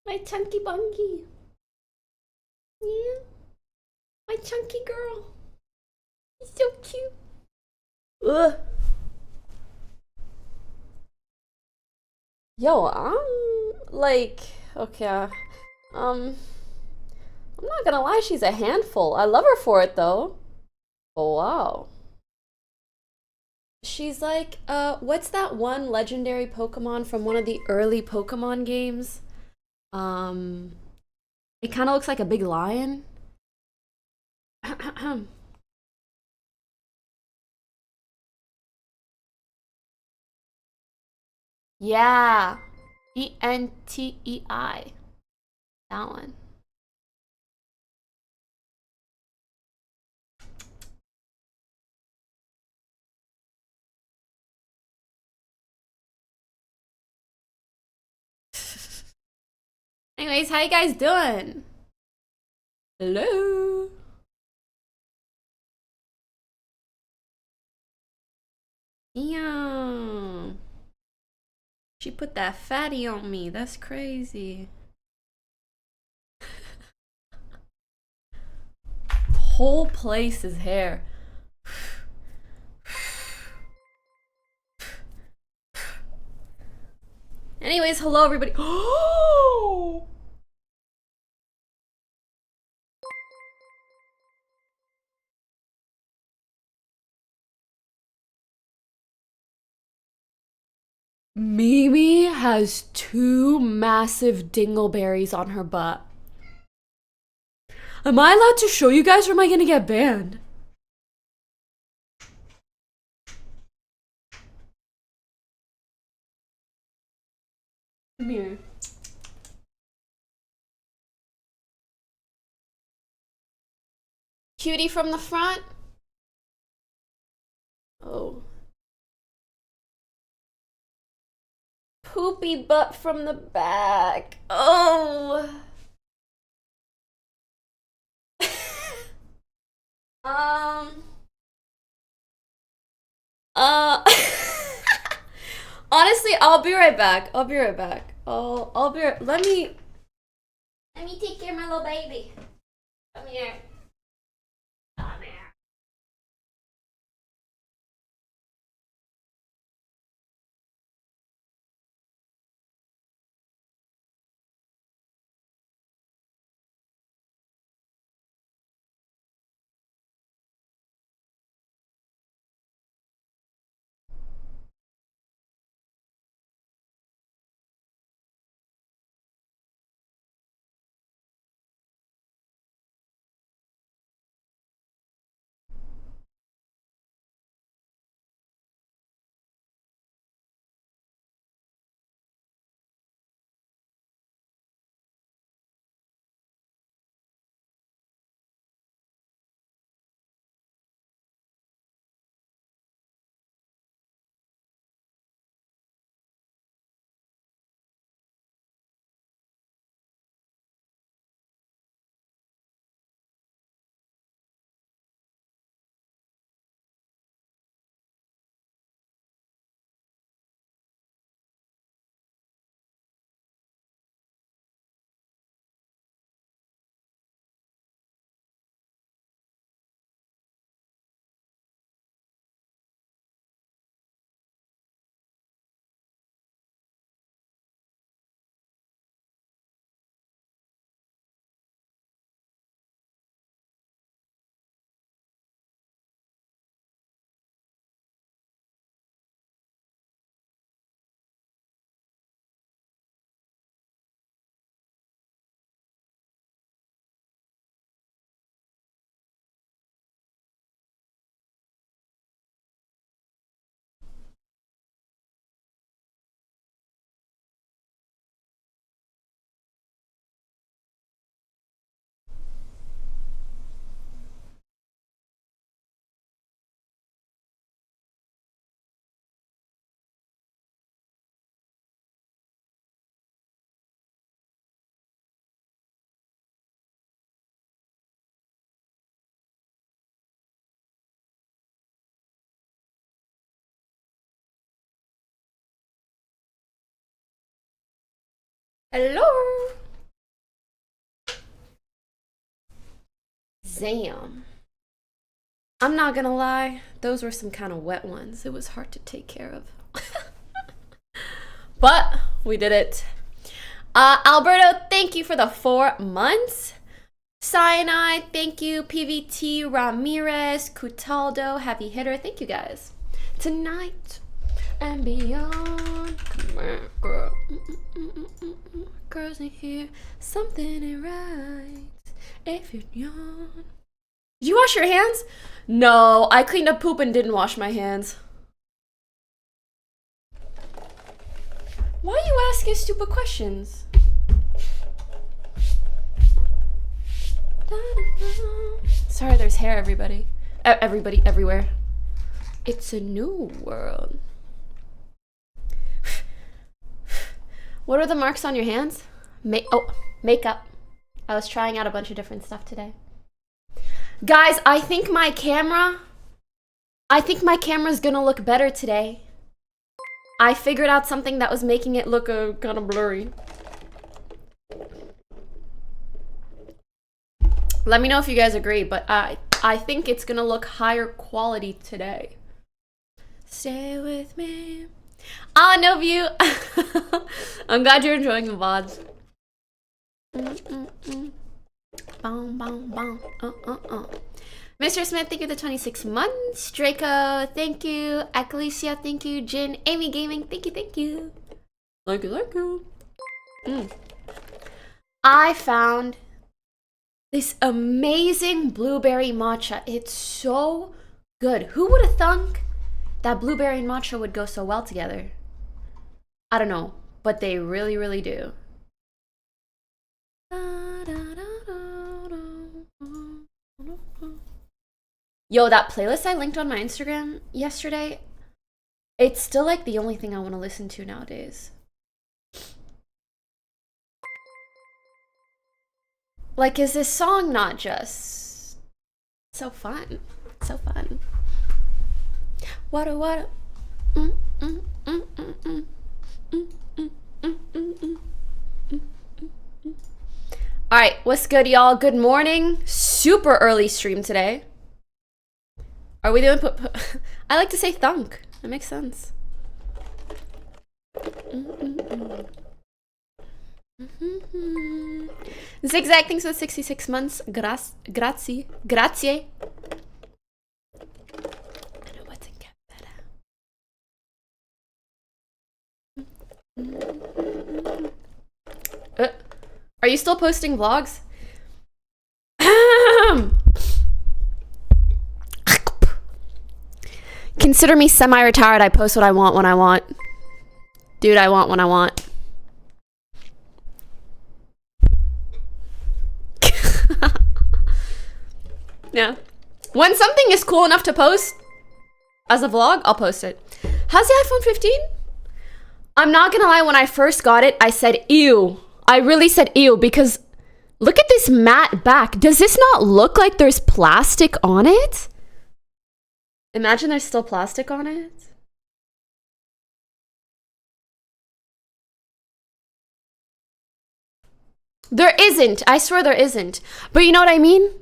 My chunky bungy. Yeah. My chunky girl. He's so cute. Ugh. Yo, like, okay, um, I'm not gonna lie, she's a handful. I love her for it though. Oh, wow. She's like, what's that one legendary Pokemon from one of the early Pokemon games? Um, it kind of looks like a big lion. Yeah. Entei. That one. Anyways, how you guys doing? Hello. Damn. She put that fatty on me. That's crazy. Whole place is hair. Anyways, hello everybody. Oh! Mimi has two massive dingleberries on her butt. Am I allowed to show you guys or am I gonna get banned? Come here. Cutie from the front? Oh. Poopy butt from the back. Oh. um. Uh. Honestly, I'll be right back. I'll be right back. I'll be right. Let me take care of my little baby. Come here. Come here. Hello. Damn. I'm not gonna lie, those were some kind of wet ones. It was hard to take care of. But we did it. Alberto, thank you for the 4 months. Cyanide, thank you. PVT, Ramirez, Cutaldo, Heavy Hitter, thank you guys. Tonight and beyond. Come on, girl. Girls in here, something ain't right. If you're young. Did you wash your hands? No, I cleaned up poop and didn't wash my hands. Why are you asking stupid questions? Sorry, there's hair, everybody. Everybody, everywhere. It's a new world. What are the marks on your hands? Makeup. I was trying out a bunch of different stuff today. Guys, I think my camera's gonna look better today. I figured out something that was making it look kind of blurry. Let me know if you guys agree, but I think it's gonna look higher quality today. Stay with me. Ah, no view. I'm glad you're enjoying the VODs. Boom, boom, boom. Mr. Smith, thank you for the 26 months. Draco, thank you. Ecclesia, thank you. Jin, Amy Gaming, thank you, thank you. Thank you. I found this amazing blueberry matcha. It's so good. Who would have thunk that blueberry and matcha would go so well together? I don't know, but they really, really do. Yo, that playlist I linked on my Instagram yesterday, it's still like the only thing I want to listen to nowadays. Like, is this song not just so fun? So fun. What? All right, what's good, y'all? Good morning. Super early stream today. Are we doing I like to say thunk. That makes sense. Zigzag, thanks for the 66 months. Grazie. I know what's in better. Are you still posting vlogs? Consider me semi-retired. I post what I want when I want. Dude, I want when I want. Yeah. When something is cool enough to post as a vlog, I'll post it. How's the iPhone 15? I'm not gonna lie, when I first got it, I said, ew. I really said ew because look at this matte back. Does this not look like there's plastic on it? Imagine there's still plastic on it. There isn't. I swear there isn't. But you know what I mean?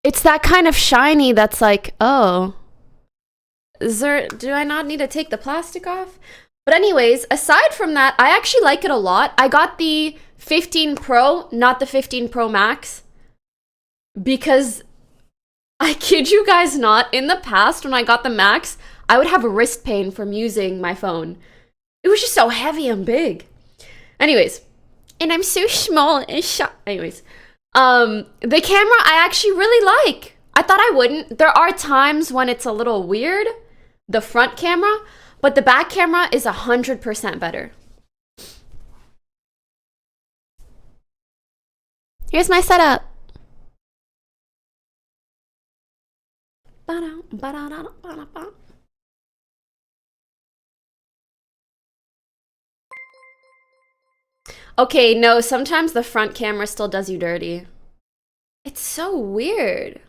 It's that kind of shiny that's like, oh. Do I not need to take the plastic off? But anyways, aside from that, I actually like it a lot. I got the 15 Pro, not the 15 Pro Max. Because I kid you guys not, in the past when I got the Max, I would have wrist pain from using my phone. It was just so heavy and big. Anyways, and I'm so small and anyways, the camera I actually really like. I thought I wouldn't. There are times when it's a little weird, the front camera, but the back camera is 100% better. Here's my setup. Okay, no, sometimes the front camera still does you dirty. It's so weird.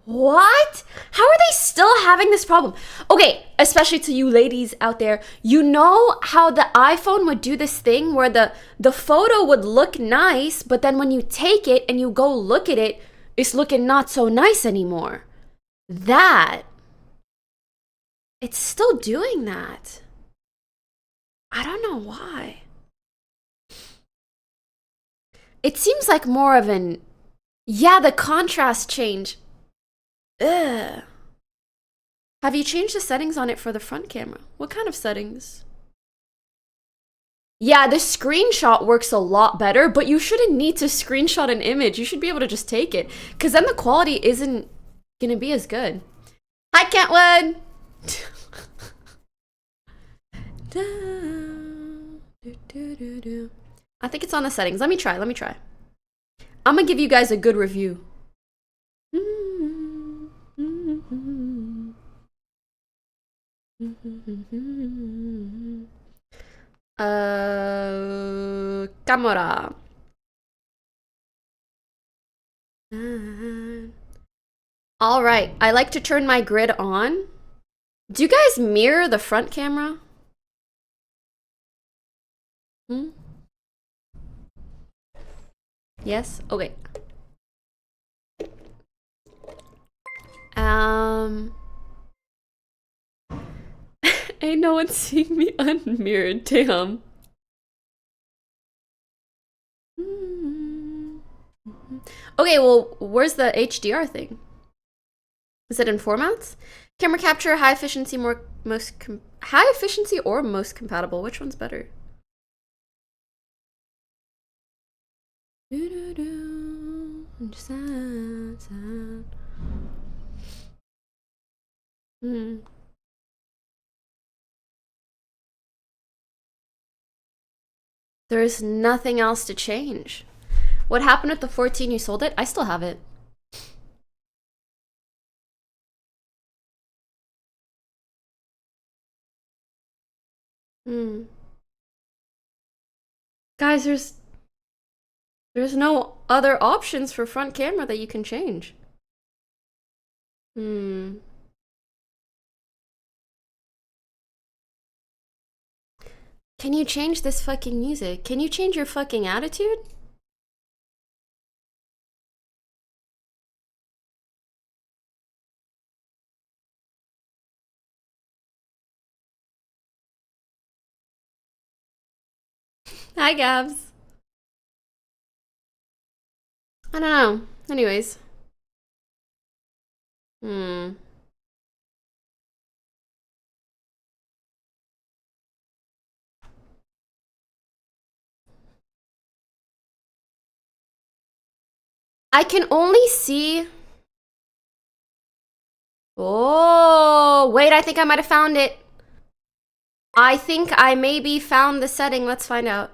What? How are they still having this problem? Okay, especially to you ladies out there, you know how the iPhone would do this thing where the photo would look nice, but then when you take it and you go look at it, it's looking not so nice anymore. That. It's still doing that. I don't know why. It seems like more of an... Yeah, the contrast change. Ugh. Have you changed the settings on it for the front camera? What kind of settings? Yeah, the screenshot works a lot better, but you shouldn't need to screenshot an image. You should be able to just take it, because then the quality isn't gonna be as good. Hi, Kentwood! I think it's on the settings. Let me try. I'm gonna give you guys a good review. Camera. All right, I like to turn my grid on. Do you guys mirror the front camera? Yes? Okay. Ain't no one seeing me unmirrored, damn. Okay, well, where's the HDR thing? Is it in formats? Camera capture, high efficiency, high efficiency or most compatible? Which one's better? There's nothing else to change. What happened with the 14? You sold it? I still have it. Guys, there's no other options for front camera that you can change. Can you change this fucking music? Can you change your fucking attitude? Hi, Gabs. I don't know. Anyways. I can only see... Oh, wait, I think I might have found it. I think I maybe found the setting. Let's find out.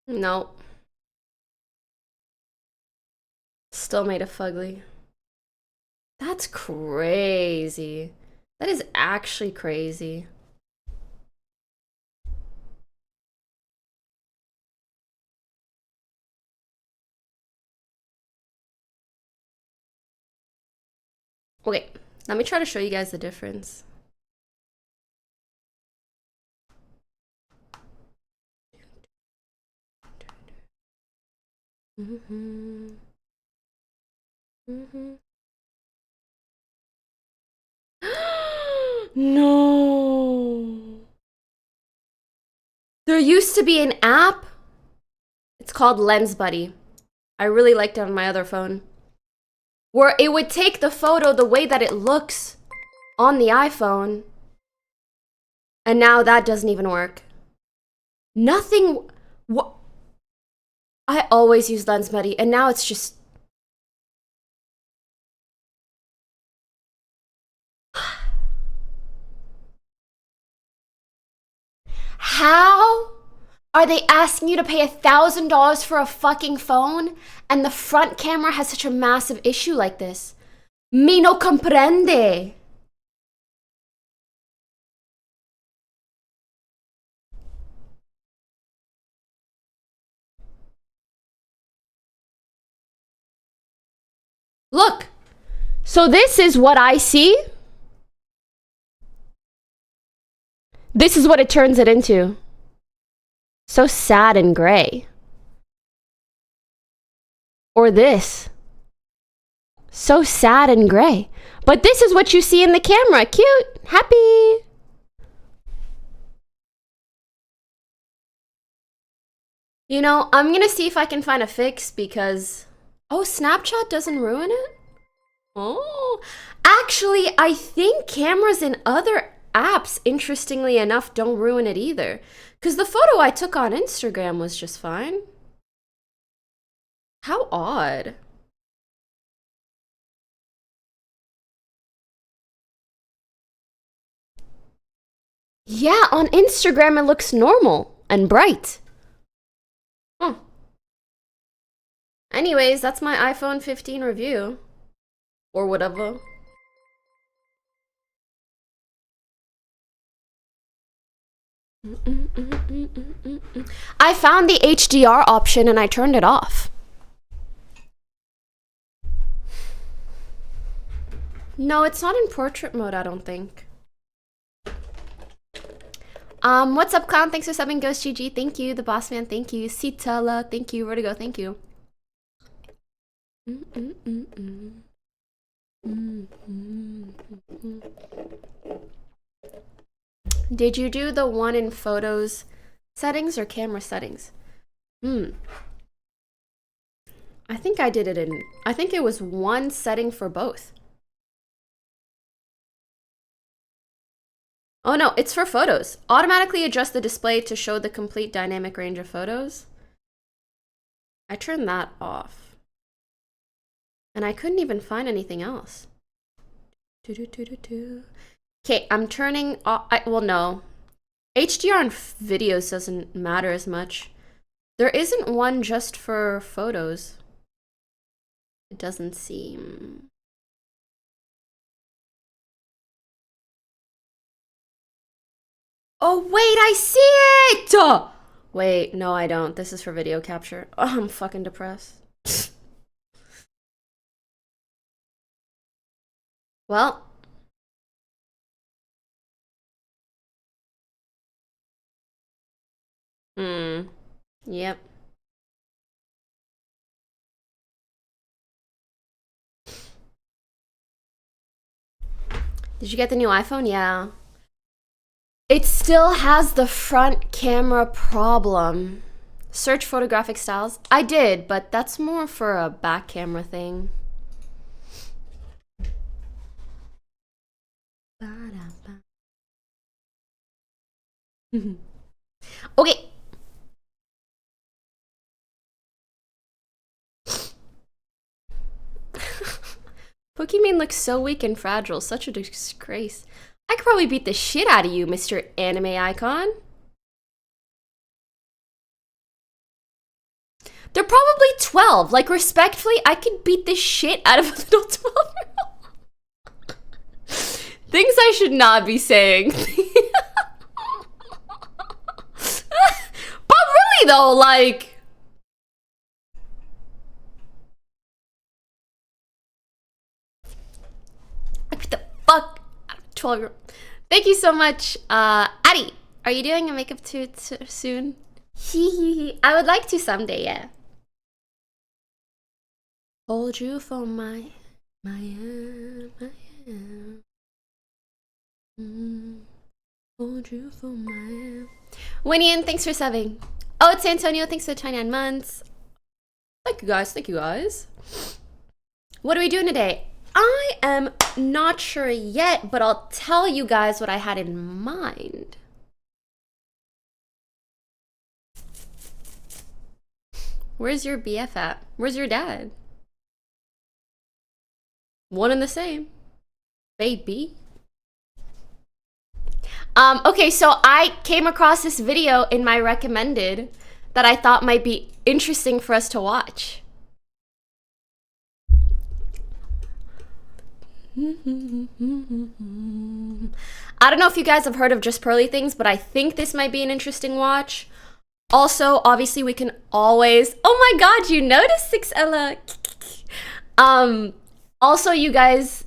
Nope. Still made a fugly. That's crazy. That is actually crazy. Okay, let me try to show you guys the difference. No. There used to be an app. It's called Lens Buddy. I really liked it on my other phone. Where it would take the photo the way that it looks on the iPhone. And now that doesn't even work. Nothing... What? I always use Lens Buddy, and now it's just... How are they asking you to pay $1,000 for a fucking phone and the front camera has such a massive issue like this? Mi no comprende. Look. So this is what I see. This is what it turns it into. So sad and gray. Or this. So sad and gray. But this is what you see in the camera. Cute. Happy. You know, I'm gonna see if I can find a fix because... Oh, Snapchat doesn't ruin it? Oh. Actually, I think cameras in other apps, interestingly enough, don't ruin it either. Because the photo I took on Instagram was just fine. How odd. Yeah, on Instagram it looks normal and bright. Huh. Anyways, that's my iPhone 15 review. Or whatever. I found the HDR option and I turned it off. No, it's not in portrait mode, I don't think. What's up, Clown? Thanks for subbing. Ghost GG, thank you. The Boss Man, thank you. Citella, thank you. Vertigo, thank you. Did you do the one in photos settings or camera settings? I think I did it in, I think it was one setting for both. Oh no, it's for photos. Automatically adjust the display to show the complete dynamic range of photos. I turned that off. And I couldn't even find anything else. Okay, I'm turning off, well no. HDR on videos doesn't matter as much. There isn't one just for photos. It doesn't seem. Oh, wait, I see it! Wait, no, I don't. This is for video capture. Oh, I'm fucking depressed. Well. Yep. Did you get the new iPhone? Yeah. It still has the front camera problem. Search photographic styles. I did, but that's more for a back camera thing. Okay. Pokimane looks so weak and fragile. Such a disgrace. I could probably beat the shit out of you, Mr. Anime Icon. They're probably 12. Like, respectfully, I could beat the shit out of a little 12-year-old. Things I should not be saying. But really, though, like... I beat the fuck out of a 12-year-old. Thank you so much. Addie, are you doing a makeup toot soon? I would like to someday, yeah. Hold you for my hand. Hold you for my hand. Winnie, thanks for subbing. Oh, it's Antonio. Thanks for the 29 months. Thank you guys. Thank you guys. What are we doing today? I am not sure yet, but I'll tell you guys what I had in mind. Where's your BF at? Where's your dad? One and the same. Baby. Okay, so I came across this video in my recommended that I thought might be interesting for us to watch. I don't know if you guys have heard of Just Pearly Things, but I think this might be an interesting watch. Also, obviously, we can always... Oh my god, you noticed 6ella. Also, you guys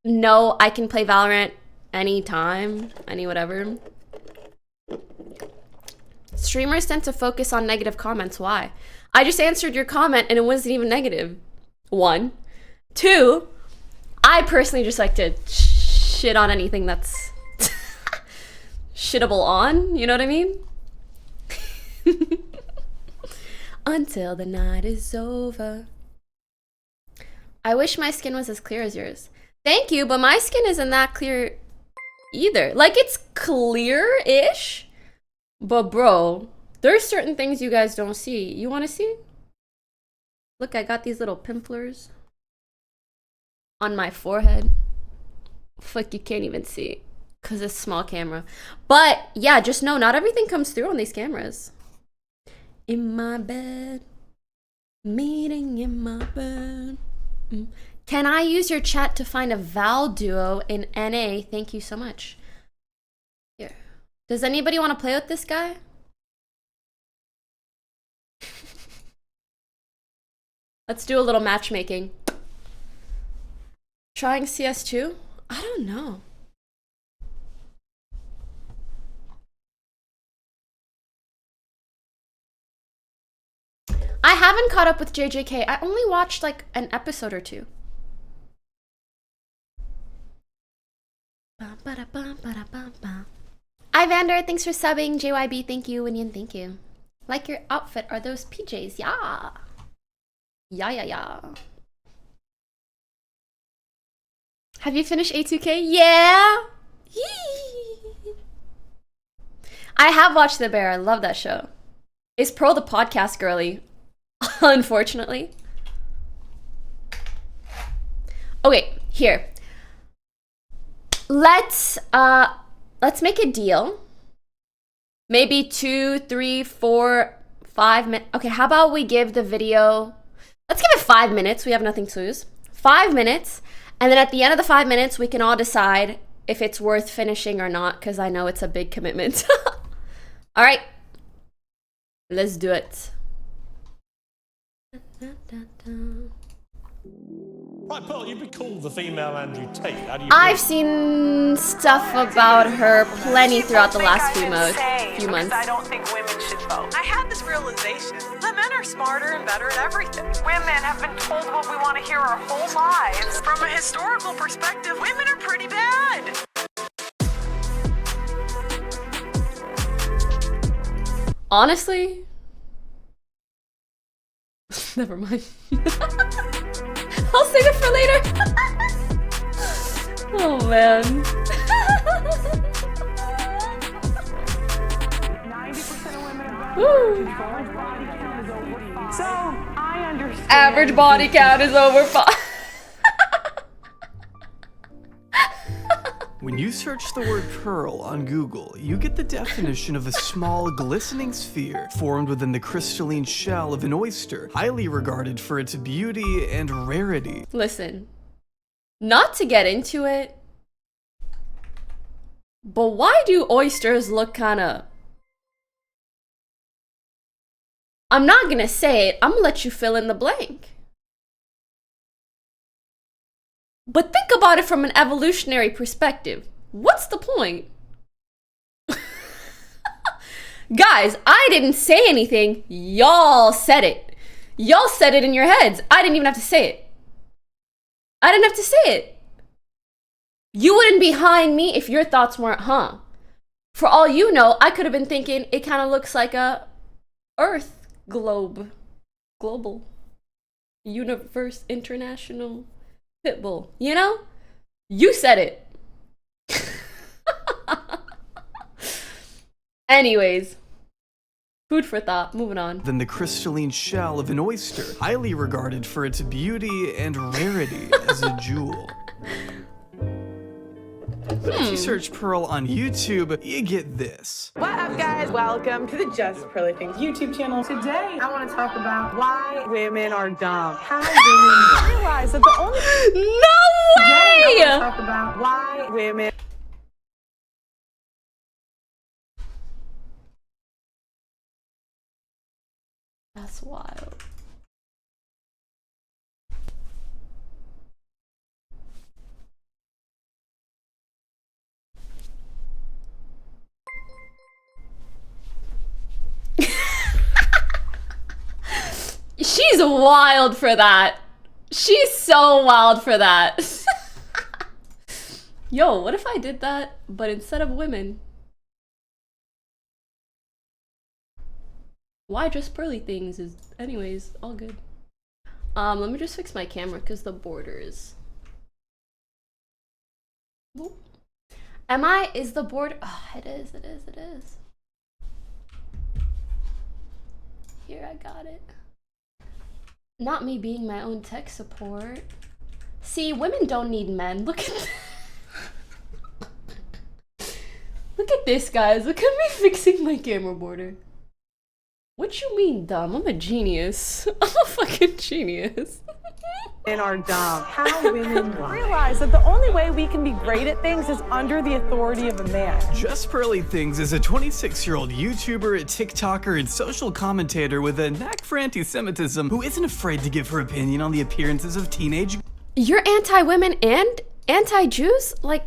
know I can play Valorant anytime, any whatever. Streamers tend to focus on negative comments. Why? I just answered your comment and it wasn't even negative. 1. 2, I personally just like to shit on anything that's shittable on, you know what I mean? Until the night is over. I wish my skin was as clear as yours. Thank you, but my skin isn't that clear either. Like, it's clear-ish, but bro, there's certain things you guys don't see. You want to see? Look, I got these little pimplers on my forehead. Fuck, you can't even see because it's a small camera. But yeah, just know not everything comes through on these cameras. In my bed, meeting in my bed. Can I use your chat to find a Val duo in NA? Thank you so much. Here. Does anybody want to play with this guy? Let's do a little matchmaking. Trying CS2? I don't know. I haven't caught up with JJK. I only watched like an episode or 2. Ivander, thanks for subbing. JYB, thank you. Winian, thank you. Like your outfit. Are those PJs? Yeah. Yeah. Have you finished A2K? Yeah. Yee. I have watched The Bear. I love that show. Is Pearl the podcast girly? Unfortunately. Okay, here. Let's make a deal. Maybe 2, 3, 4, 5 minutes. Okay, how about we give the video, let's give it 5 minutes. We have nothing to lose. 5 minutes. And then at the end of the 5 minutes, we can all decide if it's worth finishing or not, because I know it's a big commitment. All right. Let's do it. Right, Pearl, you've been called the female Andrew Tate. How do you I've seen stuff about her plenty throughout the last few months. I don't think women should vote. I had this realization that men are smarter and better at everything. Women have been told what we want to hear our whole lives. From a historical perspective, women are pretty bad. Honestly, never mind. I'll save it for later. Oh man. 90% of women are Woo. So, I understand. Average body count is over 5. When you search the word pearl on Google, you get the definition of a small, glistening sphere formed within the crystalline shell of an oyster, highly regarded for its beauty and rarity. Listen, not to get into it, but why do oysters look kinda... I'm not gonna say it, I'm gonna let you fill in the blank. But think about it from an evolutionary perspective. What's the point? Guys, I didn't say anything. Y'all said it. Y'all said it in your heads. I didn't even have to say it. I didn't have to say it. You wouldn't be behind me if your thoughts weren't, huh? For all you know, I could have been thinking it kind of looks like a Earth globe. Global. Universe International. Pitbull, you know? You said it. Anyways, food for thought, moving on. Than the crystalline shell of an oyster, highly regarded for its beauty and rarity as a jewel. But if you search Pearl on YouTube, you get this. What up, guys? Welcome to the Just Pearly Things YouTube channel. Today, I want to talk about why women are dumb. How women realize that the only... No way! Today, I want to talk about why women... That's wild. She's wild for that. She's so wild for that. Yo, what if I did that, but instead of women? Why just pearly things is, anyways, all good. Let me just fix my camera because the borders. Whoop. Is the border? Oh, it is. Here, I got it. Not me being my own tech support. See, women don't need men. Look at Look at this, guys. Look at me fixing my camera border. What you mean, dumb? I'm a genius. I'm a fucking genius. Men are dumb. How women realize that the only way we can be great at things is under the authority of a man. Just Pearly Things is a 26-year-old YouTuber, TikToker, and social commentator with a knack for anti-Semitism who isn't afraid to give her opinion on the appearances of teenage... You're anti-women and anti-Jews? Like,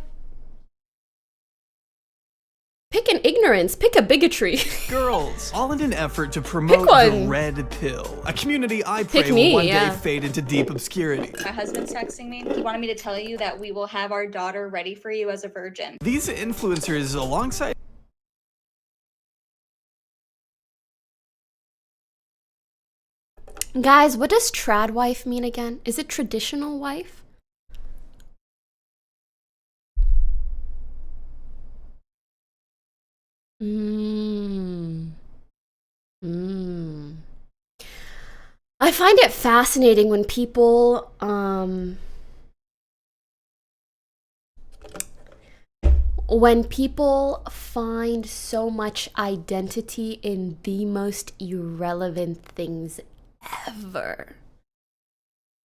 pick an ignorance, pick a bigotry. girls, all in an effort to promote the red pill, a community I pray will one day fade into deep obscurity. My husband's texting me. He wanted me to tell you that we will have our daughter ready for you as a virgin. These influencers, alongside... Guys, what does trad wife mean again? Is it traditional wife? I find it fascinating when people find so much identity in the most irrelevant things ever.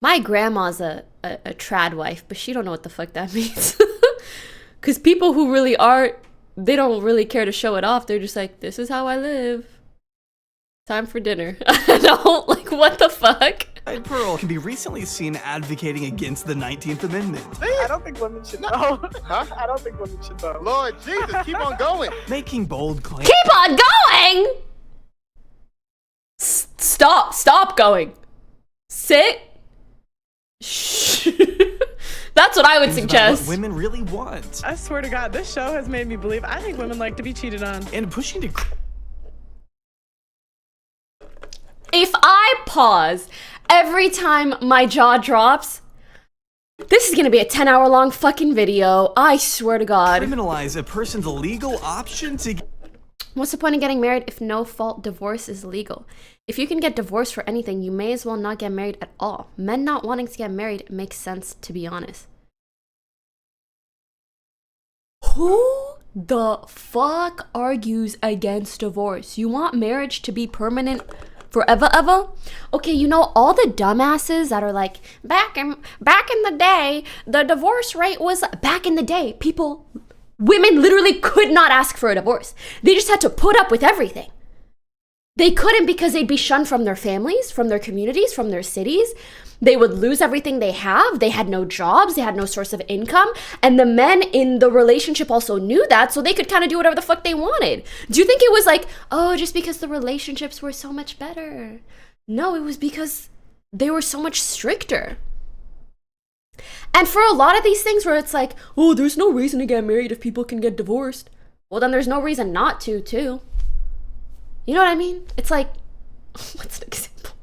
My grandma's a trad wife, but she don't know what the fuck that means. Because people who really are, they don't really care to show it off. They're just like, this is how I live. Time for dinner. I don't, like, what the fuck? Pearl can be recently seen advocating against the 19th Amendment. I don't think women should know. Huh? I don't think women should know. Lord Jesus, keep on going. Making bold claims. Keep on going! Stop going. Sit. Shh. That's what I would suggest. What women really want. I swear to God, this show has made me believe I think women like to be cheated on. And pushing to... If I pause every time my jaw drops, this is gonna be a 10-hour long fucking video. I swear to God. Criminalize a person's legal option to... What's the point of getting married if no-fault divorce is legal? If you can get divorced for anything, you may as well not get married at all. Men not wanting to get married makes sense, to be honest. Who the fuck argues against divorce? You want marriage to be permanent forever ever? Okay, you know, all the dumbasses that are like, back in the day, the divorce rate was... Back in the day, women literally could not ask for a divorce. They just had to put up with everything. They couldn't because they'd be shunned from their families, from their communities, from their cities. They would lose everything they have. They had no jobs. They had no source of income. And the men in the relationship also knew that, so they could kind of do whatever the fuck they wanted. Do you think it was like, oh, just because the relationships were so much better? No, it was because they were so much stricter. And for a lot of these things where it's like, oh, there's no reason to get married if people can get divorced. Well, then there's no reason not to, too. You know what I mean? It's like, what's an example?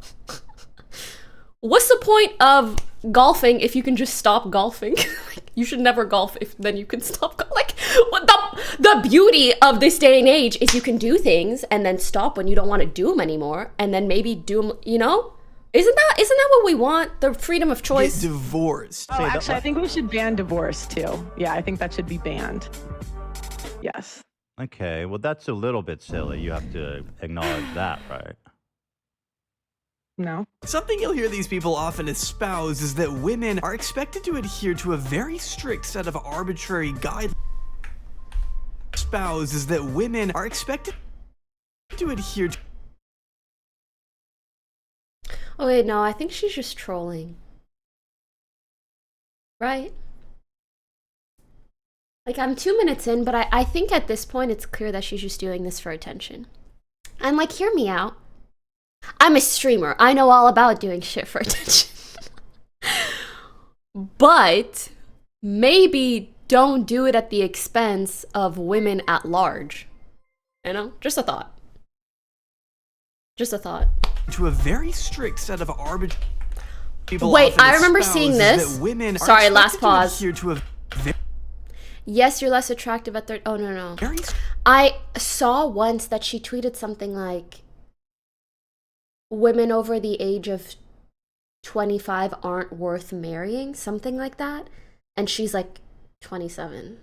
What's the point of golfing if you can just stop golfing? Like, you should never golf if then you can stop like, what the beauty of this day and age is you can do things and then stop when you don't want to do them anymore, and then maybe do them, you know? Isn't that what we want? The freedom of choice? Get divorced. Oh, actually, I think we should ban divorce, too. Yeah, I think that should be banned. Yes. Okay, well, that's a little bit silly. You have to acknowledge that, right? No. Something you'll hear these people often espouse is that women are expected to adhere to a very strict set of arbitrary guidelines. Espouse is that women are expected to adhere to... Oh wait, no, I think she's just trolling. Right? Like, I'm 2 minutes in, but I think at this point it's clear that she's just doing this for attention. And like, hear me out. I'm a streamer. I know all about doing shit for attention. But maybe don't do it at the expense of women at large. You know? Just a thought. Just a thought. To a very strict set of arbitrary. Wait, I remember seeing this. Sorry, last pause. Yes, you're less attractive at 30. Oh, no. I saw once that she tweeted something like, women over the age of 25 aren't worth marrying, something like that. And she's like 27.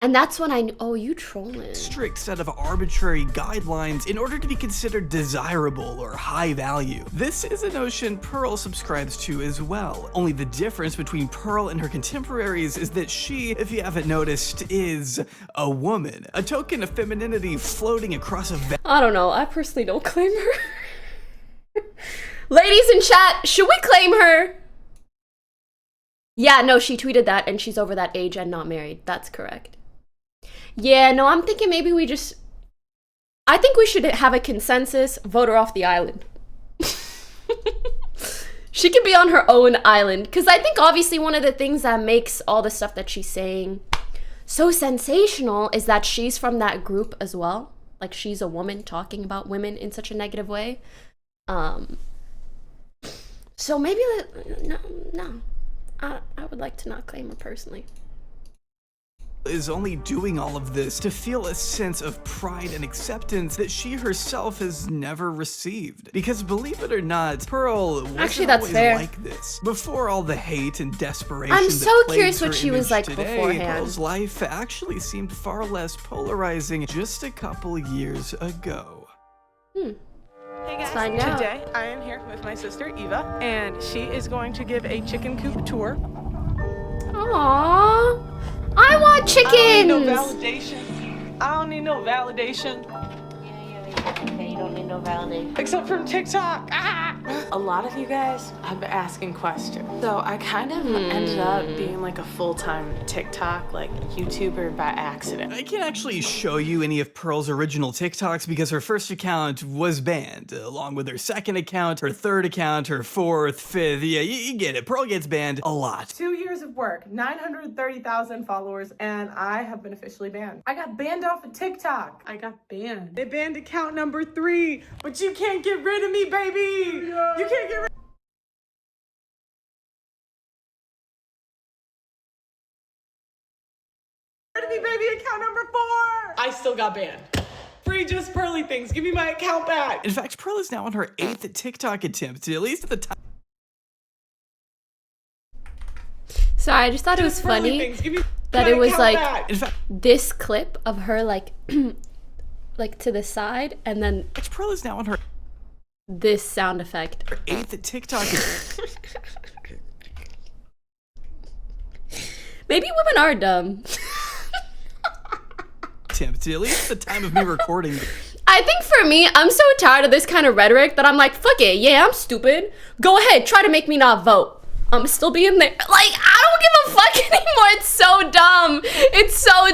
And that's when I knew, oh, you trolling. Strict set of arbitrary guidelines in order to be considered desirable or high value. This is a notion Pearl subscribes to as well. Only the difference between Pearl and her contemporaries is that she, if you haven't noticed, is a woman. A token of femininity floating across a I don't know. I personally don't claim her. Ladies in chat, should we claim her? Yeah, no, she tweeted that and she's over that age and not married. That's correct. Yeah, no, I'm thinking maybe I think we should have a consensus, vote her off the island. She can be on her own island. Because I think obviously one of the things that makes all the stuff that she's saying so sensational is that she's from that group as well. Like, she's a woman talking about women in such a negative way. So maybe, no. I would like to not claim her personally. Is only doing all of this to feel a sense of pride and acceptance that she herself has never received. Because believe it or not, Pearl wasn't always like this. Before all the hate and desperation I'm so curious what she was like today, beforehand. Pearl's life actually seemed far less polarizing just a couple years ago. Hey guys, today I am here with my sister Eva, and she is going to give a chicken coop tour. Aww. I want chickens! I don't need no validation. I don't need no validation. Okay, you don't need no validation. Except from TikTok. A lot of you guys have been asking questions. So I kind of ended up being like a full-time TikTok, like YouTuber by accident. I can't actually show you any of Pearl's original TikToks because her first account was banned, along with her second account, her third account, her fourth, fifth. Yeah, you get it. Pearl gets banned a lot. 2 years of work, 930,000 followers, and I have been officially banned. I got banned off of TikTok. I got banned. They banned account number 3, but you can't get rid of me, baby. You can't get rid of me, baby. Account number 4. I still got banned. Free just Pearly things. Give me my account back. In fact, Pearl is now on her 8th TikTok attempt, at least at the time. Sorry, I just thought it was funny that it was like this clip of her like like to the side, and then Pearl is now on her this sound effect. Her 8th TikTok. Maybe women are dumb. Attempt, at least at the time of me recording. I think for me, I'm so tired of this kind of rhetoric that I'm like, fuck it, yeah, I'm stupid. Go ahead, try to make me not vote. I'm still being there. Like, I don't give a fuck anymore. It's so dumb. It's so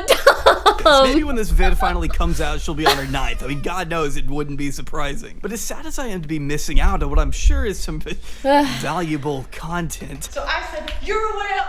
dumb. Maybe when this vid finally comes out, she'll be on her 9th. I mean, God knows it wouldn't be surprising. But as sad as I am to be missing out on what I'm sure is some valuable content. So I said, you're a whale.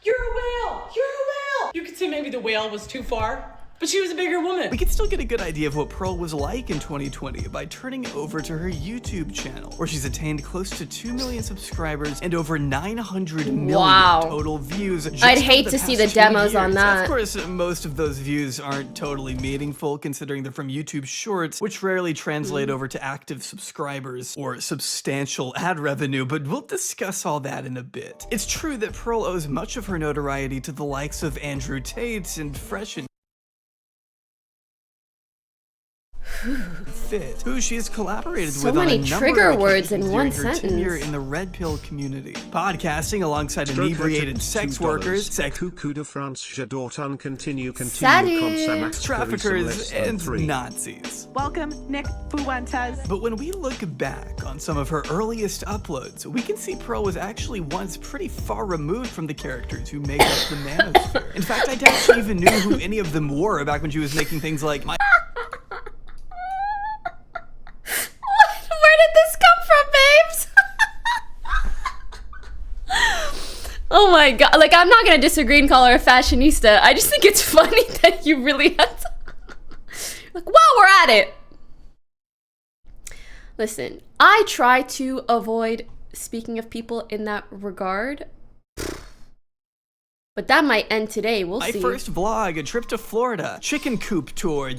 You're a whale. You're a whale. You could say maybe the whale was too far, but she was a bigger woman. We can still get a good idea of what Pearl was like in 2020 by turning over to her YouTube channel, where she's attained close to 2 million subscribers and over 900 million total views. I'd hate to see the demos on that. Of course, most of those views aren't totally meaningful considering they're from YouTube Shorts, which rarely translate over to active subscribers or substantial ad revenue, but we'll discuss all that in a bit. It's true that Pearl owes much of her notoriety to the likes of Andrew Tate and Fresh and Fit, who she has collaborated with on a number trigger of words occasions in one during her sentence. tenure in the Red Pill community, podcasting alongside inebriated sex workers, Coucou de France, j'adore continue Salut. traffickers, and Nazis. Welcome, Nick Fuentes. But when we look back on some of her earliest uploads, we can see Pearl was actually once pretty far removed from the characters who make up the manosphere. In fact, I doubt she even knew who any of them were back when she was making things like Oh my god. Like, I'm not gonna disagree and call her a fashionista. I just think it's funny that you really had to... Like, while we're at it. Listen, I try to avoid speaking of people in that regard. But that might end today. We'll see. My first vlog, a trip to Florida, chicken coop tour,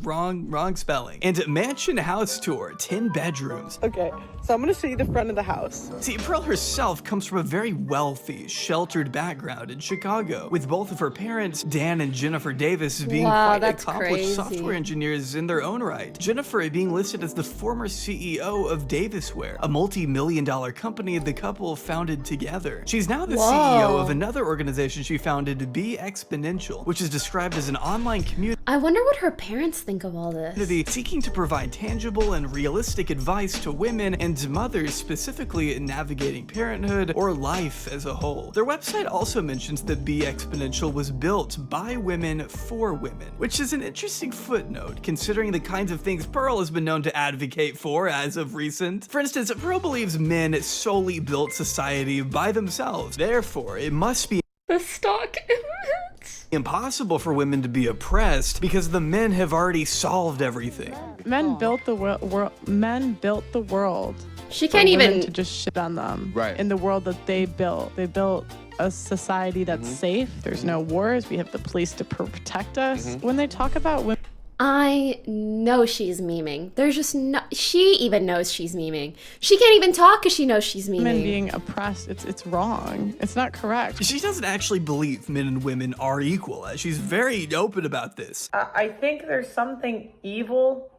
wrong spelling, and mansion house tour, 10 bedrooms. Okay, so I'm gonna show you the front of the house. See, Pearl herself comes from a very wealthy, sheltered background in Chicago, with both of her parents, Dan and Jennifer Davis, being quite accomplished software engineers in their own right. Jennifer being listed as the former CEO of Davisware, a multi-million-dollar company the couple founded together. She's now the CEO of another organization she founded, Be Exponential, which is described as an online community. I wonder what her parents think of all this. Seeking to provide tangible and realistic advice to women and mothers, specifically in navigating parenthood or life as a whole. Their website also mentions that Be Exponential was built by women for women, which is an interesting footnote considering the kinds of things Pearl has been known to advocate for as of recent. For instance, Pearl believes men solely built society by themselves. Therefore, it must be the stock image. Impossible for women to be oppressed because the men have already solved everything. Men built the world. Men built the world. She can't even to just shit on them. Right. In the world that they built. They built a society that's safe. There's no wars. We have the police to protect us. When they talk about women. I know she's memeing. There's just no... She even knows she's memeing. She can't even talk because she knows she's memeing. Women being oppressed, it's wrong. It's not correct. She doesn't actually believe men and women are equal. She's very open about this. I think there's something evil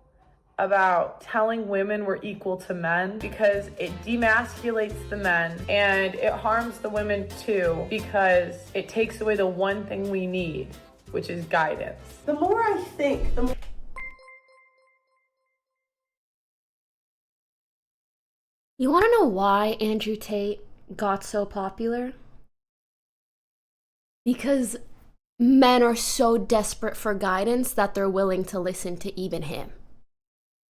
about telling women we're equal to men because it demasculates the men and it harms the women too because it takes away the one thing we need, which is guidance. The more I think, the more... You want to know why Andrew Tate got so popular? Because men are so desperate for guidance that they're willing to listen to even him.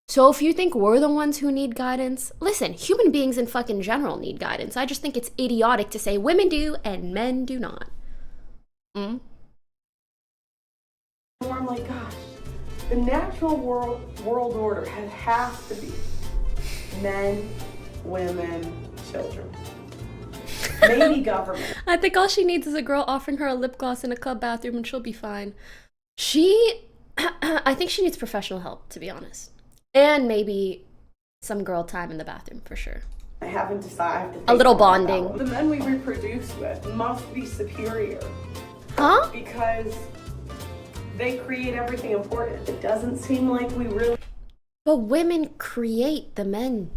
So if you think we're the ones who need guidance, listen, human beings in fucking general need guidance. I just think it's idiotic to say women do and men do not. I'm like, gosh, the natural world order has to be men, women, children. Maybe government. I think all she needs is a girl offering her a lip gloss in a club bathroom and she'll be fine. I think she needs professional help, to be honest. And maybe some girl time in the bathroom, for sure. I haven't decided. A little bonding. The men we reproduce with must be superior. Huh? Because they create everything important. It doesn't seem like we really... But women create the men.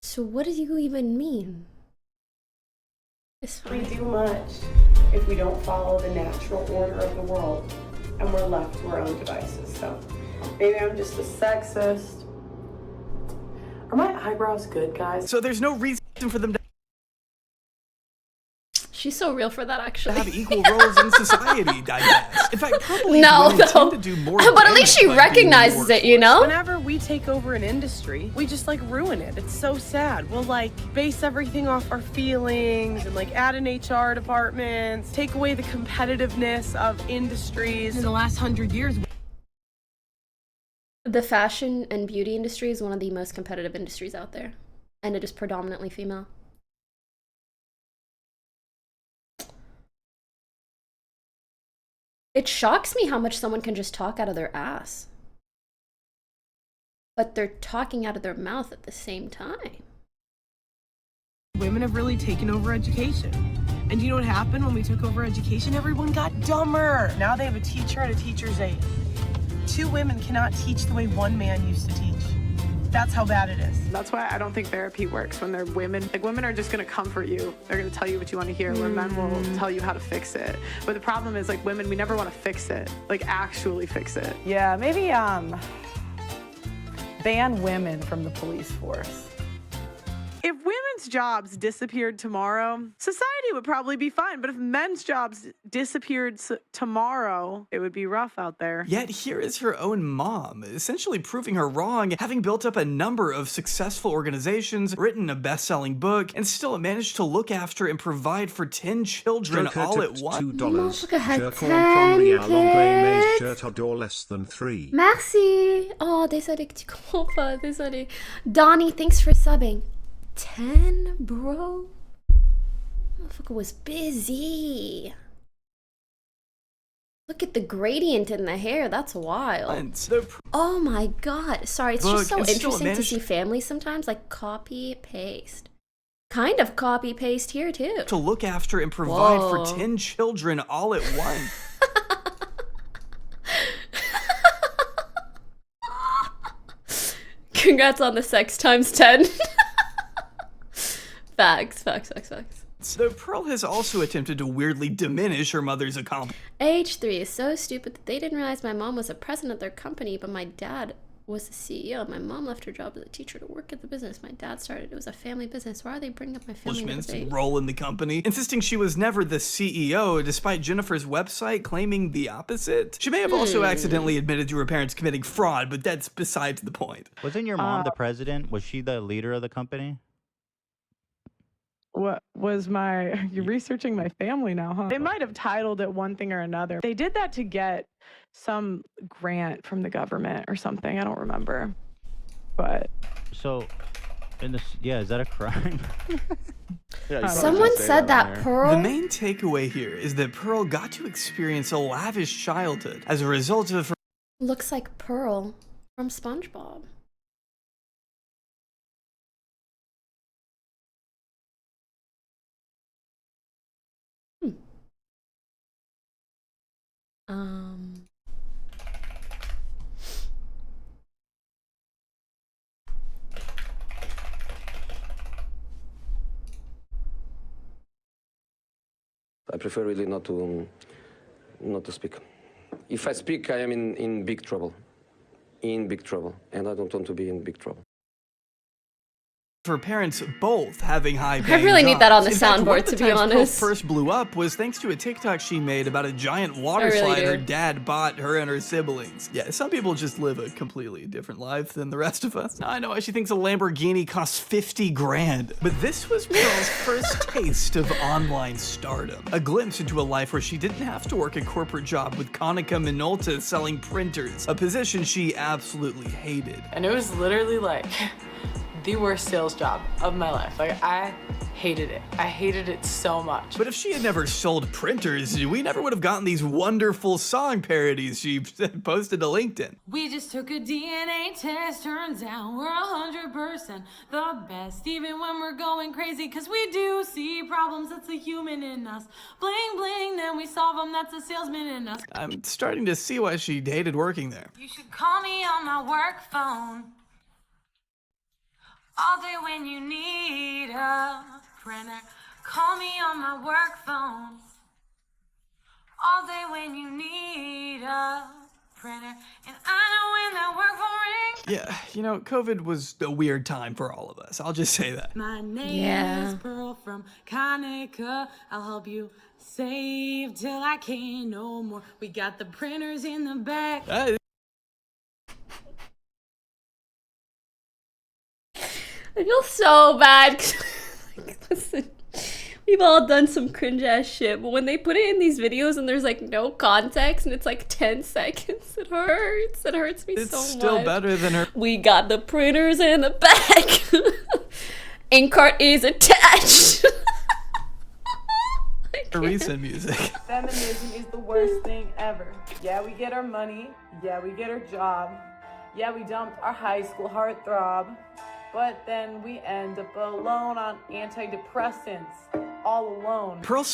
So what do you even mean? It's fine. We do much if we don't follow the natural order of the world and we're left to our own devices. So maybe I'm just a sexist. Are my eyebrows good, guys? So there's no reason for them to She's so real for that, actually. have equal roles in society, I guess. In fact, probably no, women tend to do more but at least she recognizes it, you know? Whenever we take over an industry, we just like ruin it. It's so sad. We'll like base everything off our feelings and like add an HR department, take away the competitiveness of industries. In the last 100 years, The fashion and beauty industry is one of the most competitive industries out there. And it is predominantly female. It shocks me how much someone can just talk out of their ass. But they're talking out of their mouth at the same time. women have really taken over education. And you know what happened when we took over education? Everyone got dumber. Now they have a teacher and a teacher's aide. 2 women cannot teach the way 1 man used to teach. That's how bad it is. That's why I don't think therapy works when they're women. Like, women are just gonna comfort you. They're gonna tell you what you want to hear, where men will tell you how to fix it. But the problem is, like, women, we never want to fix it. Like, actually fix it. Yeah, maybe, ban women from the police force. If women women's jobs disappeared tomorrow, society would probably be fine. But if men's jobs disappeared tomorrow, it would be rough out there. Yet here is her own mom, essentially proving her wrong, having built up a number of successful organizations, written a best-selling book, and still managed to look after and provide for 10 children all at once. $2. Motherfucker had Jerk 10 kids. shirt or less than 3. Merci. Oh, désolé que tu comprends pas. Désolé. Donnie, thanks for subbing. 10, bro? Motherfucker was busy. Look at the gradient in the hair. That's wild. Oh my god. Sorry, it's just so interesting to see families sometimes. Like, copy, paste. Kind of copy, paste here, too. To look after and provide for 10 children all at once. Congrats on the sex times 10. Facts. So Pearl has also attempted to weirdly diminish her mother's accomplishments. Age 3 is so stupid that they didn't realize my mom was a president of their company, but my dad was the CEO. My mom left her job as a teacher to work at the business my dad started. It was a family business. Why are they bringing up my family in debate? Role in the company, insisting she was never the CEO, despite Jennifer's website claiming the opposite. She may have also accidentally admitted to her parents committing fraud, but that's besides the point. Wasn't your mom the president? Was she the leader of the company? What was you're researching my family now, huh? They might have titled it one thing or another. They did that to get some grant from the government or something. I don't remember. But so, is that a crime? Someone said that Pearl. The main takeaway here is that Pearl got to experience a lavish childhood as a result of her. Looks like Pearl from SpongeBob. I prefer really not to speak. If I speak, I am in big trouble. In big trouble. And I don't want to be in big trouble. Her parents both having high paying I really need that on the soundboard, soundboard, to be honest. Pearl first blew up was thanks to a TikTok she made about a giant water slide her dad bought her and her siblings. Yeah, some people just live a completely different life than the rest of us. Now, I know why she thinks a Lamborghini costs 50 grand. But this was Pearl's first taste of online stardom. A glimpse into a life where she didn't have to work a corporate job with Konica Minolta selling printers, a position she absolutely hated. And it was literally like the worst sales job of my life. Like, I hated it. I hated it so much. But if she had never sold printers, we never would have gotten these wonderful song parodies she posted to LinkedIn. We just took a DNA test, turns out we're 100% the best, even when we're going crazy, cause we do see problems, that's a human in us. Bling bling, then we solve them, that's a salesman in us. I'm starting to see why she hated working there. You should call me on my work phone all day when you need a printer. Call me on my work phone all day when you need a printer. And I know when that work phone rings. Yeah, you know, COVID was a weird time for all of us. I'll just say that. My name is Pearl from Konica. I'll help you save till I can't no more. We got the printers in the back. I feel so bad. Like, listen, we've all done some cringe ass shit, but when they put it in these videos and there's like no context and it's like 10 seconds, it hurts. It hurts me so much. It's still better than her. We got the printers in the back. Ink cart is attached. Recent music. Feminism is the worst thing ever. Yeah, we get our money. Yeah, we get our job. Yeah, we dumped our high school heartthrob. But then we end up alone on antidepressants, all alone. Pearl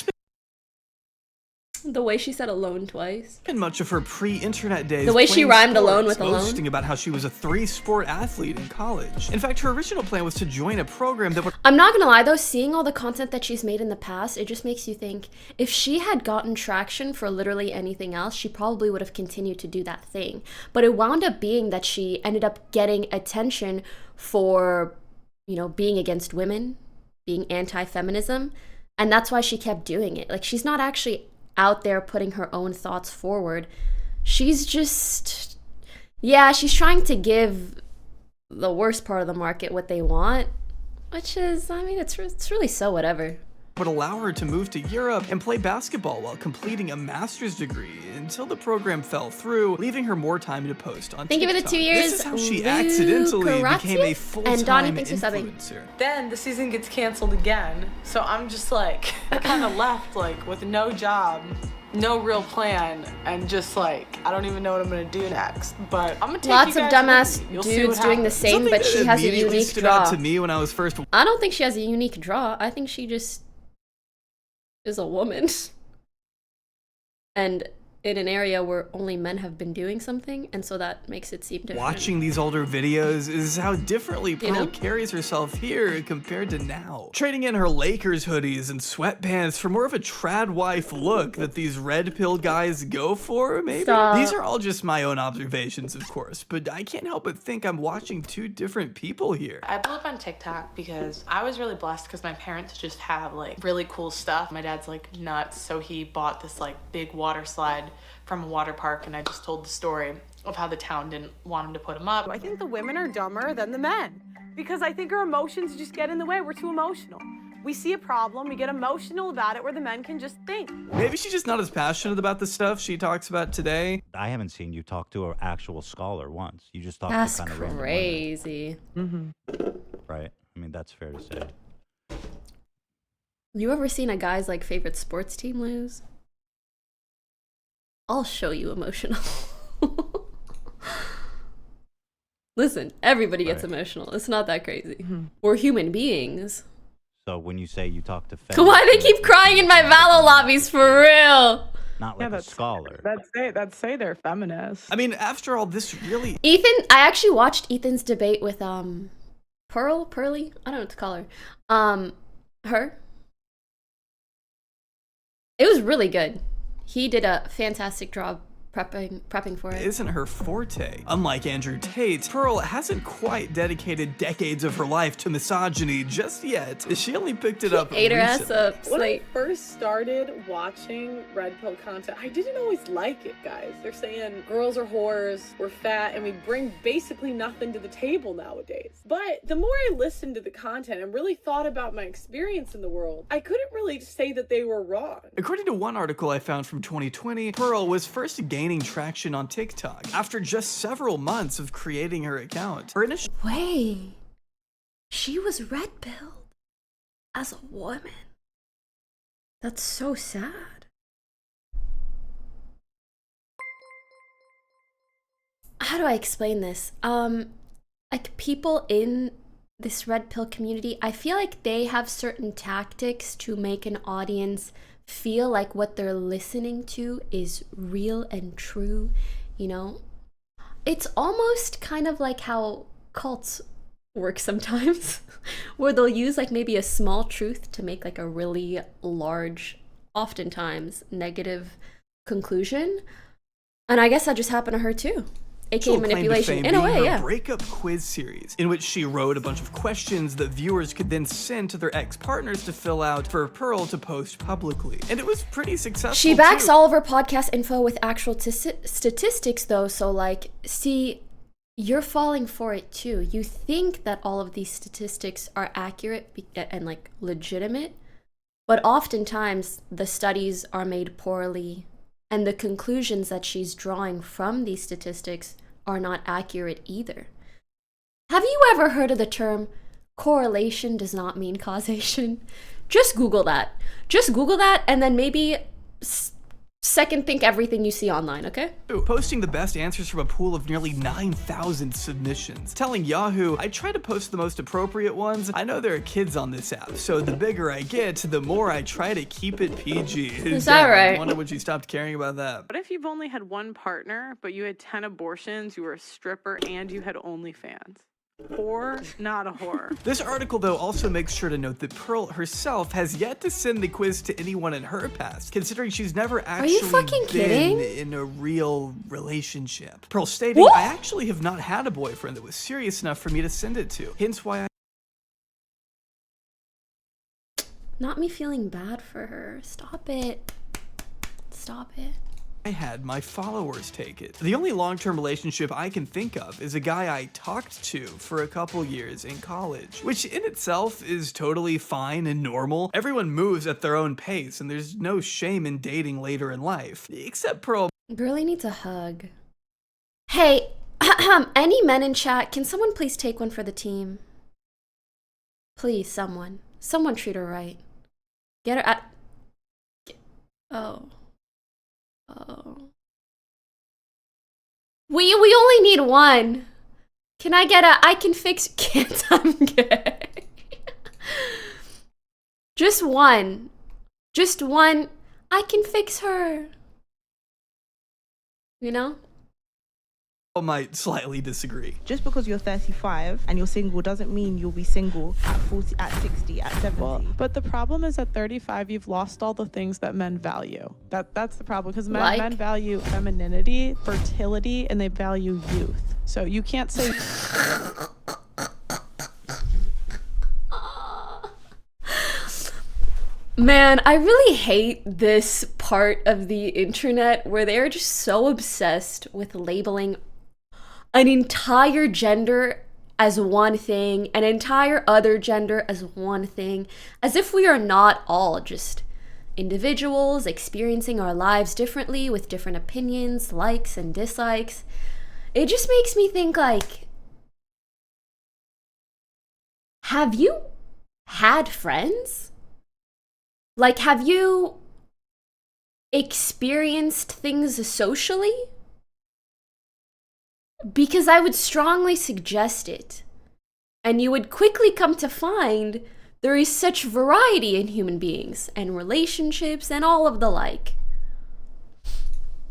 The way she said alone twice. spent much of her pre-internet days The way she playing rhymed sports, alone with alone. boasting about how she was a 3-sport athlete in college. In fact, her original plan was to join a program that would. I'm not gonna lie though, seeing all the content that she's made in the past, it just makes you think, if she had gotten traction for literally anything else, she probably would have continued to do that thing. But it wound up being that she ended up getting attention for, you know, being against women, being anti-feminism, and that's why she kept doing it. Like, she's not actually out there putting her own thoughts forward. She's just, yeah, she's trying to give the worst part of the market what they want, which is, I mean, it's really so whatever. Would allow her to move to Europe and play basketball while completing a master's degree until the program fell through, leaving her more time to post on Thank you TikTok. for the 2 years. This is how she accidentally became a full-time influencer. Then the season gets canceled again, so I'm just like kind of left like with no job, no real plan, and just like I don't even know what I'm gonna do next. But I'm gonna take lots you of guys dumbass with me. You'll see what dudes doing the happens. same, but she has a unique stood draw. out to me when I was first. I don't think she has a unique draw. I think she just is a woman. And in an area where only men have been doing something, and so that makes it seem different. Watching these older videos is how differently Pearl carries herself here compared to now. Trading in her Lakers hoodies and sweatpants for more of a trad wife look that these red pill guys go for, maybe? Stop. These are all just my own observations, of course, but I can't help but think I'm watching two different people here. I blew up on TikTok because I was really blessed because my parents just have like really cool stuff. My dad's like nuts, so he bought this like big water slide from a water park, and I just told the story of how the town didn't want him to put him up. I think the women are dumber than the men because I think our emotions just get in the way. We're too emotional. We see a problem, we get emotional about it, where the men can just think. Maybe she's just not as passionate about the stuff she talks about today. I haven't seen you talk to an actual scholar once. You just talk That's to kind of random crazy. women, right? I mean, that's fair to say. You ever seen a guy's like favorite sports team lose? I'll show you emotional. Listen, everybody gets emotional. It's not that crazy. We're human beings. So when you say you talk to feminists, Why they keep crying in my Valo lobbies for real? not like a scholar. That's say they're feminists. I mean, after all, this really... Ethan, I actually watched Ethan's debate with Pearly? I don't know what to call her. Her. It was really good. He did a fantastic job prepping for it. Isn't her forte. Unlike Andrew Tate, Pearl hasn't quite dedicated decades of her life to misogyny just yet. She only picked it up ate her ass recently. up. When I Slate. first started watching Red Pill content, I didn't always like it, guys. They're saying girls are whores, we're fat, and we bring basically nothing to the table nowadays. But the more I listened to the content and really thought about my experience in the world, I couldn't really say that they were wrong. According to one article I found from 2020, Pearl was first gaining traction on TikTok after just several months of creating her account. Her initial Wait. She was red-pilled as a woman. That's so sad. How do I explain this? Like people in this red pill community, I feel like they have certain tactics to make an audience feel like what they're listening to is real and true, you know? It's almost kind of like how cults work sometimes, where they'll use like maybe a small truth to make like a really large, oftentimes negative conclusion. And I guess that just happened to her too. AKA manipulation, in a way, yeah. Breakup quiz series, in which she wrote a bunch of questions that viewers could then send to their ex-partners to fill out for Pearl to post publicly. And it was pretty successful, She backs too. all of her podcast info with actual statistics, though, so, like, see, you're falling for it, too. You think that all of these statistics are accurate and, like, legitimate, but oftentimes the studies are made poorly, and the conclusions that she's drawing from these statistics are not accurate either. Have you ever heard of the term correlation does not mean causation? Just Google that. Just Google that and then maybe second think everything you see online, okay? Posting the best answers from a pool of nearly 9,000 submissions. Telling Yahoo, I try to post the most appropriate ones. I know there are kids on this app, so the bigger I get, the more I try to keep it PG. Is that right? I wonder when she stopped caring about that. What if you've only had one partner, but you had 10 abortions, you were a stripper, and you had OnlyFans? Whore, not a whore. This article, though, also makes sure to note that Pearl herself has yet to send the quiz to anyone in her past, considering she's never actually been in a real relationship. Pearl stating, I actually have not had a boyfriend that was serious enough for me to send it to, hence why I Not me feeling bad for her. Stop it. Stop it. I had my followers take it. The only long-term relationship I can think of is a guy I talked to for a couple years in college, which in itself is totally fine and normal. Everyone moves at their own pace, and there's no shame in dating later in life, except Pearl. Girlie needs a hug. Hey, any men in chat, can someone please take one for the team? Please, someone. Someone treat her right. Get her at... Oh. Oh. We only need one. Can I get a... I can fix... Can't, I'm gay. Just one. Just one. I can fix her. You know? Might slightly disagree. Just because you're 35 and you're single doesn't mean you'll be single at 40, at 60, at 70. Well, but the problem is at 35, you've lost all the things that men value. That's the problem, because men value femininity, fertility, and they value youth. So you can't say... Man, I really hate this part of the internet where they're just so obsessed with labeling an entire gender as one thing, an entire other gender as one thing, as if we are not all just individuals experiencing our lives differently with different opinions, likes and dislikes. It just makes me think, like, have you had friends? Like, have you experienced things socially? Because I would strongly suggest it. And you would quickly come to find there is such variety in human beings and relationships and all of the like.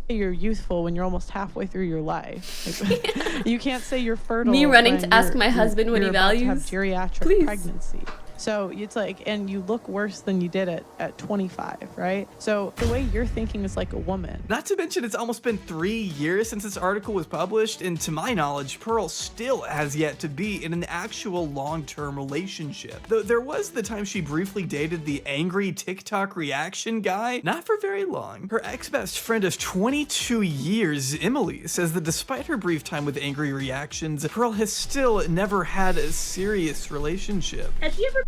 You're youthful when you're almost halfway through your life. Like, you can't say you're fertile. Me running to ask my husband what he values. Have geriatric pregnancy. So it's like, and you look worse than you did at 25, right? So the way you're thinking is like a woman. Not to mention, it's almost been 3 years since this article was published, and to my knowledge, Pearl still has yet to be in an actual long-term relationship. Though there was the time she briefly dated the angry TikTok reaction guy, not for very long. Her ex-best friend of 22 years, Emily, says that despite her brief time with angry reactions, Pearl has still never had a serious relationship. Have you ever...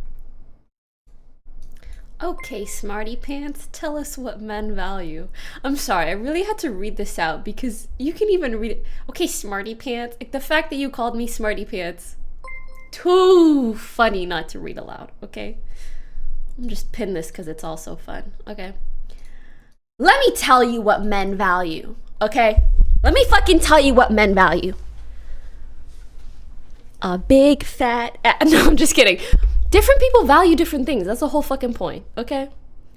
Okay, smarty pants, tell us what men value. I'm sorry, I really had to read this out because you can even read it. Okay, smarty pants, like the fact that you called me smarty pants, too funny not to read aloud, okay? I'm just pin this because it's all so fun, okay? Let me tell you what men value, okay? Let me fucking tell you what men value. A big fat no, I'm just kidding. Different people value different things. That's the whole fucking point, okay?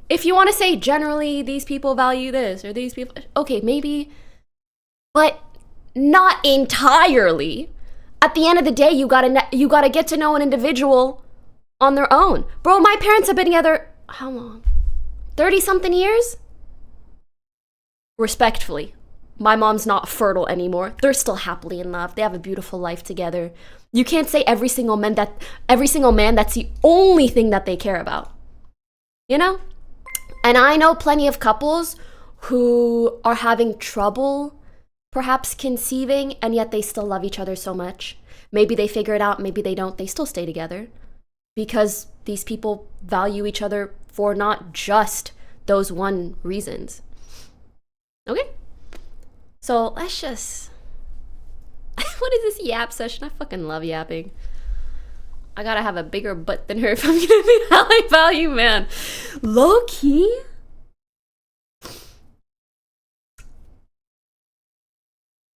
If you want to say generally these people value this or these people, okay, maybe, but not entirely. At the end of the day, you gotta get to know an individual on their own. Bro, my parents have been together, how long? 30-something years? Respectfully, my mom's not fertile anymore. They're still happily in love. They have a beautiful life together. You can't say every single man that's the only thing that they care about. You know? And I know plenty of couples who are having trouble perhaps conceiving, and yet they still love each other so much. Maybe they figure it out, maybe they don't. They still stay together because these people value each other for not just those one reasons. Okay? So let's just... What is this yap session? I fucking love yapping. I gotta have a bigger butt than her if I'm gonna be high value, man. Low key?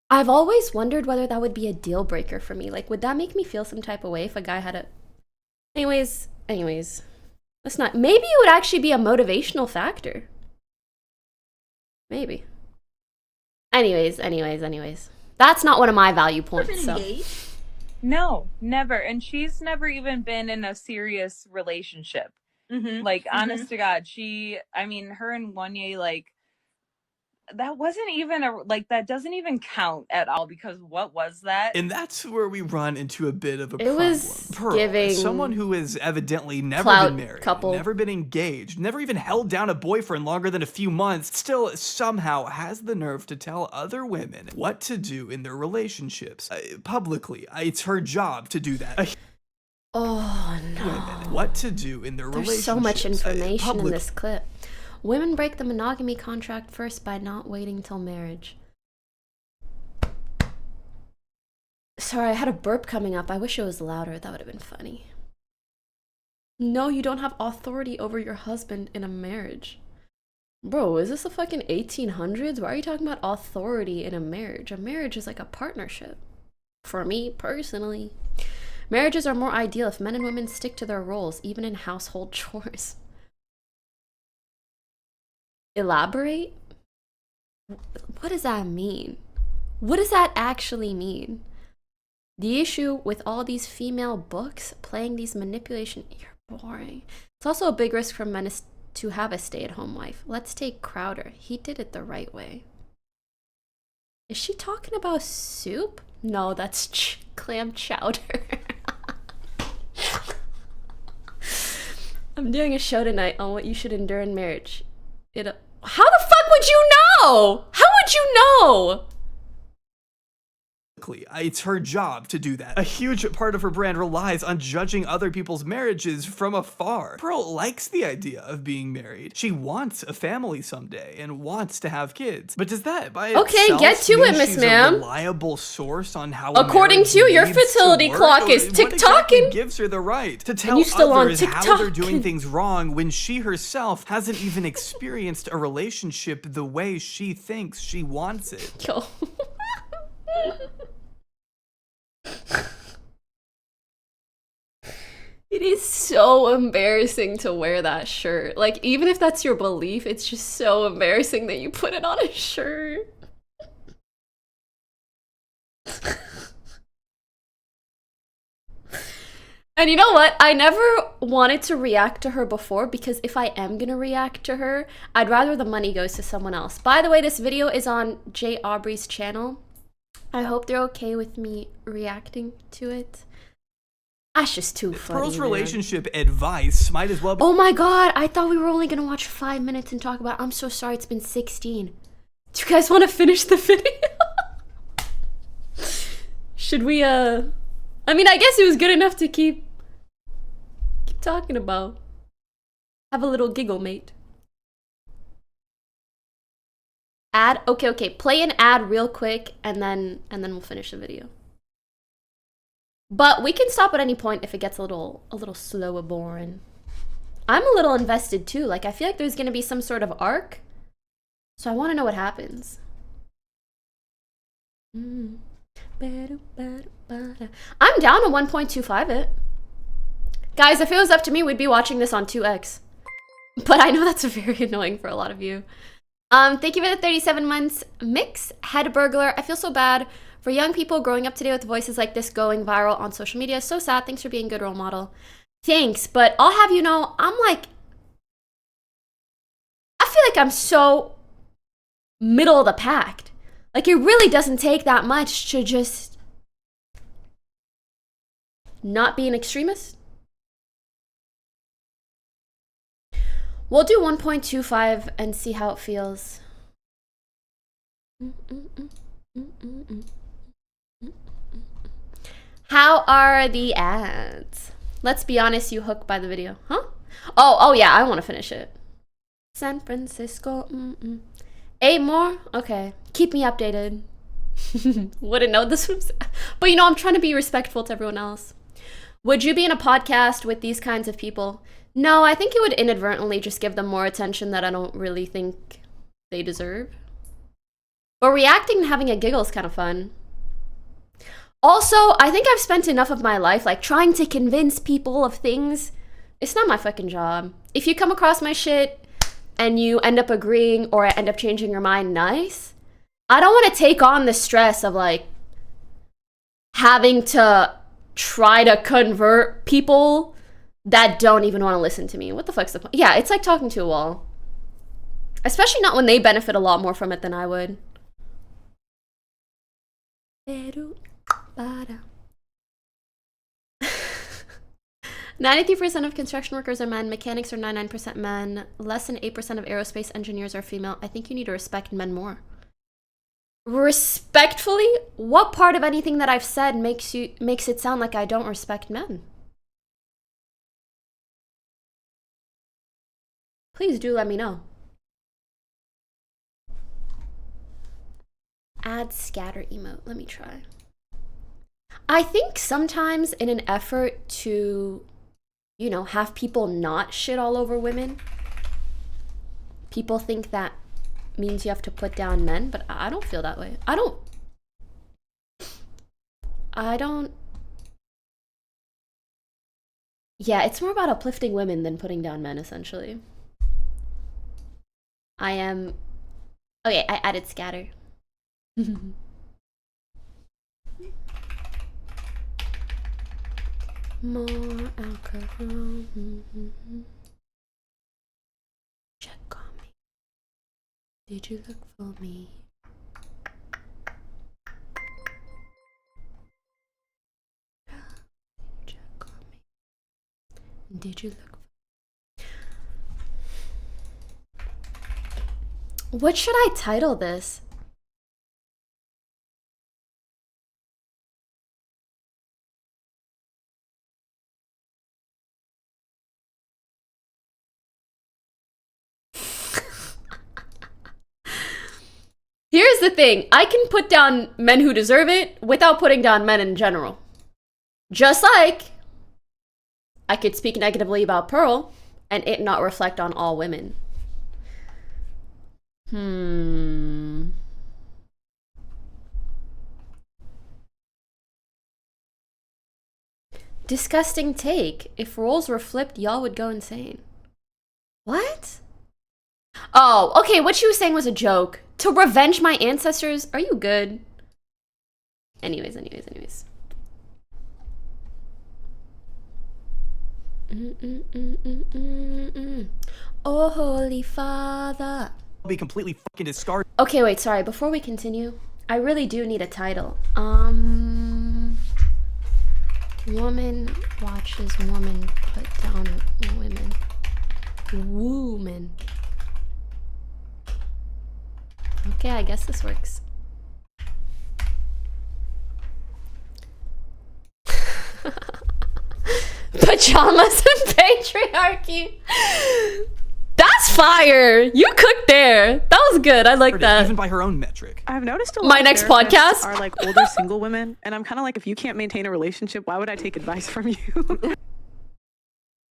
I've always wondered whether that would be a deal breaker for me. Like, would that make me feel some type of way if a guy had a... Anyways. Let's not... Maybe it would actually be a motivational factor. Maybe. Anyways. That's not one of my value points, so... No, never. And she's never even been in a serious relationship. Like, honest to God, her and Wanye, like, that wasn't even that doesn't even count at all, because what was that? And that's where we run into a bit of a It problem. was Pearl, giving as someone who has evidently never clout been married, couple. never been engaged, never even held down a boyfriend longer than a few months, still somehow has the nerve to tell other women what to do in their relationships. Publicly. It's her job to do that. Oh no. Women, what to do in their relationships. There's so much information in Public- this clip. Women break the monogamy contract first by not waiting till marriage. Sorry, I had a burp coming up. I wish it was louder. That would have been funny. No, you don't have authority over your husband in a marriage. Bro, is this the fucking 1800s? Why are you talking about authority in a marriage? A marriage is like a partnership. For me, personally. Marriages are more ideal if men and women stick to their roles, even in household chores. Elaborate? What does that mean? What does that actually mean? The issue with all these female books playing these manipulation, you're boring. It's also a big risk for men to have a stay-at-home wife. Let's take Crowder. He did it the right way. Is she talking about soup? No, that's clam chowder. I'm doing a show tonight on what you should endure in marriage. How the fuck would you know? How would you know? It's her job to do that. A huge part of her brand relies on judging other people's marriages from afar. Pearl likes the idea of being married. She wants a family someday and wants to have kids. But does that by itself get to mean it, Miss she's Ma'am. a reliable source on how According to you, your needs to fertility work? clock is What tick-tocking. exactly gives her the right to tell you still on others how they're TikTok? doing things wrong when she herself hasn't even experienced a relationship the way she thinks she wants it? Yo. It is so embarrassing to wear that shirt. Like, even if that's your belief, it's just so embarrassing that you put it on a shirt. And you know what? I never wanted to react to her before, because if I am gonna react to her, I'd rather the money goes to someone else. By the way, this video is on Jay Aubrey's channel. I hope they're okay with me reacting to it. That's just too funny. Pearl's man. relationship advice might as well be— Oh my god, I thought we were only gonna watch 5 minutes and talk about— I'm so sorry, it's been 16. Do you guys want to finish the video? Should we, I mean, I guess it was good enough to keep talking about. Have a little giggle, mate. Ad? Okay, play an ad real quick, and then we'll finish the video. But we can stop at any point if it gets a little slow or boring. I'm a little invested too. Like, I feel like there's gonna be some sort of arc, so I want to know what happens. I'm down to 1.25 it. Guys, if it was up to me, we'd be watching this on 2x. But I know that's very annoying for a lot of you. Thank you for the 37 months. Mix Head Burglar. I feel so bad for young people growing up today with voices like this going viral on social media. So sad. Thanks for being a good role model. Thanks, but I'll have you know, I feel like I'm so middle of the pack. Like, it really doesn't take that much to just not be an extremist. We'll do 1.25 and see how it feels. How are the ads? Let's be honest, you hooked by the video. Huh? Oh yeah, I want to finish it. San Francisco. 8 more? Okay. Keep me updated. Wouldn't know this was... But you know, I'm trying to be respectful to everyone else. Would you be in a podcast with these kinds of people? No, I think it would inadvertently just give them more attention that I don't really think they deserve. But reacting and having a giggle is kind of fun. Also, I think I've spent enough of my life like trying to convince people of things. It's not my fucking job. If you come across my shit and you end up agreeing or end up changing your mind, nice. I don't want to take on the stress of like having to try to convert people that don't even want to listen to me. What the fuck's the point? Yeah, it's like talking to a wall. Especially not when they benefit a lot more from it than I would. 93% of construction workers are men. Mechanics are 99% men. Less than 8% of aerospace engineers are female. I think you need to respect men more. Respectfully? What part of anything that I've said makes it sound like I don't respect men? Please do let me know. Add scatter emote. Let me try. I think sometimes in an effort to, you know, have people not shit all over women, people think that means you have to put down men, but I don't feel that way. I don't. Yeah, it's more about uplifting women than putting down men, essentially. Okay, I added scatter. More alcohol. Check on me. Did you look for me? Check on me. Did you look for me? What should I title this? Here's the thing. I can put down men who deserve it without putting down men in general. Just like I could speak negatively about Pearl and it not reflect on all women. Disgusting take. If roles were flipped, y'all would go insane. What? Oh, okay, what she was saying was a joke. To revenge my ancestors? Are you good? Anyways. Oh, Holy Father. Be completely fucking discarded. Okay, wait, sorry. Before we continue, I really do need a title. Woman watches woman put down women. Woman. Okay, I guess this works. Pajamas and patriarchy. That's fire. You cooked there. That was good. I like that. Even by her own metric. I've noticed a lot My of next therapists podcast are like older single women, and I'm kind of like, if you can't maintain a relationship, why would I take advice from you?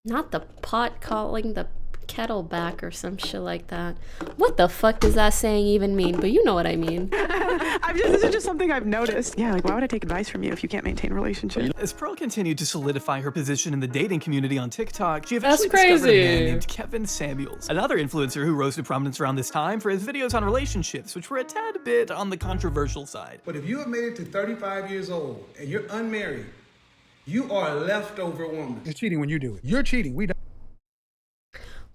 Not the pot calling the kettle back or some shit like that. What the fuck does that saying even mean? But you know what I mean. This is just something I've noticed. Yeah, like, why would I take advice from you if you can't maintain a relationship? As Pearl continued to solidify her position in the dating community on TikTok, she eventually discovered a man named Kevin Samuels, another influencer who rose to prominence around this time for his videos on relationships, which were a tad bit on the controversial side. But if you have made it to 35 years old and you're unmarried, you are a leftover woman. It's cheating when you do it. You're cheating. We don't.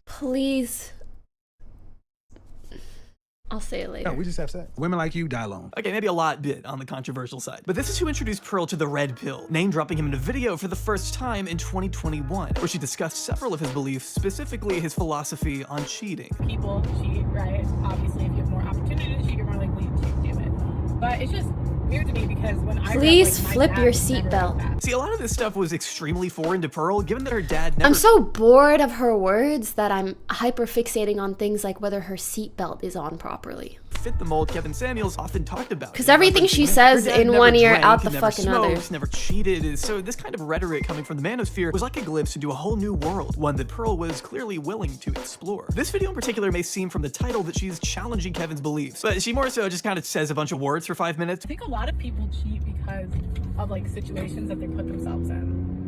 Please. I'll say it later. No, we just have sex. Women like you die alone. Okay, maybe a lot bit on the controversial side. But this is who introduced Pearl to the red pill, name dropping him in a video for the first time in 2021, where she discussed several of his beliefs, specifically his philosophy on cheating. People cheat, right? Obviously, if you have more opportunity to cheat, you're more likely to do it. But it's just weird to me because when Please flip your seatbelt. See, a lot of this stuff was extremely foreign to Pearl, given that her dad never— I'm so bored of her words that I'm hyper fixating on things like whether her seatbelt is on properly. Fit the mold Kevin Samuels often talked about. Because everything she says in one ear, out the fucking other. Never cheated. So this kind of rhetoric coming from the manosphere was like a glimpse into a whole new world, one that Pearl was clearly willing to explore. This video in particular may seem from the title that she's challenging Kevin's beliefs, but she more so just kind of says a bunch of words for 5 minutes. I think a lot of people cheat because of like situations that they put themselves in.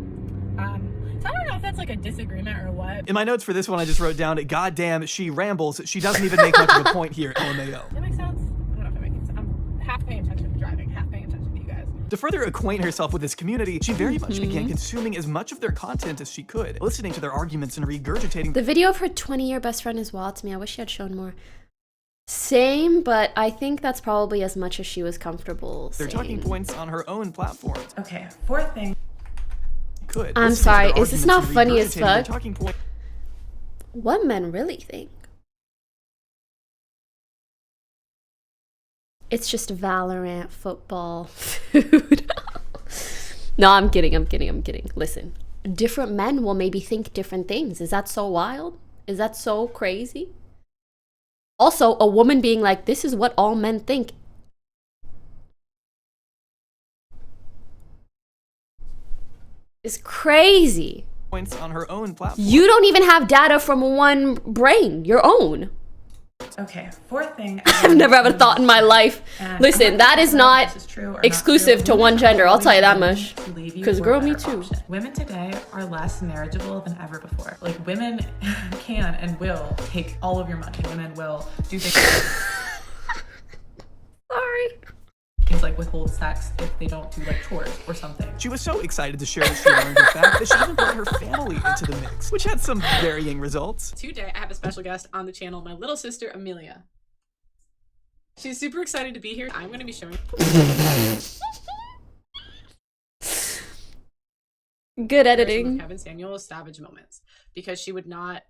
So I don't know if that's like a disagreement or what. In my notes for this one, I just wrote down, "Goddamn, she rambles. She doesn't even make much of a point here." LMAO. That makes sense. I don't know if it makes sense. I'm half paying attention to driving, half paying attention to you guys. To further acquaint herself with this community, she very much began consuming as much of their content as she could, listening to their arguments and regurgitating. The video of her 20-year best friend is wild to me. I wish she had shown more. Same, but I think that's probably as much as she was comfortable Their saying. talking points on her own platforms. Okay, fourth thing. Could. I'm Listening to sorry, their is this arguments not and funny as regurgitating their fuck? talking point- What men really think. It's just Valorant, football, food. No, I'm kidding. Listen, different men will maybe think different things. Is that so wild? Is that so crazy? Also, a woman being like, this is what all men think. Is crazy. Points on her own platform. You don't even have data from one brain, your own. Okay, fourth thing. I've never had a thought in my life. And Listen, that is not exclusive to one gender, I'll tell you that much. Because girl, me too. Women today are less marriageable than ever before. Like, women can and will take all of your money. Women will do things. Sorry. Things like withhold sex if they don't do like chores or something. She was so excited to share that she learned the fact that she even brought her family into the mix, which had some varying results. Today, I have a special guest on the channel, my little sister, Amelia. She's super excited to be here. I'm going to be showing... Good editing. Kevin Samuel's savage moments because she was not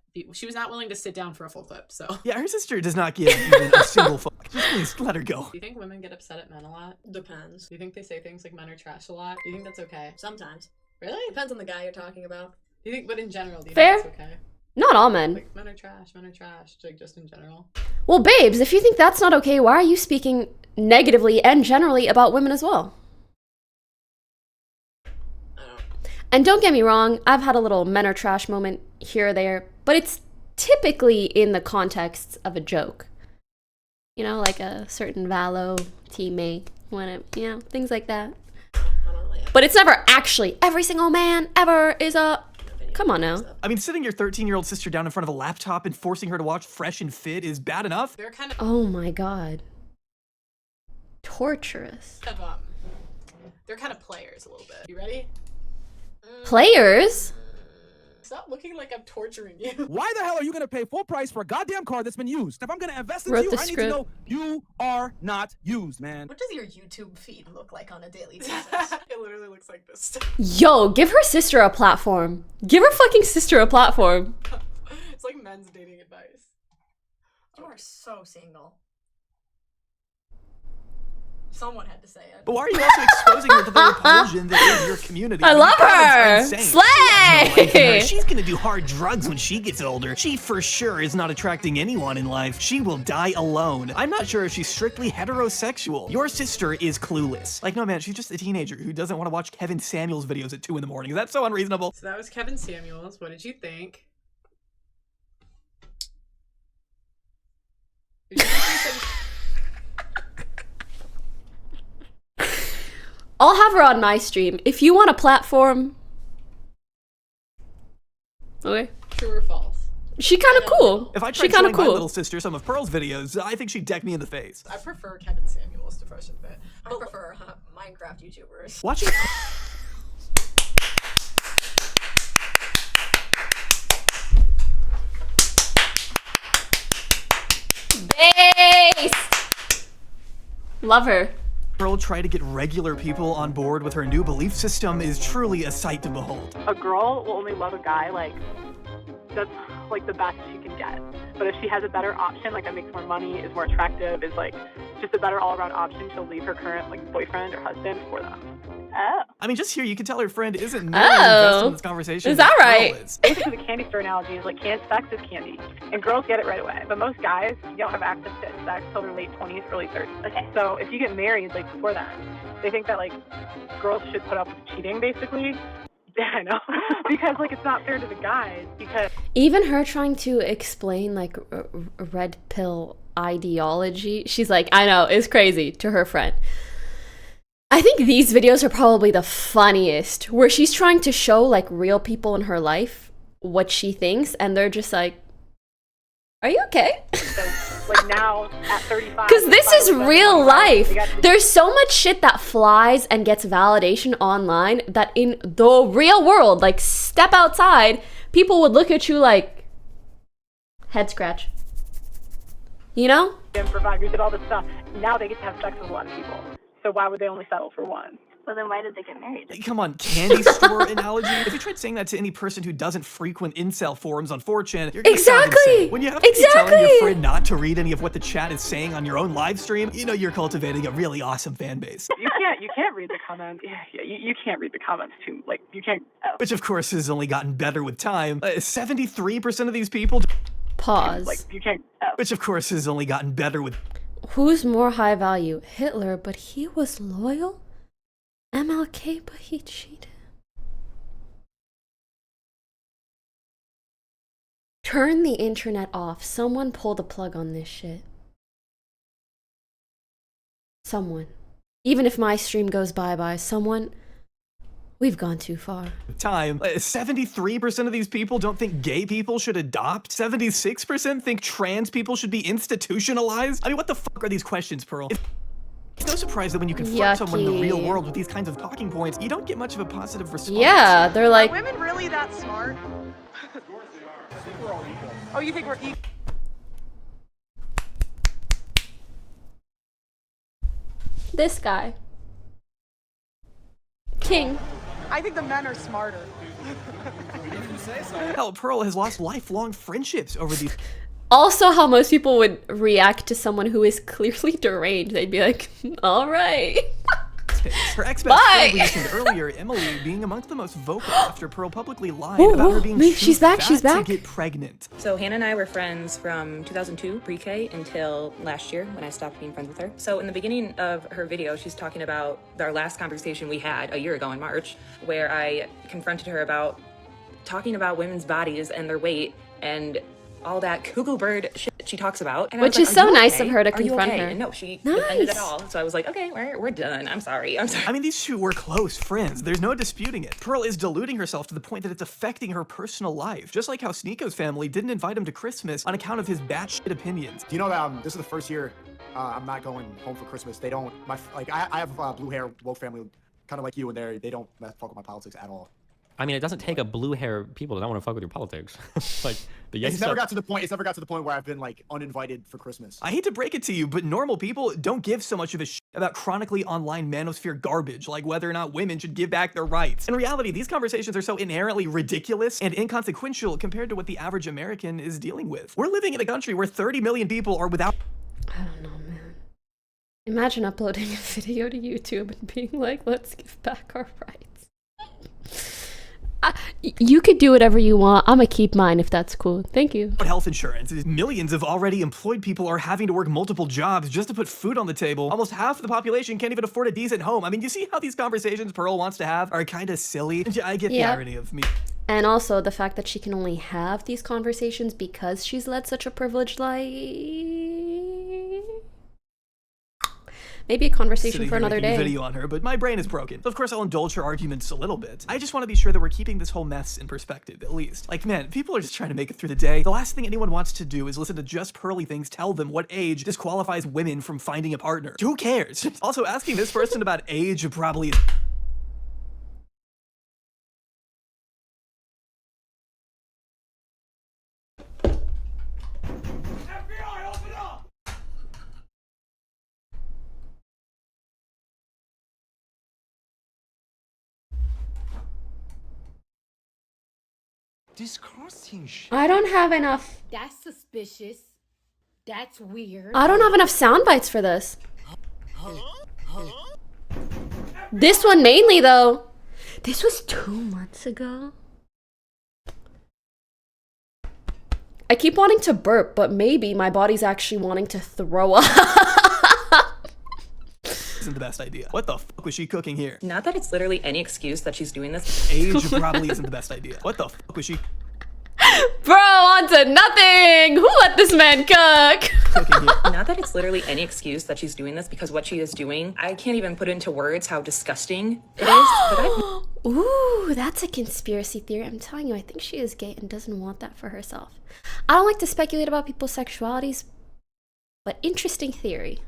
willing to sit down for a full clip. So Yeah, her sister does not give even a single fuck. Just please let her go. do you think women get upset at men a lot? Depends. Do you think they say things like men are trash a lot? Do you think that's okay? Sometimes. Really? Depends on the guy you're talking about. Do you think, but in general, do you Fair. think that's okay? Not all men. Like men are trash, like just in general. Well, babes, if you think that's not okay, why are you speaking negatively and generally about women as well? And don't get me wrong, I've had a little men are trash moment here or there, but it's typically in the context of a joke. You know, like a certain Valo teammate, when it, you know, things like that. But it's never actually every single man ever is a... Come on now. I mean, sitting your 13-year-old sister down in front of a laptop and forcing her to watch Fresh and Fit is bad enough. They're kind of... Oh my god. Torturous. They're kind of players a little bit. You ready? Players? Stop looking like I'm torturing you. Why the hell are you going to pay full price for a goddamn car that's been used? If I'm going to invest into Wrote you, the I need script. to know you are not used, man. What does your YouTube feed look like on a daily basis? It literally looks like this. Yo, give her sister a platform. Give her fucking sister a platform. It's like men's dating advice. You are so single. Someone had to say it. But why are you also exposing her to the repulsion that is your community? I love her! Insane. Slay! She's gonna do hard drugs when she gets older. She for sure is not attracting anyone in life. She will die alone. I'm not sure if she's strictly heterosexual. Your sister is clueless. Like, no man, she's just a teenager who doesn't want to watch Kevin Samuels videos at 2 in the morning. Is that so unreasonable? So that was Kevin Samuels. What did you think? Did you think I'll have her on my stream. If you want a platform... Okay. true or false? She kind of cool. If I She tried kind showing of my cool. little sister some of Pearl's videos, I think she'd deck me in the face. I prefer Kevin Samuels to Fresh and Fit. I prefer Minecraft YouTubers. Watching... Based! Love her. Pearl try to get regular people on board with her new belief system is truly a sight to behold. A girl will only love a guy that's like the best she can get. But if she has a better option, like that makes more money, is more attractive, is like just a better all-around option, she'll leave her current like boyfriend or husband for them. Oh. I mean, just here you can tell her friend isn't nearly invested in this conversation. Is that as Pearl right? is. Basically, the candy store analogy is like sex is candy, and girls get it right away. But most guys don't have access to sex till their late 20s, early 30s. Okay. So if you get married like before that, they think that like girls should put up with cheating, basically. Yeah, I know. Because like it's not fair to the guys. Because Even her trying to explain like red pill ideology, she's like, I know, it's crazy to her friend. I think these videos are probably the funniest, where she's trying to show like real people in her life what she thinks, and they're just like, are you okay? like now at 35. Because this is real life. There's so much shit that flies and gets validation online that in the real world, like step outside, people would look at you like head scratch. You know? and for 5 years, did all this stuff. Now they get to have sex with a lot of people. So why would they only settle for one? Well, then why did they get married? Come on, candy store analogy? If you tried saying that to any person who doesn't frequent incel forums on 4chan, you're gonna sound insane. When you have to keep telling your friend not to read any of what the chat is saying on your own live stream, you know you're cultivating a really awesome fan base. You can't read the comments. Yeah, you can't read the comments too. Like, you can't. Which of course has only gotten better with time. 73% of these people. Pause. Like, you can't. Which of course has only gotten better with. Who's more high value? Hitler, but he was loyal? MLK, but he cheated? Turn the internet off. Someone pull the plug on this shit. Someone. Even if my stream goes bye-bye, someone... We've gone too far. Time. 73% of these people don't think gay people should adopt. 76% think trans people should be institutionalized. I mean, what the fuck are these questions, Pearl? It's no surprise that when you confront someone in the real world with these kinds of talking points, you don't get much of a positive response. Yeah, they're like... Are women really that smart? Oh, you think we're equal? This guy. King. I think the men are smarter. Hell, Pearl has lost lifelong friendships over these. Also, how most people would react to someone who is clearly deranged. They'd be like, all right. Her ex-best friend we mentioned earlier, Emily, being amongst the most vocal after Pearl publicly lied about her being she's back, she's back. to get pregnant. So Hannah and I were friends from 2002 pre-K until last year when I stopped being friends with her. So in the beginning of her video, she's talking about our last conversation we had a year ago in March, where I confronted her about talking about women's bodies and their weight and all that cuckoo bird shit she talks about. And Which is so nice of her to confront her. And no, she defended it all. So I was like, okay, we're done. I'm sorry. I mean, these two were close friends. There's no disputing it. Pearl is deluding herself to the point that it's affecting her personal life. Just like how Sneeko's family didn't invite him to Christmas on account of his batshit opinions. Do you know that this is the first year I'm not going home for Christmas? They don't, I have blue hair, woke family, kind of like you, and they don't fuck with my politics at all. I mean, it doesn't take a blue hair people to not want to fuck with your politics. Like it's never got to the point. It's never got to the point where I've been like uninvited for Christmas. I hate to break it to you, but normal people don't give so much of a shit about chronically online manosphere garbage, like whether or not women should give back their rights. In reality, these conversations are so inherently ridiculous and inconsequential compared to what the average American is dealing with. We're living in a country where 30 million people are without. I don't know, man. Imagine uploading a video to YouTube and being like, let's give back our rights. You could do whatever you want. I'm gonna keep mine if that's cool. Thank you. Health insurance. Millions of already employed people are having to work multiple jobs just to put food on the table. Almost half the population can't even afford a decent home. I mean, you see how these conversations Pearl wants to have are kind of silly? I get the irony of me. And also the fact that she can only have these conversations because she's led such a privileged life. Maybe a conversation for another day. Video on her, but my brain is broken. Of course, I'll indulge her arguments a little bit. I just want to be sure that we're keeping this whole mess in perspective, at least. Like, man, people are just trying to make it through the day. The last thing anyone wants to do is listen to just pearly things tell them what age disqualifies women from finding a partner. Who cares? Also, asking this person about age probably... Disgusting shit. I don't have enough. That's suspicious. That's weird. I don't have enough sound bites for this. This one mainly, though. This was 2 months ago. I keep wanting to burp, but maybe my body's actually wanting to throw up. Isn't the best idea. What the fuck was she cooking here? Not that it's literally any excuse that she's doing this. Age probably isn't the best idea. What the fuck was she... Bro, on to nothing! Who let this man cook? Not that it's literally any excuse that she's doing this, because what she is doing, I can't even put into words how disgusting it is. But Ooh, that's a conspiracy theory. I'm telling you, I think she is gay and doesn't want that for herself. I don't like to speculate about people's sexualities, but interesting theory.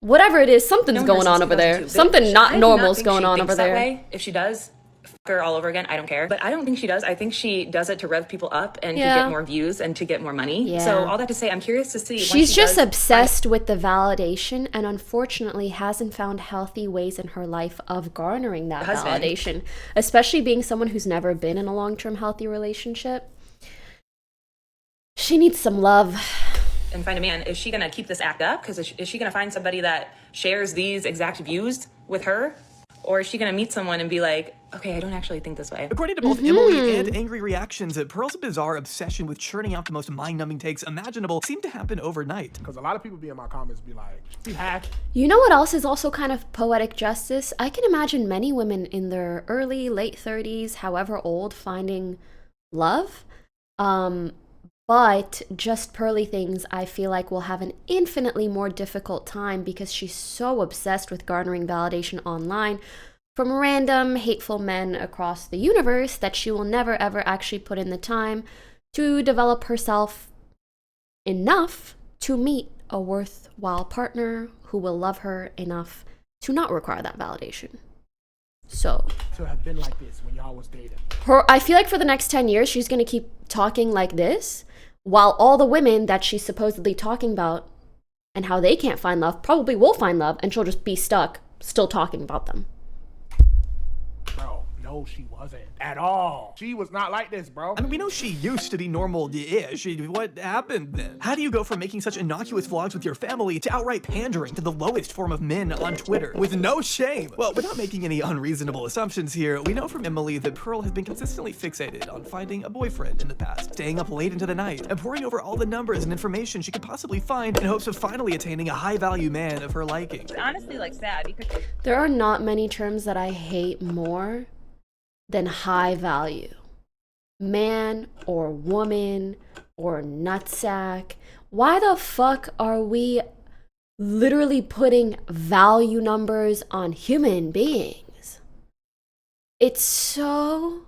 Whatever it is, something's going on over there. Something not normal's going on over there. If she does, her all over again, I don't care. But I don't think she does. I think she does it to rev people up and to get more views and to get more money. Yeah. So all that to say, I'm curious to see. She's just obsessed with the validation and unfortunately hasn't found healthy ways in her life of garnering that validation, especially being someone who's never been in a long-term healthy relationship. She needs some love. And find a man. Is she going to keep this act up? Because is she going to find somebody that shares these exact views with her? Or is she going to meet someone and be like, okay, I don't actually think this way? According to both Emily and Angry Reactions, Pearl's bizarre obsession with churning out the most mind-numbing takes imaginable seemed to happen overnight. Because a lot of people be in my comments be like, "You hack." You know what else is also kind of poetic justice? I can imagine many women in their early, late 30s, however old, finding love. But just Pearly Things, I feel like, will have an infinitely more difficult time because she's so obsessed with garnering validation online from random, hateful men across the universe that she will never, ever actually put in the time to develop herself enough to meet a worthwhile partner who will love her enough to not require that validation. So to have been like this when y'all was dating. I feel like for the next 10 years, she's going to keep talking like this, while all the women that she's supposedly talking about and how they can't find love probably will find love, and she'll just be stuck still talking about them. Bro, no, she wasn't at all. She was not like this, bro. I mean, we know she used to be normal-ish. What happened then? How do you go from making such innocuous vlogs with your family to outright pandering to the lowest form of men on Twitter with no shame? Well, without making any unreasonable assumptions here, we know from Emily that Pearl has been consistently fixated on finding a boyfriend in the past, staying up late into the night, and poring over all the numbers and information she could possibly find in hopes of finally attaining a high-value man of her liking. It's honestly like sad because there are not many terms that I hate more than high value. Man or woman or nutsack. Why the fuck are we literally putting value numbers on human beings? It's so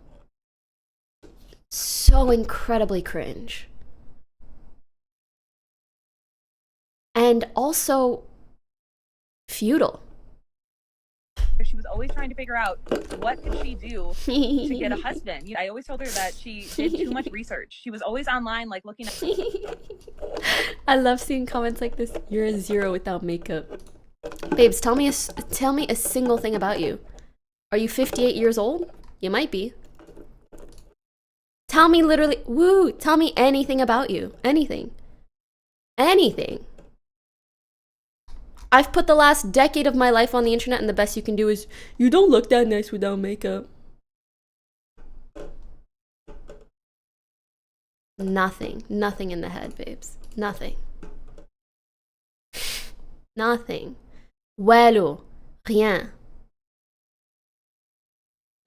incredibly cringe. And also futile. she was always trying to figure out what could she do to get a husband. I always told her that she did too much research. She was always online, like looking at. I love seeing comments like this. You're a 0 without makeup. Babes, tell me a single thing about you. Are you 58 years old? You might be. Tell me literally, tell me anything about you. Anything. Anything. I've put the last decade of my life on the internet, and the best you can do is, you don't look that nice without makeup. Nothing. Nothing in the head, babes. Nothing. Nothing. Wello. Rien.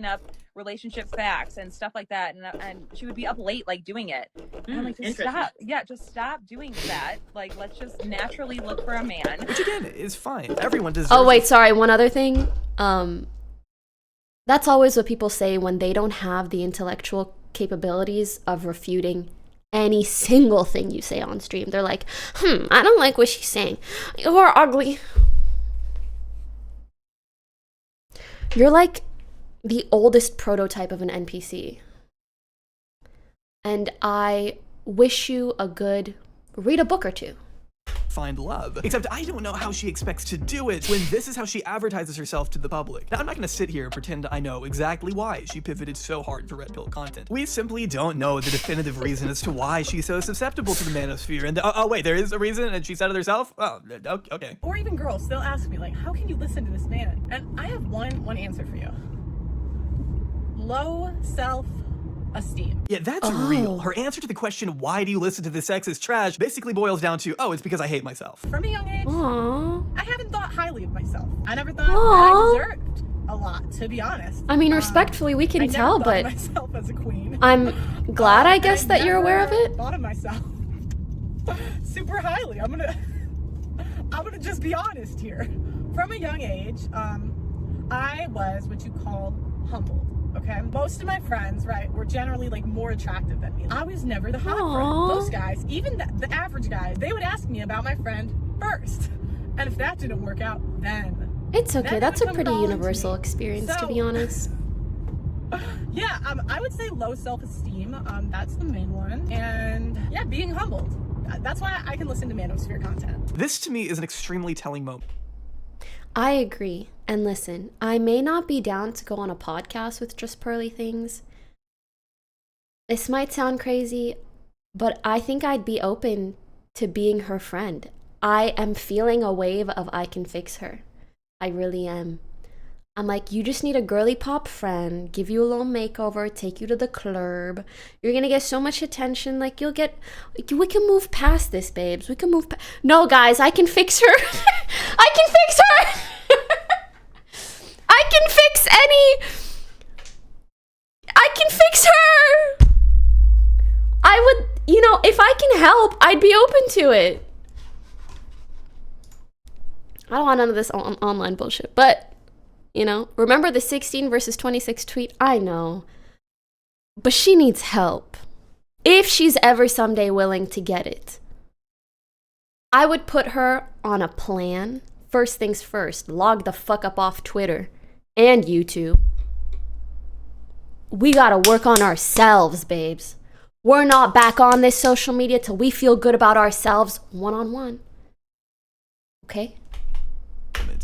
Up relationship facts and stuff like that, and she would be up late like doing it. And I'm like, just stop. Yeah, just stop doing that. Like, let's just naturally look for a man. Which again is fine. Everyone deserves. Oh wait, sorry. One other thing. That's always what people say when they don't have the intellectual capabilities of refuting any single thing you say on stream. They're like, I don't like what she's saying. You're ugly. You're like the oldest prototype of an NPC. And I wish you a good read a book or two. Find love. Except I don't know how she expects to do it when this is how she advertises herself to the public. Now, I'm not going to sit here and pretend I know exactly why she pivoted so hard to red pill content. We simply don't know the definitive reason as to why she's so susceptible to the manosphere. And oh wait, there is a reason, and she said it herself? Oh, okay. Or even girls still ask me, like, how can you listen to this man? And I have one answer for you. Low self-esteem. Yeah, that's real. Her answer to the question, why do you listen to this sexist trash, basically boils down to, oh, it's because I hate myself. From a young age, I haven't thought highly of myself. I never thought that I deserved a lot, to be honest. I mean, respectfully, we can tell, but I never thought of myself as a queen. I'm glad, I guess, that you're aware of it. Thought of myself super highly. I'm gonna just be honest here. From a young age, I was what you call humbled. Okay, most of my friends, right, were generally like more attractive than me. I was never the hot friend. Those guys, even the average guys, they would ask me about my friend first. And if that didn't work out, then it's okay. That's a pretty universal experience, to be honest. Yeah, I would say low self-esteem. That's the main one. And yeah, being humbled. That's why I can listen to Manosphere content. This to me is an extremely telling moment. I agree. And listen, I may not be down to go on a podcast with just Pearly Things. This might sound crazy, but I think I'd be open to being her friend. I am feeling a wave of I can fix her. I really am. I'm like, you just need a girly pop friend, give you a little makeover, take you to the club. You're gonna get so much attention. Like, we can move past this, babes. We can move No, guys, I can fix her. I can fix her. I can fix her. I would, if I can help, I'd be open to it. I don't want none of this online bullshit, but remember the 16 versus 26 tweet? I know. But she needs help. If she's ever someday willing to get it. I would put her on a plan. First things first, log the fuck up off Twitter and YouTube. We gotta work on ourselves, babes. We're not back on this social media till we feel good about ourselves one-on-one. Okay?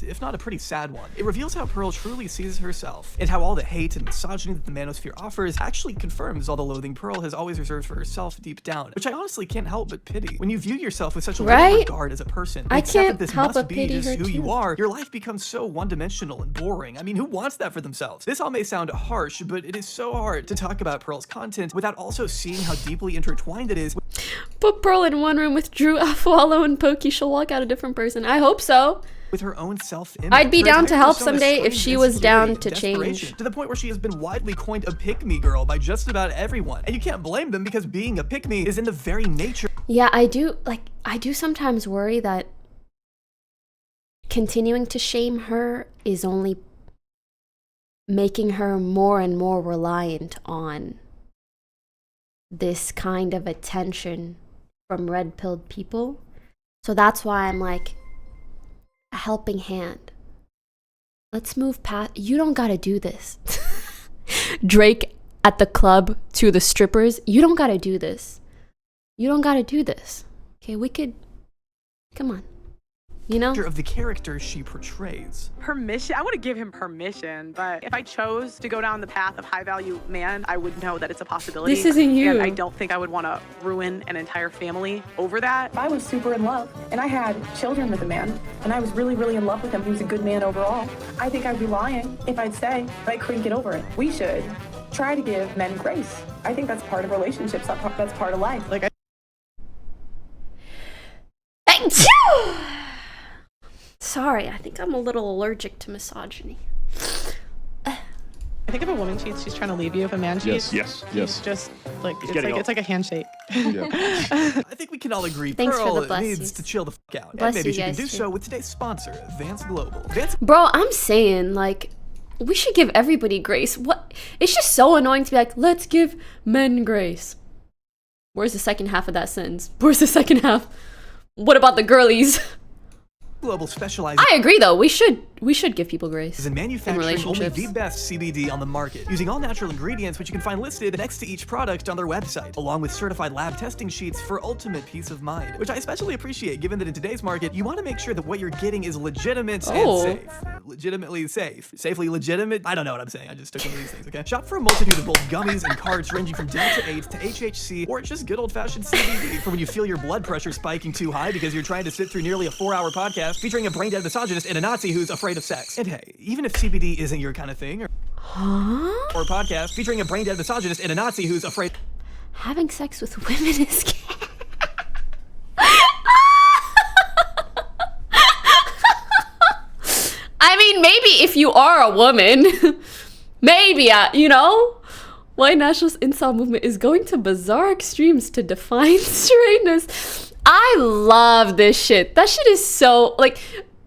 If not a pretty sad one. It reveals how Pearl truly sees herself, and how all the hate and misogyny that the manosphere offers actually confirms all the loathing Pearl has always reserved for herself deep down, which I honestly can't help but pity. When you view yourself with such a little regard as a person, I accept can't that this help must but be pity just her who you too. are, your life becomes so one-dimensional and boring. I mean, who wants that for themselves? This all may sound harsh, but it is so hard to talk about Pearl's content without also seeing how deeply intertwined it is. Put Pearl in one room with Drew, Afwalo, and Pokey. She'll walk out a different person. I hope so. With her own self-image. I'd be Her down entire to help persona someday if screams she was down insecurity to and desperation, change. to the point where she has been widely coined a pick-me girl by just about everyone. And you can't blame them because being a pick-me is in the very nature. Yeah, I do sometimes worry that continuing to shame her is only making her more and more reliant on this kind of attention from red-pilled people. So that's why I'm like, a helping hand. Let's move past. You don't gotta do this. Drake at the club to the strippers. You don't gotta do this. You don't gotta do this. Okay, we could. Come on. Of the character she portrays. Permission. I want to give him permission, but if I chose to go down the path of high value man, I would know that it's a possibility. This isn't you. And I don't think I would want to ruin an entire family over that. I was super in love, and I had children with a man, and I was really, really in love with him. He was a good man overall. I think I'd be lying if I'd say I couldn't get over it. We should try to give men grace. I think that's part of relationships. That's part of life. Sorry, I think I'm a little allergic to misogyny. I think if a woman cheats, she's trying to leave you. If a man cheats, yes. It's just like it's like a handshake. I think we can all agree Thanks for the Pearl needs blessies. to chill the fuck out. Bless And maybe you she can guys do too. so with today's sponsor, Vance Global. Vance Bro, I'm saying, like, we should give everybody grace. What? It's just so annoying to be like, let's give men grace. Where's the second half of that sentence? Where's the second half? What about the girlies? Global specializes I agree, though. We should give people grace in manufacturing only relationships. the best CBD on the market, using all natural ingredients which you can find listed next to each product on their website, along with certified lab testing sheets for ultimate peace of mind, which I especially appreciate given that in today's market, you want to make sure that what you're getting is legitimate and safe. Legitimately safe. Safely legitimate? I don't know what I'm saying. I just took one of these things, okay? Shop for a multitude of both gummies and carts ranging from Delta 8 to HHC, or just good old-fashioned CBD for when you feel your blood pressure spiking too high because you're trying to sit through nearly a 4-hour podcast featuring a brain-dead misogynist and a Nazi who's afraid of sex. And hey, even if CBD isn't your kind of thing, or a podcast featuring a brain-dead misogynist and a Nazi who's afraid... Having sex with women is gay. I mean, maybe if you are a woman, maybe, white nationalist incel movement is going to bizarre extremes to define straightness. I love this shit. That shit is so, like,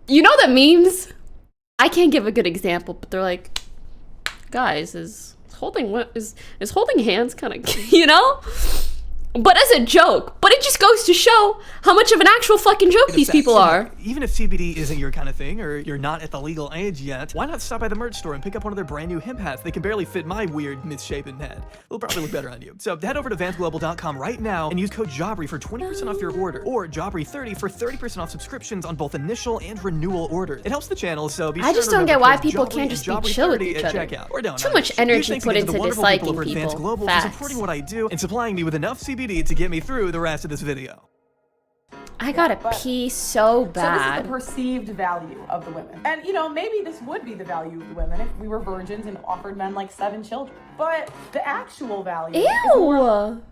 the memes? I can't give a good example, but they're like, guys, is holding hands kind of, but as a joke. But it just goes to show how much of an actual fucking joke these people are. Even if CBD isn't your kind of thing, or you're not at the legal age yet, why not stop by the merch store and pick up one of their brand new hemp hats? They can barely fit my weird, misshapen head. It'll probably look better on you. So head over to vansglobal.com right now and use code Jabri for 20% off your order, or Jabri30 for 30% off subscriptions on both initial and renewal orders. It helps the channel, so be sure I just to don't get remember why code people Jabri can't and just be Jabri30 chill with at each other. checkout. Or don't. Too much energy Huge put thanks into to the wonderful people disliking over at Vance people. Global for Facts. supporting what I do and supplying me with enough CBD to get me through the rest of this video. I gotta pee so So this is bad. the perceived value of the women. And maybe this would be the value of the women if we were virgins and offered men like 7 children. But the actual value is more. Ew!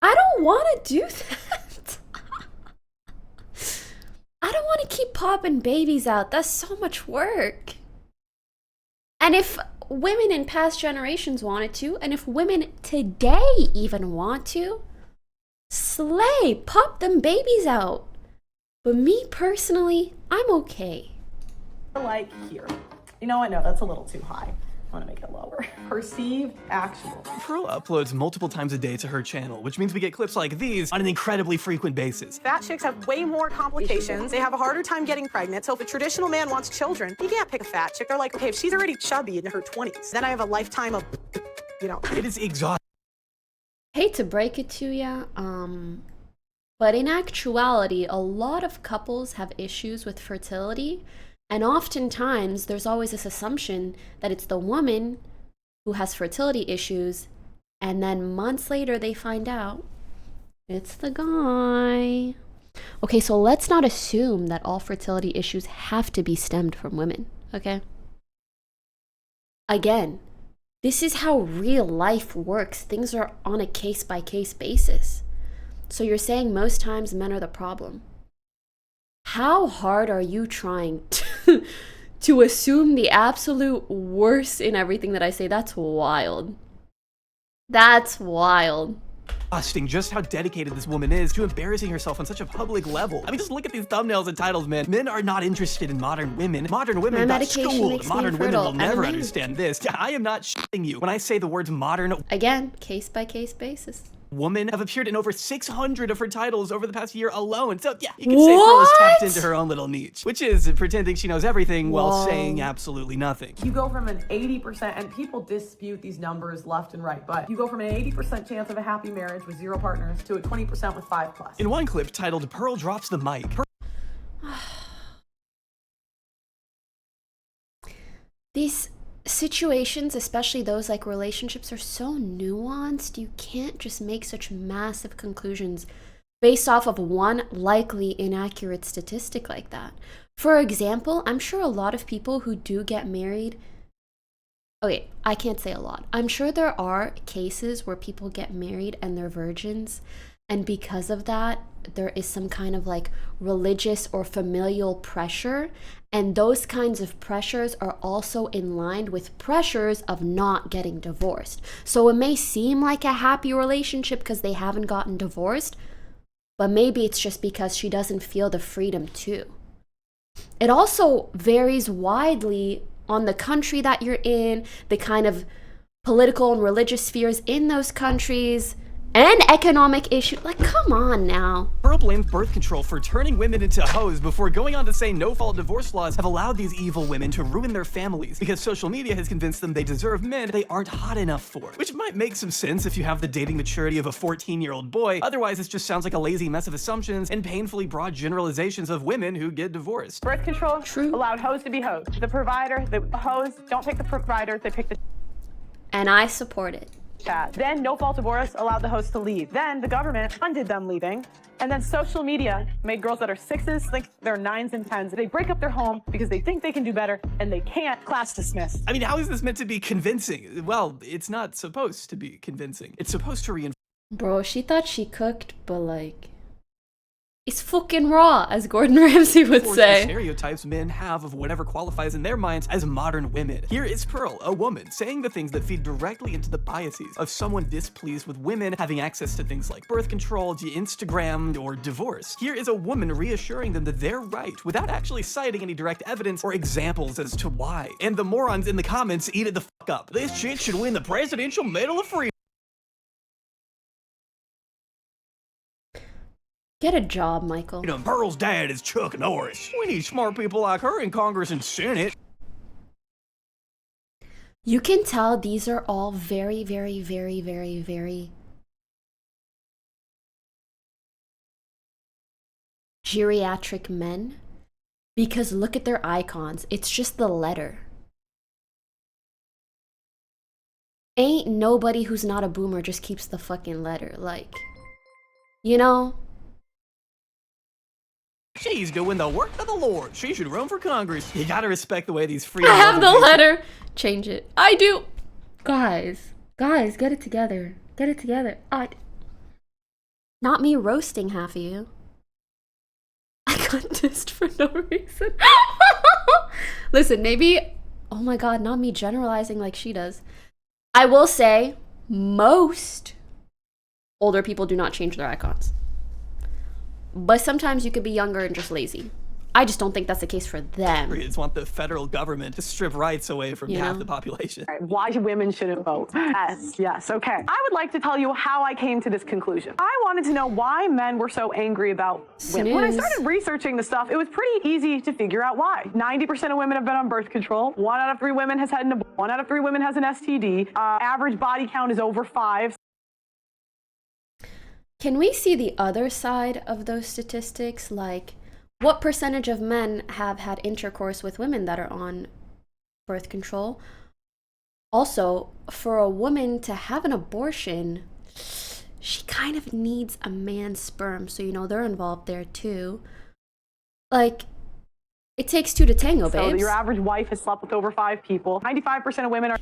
I don't want to do that. I don't want to keep popping babies out. That's so much work. And if women in past generations wanted to, and if women today even want to, slay, pop them babies out. But me personally, I'm okay. Like here. I know that's a little too high. I want to make it lower. Perceived actual. Pearl uploads multiple times a day to her channel, which means we get clips like these on an incredibly frequent basis. Fat chicks have way more complications. They have a harder time getting pregnant. So if a traditional man wants children, he can't pick a fat chick. They're like, okay, if she's already chubby in her 20s, then I have a lifetime of, It is exhausting. Hate to break it to ya, but in actuality, a lot of couples have issues with fertility, and oftentimes there's always this assumption that it's the woman who has fertility issues, and then months later they find out it's the guy. Okay, so let's not assume that all fertility issues have to be stemmed from women, okay? Again, this is how real life works. Things are on a case-by-case basis. So you're saying most times men are the problem. How hard are you trying to assume the absolute worst in everything that I say? That's wild. That's wild. Just how dedicated this woman is to embarrassing herself on such a public level. I mean, just look at these thumbnails and titles, man. Men are not interested in modern women. Modern women got schooled. Modern women will never understand this. I am not shitting you when I say the words modern. Again, case-by-case basis. Women have appeared in over 600 of her titles over the past year alone. So yeah, you can say Pearl has tapped into her own little niche, which is pretending she knows everything while saying absolutely nothing. You go from an 80%, and people dispute these numbers left and right, but you go from an 80% chance of a happy marriage with 0 partners to a 20% with 5+. In one clip titled Pearl Drops the Mic, These situations, especially those like relationships, are so nuanced. You can't just make such massive conclusions based off of one likely inaccurate statistic like that. For example, I'm sure a lot of people who do get married, okay, I can't say a lot. I'm sure there are cases where people get married and they're virgins, and because of that, there is some kind of like religious or familial pressure, and those kinds of pressures are also in line with pressures of not getting divorced. So it may seem like a happy relationship because they haven't gotten divorced, but maybe it's just because she doesn't feel the freedom to. It also varies widely on the country that you're in, the kind of political and religious spheres in those countries, and economic issues. Like, come on now. Pearl blames birth control for turning women into hoes before going on to say no-fault divorce laws have allowed these evil women to ruin their families because social media has convinced them they deserve men they aren't hot enough for. Which might make some sense if you have the dating maturity of a 14-year-old boy. Otherwise, it just sounds like a lazy mess of assumptions and painfully broad generalizations of women who get divorced. Birth control allowed hoes to be hoes. The provider, the hoes don't pick the provider, they pick the... And I support it. Then no-fault divorce allowed the host to leave. Then the government funded them leaving. And then social media made girls that are 6s think they're 9s and 10s. They break up their home because they think they can do better and they can't. Class dismissed. I mean, how is this meant to be convincing? Well, it's not supposed to be convincing. It's supposed to reinforce. Bro, she thought she cooked, but like, it's fucking raw, as Gordon Ramsay would say. The stereotypes men have of whatever qualifies in their minds as modern women. Here is Pearl, a woman, saying the things that feed directly into the biases of someone displeased with women having access to things like birth control, Instagram, or divorce. Here is a woman reassuring them that they're right without actually citing any direct evidence or examples as to why. And the morons in the comments eat it the fuck up. This chick should win the Presidential Medal of Freedom. Get a job, Michael. Pearl's dad is Chuck Norris. We need smart people like her in Congress and Senate. You can tell these are all very, very, very, very, very geriatric men, because look at their icons. It's just the letter. Ain't nobody who's not a boomer just keeps the fucking letter. Like, you know? She's doing the work of the Lord. She should run for Congress. You gotta respect the way these I freedom have the organizations- letter. Change it. I do. Guys, get it together. Get it together. Not me roasting half of you. I got dissed for no reason. Listen, maybe, oh my God, not me generalizing like she does. I will say most older people do not change their icons. But sometimes you could be younger and just lazy. I just don't think that's the case for them. Kids want the federal government to strip rights away from half the population. Why women shouldn't vote? Yes, okay. I would like to tell you how I came to this conclusion. I wanted to know why men were so angry about women. When I started researching the stuff, it was pretty easy to figure out why. 90% of women have been on birth control. 1 out of 3 women has had an 1 out of 3 women has an STD. Average body count is over 5. Can we see the other side of those statistics? Like, what percentage of men have had intercourse with women that are on birth control? Also, for a woman to have an abortion, she kind of needs a man's sperm. So, you know, they're involved there too. Like, it takes 2 to tango, babes. So your average wife has slept with over 5 people. 95% of women are...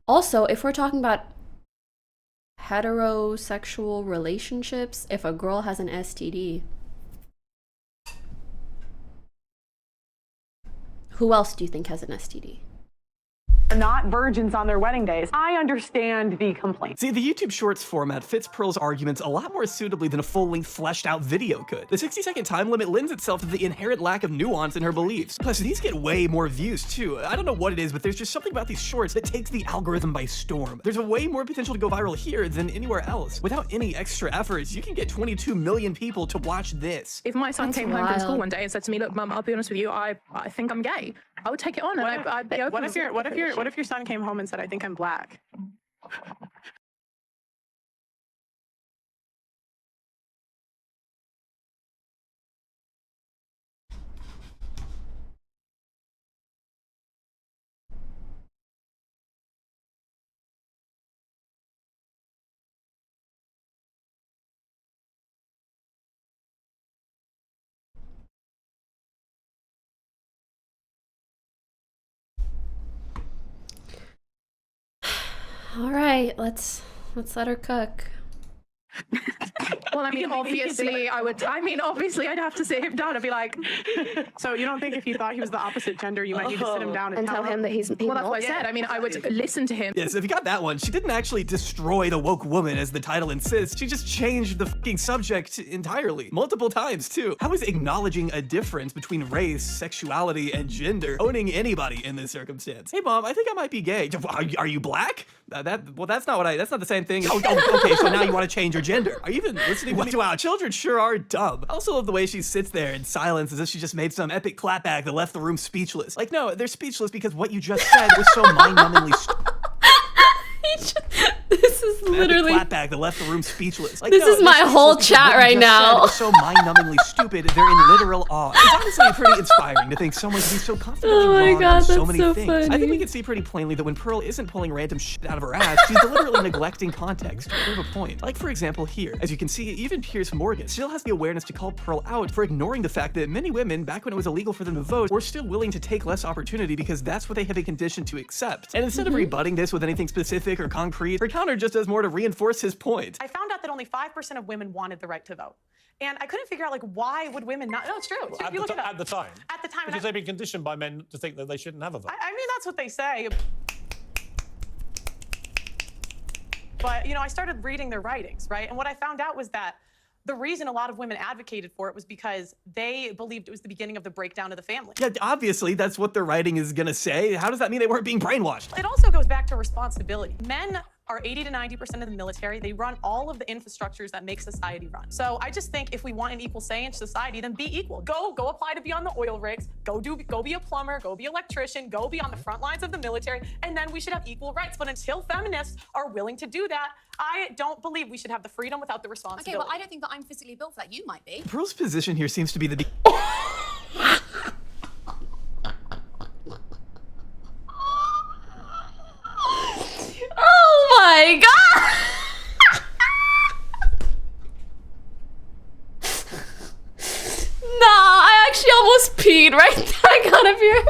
Also, if we're talking about heterosexual relationships, if a girl has an STD, who else do you think has an STD? Not virgins on their wedding days. I understand the complaint. See, the YouTube Shorts format fits Pearl's arguments a lot more suitably than a full-length, fleshed-out video could. The 60-second time limit lends itself to the inherent lack of nuance in her beliefs. Plus, these get way more views, too. I don't know what it is, but there's just something about these shorts that takes the algorithm by storm. There's a way more potential to go viral here than anywhere else. Without any extra efforts, you can get 22 million people to watch this. If my son came home from school one day and said to me, "Look, Mum, I'll be honest with you, I think I'm gay," I would take it on. I'd be open. What if your son came home and said, "I think I'm black"? All right, let's let her cook. Well, I mean, obviously, obviously, I'd have to sit him down and be like, So you don't think if you thought he was the opposite gender, you might need to sit him down and tell him that he's well, that's what I said. I mean, I would listen to him. Yeah, so if you got that one, she didn't actually destroy the woke woman as the title insists. She just changed the fucking subject entirely. Multiple times, too. How is acknowledging a difference between race, sexuality, and gender owning anybody in this circumstance? Hey, Mom, I think I might be gay. Are you black? That's not the same thing. Oh, okay, so now you want to change your gender. Are you even listening? Wow, children sure are dumb. I also love the way she sits there in silence as if she just made some epic clapback that left the room speechless. Like, no, they're speechless because what you just said was so mind-numbingly This is literally clapback that left the room speechless. Like, this is my whole chat right now. Was so mind-numbingly stupid. They're in literal awe. It's honestly pretty inspiring to think someone can be so confidently wrong on so many things. Funny. I think we can see pretty plainly that when Pearl isn't pulling random shit out of her ass, she's deliberately neglecting context to prove a point. Like, for example, here, as you can see, even Piers Morgan still has the awareness to call Pearl out for ignoring the fact that many women, back when it was illegal for them to vote, were still willing to take less opportunity because that's what they have been conditioned to accept. And instead of rebutting this with anything specific or concrete, her counter just does more to reinforce his point. I found out that only 5% of women wanted the right to vote. And I couldn't figure out, like, why would women not? No, it's true. At the time. At the time. Because they've been conditioned by men to think that they shouldn't have a vote. I mean, that's what they say. But, you know, I started reading their writings, right? And what I found out was that the reason a lot of women advocated for it was because they believed it was the beginning of the breakdown of the family. Yeah, obviously, that's what their writing is gonna say. How does that mean they weren't being brainwashed? It also goes back to responsibility. Men are 80 to 90% of the military. They run all of the infrastructures that make society run. So I just think if we want an equal say in society, then be equal. Go apply to be on the oil rigs. Go be a plumber. Go be an electrician. Go be on the front lines of the military. And then we should have equal rights. But until feminists are willing to do that, I don't believe we should have the freedom without the responsibility. Okay, well, I don't think that I'm physically built for that. You might be. Pearl's position here seems to be the Oh my god! Nah, I actually almost peed right there. I got up here.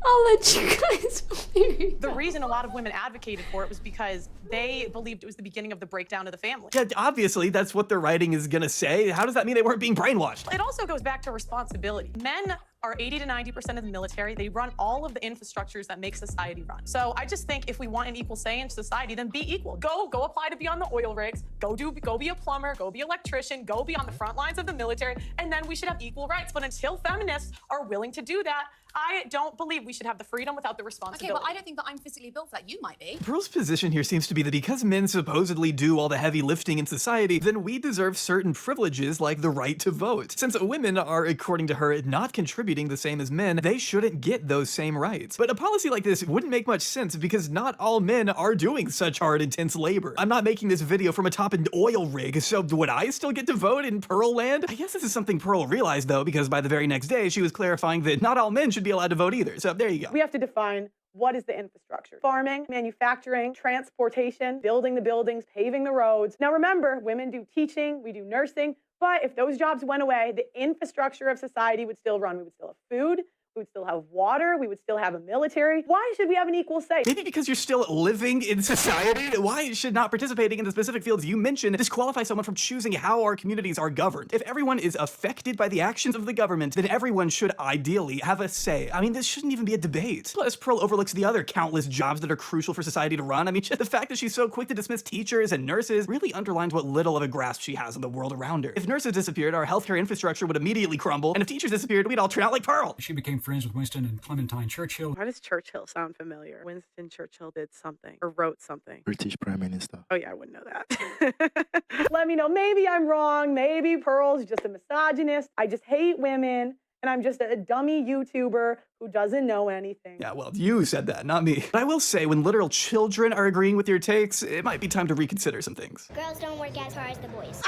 I'll let you guys believe. The reason a lot of women advocated for it was because they believed it was the beginning of the breakdown of the family. Yeah, obviously, that's what their writing is gonna say. How does that mean they weren't being brainwashed? It also goes back to responsibility. Men are 80 to 90% of the military. They run all of the infrastructures that make society run. So I just think if we want an equal say in society, then be equal. Go apply to be on the oil rigs. Go be a plumber. Go be an electrician. Go be on the front lines of the military. And then we should have equal rights. But until feminists are willing to do that, I don't believe we should have the freedom without the responsibility. Okay, well, I don't think that I'm physically built for that. You might be. Pearl's position here seems to be that because men supposedly do all the heavy lifting in society, then we deserve certain privileges like the right to vote. Since women are, according to her, not contributing the same as men, they shouldn't get those same rights. But a policy like this wouldn't make much sense because not all men are doing such hard, intense labor. I'm not making this video from atop an oil rig, so would I still get to vote in Pearl land? I guess this is something Pearl realized though, because by the very next day, she was clarifying that not all men should be allowed to vote either. So there you go. We have to define what is the infrastructure. Farming, manufacturing, transportation, building the buildings, paving the roads. Now remember, women do teaching, we do nursing, but if those jobs went away, the infrastructure of society would still run. We would still have food, we would still have water, we would still have a military. Why should we have an equal say? Maybe because you're still living in society? Why should not participating in the specific fields you mentioned disqualify someone from choosing how our communities are governed? If everyone is affected by the actions of the government, then everyone should ideally have a say. I mean, this shouldn't even be a debate. Plus, Pearl overlooks the other countless jobs that are crucial for society to run. I mean, the fact that she's so quick to dismiss teachers and nurses really underlines what little of a grasp she has of the world around her. If nurses disappeared, our healthcare infrastructure would immediately crumble, and if teachers disappeared, we'd all turn out like Pearl. She became friends with Winston and Clementine Churchill. Why does Churchill sound familiar? Winston Churchill did something or wrote something. British Prime Minister. Oh yeah, I wouldn't know that. Let me know. Maybe I'm wrong. Maybe Pearl's just a misogynist. I just hate women. And I'm just a dummy YouTuber who doesn't know anything. Yeah, well, you said that, not me. But I will say, when literal children are agreeing with your takes, it might be time to reconsider some things. Girls don't work as hard as the boys.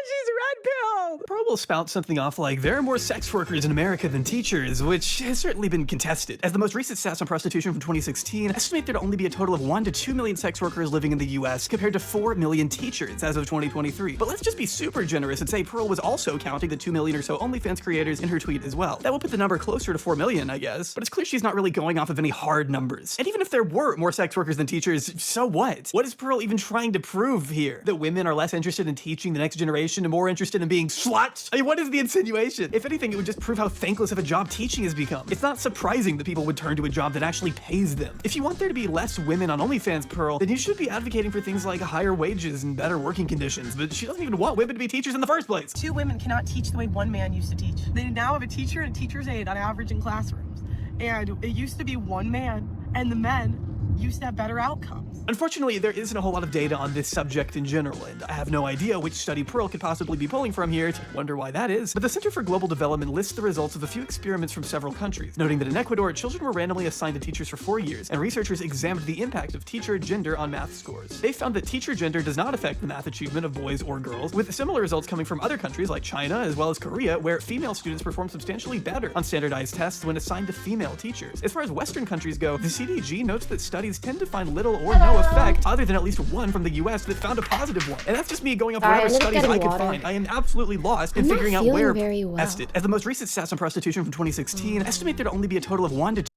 She's red-pilled! Pearl will spout something off like, there are more sex workers in America than teachers, which has certainly been contested. As the most recent stats on prostitution from 2016 estimate there to only be a total of 1 to 2 million sex workers living in the US compared to 4 million teachers as of 2023. But let's just be super generous and say Pearl was also counting the 2 million or so OnlyFans creators in her tweet as well. That will put the number closer to 4 million, I guess. But it's clear she's not really going off of any hard numbers. And even if there were more sex workers than teachers, so what? What is Pearl even trying to prove here? That women are less interested in teaching the next generation and more interested in being sluts? I mean, what is the insinuation? If anything, it would just prove how thankless of a job teaching has become. It's not surprising that people would turn to a job that actually pays them. If you want there to be less women on OnlyFans, Pearl, then you should be advocating for things like higher wages and better working conditions, but she doesn't even want women to be teachers in the first place. 2 women cannot teach the way 1 man used to teach. They now have a teacher and a teacher's aide on average in classrooms. And it used to be 1 man, and the men used to have better outcomes. Unfortunately, there isn't a whole lot of data on this subject in general, and I have no idea which study Pearl could possibly be pulling from here to wonder why that is. But the Center for Global Development lists the results of a few experiments from several countries, noting that in Ecuador, children were randomly assigned to teachers for 4 years, and researchers examined the impact of teacher gender on math scores. They found that teacher gender does not affect the math achievement of boys or girls, with similar results coming from other countries like China as well as Korea, where female students perform substantially better on standardized tests when assigned to female teachers. As far as Western countries go, the CDG notes that studies tend to find little or no effect, other than at least one from the US that found a positive one. And that's just me going off whatever studies I could find. I am absolutely lost in figuring out where tested. As the most recent stats on prostitution from 2016 estimate there to only be a total of 1 to 2.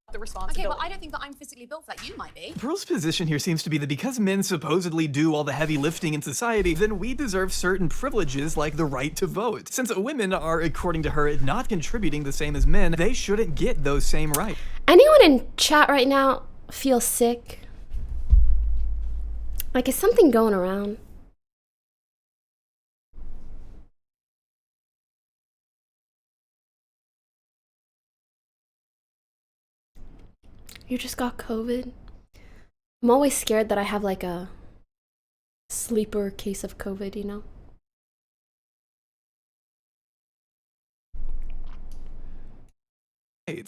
Okay, well, I don't think that I'm physically built for that. You might be. Pearl's position here seems to be that because men supposedly do all the heavy lifting in society, then we deserve certain privileges like the right to vote. Since women are, according to her, not contributing the same as men, they shouldn't get those same rights. Anyone in chat right now feel sick? Like, is something going around? You just got COVID? I'm always scared that I have like a sleeper case of COVID, you know?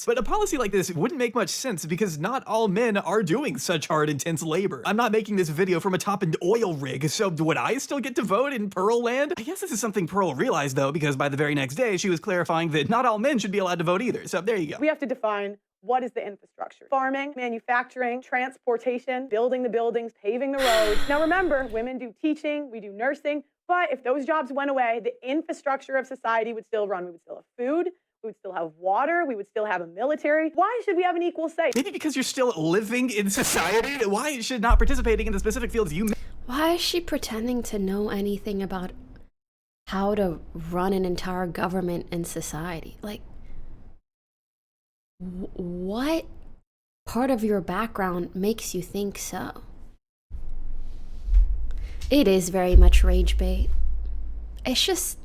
But a policy like this wouldn't make much sense because not all men are doing such hard, intense labor. I'm not making this video from atop an oil rig, so would I still get to vote in Pearl land? I guess this is something Pearl realized though, because by the very next day, she was clarifying that not all men should be allowed to vote either. So there you go. We have to define what is the infrastructure. Farming, manufacturing, transportation, building the buildings, paving the roads. Now remember, women do teaching, we do nursing, but if those jobs went away, the infrastructure of society would still run. We would still have food, we would still have water, we would still have a military. Why should we have an equal say? Maybe because you're still living in society? Why should not participating in the specific fields you Why is she pretending to know anything about how to run an entire government and society? Like, what part of your background makes you think so? It is very much rage bait. It's just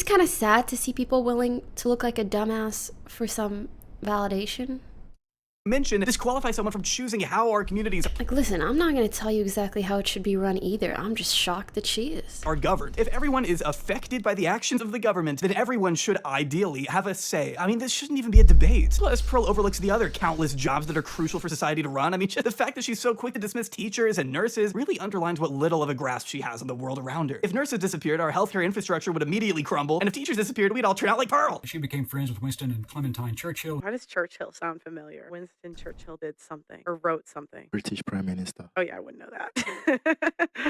kind of sad to see people willing to look like a dumbass for some validation. mention disqualify someone from choosing how our communities Like, listen, I'm not going to tell you exactly how it should be run either. I'm just shocked that she is. are governed. If everyone is affected by the actions of the government, then everyone should ideally have a say. I mean, this shouldn't even be a debate. Plus, Pearl overlooks the other countless jobs that are crucial for society to run. I mean, the fact that she's so quick to dismiss teachers and nurses really underlines what little of a grasp she has on the world around her. If nurses disappeared, our healthcare infrastructure would immediately crumble, and if teachers disappeared, we'd all turn out like Pearl. She became friends with Winston and Clementine Churchill. Why does Churchill sound familiar? Winston Churchill did something or wrote something. British Prime Minister. Oh yeah, I wouldn't know that.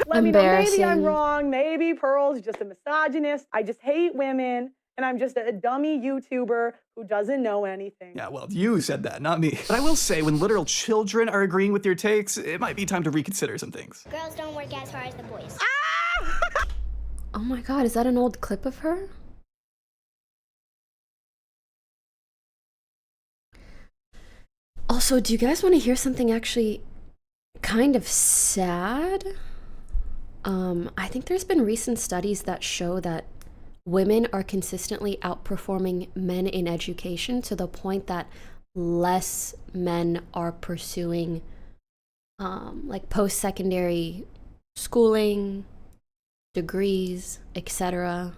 Let me know, maybe I'm wrong. Maybe Pearl's just a misogynist. I just hate women, and I'm just a dummy YouTuber who doesn't know anything. Yeah, well, you said that, not me. But I will say, when literal children are agreeing with your takes, it might be time to reconsider some things. Girls don't work as hard as the boys. Oh my god, is that an old clip of her? Also, do you guys want to hear something actually kind of sad? I think there's been recent studies that show that women are consistently outperforming men in education to the point that less men are pursuing like post-secondary schooling, degrees, etc.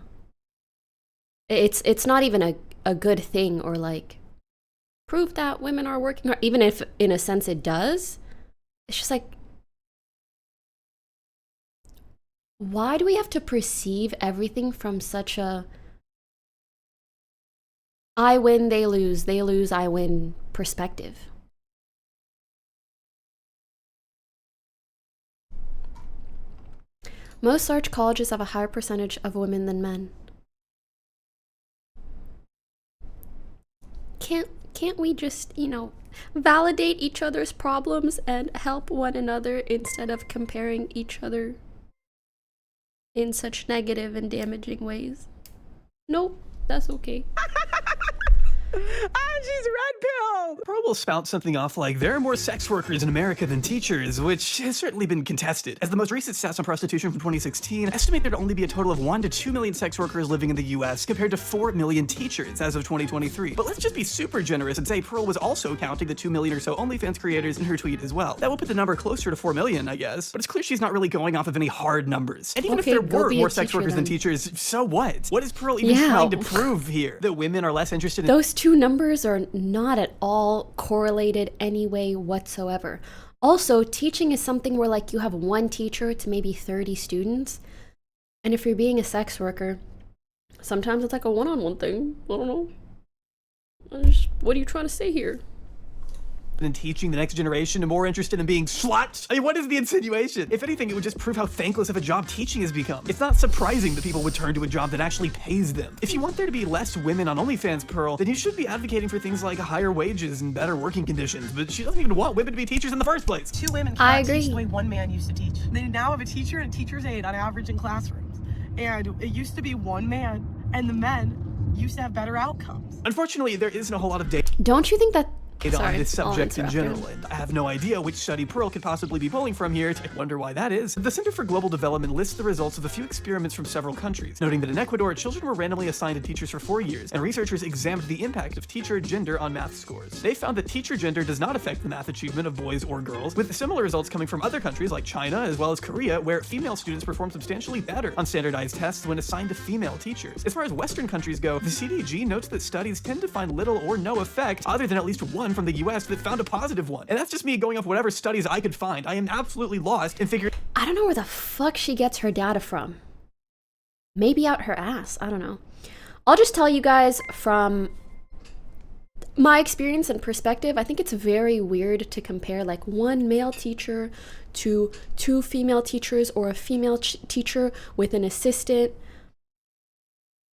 It's not even a good thing or like prove that women are working hard, even if in a sense it does. It's just like, why do we have to perceive everything from such a I win, they lose, I win perspective? Most large colleges have a higher percentage of women than men. Can't we just, you know, validate each other's problems and help one another instead of comparing each other in such negative and damaging ways? Nope, that's okay. Ah, she's red-pilled! Pearl will spout something off like, there are more sex workers in America than teachers, which has certainly been contested. As the most recent stats on prostitution from 2016 estimate there to only be a total of 1 to 2 million sex workers living in the US compared to 4 million teachers as of 2023. But let's just be super generous and say Pearl was also counting the 2 million or so OnlyFans creators in her tweet as well. That will put the number closer to 4 million, I guess. But it's clear she's not really going off of any hard numbers. And even if there were more sex workers than teachers, so what? What is Pearl even trying to prove here? That women are less interested in— Those two numbers are not at all correlated anyway whatsoever. Also, teaching is something where like you have one teacher to maybe 30 students. And if you're being a sex worker, sometimes it's like a one-on-one thing. I don't know. What are you trying to say here? And teaching the next generation and more interested in being sluts? I mean, what is the insinuation? If anything, it would just prove how thankless of a job teaching has become. It's not surprising that people would turn to a job that actually pays them. If you want there to be less women on OnlyFans, Pearl, then you should be advocating for things like higher wages and better working conditions, but she doesn't even want women to be teachers in the first place. 2 women I can't teach agree. the way 1 man used to teach. They now have a teacher and a teacher's aide on average in classrooms. And it used to be 1 man, and the men used to have better outcomes. Unfortunately, there isn't a whole lot of data. Don't you think that on this I'll subject in interrupt you. general, and I have no idea which study Pearl could possibly be pulling from here. I wonder why that is. The Center for Global Development lists the results of a few experiments from several countries, noting that in Ecuador, children were randomly assigned to teachers for 4 years, and researchers examined the impact of teacher gender on math scores. They found that teacher gender does not affect the math achievement of boys or girls, with similar results coming from other countries like China as well as Korea, where female students perform substantially better on standardized tests when assigned to female teachers. As far as Western countries go, the CDG notes that studies tend to find little or no effect, other than at least one from the US that found a positive one. And that's just me going off whatever studies I could find. I am absolutely lost and figuring. I don't know where the fuck she gets her data from. Maybe out her ass. I don't know. I'll just tell you guys from my experience and perspective, I think it's very weird to compare like one male teacher to 2 female teachers or a female teacher with an assistant.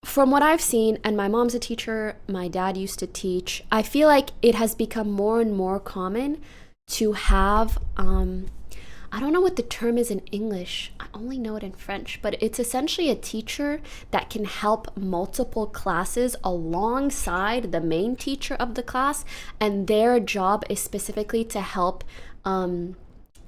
From what I've seen, and my mom's a teacher, my dad used to teach, I feel like it has become more and more common to have, I don't know what the term is in English, I only know it in French, but it's essentially a teacher that can help multiple classes alongside the main teacher of the class, and their job is specifically to help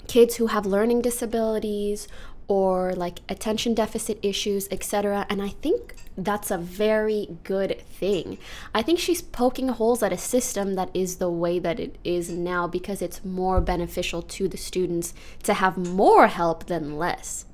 kids who have learning disabilities or like attention deficit issues, etc. And I think that's a very good thing. I think she's poking holes at a system that is the way that it is now because it's more beneficial to the students to have more help than less.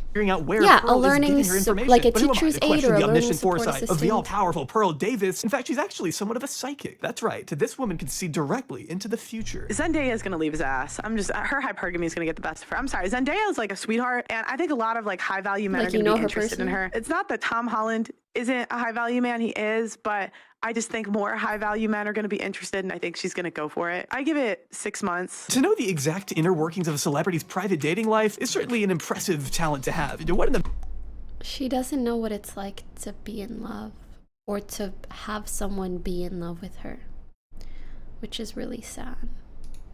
Figuring out where Yeah, Pearl a learning is getting her information. like a But who am I teacher's to aide question or a the learning omniscient support foresight of the assistant. all-powerful Pearl Davis. In fact, she's actually somewhat of a psychic. That's right. This woman can see directly into the future. Zendaya is gonna leave his ass. Her hypergamy is gonna get the best of her. I'm sorry, Zendaya is like a sweetheart, and I think a lot of like high value men Like, are you gonna know be her interested in personally? her. It's not that Tom Holland isn't a high value man, he is, but I just think more high value men are gonna be interested, and I think she's gonna go for it. I give it 6 months. To know the exact inner workings of a celebrity's private dating life is certainly an impressive talent to have. What in the She doesn't know what it's like to be in love or to have someone be in love with her, which is really sad.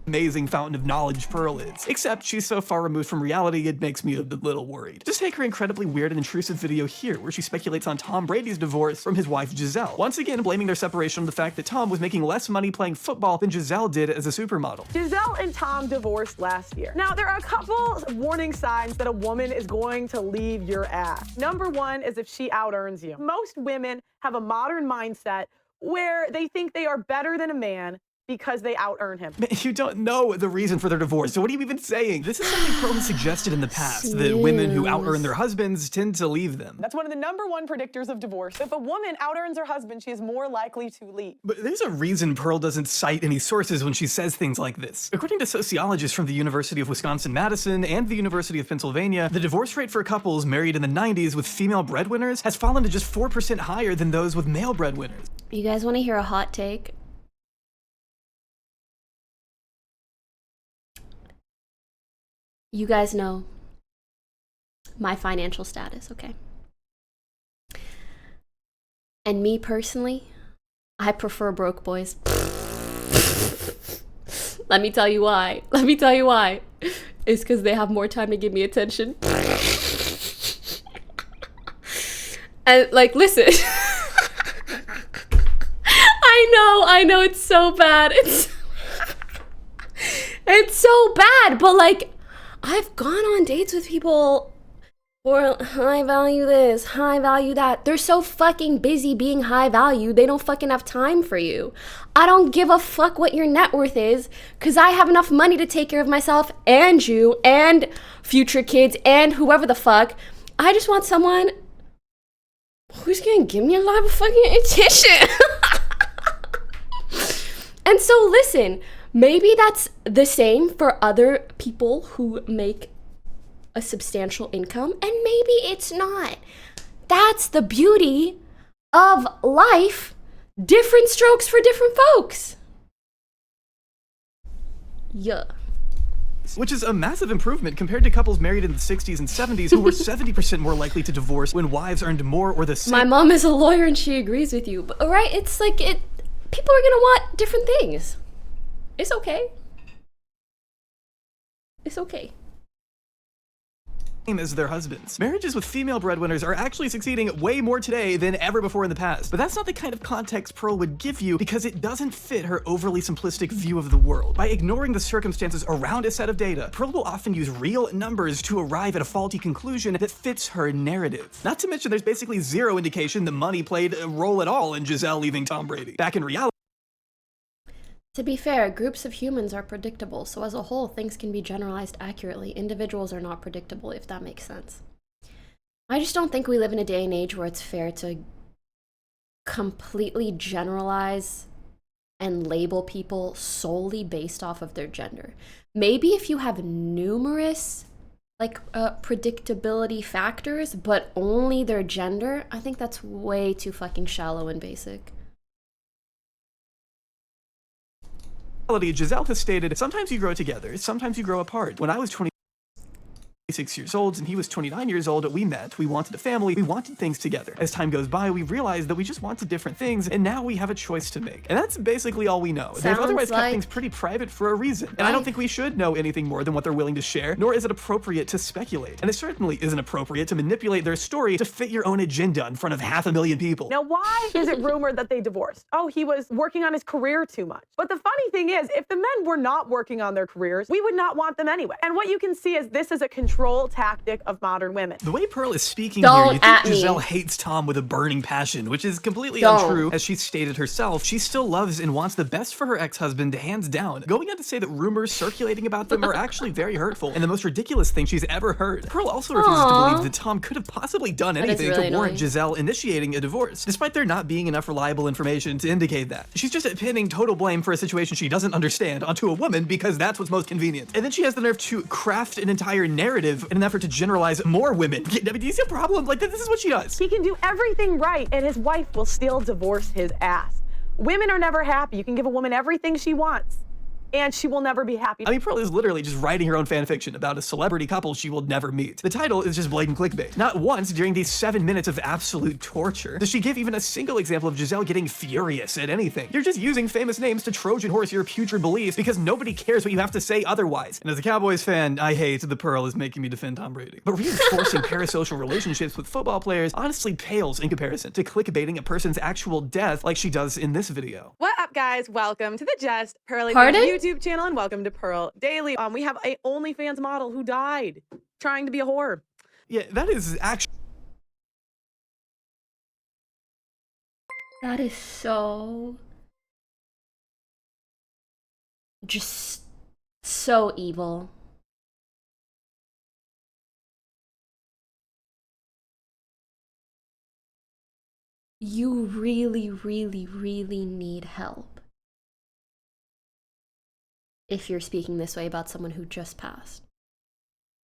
amazing fountain of knowledge Pearl is. Except she's so far removed from reality, it makes me a little worried. Just take her incredibly weird and intrusive video here, where she speculates on Tom Brady's divorce from his wife Giselle, once again blaming their separation on the fact that Tom was making less money playing football than Giselle did as a supermodel. Giselle and Tom divorced last year. Now, there are a couple warning signs that a woman is going to leave your ass. Number one is if she out-earns you. Most women have a modern mindset where they think they are better than a man because they out-earn him. Man, you don't know the reason for their divorce, so what are you even saying? This is something Pearl has suggested in the past, that women who out-earn their husbands tend to leave them. That's one of the #1 predictors of divorce. If a woman out-earns her husband, she is more likely to leave. But there's a reason Pearl doesn't cite any sources when she says things like this. According to sociologists from the University of Wisconsin-Madison and the University of Pennsylvania, the divorce rate for couples married in the 90s with female breadwinners has fallen to just 4% higher than those with male breadwinners. You guys want to hear a hot take? You guys know my financial status, okay? And me personally, I prefer broke boys. Let me tell you why. Let me tell you why. It's because they have more time to give me attention. And like, listen. I know it's so bad. It's so bad, but like, I've gone on dates with people who are high value this, high value that. They're so fucking busy being high value, they don't fucking have time for you. I don't give a fuck what your net worth is, because I have enough money to take care of myself and you and future kids and whoever the fuck. I just want someone who's gonna give me a lot of fucking attention. And so listen, maybe that's the same for other people who make a substantial income, and maybe it's not. That's the beauty of life. Different strokes for different folks. Yeah. Which is a massive improvement compared to couples married in the 60s and 70s who were 70% more likely to divorce when wives earned more or the same. My mom is a lawyer and she agrees with you, but right? It's like people are gonna want different things. It's okay. It's okay. as their husbands. Marriages with female breadwinners are actually succeeding way more today than ever before in the past. But that's not the kind of context Pearl would give you because it doesn't fit her overly simplistic view of the world. By ignoring the circumstances around a set of data, Pearl will often use real numbers to arrive at a faulty conclusion that fits her narrative. Not to mention there's basically zero indication that money played a role at all in Giselle leaving Tom Brady. Back in reality, To be fair, groups of humans are predictable, so as a whole, things can be generalized accurately. Individuals are not predictable, if that makes sense. I just don't think we live in a day and age where it's fair to completely generalize and label people solely based off of their gender. Maybe if you have numerous predictability factors, but only their gender, I think that's way too fucking shallow and basic. Giselle has stated, sometimes you grow together, sometimes you grow apart. When I was 26 years old and he was 29 years old, we met, we wanted a family, we wanted things together. As time goes by, we realized that we just wanted different things, and now we have a choice to make. And that's basically all we know. They've otherwise kept things pretty private for a reason. And I don't think we should know anything more than what they're willing to share, nor is it appropriate to speculate. And it certainly isn't appropriate to manipulate their story to fit your own agenda in front of 500,000 people. Now, why is it rumored that they divorced? Oh, he was working on his career too much. But the funny thing is, if the men were not working on their careers, we would not want them anyway. And what you can see is this is a control tactic of modern women. The way Pearl is speaking here, you think Giselle hates Tom with a burning passion, which is completely untrue. As she stated herself, she still loves and wants the best for her ex-husband, hands down. Going on to say that rumors circulating about them are actually very hurtful and the most ridiculous thing she's ever heard. Pearl also refuses to believe that Tom could have possibly done anything to warrant Giselle initiating a divorce, despite there not being enough reliable information to indicate that. She's just pinning total blame for a situation she doesn't understand onto a woman because that's what's most convenient. And then she has the nerve to craft an entire narrative in an effort to generalize more women. I mean, do you see a problem? Like, this is what she does. He can do everything right, and his wife will still divorce his ass. Women are never happy. You can give a woman everything she wants, and she will never be happy. I mean, Pearl is literally just writing her own fanfiction about a celebrity couple she will never meet. The title is just blatant clickbait. Not once during these 7 minutes of absolute torture does she give even a single example of Giselle getting furious at anything. You're just using famous names to Trojan horse your putrid beliefs because nobody cares what you have to say otherwise. And as a Cowboys fan, I hate the Pearl is making me defend Tom Brady. But reinforcing parasocial relationships with football players honestly pales in comparison to clickbaiting a person's actual death like she does in this video. What up, guys? Welcome to the Just Pearly YouTube channel, and welcome to Pearl Daily. We have a OnlyFans model who died trying to be a whore. Yeah, that is actually... That is so... just so evil. You really, really, really need help if you're speaking this way about someone who just passed.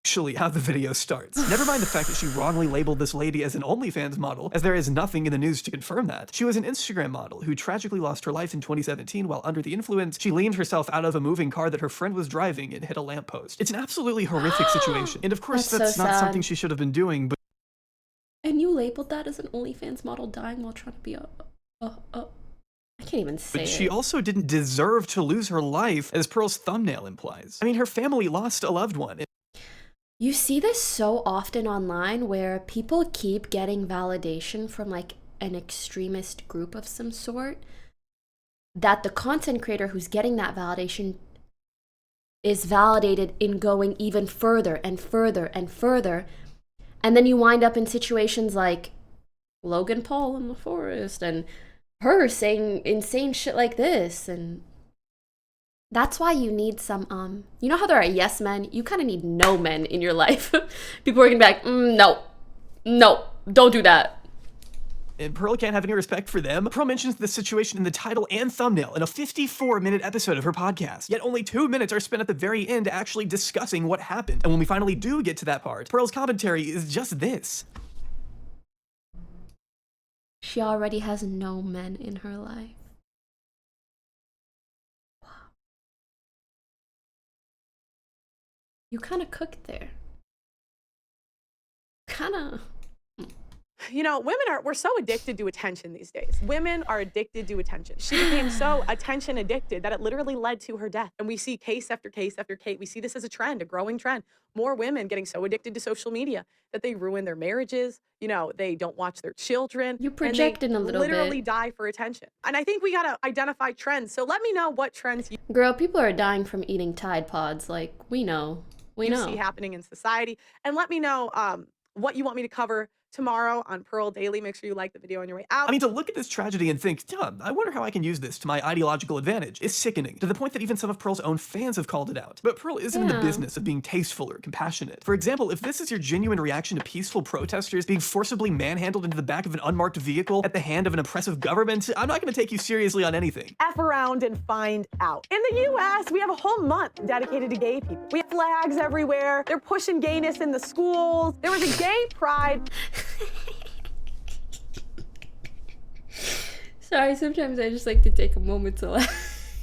Actually how the video starts. Never mind the fact that she wrongly labeled this lady as an OnlyFans model, as there is nothing in the news to confirm that. She was an Instagram model who tragically lost her life in 2017 while under the influence. She leaned herself out of a moving car that her friend was driving and hit a lamppost. It's an absolutely horrific situation. And of course that's not something she should have been doing, but... And you labeled that as an OnlyFans model dying while trying to be I can't even say But she also didn't deserve to lose her life, as Pearl's thumbnail implies. I mean, her family lost a loved one. You see this so often online where people keep getting validation from like an extremist group of some sort, that the content creator who's getting that validation is validated in going even further and further and further. And then you wind up in situations like Logan Paul in the forest and her saying insane shit like this. And that's why you need some, you know how there are yes men? You kind of need no men in your life. People are gonna be like, no, don't do that. And Pearl can't have any respect for them. Pearl mentions this situation in the title and thumbnail in a 54-minute episode of her podcast. Yet only 2 minutes are spent at the very end actually discussing what happened. And when we finally do get to that part, Pearl's commentary is just this. She already has no men in her life. Wow. You kind of cooked there. You know, we're so addicted to attention these days. Women are addicted to attention. She became so attention addicted that it literally led to her death. And we see case after case after case. We see this as a trend, a growing trend. More women getting so addicted to social media that they ruin their marriages. You know, they don't watch their children. You projected a little literally bit. die for attention. And I think we gotta identify trends. So let me know what trends you Girl, people are dying from eating Tide Pods. Like, we know. We know. see happening in society. And let me know what you want me to cover tomorrow on Pearl Daily. Make sure you like the video on your way out. I mean, to look at this tragedy and think, I wonder how I can use this to my ideological advantage is sickening, to the point that even some of Pearl's own fans have called it out. But Pearl isn't in the business of being tasteful or compassionate. For example, if this is your genuine reaction to peaceful protesters being forcibly manhandled into the back of an unmarked vehicle at the hand of an oppressive government, I'm not going to take you seriously on anything. F around and find out. In the US, we have a whole month dedicated to gay people. We have flags everywhere. They're pushing gayness in the schools. There was a gay pride. Sorry, sometimes I just like to take a moment to laugh.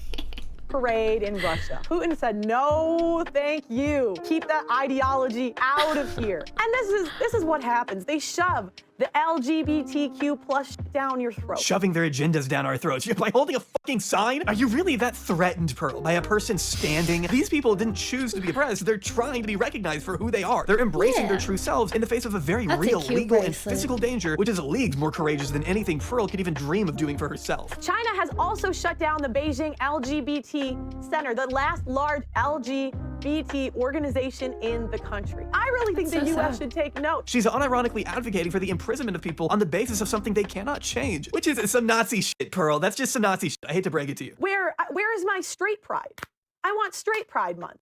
Parade in Russia. Putin said, no, thank you. Keep that ideology out of here. And this is what happens. They shove the LGBTQ plus down your throat. Shoving their agendas down our throats by holding a fucking sign? Are you really that threatened, Pearl, by a person standing? These people didn't choose to be oppressed. They're trying to be recognized for who they are. They're embracing their true selves in the face of a very real legal and physical danger, which is leagues more courageous than anything Pearl could even dream of doing for herself. China has also shut down the Beijing LGBT Center, the last large LGBT organization in the country. I really think the US should take note. She's unironically advocating for the imprisonment of people on the basis of something they cannot change, which is some Nazi shit, Pearl. That's just some Nazi shit. I hate to break it to you. Where is my straight pride? I want straight pride month.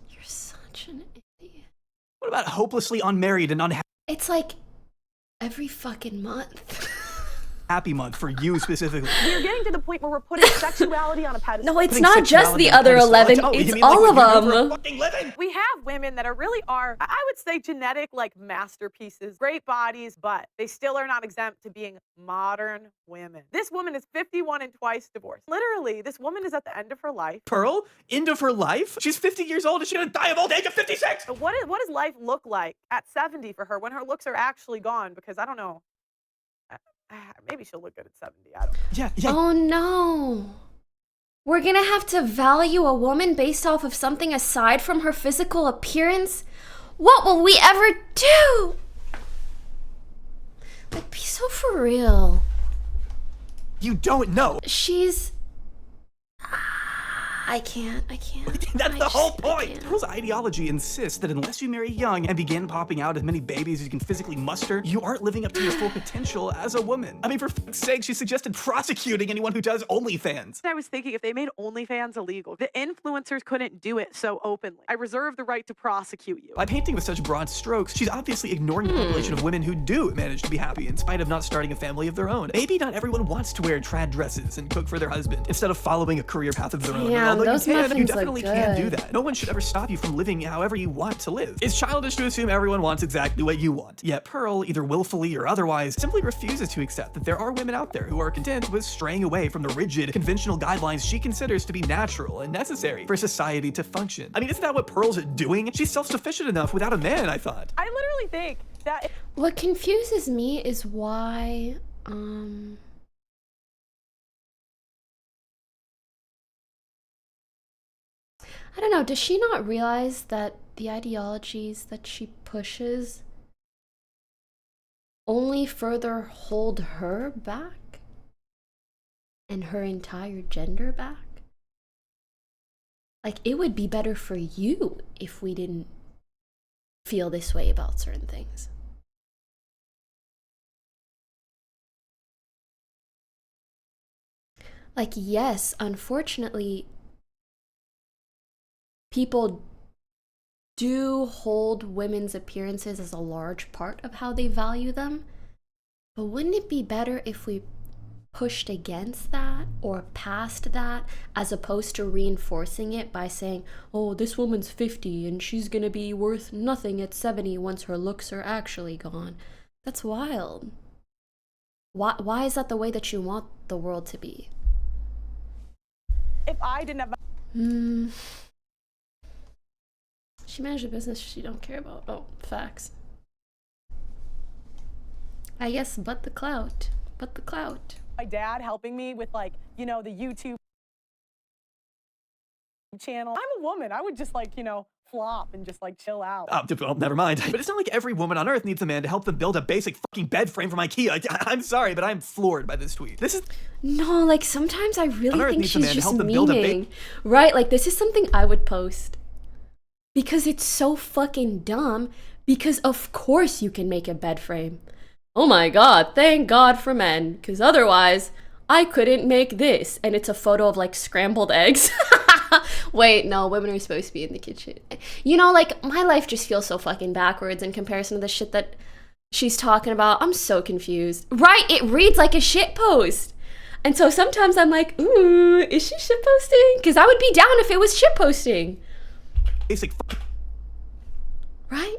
You're such an idiot. What about hopelessly unmarried and unhappy? It's like every fucking month. Happy month for you specifically. We're getting to the point where we're putting sexuality on a pedestal. No, it's not just the other 11. It's all of them. We have women that really are, I would say, genetic like masterpieces, great bodies, but they still are not exempt to being modern women. This woman is 51 and twice divorced. Literally, this woman is at the end of her life. Pearl? End of her life? She's 50 years old. Is she gonna die of old age at 56? What does life look like at 70 for her when her looks are actually gone? Because I don't know. Maybe she'll look good at 70. I don't know. Yeah. Oh no. We're gonna have to value a woman based off of something aside from her physical appearance? What will we ever do? Like, be so for real. You don't know. She's... I can't. That's the whole point. Pearl's ideology insists that unless you marry young and begin popping out as many babies as you can physically muster, you aren't living up to your full potential as a woman. I mean, for fuck's sake, she suggested prosecuting anyone who does OnlyFans. I was thinking if they made OnlyFans illegal, the influencers couldn't do it so openly. I reserve the right to prosecute you. By painting with such broad strokes, she's obviously ignoring the population of women who do manage to be happy in spite of not starting a family of their own. Maybe not everyone wants to wear trad dresses and cook for their husband instead of following a career path of their own. Yeah, Although those you muffins definitely look can do good. that. No one should ever stop you from living however you want to live. It's childish to assume everyone wants exactly what you want. Yet Pearl, either willfully or otherwise, simply refuses to accept that there are women out there who are content with straying away from the rigid, conventional guidelines she considers to be natural and necessary for society to function. I mean, isn't that what Pearl's doing? She's self-sufficient enough without a man, I thought. I literally think that... What confuses me is why, I don't know, does she not realize that the ideologies that she pushes only further hold her back and her entire gender back? Like, it would be better for you if we didn't feel this way about certain things. Like, yes, unfortunately, people do hold women's appearances as a large part of how they value them. But wouldn't it be better if we pushed against that or past that, as opposed to reinforcing it by saying, oh, this woman's 50 and she's gonna be worth nothing at 70 once her looks are actually gone? That's wild. Why is that the way that you want the world to be? If I didn't have... She managed a business she don't care about. Oh, facts. I guess, but the clout. But the clout. My dad helping me with, like, you know, the YouTube channel. I'm a woman. I would just, like, you know, flop and just, like, chill out. Well, never mind. But it's not like every woman on Earth needs a man to help them build a basic fucking bed frame from IKEA. I'm sorry, but I'm floored by this tweet. This is... No, like, sometimes I really On Earth think needs a man she's to just help them build a meaning. Right? Like, this is something I would post. Because it's so fucking dumb. Because of course you can make a bed frame. Oh my god, thank God for men. Because otherwise, I couldn't make this. And it's a photo of, like, scrambled eggs. Wait, no, women are supposed to be in the kitchen. You know, like, my life just feels so fucking backwards in comparison to the shit that she's talking about. I'm so confused. Right, it reads like a shit post. And so sometimes I'm like, ooh, is she shit posting? Because I would be down if it was shit posting. Basic right?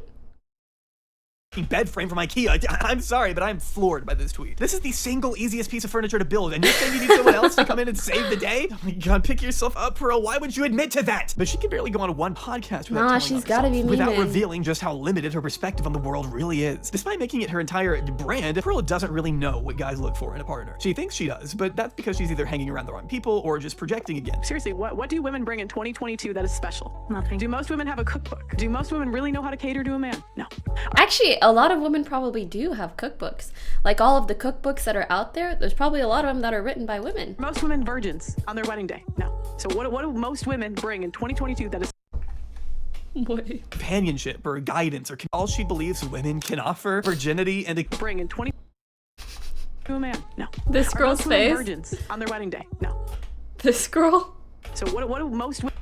Bed frame from IKEA. I'm sorry, but I'm floored by this tweet. This is the single easiest piece of furniture to build, and you're saying you need someone else to come in and save the day? Oh my god, pick yourself up, Pearl. Why would you admit to that? But she can barely go on one podcast without telling she's on gotta herself, be without memeing. revealing just how limited her perspective on the world really is. Despite making it her entire brand, Pearl doesn't really know what guys look for in a partner. She thinks she does, but that's because she's either hanging around the wrong people or just projecting again. Seriously, what do women bring in 2022 that is special? Nothing. Do most women have a cookbook? Do most women really know how to cater to a man? No. Actually, a lot of women probably do have cookbooks. Like all of the cookbooks that are out there, there's probably a lot of them that are written by women. Most women virgins on their wedding day? No. So what do most women bring in 2022 that is Companionship or guidance or all she believes women can offer, virginity and a bring in 20 to a man? No. This Are girl's most women face. virgins on their wedding day? No. This girl. So what do most women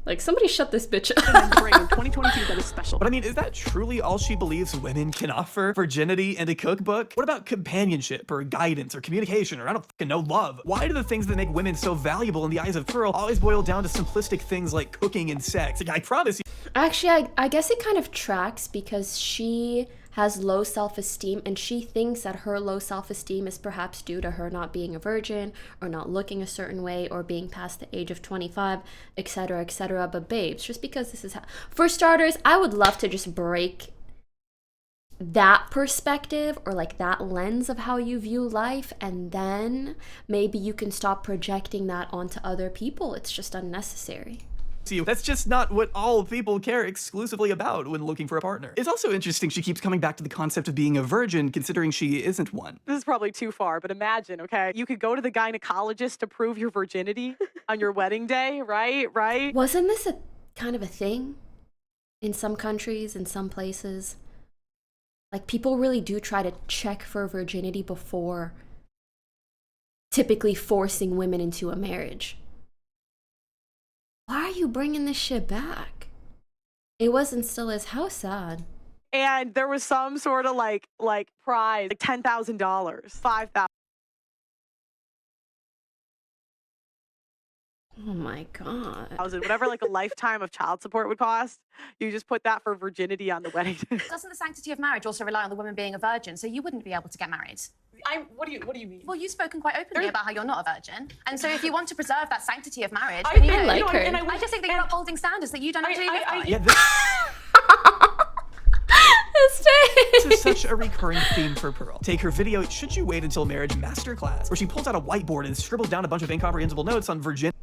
Like, somebody shut this bitch up. bring in 2022 that is special? But I mean, is that truly all she believes women can offer? Virginity and a cookbook? What about companionship or guidance or communication or I don't fucking know, love? Why do the things that make women so valuable in the eyes of Pearl always boil down to simplistic things like cooking and sex? Like, I promise you. Actually, I guess it kind of tracks because she has low self-esteem and she thinks that her low self-esteem is perhaps due to her not being a virgin or not looking a certain way or being past the age of 25, etc., etc. But babes, just because this is how... For starters, I would love to just break that perspective or like that lens of how you view life, and then maybe you can stop projecting that onto other people. It's just unnecessary. That's just not what all people care exclusively about when looking for a partner. It's also interesting she keeps coming back to the concept of being a virgin considering she isn't one. This is probably too far, but imagine, okay? You could go to the gynecologist to prove your virginity on your wedding day, right? Right? Wasn't this a kind of a thing in some countries, in some places? Like, people really do try to check for virginity before typically forcing women into a marriage. Why are you bringing this shit back? It wasn't still as how sad. And there was some sort of like prize, like $10,000, $5,000. Oh my god. Whatever like a lifetime of child support would cost, you just put that for virginity on the wedding day. Doesn't the sanctity of marriage also rely on the woman being a virgin? So you wouldn't be able to get married. What do you mean? Well, you've spoken quite openly about how you're not a virgin, and so if you want to preserve that sanctity of marriage, I then you like her. I just think that you're upholding standards that you don't actually live by. Yeah, this is such a recurring theme for Pearl. Take her video, Should You Wait Until Marriage Masterclass, where she pulls out a whiteboard and scribbles down a bunch of incomprehensible notes on virginity.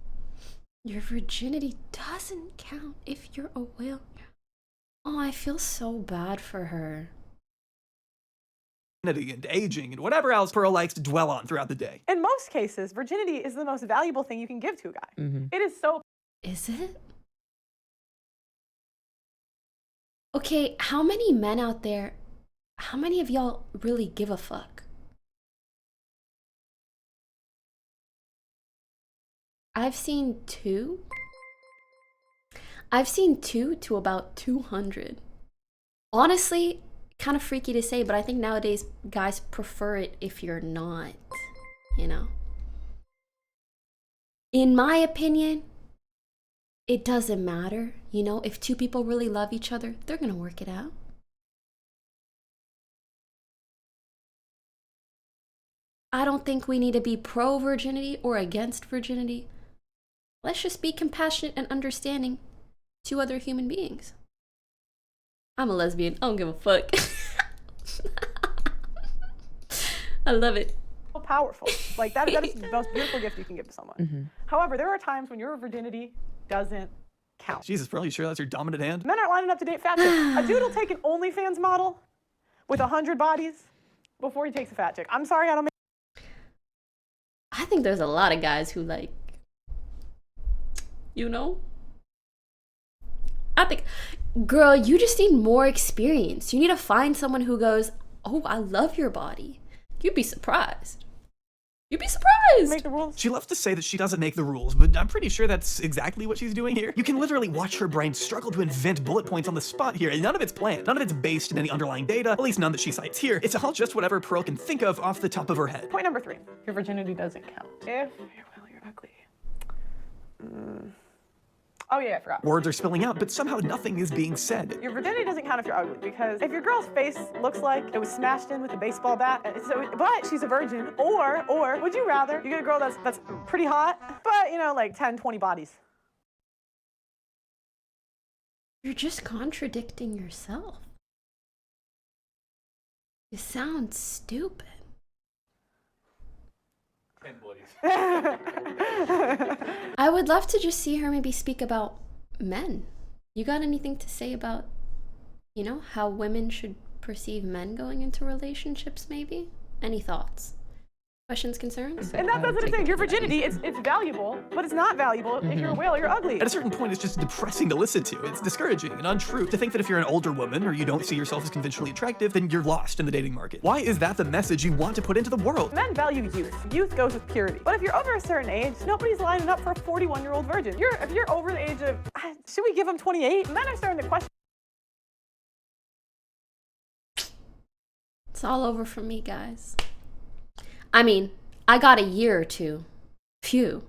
Your virginity doesn't count if you're a whale. Oh, I feel so bad for her. And aging and whatever else Pearl likes to dwell on throughout the day. In most cases, virginity is the most valuable thing you can give to a guy. It is so... Is it? Okay, how many men out there, how many of y'all really give a fuck? I've seen 2. I've seen 2 to about 200. Honestly, kind of freaky to say, but I think nowadays guys prefer it if you're not, you know? In my opinion, it doesn't matter, you know? If 2 people really love each other, they're gonna work it out. I don't think we need to be pro-virginity or against virginity. Let's just be compassionate and understanding to other human beings. I'm a lesbian. I don't give a fuck. I love it. Powerful. Like that is the most beautiful gift you can give to someone. However, there are times when your virginity doesn't count. Jesus, bro, you sure that's your dominant hand? Men aren't lining up to date fat chicks. A dude will take an OnlyFans model with 100 bodies before he takes a fat chick. I'm sorry, I don't make. I think there's a lot of guys who like, you know? I think, girl, you just need more experience. You need to find someone who goes, oh, I love your body. You'd be surprised. You'd be surprised. Make the rules. She loves to say that she doesn't make the rules, but I'm pretty sure that's exactly what she's doing here. You can literally watch her brain struggle to invent bullet points on the spot here, and none of it's planned. None of it's based in any underlying data, at least none that she cites here. It's all just whatever Pearl can think of off the top of her head. Point number 3. Your virginity doesn't count. If you're ugly. Oh yeah, I forgot. Words are spilling out, but somehow nothing is being said. Your virginity doesn't count if you're ugly, because if your girl's face looks like it was smashed in with a baseball bat, but she's a virgin, or would you rather you get a girl that's pretty hot, but you know, like 10, 20 bodies? You're just contradicting yourself. You sound stupid. I would love to just see her maybe speak about men. You got anything to say about, you know, how women should perceive men going into relationships maybe? Any thoughts? Questions, concerns? And that's the thing. Your virginity, it's valuable, but it's not valuable if you're a whale or you're ugly. At a certain point, it's just depressing to listen to. It's discouraging and untrue to think that if you're an older woman or you don't see yourself as conventionally attractive, then you're lost in the dating market. Why is that the message you want to put into the world? Men value youth. Youth goes with purity. But if you're over a certain age, nobody's lining up for a 41-year-old virgin. If you're over the age of, should we give them 28? Men are starting to question. It's all over for me, guys. I mean, I got a year or two. Phew.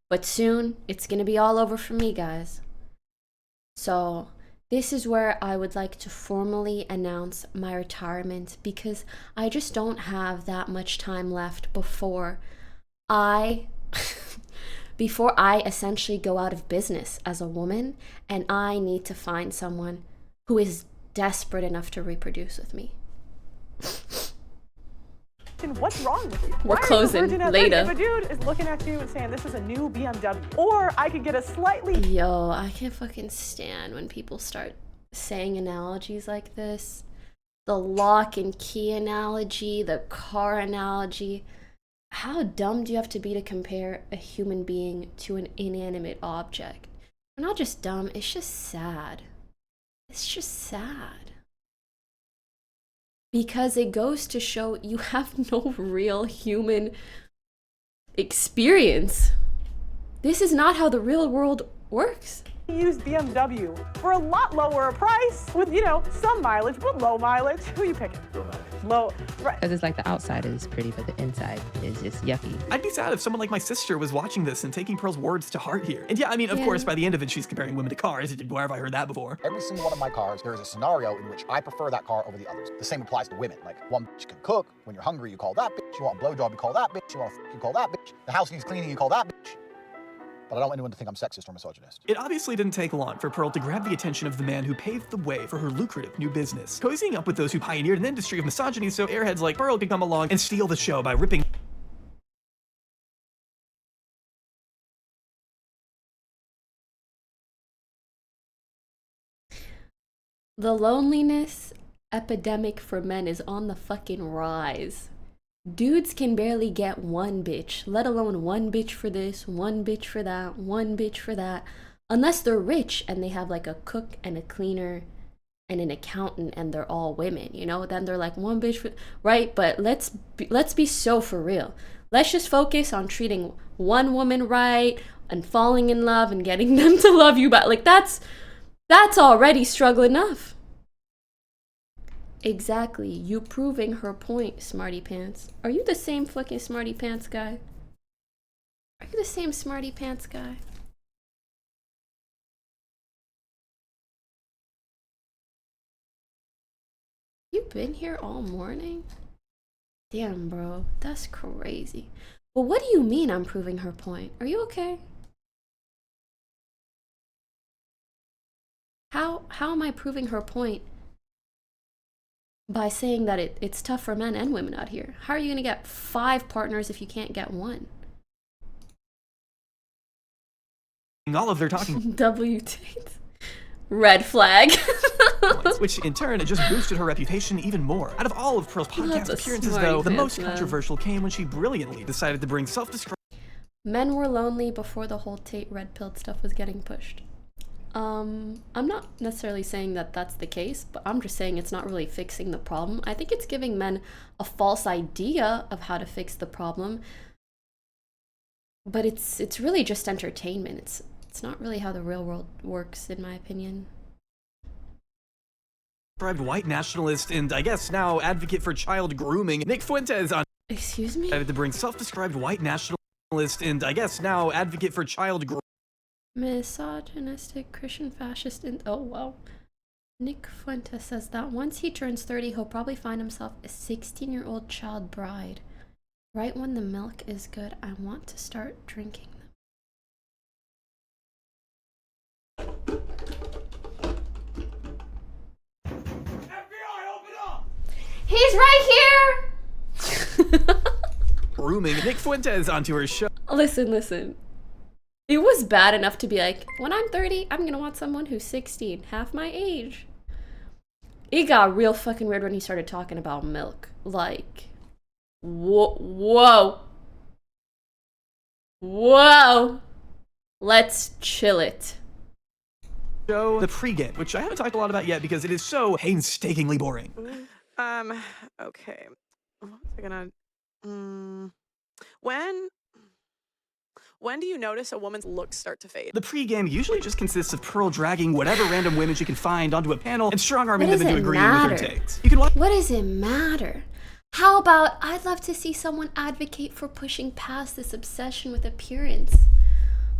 But soon, it's gonna be all over for me, guys. So, this is where I would like to formally announce my retirement, because I just don't have that much time left before I essentially go out of business as a woman, and I need to find someone who is desperate enough to reproduce with me. What's wrong with you? We're closing later. If a dude is looking at you and saying, this is a new BMW, or I could get a slightly... Yo, I can't fucking stand when people start saying analogies like this. The lock and key analogy, the car analogy. How dumb do you have to be to compare a human being to an inanimate object? We're not just dumb, it's just sad. It's just sad. Because it goes to show you have no real human experience. This is not how the real world works. Use BMW for a lot lower price with, you know, some mileage, but low mileage. Who are you picking? Low, right. Because it's like the outside is pretty, but the inside is just yucky. I'd be sad if someone like my sister was watching this and taking Pearl's words to heart here. And yeah, I mean, of course, by the end of it, she's comparing women to cars. Where have I heard that before? Every single one of my cars, there is a scenario in which I prefer that car over the others. The same applies to women. Like, one bitch can cook. When you're hungry, you call that bitch. You want a blowjob, you call that bitch. You want you call that bitch. The house needs cleaning, you call that bitch. But I don't want anyone to think I'm sexist or misogynist. It obviously didn't take long for Pearl to grab the attention of the man who paved the way for her lucrative new business, cozying up with those who pioneered an industry of misogyny so airheads like Pearl could come along and steal the show by ripping The loneliness epidemic for men is on the fucking rise. Dudes can barely get one bitch, let alone one bitch for this, one bitch for that, one bitch for that. Unless they're rich and they have like a cook and a cleaner and an accountant and they're all women, you know? Then they're like one bitch for, right? But let's be so for real. Let's just focus on treating one woman right and falling in love and getting them to love you back. Like that's already struggle enough. Exactly. You proving her point, Smarty Pants. Are you the same fucking Smarty Pants guy? Are you the same Smarty Pants guy? You been here all morning? Damn, bro. That's crazy. Well, what do you mean I'm proving her point? Are you okay? How am I proving her point by saying that it's tough for men and women out here. How are you gonna get 5 partners if you can't get one? All of their talking W Tate. Red flag. points, which in turn just boosted her reputation even more. Out of all of Pearl's podcast appearances, though, the most controversial came when she brilliantly decided to bring self-described Men were lonely before the whole Tate red pilled stuff was getting pushed. I'm not necessarily saying that that's the case, but I'm just saying it's not really fixing the problem. I think it's giving men a false idea of how to fix the problem, but it's really just entertainment. It's not really how the real world works, in my opinion. white nationalist and I guess now advocate for child grooming, Nick Fuentes on Excuse me? decided to bring self-described white nationalist and I guess now advocate for child grooming. Misogynistic Christian fascist and oh wow. Nick Fuentes says that once he turns 30, he'll probably find himself a 16-year-old child bride. Right when the milk is good, I want to start drinking them. He's right here! Grooming Nick Fuentes onto her show. Listen. It was bad enough to be like, when I'm 30, I'm gonna want someone who's 16, half my age. It got real fucking weird when he started talking about milk. Like, whoa. Let's chill it. Show the pregame, which I haven't talked a lot about yet because it is so painstakingly boring. Okay. What's I gonna... When do you notice a woman's looks start to fade? The pregame usually just consists of Pearl dragging whatever random women she can find onto a panel and strong-arming them into agreeing with her takes. You can watch. What does it matter? How about I'd love to see someone advocate for pushing past this obsession with appearance?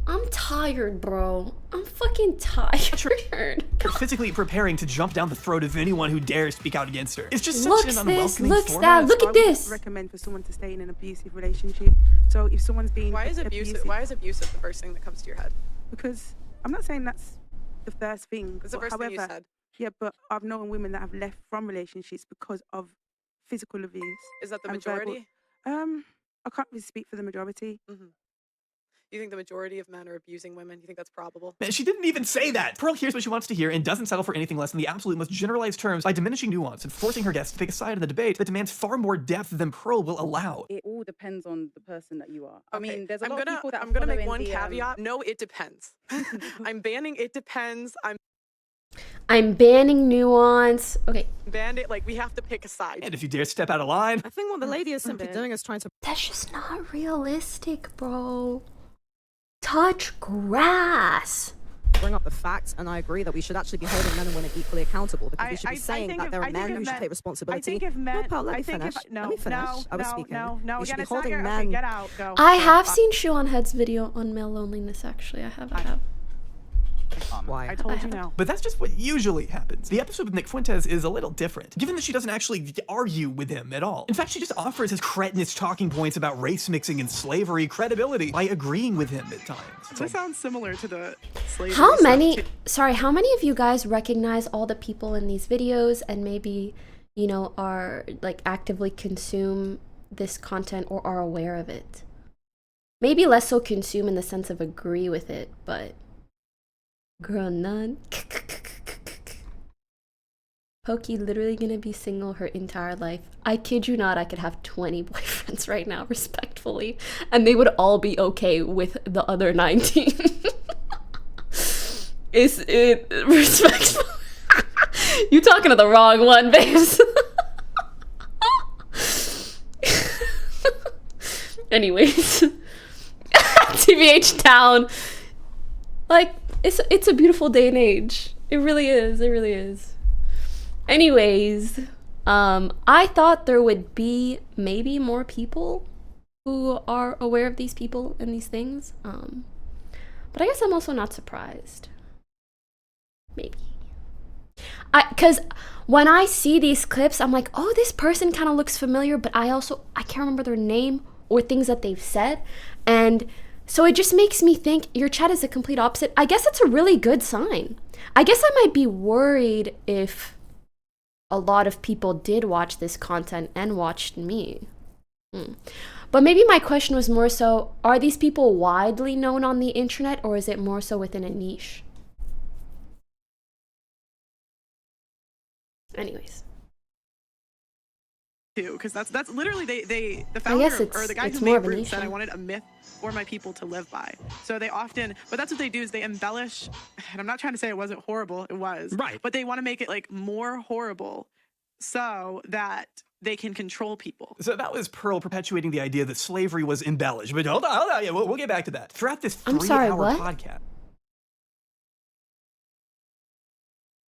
I'm tired, bro. I'm fucking tired. Physically preparing to jump down the throat of anyone who dares speak out against her. It's just such Looks an this, unwelcoming looks format. that, look at this. Recommend for someone to stay in an abusive relationship. So if someone's being Why is abusive the first thing that comes to your head? Because I'm not saying that's the first thing. It's the first thing you said. Yeah, but I've known women that have left from relationships because of physical abuse. Is that the majority? I can't really speak for the majority. You think the majority of men are abusing women? You think that's probable? Man, she didn't even say that. Pearl hears what she wants to hear and doesn't settle for anything less than the absolute most generalized terms by diminishing nuance and forcing her guests to take a side in the debate that demands far more depth than Pearl will allow. It all depends on the person that you are. Okay. I mean, there's a lot of people that I'm gonna make one the, caveat. No, it depends. I'm banning it depends. I'm banning nuance. Okay. Banned it, like we have to pick a side. And if you dare step out of line. I think what the lady is simply doing is trying to... That's just not realistic, bro. Touch grass. Bring up the facts, and I agree that we should actually be holding men and women equally accountable because we should be saying that there are men who should take responsibility. I think if men, let me finish. I was speaking. We should be holding men. Okay, get out, go. I have seen Siobhan Head's video on male loneliness. Actually, I have. Why? I told you no. But that's just what usually happens. The episode with Nick Fuentes is a little different, given that she doesn't actually argue with him at all. In fact, she just offers his cretinous talking points about race mixing and slavery credibility by agreeing with him at times. This sounds similar to the slavery How many of you guys recognize all the people in these videos and maybe, you know, are like actively consume this content or are aware of it? Maybe less so consume in the sense of agree with it, but girl, none. Pokey literally gonna be single her entire life. I kid you not, I could have 20 boyfriends right now, respectfully, and they would all be okay with the other 19. Is it respectful? You talking to the wrong one, babes. Anyways, TBH town. Like, it's a beautiful day and age. It really is. It really is. Anyways, I thought there would be maybe more people who are aware of these people and these things. But I guess I'm also not surprised. Maybe. Because when I see these clips, I'm like, oh, this person kind of looks familiar, but I can't remember their name or things that they've said. And so it just makes me think your chat is the complete opposite. I guess it's a really good sign. I guess I might be worried if a lot of people did watch this content and watched me. But maybe my question was more so, are these people widely known on the internet, or is it more so within a niche? Anyways. Because that's literally the I founder guess or the guy it's who more made of a Roots niche. said I wanted a myth for my people to live by. So they often, but that's what they do is they embellish, and I'm not trying to say it wasn't horrible, it was. Right. But they want to make it like more horrible so that they can control people. So that was Pearl perpetuating the idea that slavery was embellished. But hold on, yeah, we'll get back to that. Throughout this I'm sorry, 3-hour what? podcast.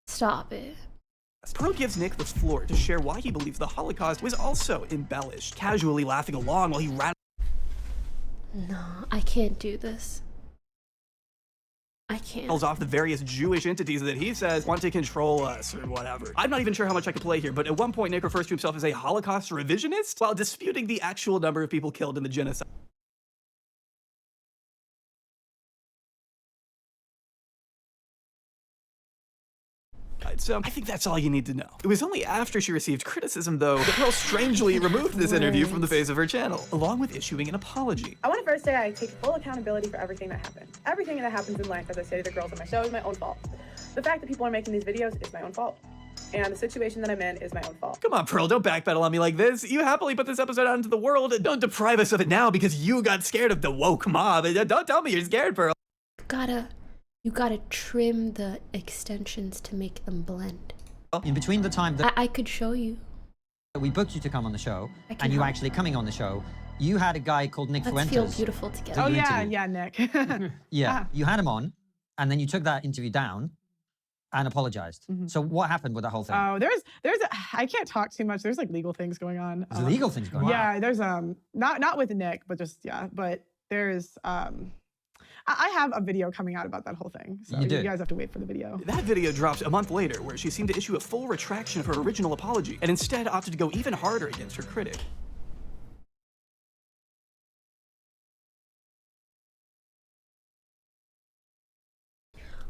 Stop it. Pearl gives Nick the floor to share why he believes the Holocaust was also embellished, casually laughing along while he No, I can't do this. I can't. rattles off the various Jewish entities that he says want to control us or whatever. I'm not even sure how much I can play here, but at one point Nick refers to himself as a Holocaust revisionist while disputing the actual number of people killed in the genocide. So I think that's all you need to know. It was only after she received criticism, though, that Pearl strangely removed this interview from the face of her channel, along with issuing an apology. I want to first say I take full accountability for everything that happened. Everything that happens in life, as I say to the girls on my show, is my own fault. The fact that people are making these videos is my own fault. And the situation that I'm in is my own fault. Come on, Pearl, don't backpedal on me like this. You happily put this episode out into the world. Don't deprive us of it now because you got scared of the woke mob. Don't tell me you're scared, Pearl. You gotta trim the extensions to make them blend. In between the time that I could show you. we booked you to come on the show, I can and you help. actually coming on the show, you had a guy called Nick Let's Fuentes. feel beautiful together. Oh do an yeah, interview. yeah, Nick. Yeah, you had him on, and then you took that interview down and apologized. So what happened with that whole thing? Oh, I can't talk too much. There's like legal things going on. There's legal things going on. Yeah, there's not with Nick, but just but there's I have a video coming out about that whole thing. So You do? you guys have to wait for the video. That video dropped a month later, where she seemed to issue a full retraction of her original apology, and instead opted to go even harder against her critic.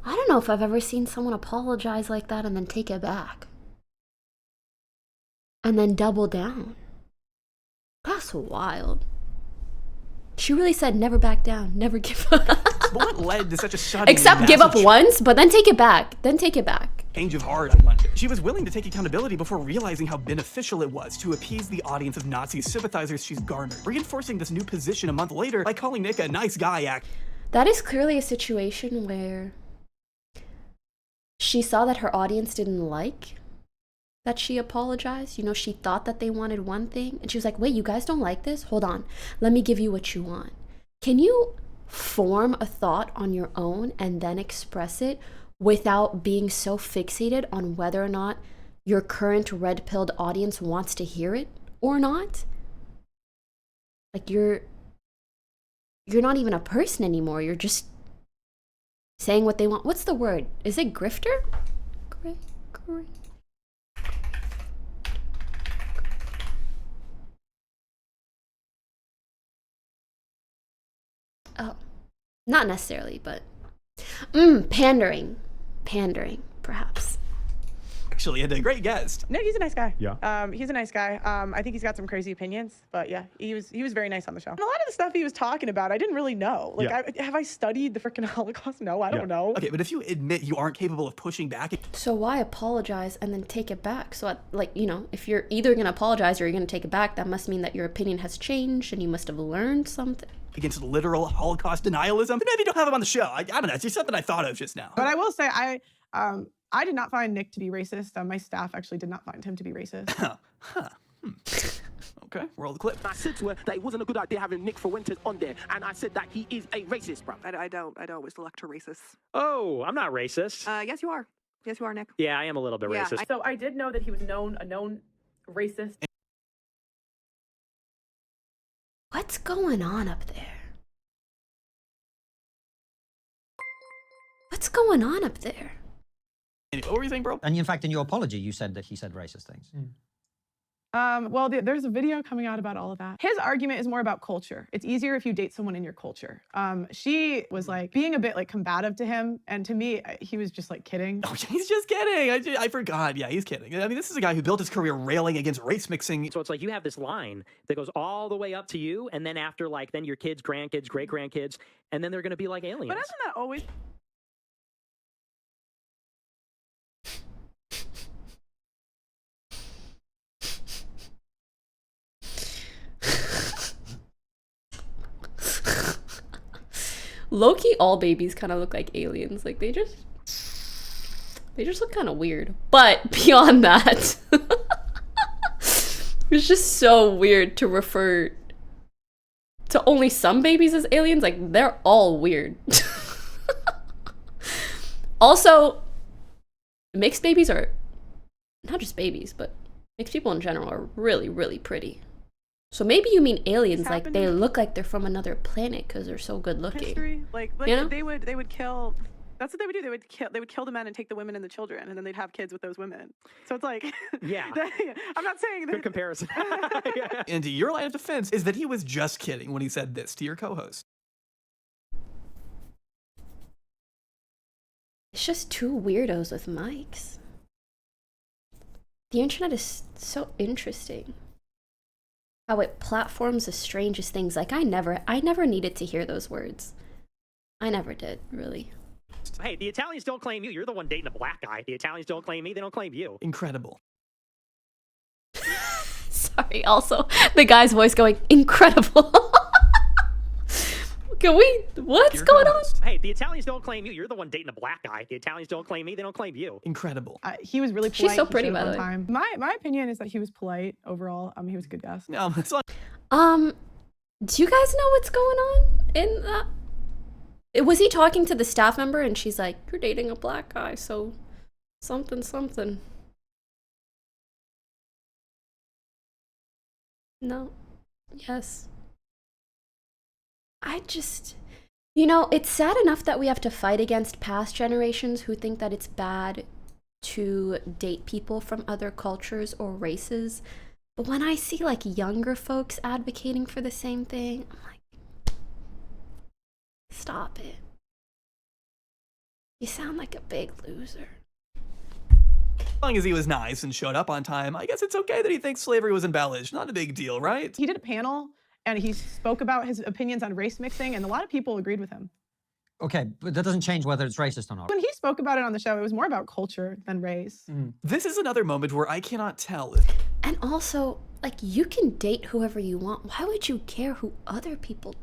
I don't know if I've ever seen someone apologize like that and then take it back. And then double down. That's wild. She really said never back down, never give up. But what led to such a sudden Except give up massive once, but then take it back. Then take it back. change of heart, I wonder. She was willing to take accountability before realizing how beneficial it was to appease the audience of Nazi sympathizers she's garnered, reinforcing this new position a month later by calling Nick a nice guy. That is clearly a situation where she saw that her audience didn't like that she apologized. You know, she thought that they wanted one thing, and she was like, wait, you guys don't like this? Hold on, let me give you what you want. Can you form a thought on your own and then express it without being so fixated on whether or not your current red-pilled audience wants to hear it or not? Like, you're not even a person anymore. You're just saying what they want. What's the word? Is it grifter? Oh, not necessarily, but pandering, perhaps. Actually, and a great guest. No, he's a nice guy. Yeah. He's a nice guy. I think he's got some crazy opinions, but yeah, he was very nice on the show. And a lot of the stuff he was talking about, I didn't really know. Like, Yeah. have I studied the freaking Holocaust? No, I don't know. Okay, but if you admit you aren't capable of pushing back, So why apologize and then take it back? So, if you're either going to apologize or you're going to take it back, that must mean that your opinion has changed and you must have learned something. against literal Holocaust denialism, then maybe don't have him on the show. I don't know. It's just something I thought of just now. But I will say, I did not find Nick to be racist. My staff actually did not find him to be racist. Okay, roll the clip. I said to her that it wasn't a good idea having Nick Fuentes on there, and I said that he is a racist, bro. I don't wish the lecture racist. Oh, I'm not racist. Yes, you are. Yes, you are, Nick. Yeah, I am a little bit racist. So I did know that he was a known racist. What's going on up there? What's going on up there? What were you saying, bro? And in fact, in your apology, you said that he said racist things. Well, there's a video coming out about all of that. His argument is more about culture. It's easier if you date someone in your culture. She was like being a bit like combative to him, and to me, he was just like kidding. Oh, he's just kidding. I forgot. Yeah, he's kidding. I mean, this is a guy who built his career railing against race mixing. So it's like you have this line that goes all the way up to you, and then after, like, then your kids, grandkids, great-grandkids, and then they're going to be like aliens. But isn't that always... Low-key, all babies kind of look like aliens. Like, they just look kind of weird. But beyond that, it's just so weird to refer to only some babies as aliens. Like, they're all weird. Also, mixed babies are, not just babies, but mixed people in general are really, really pretty. So maybe you mean aliens, like they look like they're from another planet because they're so good looking. History, like you know? they would kill. That's what they would do. They would kill the men and take the women and the children, and then they'd have kids with those women. So it's like, yeah. I'm not saying that. Good comparison. And your line of defense is that he was just kidding when he said this to your co-host. It's just two weirdos with mics. The internet is so interesting. How it platforms the strangest things. Like I never needed to hear those words. I never did, really. Hey, the Italians don't claim you. You're the one dating a black guy. The Italians don't claim me. They don't claim you. Incredible. Sorry, also, the guy's voice going, incredible. What's going on? Hey, the Italians don't claim you. You're the one dating a black guy. The Italians don't claim me. They don't claim you. Incredible. He was really polite. She's so pretty, by the way. Time. My opinion is that he was polite overall. He was a good guest. No, it's not. Do you guys know what's going on in that? Was he talking to the staff member and she's like, you're dating a black guy, so something, something. No. Yes. It's sad enough that we have to fight against past generations who think that it's bad to date people from other cultures or races. But when I see like younger folks advocating for the same thing, I'm like, stop it. You sound like a big loser. As long as he was nice and showed up on time, I guess it's okay that he thinks slavery was embellished. Not a big deal, right? He did a panel and he spoke about his opinions on race mixing, and a lot of people agreed with him. Okay, but that doesn't change whether it's racist or not. When he spoke about it on the show, it was more about culture than race. This is another moment where I cannot tell. And also, like, you can date whoever you want. Why would you care who other people...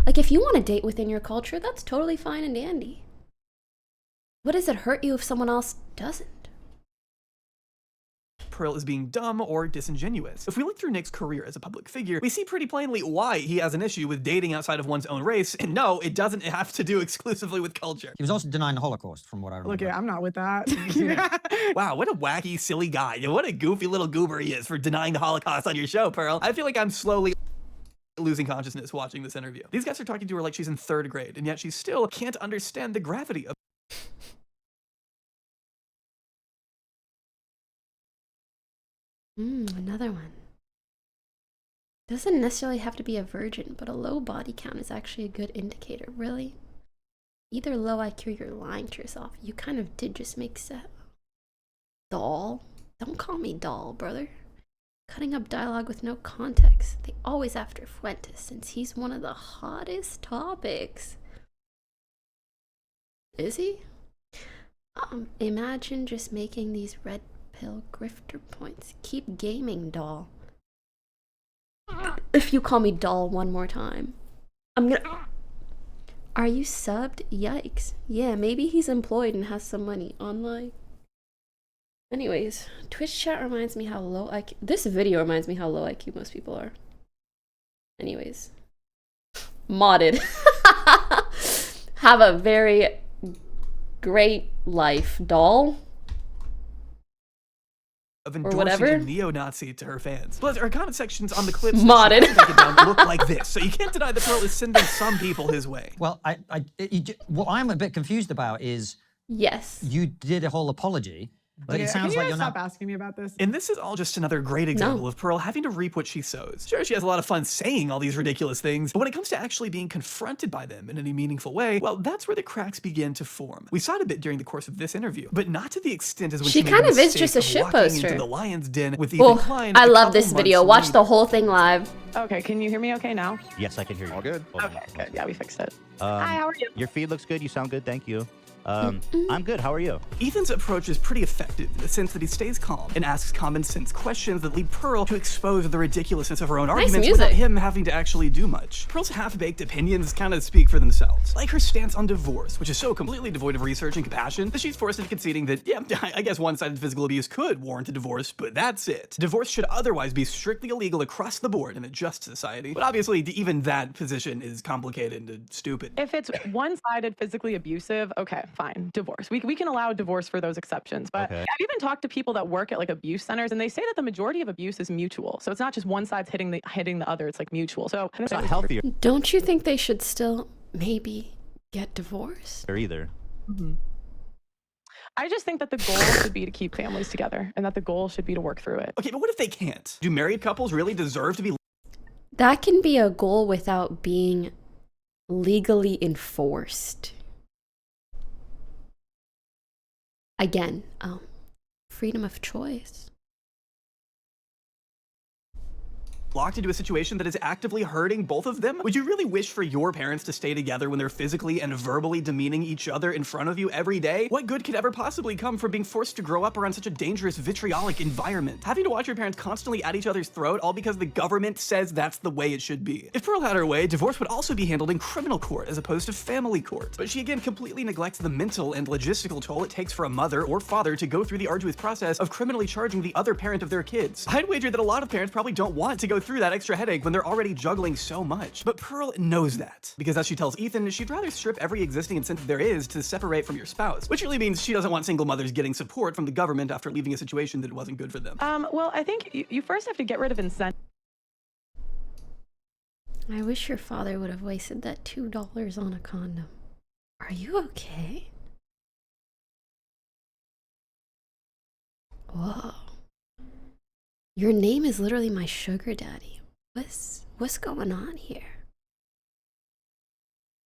Like, if you want to date within your culture, that's totally fine and dandy. What does it hurt you if someone else doesn't? Pearl is being dumb or disingenuous. If we look through Nick's career as a public figure, we see pretty plainly why he has an issue with dating outside of one's own race, and no, it doesn't have to do exclusively with culture. He was also denying the Holocaust, from what I remember. Look, I'm not with that. Wow, what a wacky, silly guy. What a goofy little goober he is for denying the Holocaust on your show, Pearl. I feel like I'm slowly losing consciousness watching this interview. These guys are talking to her like she's in 3rd grade, and yet she still can't understand the gravity of Another one. Doesn't necessarily have to be a virgin, but a low body count is actually a good indicator. Really? Either low IQ or you're lying to yourself. You kind of did just make sense. Doll? Don't call me doll, brother. Cutting up dialogue with no context. They always after Fuentes, since he's one of the hottest topics. Is he? Imagine just making these red pill grifter points. Keep gaming, doll. If you call me doll one more time, I'm gonna... Are you subbed? Yikes. Yeah, maybe he's employed and has some money online. Anyways, Twitch chat reminds me how low IQ... This video reminds me how low IQ most people are. Anyways. Modded. Have a very great life, doll. of endorsing a neo-Nazi to her fans. Plus, her comment sections on the clips Modded. look like this, so you can't deny that Pearl is sending some people his way. Well, what I'm a bit confused about is, yes, you did a whole apology, But it Can sounds you like guys you're stop not. asking me about this? And this is all just another great example of Pearl having to reap what she sows. Sure, she has a lot of fun saying all these ridiculous things, but when it comes to actually being confronted by them in any meaningful way, well, that's where the cracks begin to form. We saw it a bit during the course of this interview, but not to the extent as when She made kind the of is mistake just a of walking shitposter. into the lion's den with Ethan Oh, Klein. I a love couple this video. months Watch later. the whole thing live. Okay, can you hear me okay now? Yes, I can hear you. All good. Okay, good. Yeah, we fixed it. Hi, how are you? Your feed looks good. You sound good. Thank you. I'm good. How are you? Ethan's approach is pretty effective in the sense that he stays calm and asks common sense questions that lead Pearl to expose the ridiculousness of her own arguments without him having to actually do much. Pearl's half-baked opinions kind of speak for themselves, like her stance on divorce, which is so completely devoid of research and compassion that she's forced into conceding that, yeah, I guess one-sided physical abuse could warrant a divorce, but that's it. Divorce should otherwise be strictly illegal across the board in a just society, but obviously even that position is complicated and stupid. If it's one-sided physically abusive, okay, fine, divorce. We can allow divorce for those exceptions. But I've even talked to people that work at like abuse centers, and they say that the majority of abuse is mutual. So it's not just one side's hitting the other. It's like mutual. So it's not healthier. Don't you think they should still maybe get divorced? Or either. I just think that the goal should be to keep families together, and that the goal should be to work through it. Okay, but what if they can't? Do married couples really deserve to be? That can be a goal without being legally enforced. Again, freedom of choice. Locked into a situation that is actively hurting both of them? Would you really wish for your parents to stay together when they're physically and verbally demeaning each other in front of you every day? What good could ever possibly come from being forced to grow up around such a dangerous, vitriolic environment? Having to watch your parents constantly at each other's throat all because the government says that's the way it should be. If Pearl had her way, divorce would also be handled in criminal court as opposed to family court. But she again completely neglects the mental and logistical toll it takes for a mother or father to go through the arduous process of criminally charging the other parent of their kids. I'd wager that a lot of parents probably don't want to go through that extra headache when they're already juggling so much. But Pearl knows that, because as she tells Ethan, she'd rather strip every existing incentive there is to separate from your spouse, which really means she doesn't want single mothers getting support from the government after leaving a situation that wasn't good for them. Well, I think you first have to get rid of incentive. I wish your father would have wasted that $2 on a condom. Are you okay? Whoa. Your name is literally my sugar daddy. What's going on here?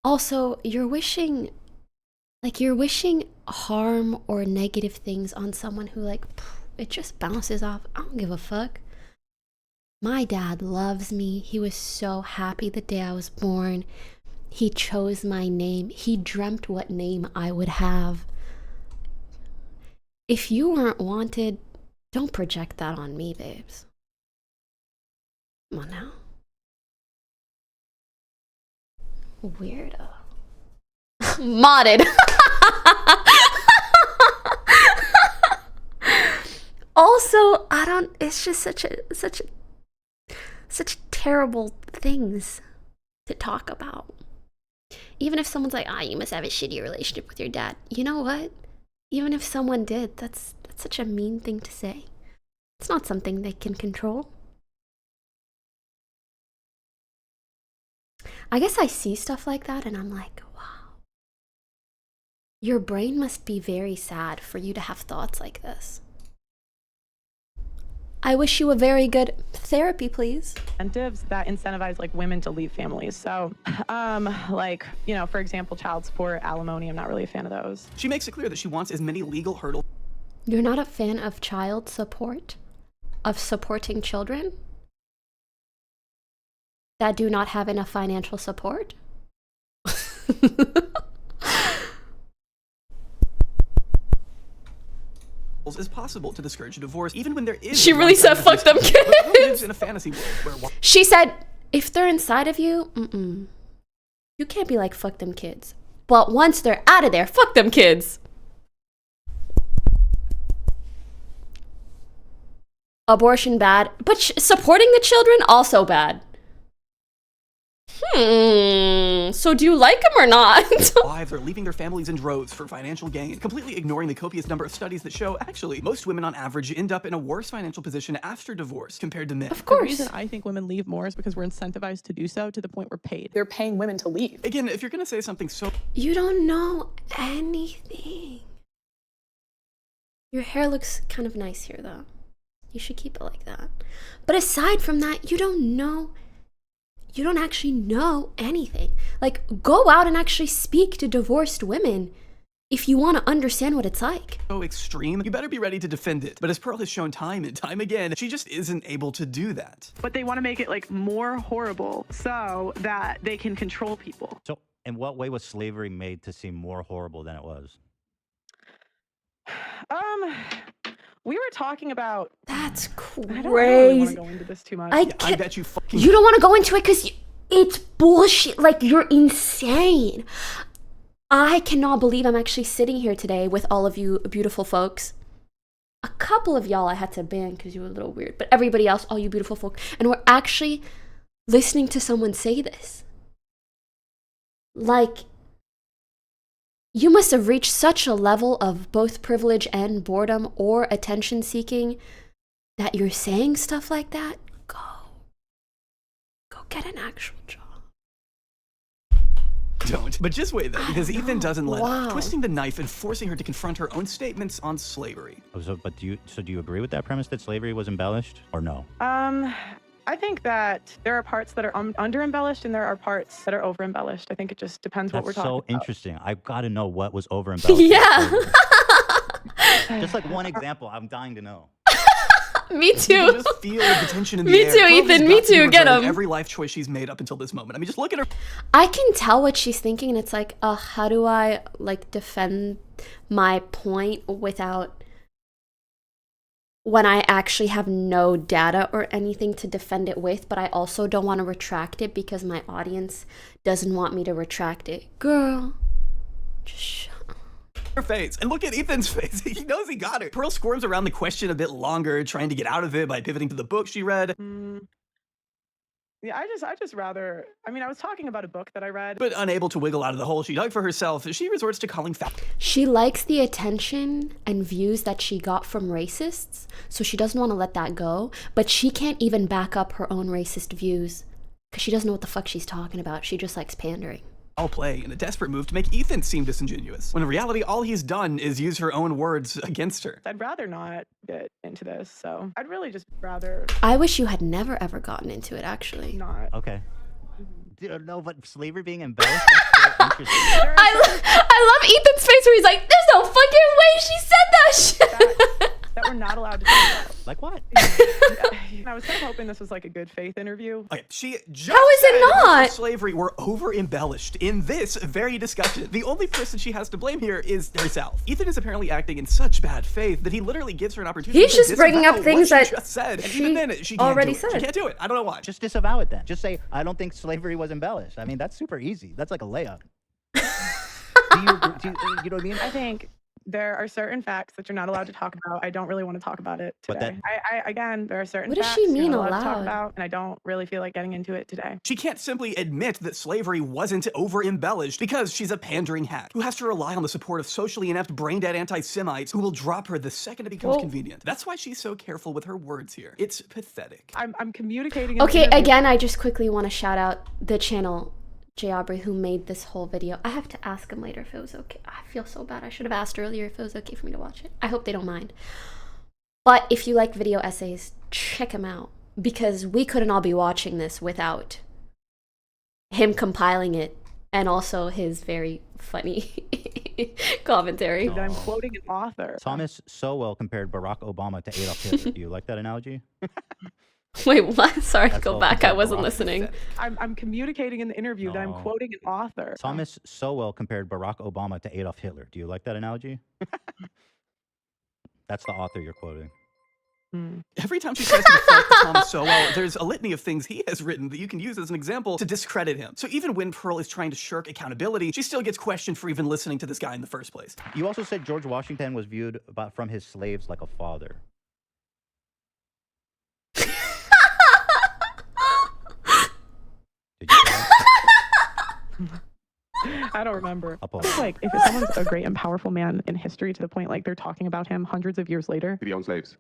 Also, you're wishing harm or negative things on someone who it just bounces off. I don't give a fuck. My dad loves me. He was so happy the day I was born. He chose my name. He dreamt what name I would have. If you weren't wanted, don't project that on me, babes. Come on now. Weirdo. Modded. Also, it's just such terrible things to talk about. Even if someone's like, you must have a shitty relationship with your dad. You know what? Even if someone did, that's such a mean thing to say. It's not something they can control. I guess I see stuff like that and I'm like, wow. Your brain must be very sad for you to have thoughts like this. I wish you a very good therapy, please. Incentives that incentivize women to leave families. So, for example, child support, alimony, I'm not really a fan of those. She makes it clear that she wants as many legal hurdles. You're not a fan of child support? Of supporting children that do not have enough financial support? As possible to discourage a divorce, even when there is. She really said, "Fuck them kids." Lives in a fantasy world where she said, "If they're inside of you, you can't be like fuck them kids. But once they're out of there, fuck them kids." Abortion bad, but supporting the children also bad. So do you like them or not? wives are leaving their families in droves for financial gain, completely ignoring the copious number of studies that show actually most women on average end up in a worse financial position after divorce compared to men. Of course. The reason I think women leave more is because we're incentivized to do so to the point we're paid. They're paying women to leave. Again, if you're gonna say something so... You don't know anything. Your hair looks kind of nice here, though. You should keep it like that. But aside from that, you don't actually know anything. Like, go out and actually speak to divorced women if you want to understand what it's like. So extreme, you better be ready to defend it. But as Pearl has shown time and time again, she just isn't able to do that. But they want to make it like more horrible so that they can control people. So, in what way was slavery made to seem more horrible than it was? We were talking about. That's crazy. I don't really want to go into this too much. I bet you fucking. You don't want to go into it because it's bullshit. Like, you're insane. I cannot believe I'm actually sitting here today with all of you beautiful folks. A couple of y'all I had to ban because you were a little weird, but everybody else, all you beautiful folk, and we're actually listening to someone say this. Like, you must have reached such a level of both privilege and boredom or attention seeking that you're saying stuff like that. Go get an actual job. Don't. But just wait, though, because Ethan doesn't let up, twisting the knife and forcing her to confront her own statements on slavery. Oh, do you agree with that premise that slavery was embellished, or no? I think that there are parts that are under embellished and there are parts that are over embellished. I think it just depends what we're talking about. That's so interesting. I've got to know what was over embellished. Yeah. Just like one example, I'm dying to know. Me too. You can just feel the tension in the Me air. too, Pearl has Ethan. got Me to too. be Get regretting him. Every life choice she's made up until this moment. I mean, just look at her. I can tell what she's thinking, and it's like, how do I like defend my point without, when I actually have no data or anything to defend it with, but I also don't want to retract it because my audience doesn't want me to retract it. Girl, just shut up. Her face, and look at Ethan's face. He knows he got it. Pearl squirms around the question a bit longer, trying to get out of it by pivoting to the book she read. Yeah, I just rather. I mean, I was talking about a book that I read. But unable to wiggle out of the hole she dug for herself, she resorts to calling She likes the attention and views that she got from racists, so she doesn't want to let that go, but she can't even back up her own racist views because she doesn't know what the fuck she's talking about. She just likes pandering. all play in a desperate move to make Ethan seem disingenuous, when in reality all he's done is use her own words against her. I'd rather not get into this, so I'd really just rather... I wish you had never ever gotten into it, actually. Not. Okay. No, but slavery being embellished, that's so interesting. I love Ethan's face where he's like, there's no fucking way she said that shit. That we're not allowed to talk about. Like what? I was kind of hoping this was like a good faith interview. Okay, she just How is it not? Slavery were over embellished in this very discussion. The only person she has to blame here is herself. Ethan is apparently acting in such bad faith that he literally gives her an opportunity. He's to just bringing up disavow things what that she just said, and she even then she can't already do it. said. She can't do it. I don't know why. Just disavow it then. Just say, I don't think slavery was embellished. I mean, that's super easy. That's like a layup. You know what I mean? I think there are certain facts that you're not allowed to talk about. I don't really want to talk about it today. Again, there are certain What does facts she mean you're not allowed to talk allowed? about, and I don't really feel like getting into it today. She can't simply admit that slavery wasn't over-embellished because she's a pandering hack who has to rely on the support of socially inept, brain-dead anti-Semites who will drop her the second it becomes convenient. That's why she's so careful with her words here. It's pathetic. I'm communicating. in Okay, the interview. again, I just quickly want to shout out the channel, J. Aubrey, who made this whole video. I have to ask him later if it was okay. I feel so bad. I should have asked earlier if it was okay for me to watch it. I hope they don't mind. But if you like video essays, check him out. Because we couldn't all be watching this without him compiling it and also his very funny commentary. I'm quoting an author. Thomas Sowell compared Barack Obama to Adolf Hitler. Do you like that analogy? Wait, what? Sorry, That's go all back. I compared wasn't Barack. listening. I'm communicating in the interview that I'm No. quoting an author. Thomas Sowell compared Barack Obama to Adolf Hitler. Do you like that analogy? That's the author you're quoting. Every time she tries to deflect Thomas Sowell, there's a litany of things he has written that you can use as an example to discredit him. So even when Pearl is trying to shirk accountability, she still gets questioned for even listening to this guy in the first place. You also said George Washington was viewed from his slaves like a father. Did you say that? I don't remember. Upload. It's like if someone's a great and powerful man in history to the point like they're talking about him hundreds of years later. Did he own slaves?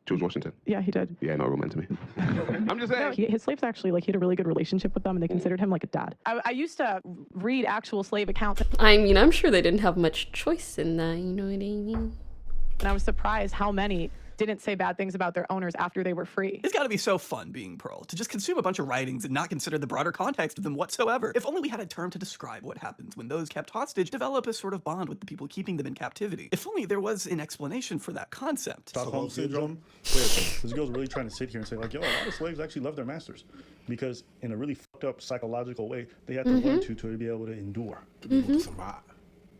George Washington? Yeah, he did. Yeah, not real man to me. I'm just saying. His slaves actually, like, he had a really good relationship with them, and they considered him like a dad. I used to read actual slave accounts. I mean, I'm sure they didn't have much choice in that, you know what I mean? And I was surprised how many didn't say bad things about their owners after they were free. It's gotta be so fun being Pearl, to just consume a bunch of writings and not consider the broader context of them whatsoever. If only we had a term to describe what happens when those kept hostage develop a sort of bond with the people keeping them in captivity. If only there was an explanation for that concept. Stockholm syndrome. Wait a second. This girl's really trying to sit here and say like, yo, a lot of slaves actually love their masters. Because in a really fucked up psychological way, they had to learn to be able to endure. To be able to survive.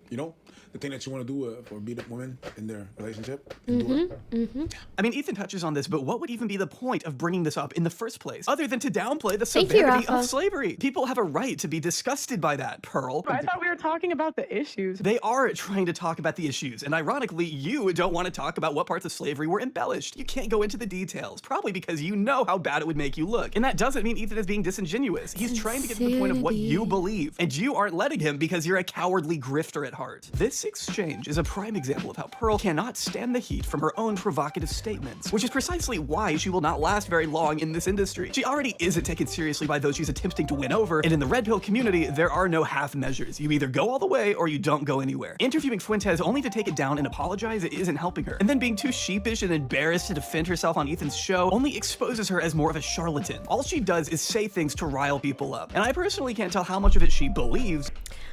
You know, the thing that you want to do for beat up women in their relationship. I mean, Ethan touches on this, but what would even be the point of bringing this up in the first place, other than to downplay the severity of slavery? People have a right to be disgusted by that, Pearl. I thought we were talking about the issues. They are trying to talk about the issues, and ironically, you don't want to talk about what parts of slavery were embellished. You can't go into the details, probably because you know how bad it would make you look. And that doesn't mean Ethan is being disingenuous. He's trying to get to the point of what you believe, and you aren't letting him because you're a cowardly grifter at heart. This exchange is a prime example of how Pearl cannot stand the heat from her own provocative statements, which is precisely why she will not last very long in this industry. She already isn't taken seriously by those she's attempting to win over, and in the red pill community, there are no half measures. You either go all the way or you don't go anywhere. Interviewing Fuentes only to take it down and apologize isn't helping her, and then being too sheepish and embarrassed to defend herself on Ethan's show only exposes her as more of a charlatan. All she does is say things to rile people up, and I personally can't tell how much of it she believes.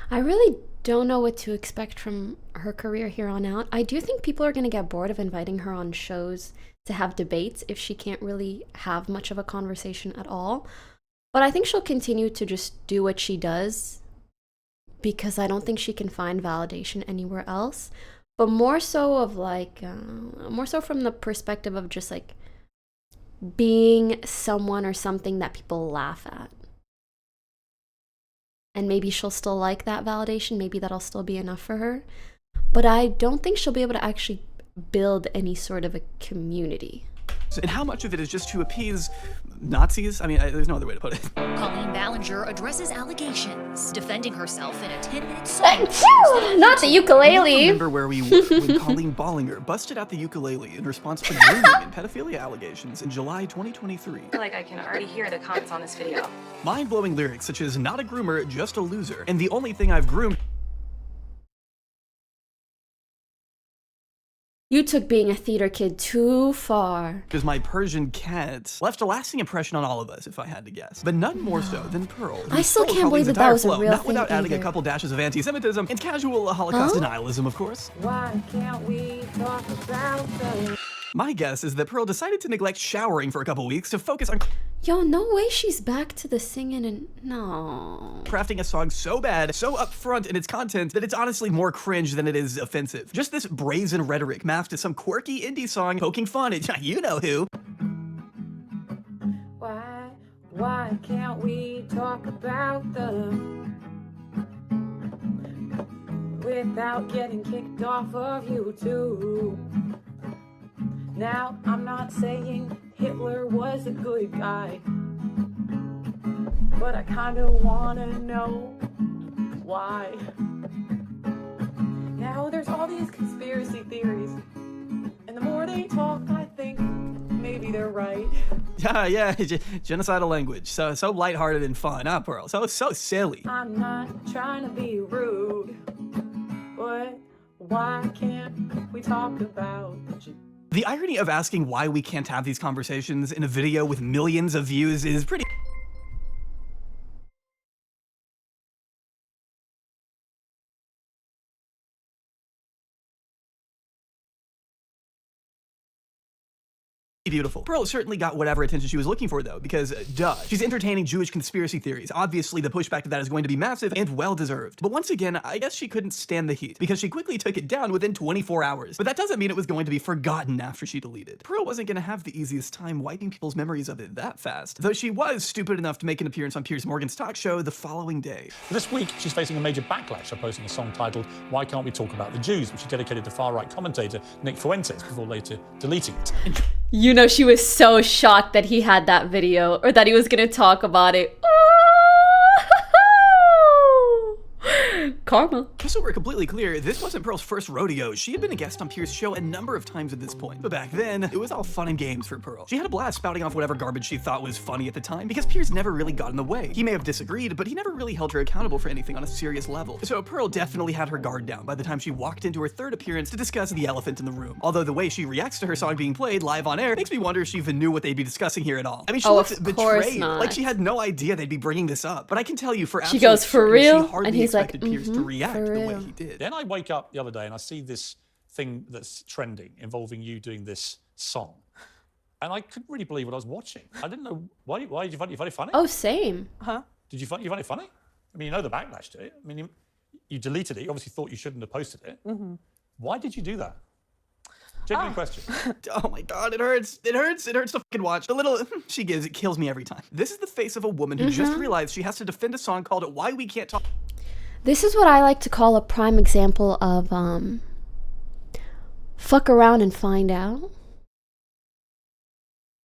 I really don't know what to expect from her career here on out. I do think people are going to get bored of inviting her on shows to have debates if she can't really have much of a conversation at all. But I think she'll continue to just do what she does because I don't think she can find validation anywhere else. But more so of like, more so from the perspective of just like being someone or something that people laugh at. And maybe she'll still like that validation. Maybe that'll still be enough for her. But I don't think she'll be able to actually build any sort of a community. And how much of it is just to appease Nazis? I mean, there's no other way to put it. Colleen Ballinger addresses allegations, defending herself in a 10-minute song. Not the ukulele. I remember where we were when Colleen Ballinger busted out the ukulele in response to grooming and pedophilia allegations in July 2023. I feel like I can already hear the comments on this video. Mind-blowing lyrics such as "not a groomer, just a loser," and "the only thing I've groomed." You took being a theater kid too far. Because my Persian cat left a lasting impression on all of us, if I had to guess. But none more so than Pearl. I still can't believe that was a real not thing without adding either. a couple dashes of anti-Semitism and casual Holocaust denialism, of course. Why can't we talk about the... My guess is that Pearl decided to neglect showering for a couple weeks to focus on Yo, no way she's back to the singing and no. crafting a song so bad, so upfront in its content, that it's honestly more cringe than it is offensive. Just this brazen rhetoric masked as some quirky indie song poking fun at you know who. Why can't we talk about the... without getting kicked off of YouTube? Now, I'm not saying Hitler was a good guy, but I kinda wanna know why. Now, there's all these conspiracy theories, and the more they talk, I think maybe they're right. Yeah, genocidal language. So lighthearted and fun, huh, Pearl? So silly. I'm not trying to be rude, but why can't we talk about The irony of asking why we can't have these conversations in a video with millions of views is pretty... beautiful. Pearl certainly got whatever attention she was looking for, though, because, duh, she's entertaining Jewish conspiracy theories. Obviously, the pushback to that is going to be massive and well-deserved. But once again, I guess she couldn't stand the heat, because she quickly took it down within 24 hours. But that doesn't mean it was going to be forgotten after she deleted. Pearl wasn't going to have the easiest time wiping people's memories of it that fast, though she was stupid enough to make an appearance on Piers Morgan's talk show the following day. This week, she's facing a major backlash for posting a song titled "Why Can't We Talk About the Jews," which she dedicated to far-right commentator Nick Fuentes before later deleting it. You know, she was so shocked that he had that video, or that he was gonna talk about it. Karma. Just so we're completely clear, this wasn't Pearl's first rodeo. She had been a guest on Pierce's show a number of times at this point. But back then, it was all fun and games for Pearl. She had a blast spouting off whatever garbage she thought was funny at the time, because Pierce never really got in the way. He may have disagreed, but he never really held her accountable for anything on a serious level. So Pearl definitely had her guard down by the time she walked into her third appearance to discuss the elephant in the room. Although the way she reacts to her song being played live on air makes me wonder if she even knew what they'd be discussing here at all. I mean, she looks betrayed, like she had no idea they'd be bringing this up. But I can tell you for she goes, for real? And he's like, Pierce to react the way he did. Then I wake up the other day and I see this thing that's trending involving you doing this song. And I couldn't really believe what I was watching. I didn't know, why did you find it funny? Oh, same. Huh? Did you find it funny? I mean, you know the backlash to it. I mean, you deleted it. You obviously thought you shouldn't have posted it. Why did you do that? Genuine question. Oh my god, it hurts. It hurts to fucking watch. The little she gives, it kills me every time. This is the face of a woman who just realized she has to defend a song called Why We Can't Talk. This is what I like to call a prime example of fuck around and find out.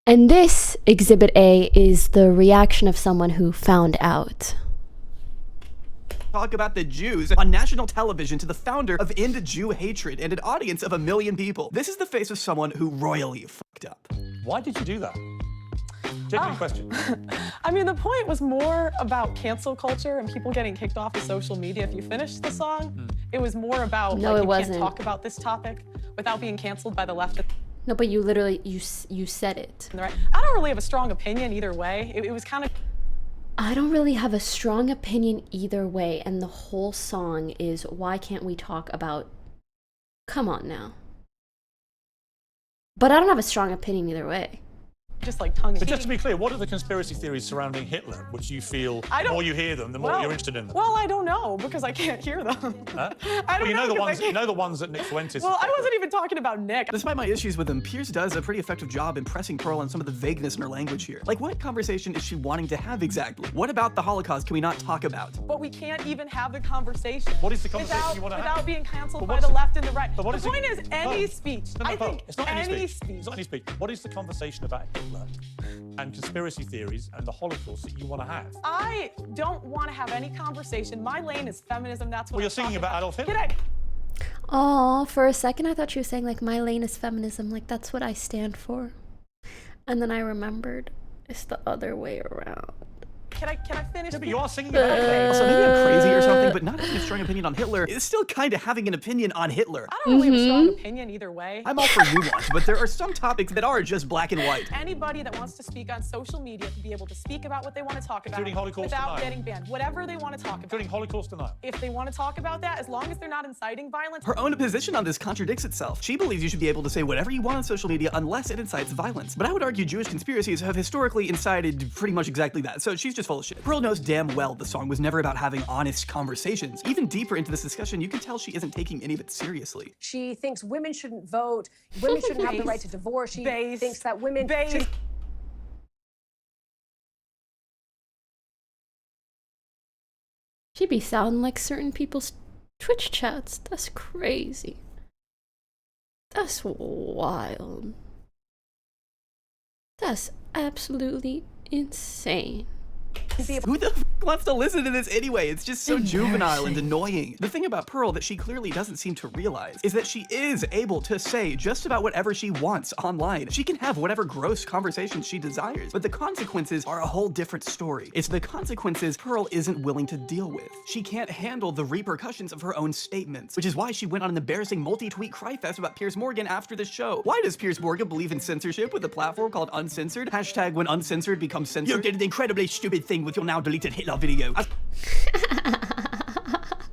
And this, Exhibit A, is the reaction of someone who found out. Talk about the Jews on national television to the founder of End Jew Hatred and an audience of 1 million people. This is the face of someone who royally fucked up. Why did you do that? Genuine question. I mean, the point was more about cancel culture and people getting kicked off of social media if you finished the song. It was more about No, like, it you can't wasn't. talk about this topic without being canceled by the left. No, but you literally, you said it. Right. I don't really have a strong opinion either way. It was kind of... I don't really have a strong opinion either way, and the whole song is, why can't we talk about... Come on now. But I don't have a strong opinion either way. Just like tongue in But cheek. just to be clear, what are the conspiracy theories surrounding Hitler, which you feel the more you hear them, the more you're interested in them? Well, I don't know because I can't hear them. Huh? I don't you know know the ones. 'cause I You know the ones that Nick Fuentes. Well, I wasn't even talking about Nick. Despite my issues with him, Pierce does a pretty effective job impressing Pearl on some of the vagueness in her language here. Like, what conversation is she wanting to have exactly? What about the Holocaust can we not talk about? But we can't even have the conversation. What is the conversation you want to have? Without being canceled But by what's the the- left and the right. But what The is point is any speech. I Pearl, think it's not any speech. It's not any speech. What is the conversation about Hitler and conspiracy theories and the Holocaust that you want to have? I don't want to have any conversation. My lane is feminism. That's what Well, you're I'm singing talking about Adolf Hitler. Get out. Oh, for a second I thought you were saying like my lane is feminism, like that's what I stand for. And then I remembered it's the other way around. Can I finish? Yeah, but you are singing about Hitler. Also, maybe I'm crazy or something, but not having a strong opinion on Hitler is still kind of having an opinion on Hitler. I don't really have a strong opinion either way. I'm all for nuance, but there are some topics that are just black and white. Anybody that wants to speak on social media to be able to speak about what they want to talk about Including Holocaust without denial. getting banned. Whatever they want to talk about. Including Holocaust denial. If they want to talk about that, as long as they're not inciting violence. Her own position on this contradicts itself. She believes you should be able to say whatever you want on social media unless it incites violence. But I would argue Jewish conspiracies have historically incited pretty much exactly that, so she's just full of shit. Pearl knows damn well the song was never about having honest conversations. Even deeper into this discussion, you can tell she isn't taking any of it seriously. She thinks women shouldn't vote, women shouldn't have the right to divorce. She thinks that women should... She be sounding like certain people's Twitch chats. That's crazy. That's wild. That's absolutely insane. Who the f wants to listen to this anyway? It's just so juvenile and annoying. The thing about Pearl that she clearly doesn't seem to realize is that she is able to say just about whatever she wants online. She can have whatever gross conversations she desires, but the consequences are a whole different story. It's the consequences Pearl isn't willing to deal with. She can't handle the repercussions of her own statements, which is why she went on an embarrassing multi-tweet cryfest about Piers Morgan after the show. Why does Piers Morgan believe in censorship with a platform called Uncensored? Hashtag when uncensored becomes censored. You did an incredibly stupid thing with your now deleted Hitler video.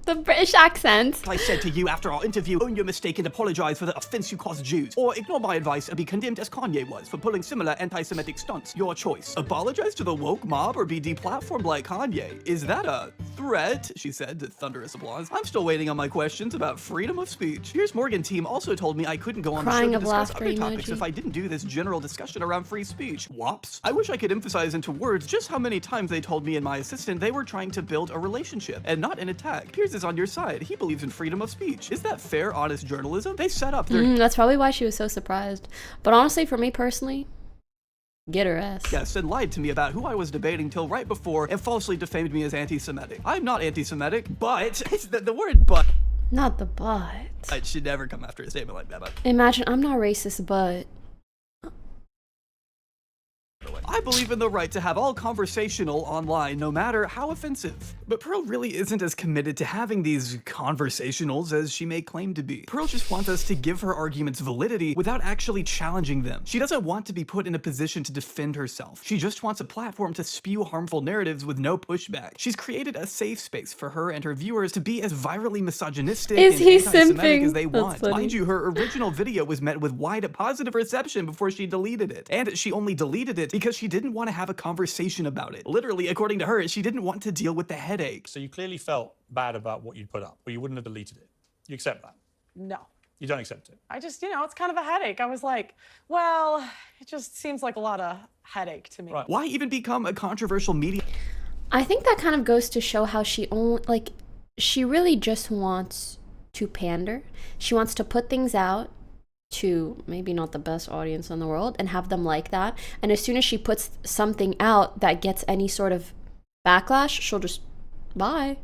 The British accent. I said to you after our interview, own your mistake and apologize for the offense you caused Jews. Or ignore my advice and be condemned as Kanye was for pulling similar anti-Semitic stunts. Your choice. Apologize to the woke mob or be deplatformed like Kanye. Is that a threat? She said to thunderous applause. I'm still waiting on my questions about freedom of speech. Piers Morgan team also told me I couldn't go on the show Crying to of discuss laughter other topics emoji. if I didn't do this general discussion around free speech. Whops. I wish I could emphasize into words just how many times they told me and my assistant they were trying to build a relationship and not an attack. Piers is on your side. He believes in freedom of speech. Is that fair, honest journalism? They set up their... That's probably why she was so surprised. But honestly, for me personally, Get her ass. Yes, and lied to me about who I was debating till right before and falsely defamed me as anti-Semitic. I'm not anti-Semitic, but it's the word but. Not the but. I should never come after a statement like that, but. Imagine, I'm not racist, but. I believe in the right to have all conversational online, no matter how offensive. But Pearl really isn't as committed to having these conversationals as she may claim to be. Pearl just wants us to give her arguments validity without actually challenging them. She doesn't want to be put in a position to defend herself. She just wants a platform to spew harmful narratives with no pushback. She's created a safe space for her and her viewers to be as virally misogynistic and anti-Semitic as they want. Mind you, her original video was met with wide positive reception before she deleted it. And she only deleted it because she didn't want to have a conversation about it. Literally, according to her, she didn't want to deal with the headache. So you clearly felt bad about what you'd put up, or you wouldn't have deleted it. You accept that? No. You don't accept it? I just, it's kind of a headache. I was like, well, it just seems like a lot of headache to me. Right. Why even become a controversial media? I think that kind of goes to show how she she really just wants to pander. She wants to put things out to maybe not the best audience in the world and have them like that. And as soon as she puts something out that gets any sort of backlash, she'll just bye.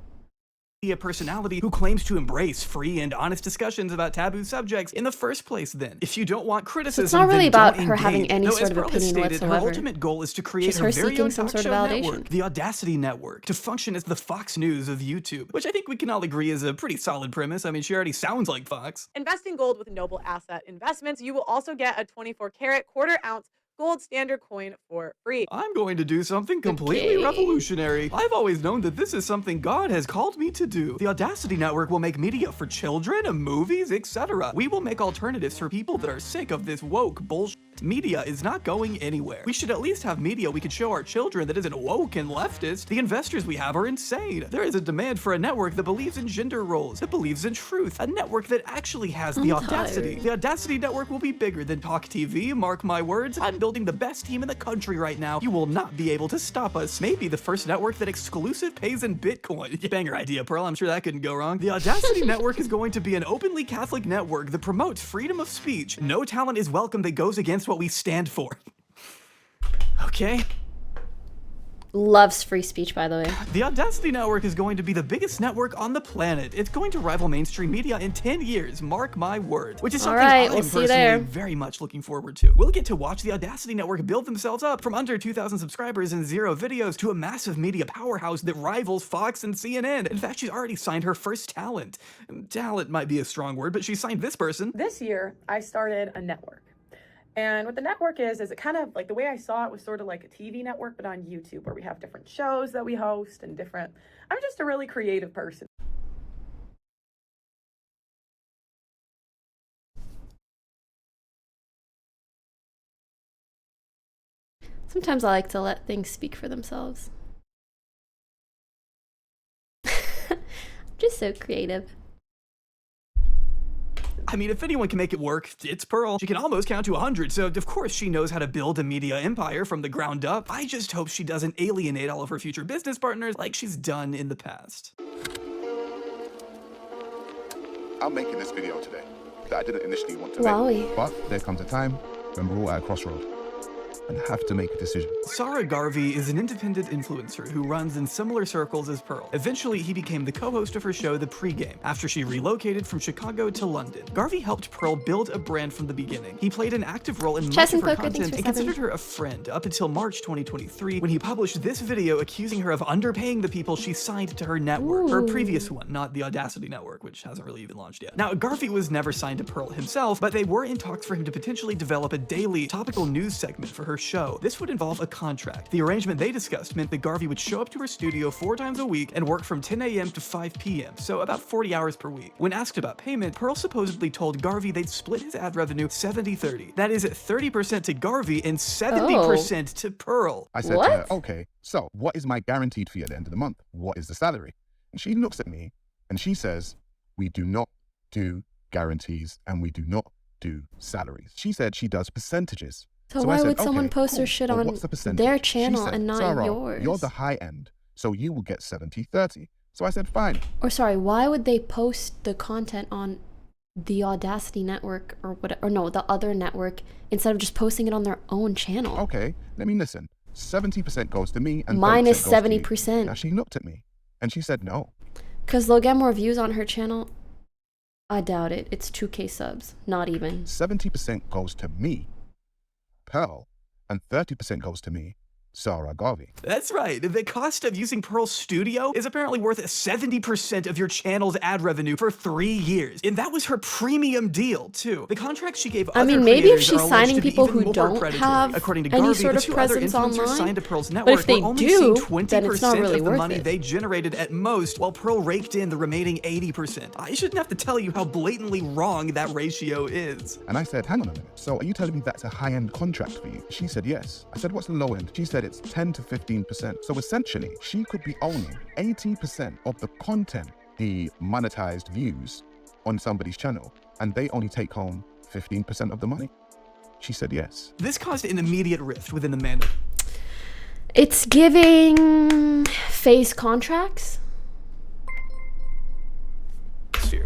A personality who claims to embrace free and honest discussions about taboo subjects in the first place. Then, if you don't want criticism, so it's not really about her engage. having any No, sort of opinion stated, whatsoever. Her ultimate goal is to create Just her her very seeking own some talk sort of show validation. network, the Audacity Network, to function as the Fox News of YouTube, which I think we can all agree is a pretty solid premise. I mean, she already sounds like Fox. Invest in gold with Noble Asset Investments. You will also get a 24-karat quarter-ounce gold standard coin for free. I'm going to do something completely revolutionary. I've always known that this is something God has called me to do. The Audacity Network will make media for children, movies, etc. We will make alternatives for people that are sick of this woke bullshit. Media is not going anywhere. We should at least have media we can show our children that isn't woke and leftist. The investors we have are insane. There is a demand for a network that believes in gender roles, that believes in truth, a network that actually has the audacity. The Audacity Network will be bigger than Talk TV, mark my words. I'm building the best team in the country right now. You will not be able to stop us. Maybe the first network that exclusive pays in Bitcoin. Banger idea, Pearl. I'm sure that couldn't go wrong. The Audacity Network is going to be an openly Catholic network that promotes freedom of speech. No talent is welcome that goes against what we stand for. Okay? Loves free speech, by the way. The Audacity Network is going to be the biggest network on the planet. It's going to rival mainstream media in 10 years, mark my word. Which is something I am personally very much looking forward to. We'll get to watch the Audacity Network build themselves up from under 2,000 subscribers and 0 videos to a massive media powerhouse that rivals Fox and CNN. In fact, she's already signed her first talent. Talent might be a strong word, but she signed this person. This year, I started a network. And what the network is it kind of like the way I saw it was sort of like a TV network, but on YouTube, where we have different shows that we host and different. I'm just a really creative person. Sometimes I like to let things speak for themselves. I'm just so creative. I mean, if anyone can make it work, it's Pearl. She can almost count to 100, so of course she knows how to build a media empire from the ground up. I just hope she doesn't alienate all of her future business partners like she's done in the past. I'm making this video today that I didn't initially want to Wowie. make, but there comes a time when we're all at a crossroad and have to make a decision. Sarah Garvey is an independent influencer who runs in similar circles as Pearl. Eventually, he became the co-host of her show, The Pregame, after she relocated from Chicago to London. Garvey helped Pearl build a brand from the beginning. He played an active role in much of her content and considered her a friend up until March 2023, when he published this video accusing her of underpaying the people she signed to her network. Her previous one, not the Audacity Network, which hasn't really even launched yet. Now, Garvey was never signed to Pearl himself, but they were in talks for him to potentially develop a daily topical news segment for her show. This would involve a contract. The arrangement they discussed meant that Garvey would show up to her studio 4 times a week and work from 10 a.m. to 5 p.m., so about 40 hours per week. When asked about payment, Pearl supposedly told Garvey they'd split his ad revenue 70-30. That is 30% to Garvey and 70% to Pearl. I said to her, okay, so what is my guaranteed fee at the end of the month? What is the salary? And she looks at me and she says, we do not do guarantees and we do not do salaries. She said she does percentages. So why would someone post their shit on their channel and not Sarah, yours? You're the high end, so you will get 70-30. So I said, fine. Or sorry, why would they post the content on the Audacity network or whatever, or no, the other network, instead of just posting it on their own channel. Okay, let me listen. 70% goes to me and Minus 30% goes to you. 70%. Now she looked at me and she said no. Because they'll get more views on her channel. I doubt it. It's 2K subs. Not even. 70% goes to me, Pearl, and 30% goes to me, Sarah Garvey. That's right. The cost of using Pearl Studio is apparently worth 70% of your channel's ad revenue for 3 years. And that was her premium deal, too. The contract she gave other maybe if creators she's are alleged signing to be people even who more don't predatory. have According to any Garvey, sort the of 2 other presence influencers online. signed to Pearl's But network if they were only do, seeing then it's not 20% really of the worth money it. they generated at most, while Pearl raked in the remaining 80%. I shouldn't have to tell you how blatantly wrong that ratio is. And I said, hang on a minute. So are you telling me that's a high-end contract for you? She said yes. I said, what's the low end? She said it's 10 to 15%. So essentially, she could be owning 80% of the content, the monetized views on somebody's channel, and they only take home 15% of the money. She said yes. This caused an immediate rift within the Mando. It's giving phase contracts.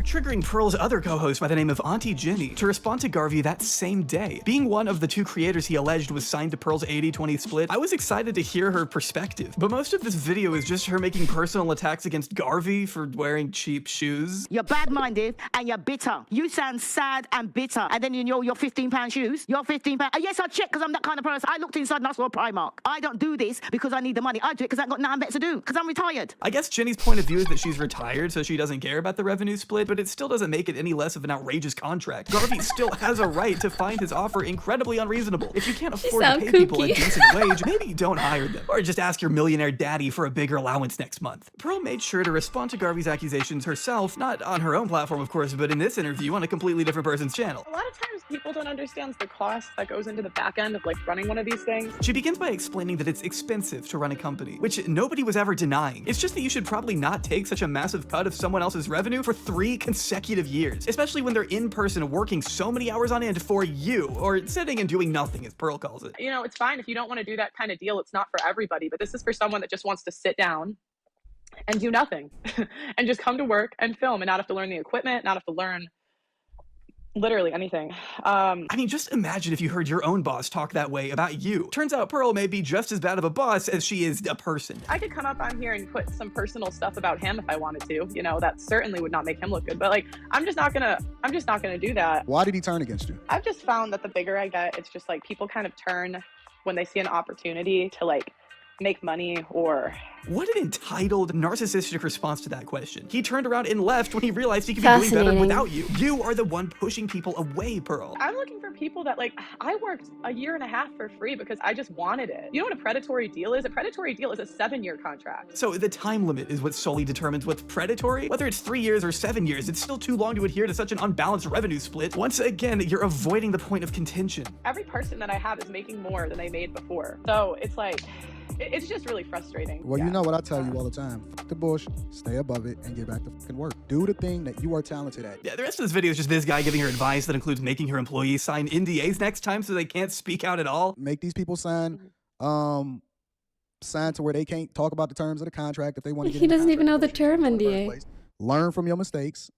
Triggering Pearl's other co-host by the name of Auntie Ginny to respond to Garvey that same day. Being one of the 2 creators he alleged was signed to Pearl's 80-20 split, I was excited to hear her perspective. But most of this video is just her making personal attacks against Garvey for wearing cheap shoes. You're bad-minded and you're bitter. You sound sad and bitter. And then you know your £15 shoes. Your £15. Yes, I check because I'm that kind of person. I looked inside and I saw a Primark. I don't do this because I need the money. I do it because I've got nothing better to do because I'm retired. I guess Ginny's point of view is that she's retired, so she doesn't care about the revenue split, but it still doesn't make it any less of an outrageous contract. Garvey still has a right to find his offer incredibly unreasonable. If you can't afford to pay people a decent wage, maybe don't hire them. Or just ask your millionaire daddy for a bigger allowance next month. Pearl made sure to respond to Garvey's accusations herself, not on her own platform, of course, but in this interview on a completely different person's channel. A lot of times people don't understand the cost that goes into the back end of like running one of these things. She begins by explaining that it's expensive to run a company, which nobody was ever denying. It's just that you should probably not take such a massive cut of someone else's revenue for 3 consecutive years, especially when they're in person working so many hours on end for you, or sitting and doing nothing, as Pearl calls it. You know, it's fine if you don't want to do that kind of deal. It's not for everybody, but this is for someone that just wants to sit down and do nothing and just come to work and film and not have to learn the equipment, not have to learn literally anything. I mean, just imagine if you heard your own boss talk that way about you. Turns out Pearl may be just as bad of a boss as she is a person. I could come up on here and put some personal stuff about him if I wanted to. You know, that certainly would not make him look good. But like, I'm just not gonna do that. Why did he turn against you? I've just found that the bigger I get, it's just like people kind of turn when they see an opportunity to like make money or... What an entitled, narcissistic response to that question. He turned around and left when he realized he could be doing better without you. You are the one pushing people away, Pearl. I'm looking for people that, like, I worked a year and a half for free because I just wanted it. You know what a predatory deal is? A predatory deal is a 7-year contract. So the time limit is what solely determines what's predatory? Whether it's 3 years or 7 years, it's still too long to adhere to such an unbalanced revenue split. Once again, you're avoiding the point of contention. Every person that I have is making more than they made before. So it's like, it's just really frustrating. Well, you know what I tell you all the time. Fuck the bush, stay above it, and get back to fucking work. Do the thing that you are talented at. Yeah, the rest of this video is just this guy giving her advice that includes making her employees sign NDAs next time so they can't speak out at all. Make these people sign to where they can't talk about the terms of the contract if they want to get He doesn't even know the term NDA. Learn from your mistakes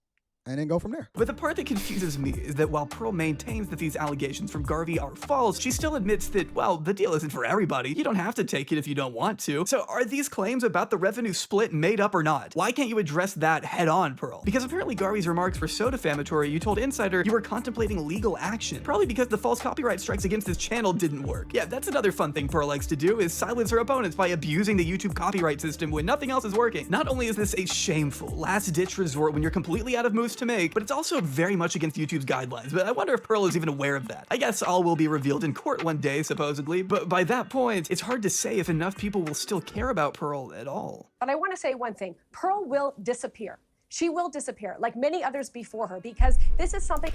and then go from there. But the part that confuses me is that while Pearl maintains that these allegations from Garvey are false, she still admits that, well, the deal isn't for everybody. You don't have to take it if you don't want to. So are these claims about the revenue split made up or not? Why can't you address that head on, Pearl? Because apparently Garvey's remarks were so defamatory, you told Insider you were contemplating legal action. Probably because the false copyright strikes against his channel didn't work. Yeah, that's another fun thing Pearl likes to do, is silence her opponents by abusing the YouTube copyright system when nothing else is working. Not only is this a shameful, last-ditch resort when you're completely out of moves to make, but it's also very much against YouTube's guidelines, but I wonder if Pearl is even aware of that. I guess all will be revealed in court one day, supposedly, but by that point, it's hard to say if enough people will still care about Pearl at all. But I want to say one thing. Pearl will disappear. She will disappear, like many others before her, because this is something...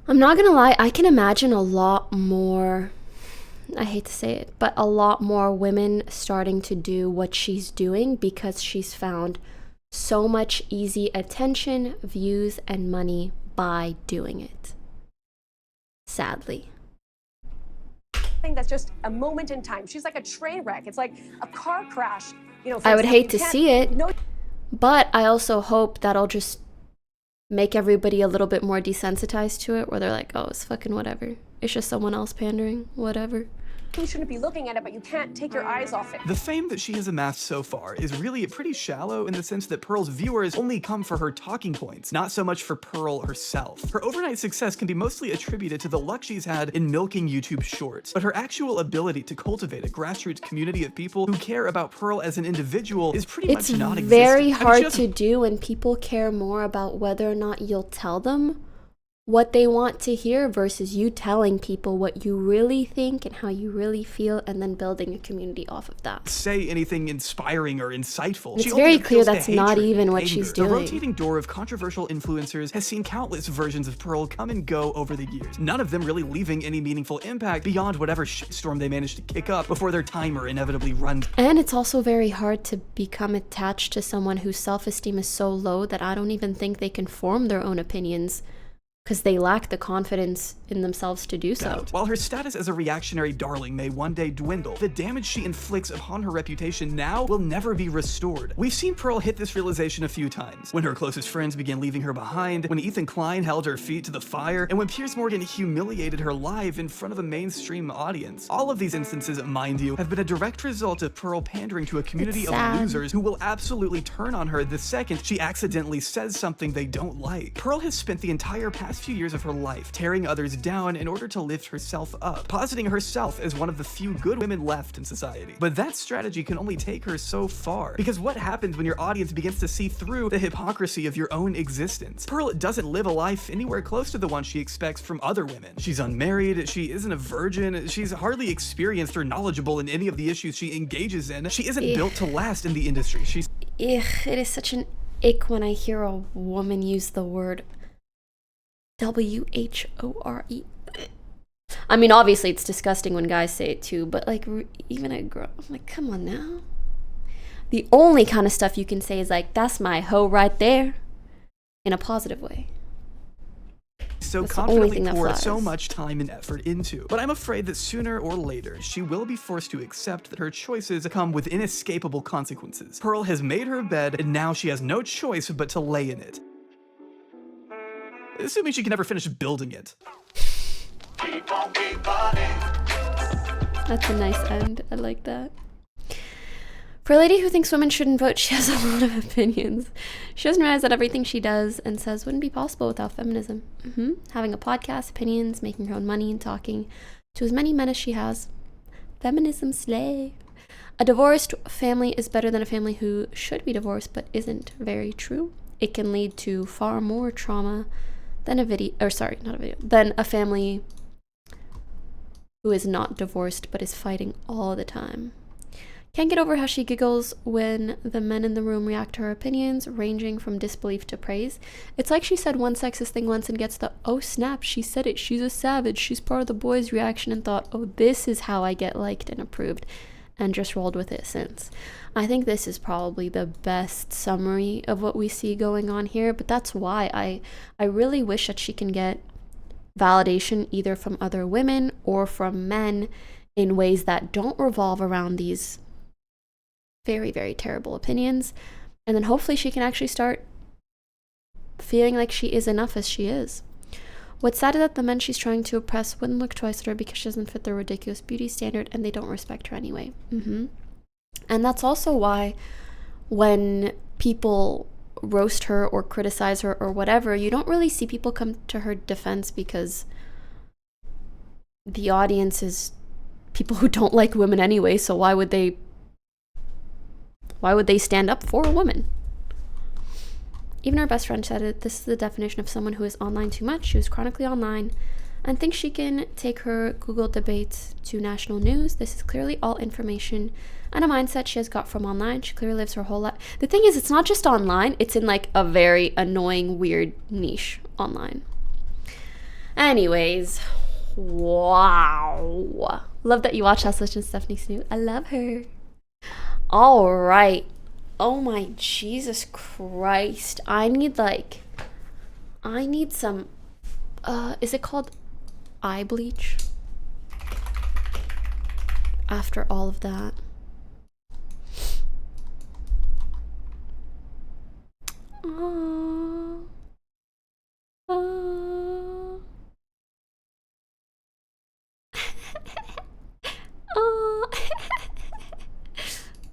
I'm not gonna lie, I can imagine a lot more, I hate to say it, but a lot more women starting to do what she's doing because she's found so much easy attention, views, and money by doing it. Sadly. That's just a moment in time. She's like a train wreck. It's like a car crash. You know, I would hate to see it, but I also hope that'll just make everybody a little bit more desensitized to it, where they're like, oh, it's fucking whatever. It's just someone else pandering, whatever. You shouldn't be looking at it, but you can't take your eyes off it. The fame that she has amassed so far is really pretty shallow in the sense that Pearl's viewers only come for her talking points, not so much for Pearl herself. Her overnight success can be mostly attributed to the luck she's had in milking YouTube shorts, but her actual ability to cultivate a grassroots community of people who care about Pearl as an individual is pretty much non-existent. It's very hard to do when people care more about whether or not you'll tell them what they want to hear versus you telling people what you really think and how you really feel, and then building a community off of that. Say anything inspiring or insightful. It's very clear that's not even what she's doing. The rotating door of controversial influencers has seen countless versions of Pearl come and go over the years, none of them really leaving any meaningful impact beyond whatever shitstorm they managed to kick up before their timer inevitably runs. And it's also very hard to become attached to someone whose self-esteem is so low that I don't even think they can form their own opinions, because they lack the confidence in themselves to do so. While her status as a reactionary darling may one day dwindle, the damage she inflicts upon her reputation now will never be restored. We've seen Pearl hit this realization a few times, when her closest friends began leaving her behind, when Ethan Klein held her feet to the fire, and when Piers Morgan humiliated her live in front of a mainstream audience. All of these instances, mind you, have been a direct result of Pearl pandering to a community of losers who will absolutely turn on her the second she accidentally says something they don't like. Pearl has spent the entire past few years of her life tearing others down in order to lift herself up, positing herself as one of the few good women left in society. But that strategy can only take her so far, because what happens when your audience begins to see through the hypocrisy of your own existence? Pearl doesn't live a life anywhere close to the one she expects from other women. She's unmarried, she isn't a virgin, she's hardly experienced or knowledgeable in any of the issues she engages in. She isn't built to last in the industry. It is such an ick when I hear a woman use the word W-H-O-R-E. I mean, obviously it's disgusting when guys say it too, but like, even a girl, I'm like, come on now. The only kind of stuff you can say is like, that's my hoe right there, in a positive way. So That's confidently pour so much time and effort into. But I'm afraid that sooner or later, she will be forced to accept that her choices come with inescapable consequences. Pearl has made her bed, and now she has no choice but to lay in it. Assuming she can ever finish building it. That's a nice end. I like that. For a lady who thinks women shouldn't vote, she has a lot of opinions. She doesn't realize that everything she does and says wouldn't be possible without feminism. Having a podcast, opinions, making her own money, and talking to as many men as she has. Feminism slay. A divorced family is better than a family who should be divorced but isn't. Very true. It can lead to far more trauma than than a family who is not divorced but is fighting all the time. Can't get over how she giggles when the men in the room react to her opinions, ranging from disbelief to praise. It's like she said one sexist thing once and gets the, oh snap, she said it, she's a savage, she's part of the boys' reaction, and thought, oh, this is how I get liked and approved, and just rolled with it since. I think this is probably the best summary of what we see going on here, but that's why I really wish that she can get validation either from other women or from men in ways that don't revolve around these very, very terrible opinions, and then hopefully she can actually start feeling like she is enough as she is. What's sad is that the men she's trying to oppress wouldn't look twice at her because she doesn't fit their ridiculous beauty standard, and they don't respect her anyway. And that's also why when people roast her or criticize her or whatever, you don't really see people come to her defense, because the audience is people who don't like women anyway, so why would they stand up for a woman? Even her best friend said it. This is the definition of someone who is online too much. She was chronically online and thinks she can take her Google debates to national news. This is clearly all information and a mindset she has got from online. She clearly lives her whole life. The thing is, it's not just online. It's in like a very annoying, weird niche online. Anyways, wow. Love that you watch House Legend Stephanie Snoot. I love her. All right. Oh my Jesus Christ. I need some, is it called eye bleach? After all of that.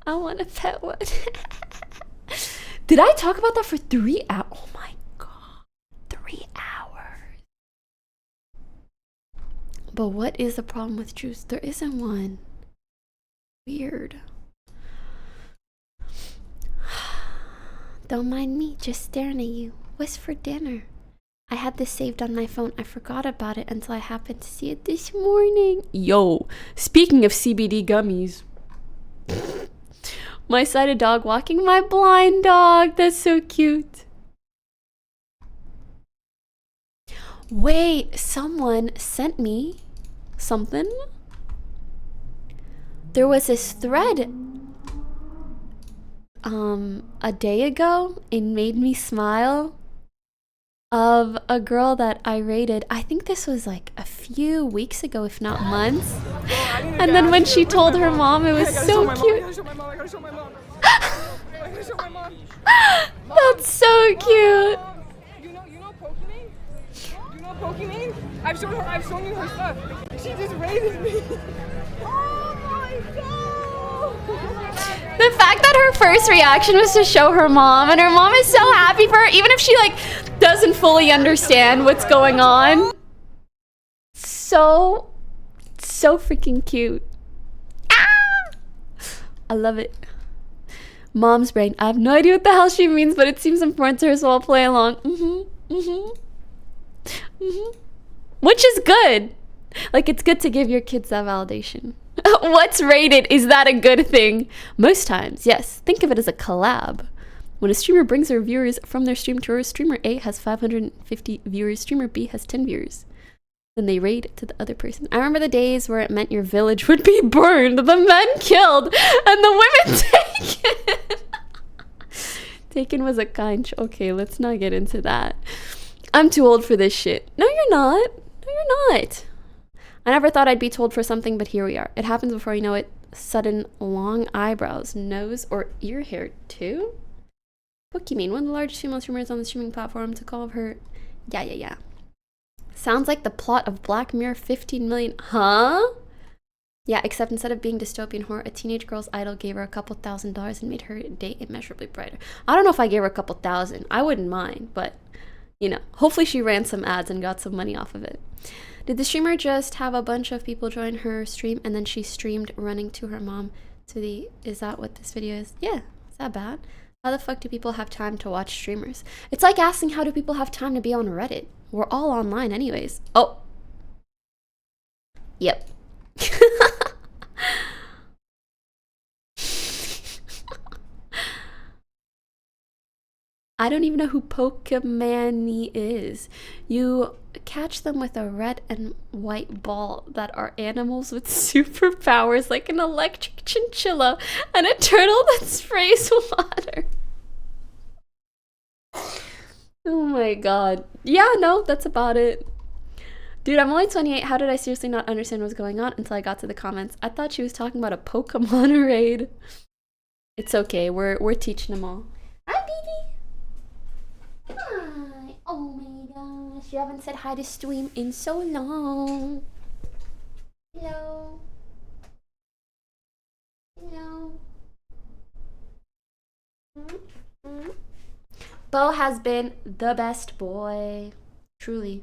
I want a pet one. Did I talk about that for 3 hours? Oh my god. 3 hours. But what is the problem with juice? There isn't one. Weird. Don't mind me, just staring at you. What's for dinner? I had this saved on my phone. I forgot about it until I happened to see it this morning. Yo, speaking of CBD gummies. My sighted dog walking my blind dog. That's so cute. Wait, someone sent me something. There was this thread a day ago. It made me smile, of a girl that I rated. I think this was like a few weeks ago, if not months. And then when she told her mom, it was so cute. That's so cute. You know Pokimane? You know Pokimane? I've shown you her stuff. She just rated me. Oh my god! The fact that her first reaction was to show her mom, and her mom is so happy for her, even if she like doesn't fully understand what's going on. So freaking cute. Ah! I love it. Mom's brain. I have no idea what the hell she means, but it seems important to her, so I'll play along. Which is good. Like, it's good to give your kids that validation. What's rated? Is that a good thing? Most times, yes. Think of it as a collab. When a streamer brings their viewers from their stream to her, streamer A has 550 viewers, streamer B has 10 viewers. Then they raid to the other person. I remember the days where it meant your village would be burned, the men killed, and the women taken. Taken was a kind. Okay, let's not get into that. I'm too old for this shit. No, you're not. No, you're not. I never thought I'd be told for something, but here we are. It happens before you know it. Sudden long eyebrows, nose, or ear hair too? Pokimane, one of the largest female streamers on the streaming platform, to call her. Yeah. Sounds like the plot of Black Mirror 15 million. Huh? Yeah, except instead of being dystopian horror, a teenage girl's idol gave her a couple $1,000s and made her day immeasurably brighter. I don't know if I gave her a couple thousand. I wouldn't mind, but, you know, hopefully she ran some ads and got some money off of it. Did the streamer just have a bunch of people join her stream and then she streamed running to her mom to the... Is that what this video is? Yeah, is that bad? How the fuck do people have time to watch streamers? It's like asking how do people have time to be on Reddit? We're all online anyways. Oh. Yep. I don't even know who Pokimane is. You catch them with a red and white ball that are animals with superpowers, like an electric chinchilla and a turtle that sprays water. Oh my god. Yeah, no, that's about it. Dude, I'm only 28. How did I seriously not understand what was going on until I got to the comments? I thought she was talking about a Pokemon raid. It's okay. We're teaching them all. Hi, baby. Hi. Oh my gosh. You haven't said hi to stream in so long. Hello. Hello. Bo has been the best boy. Truly.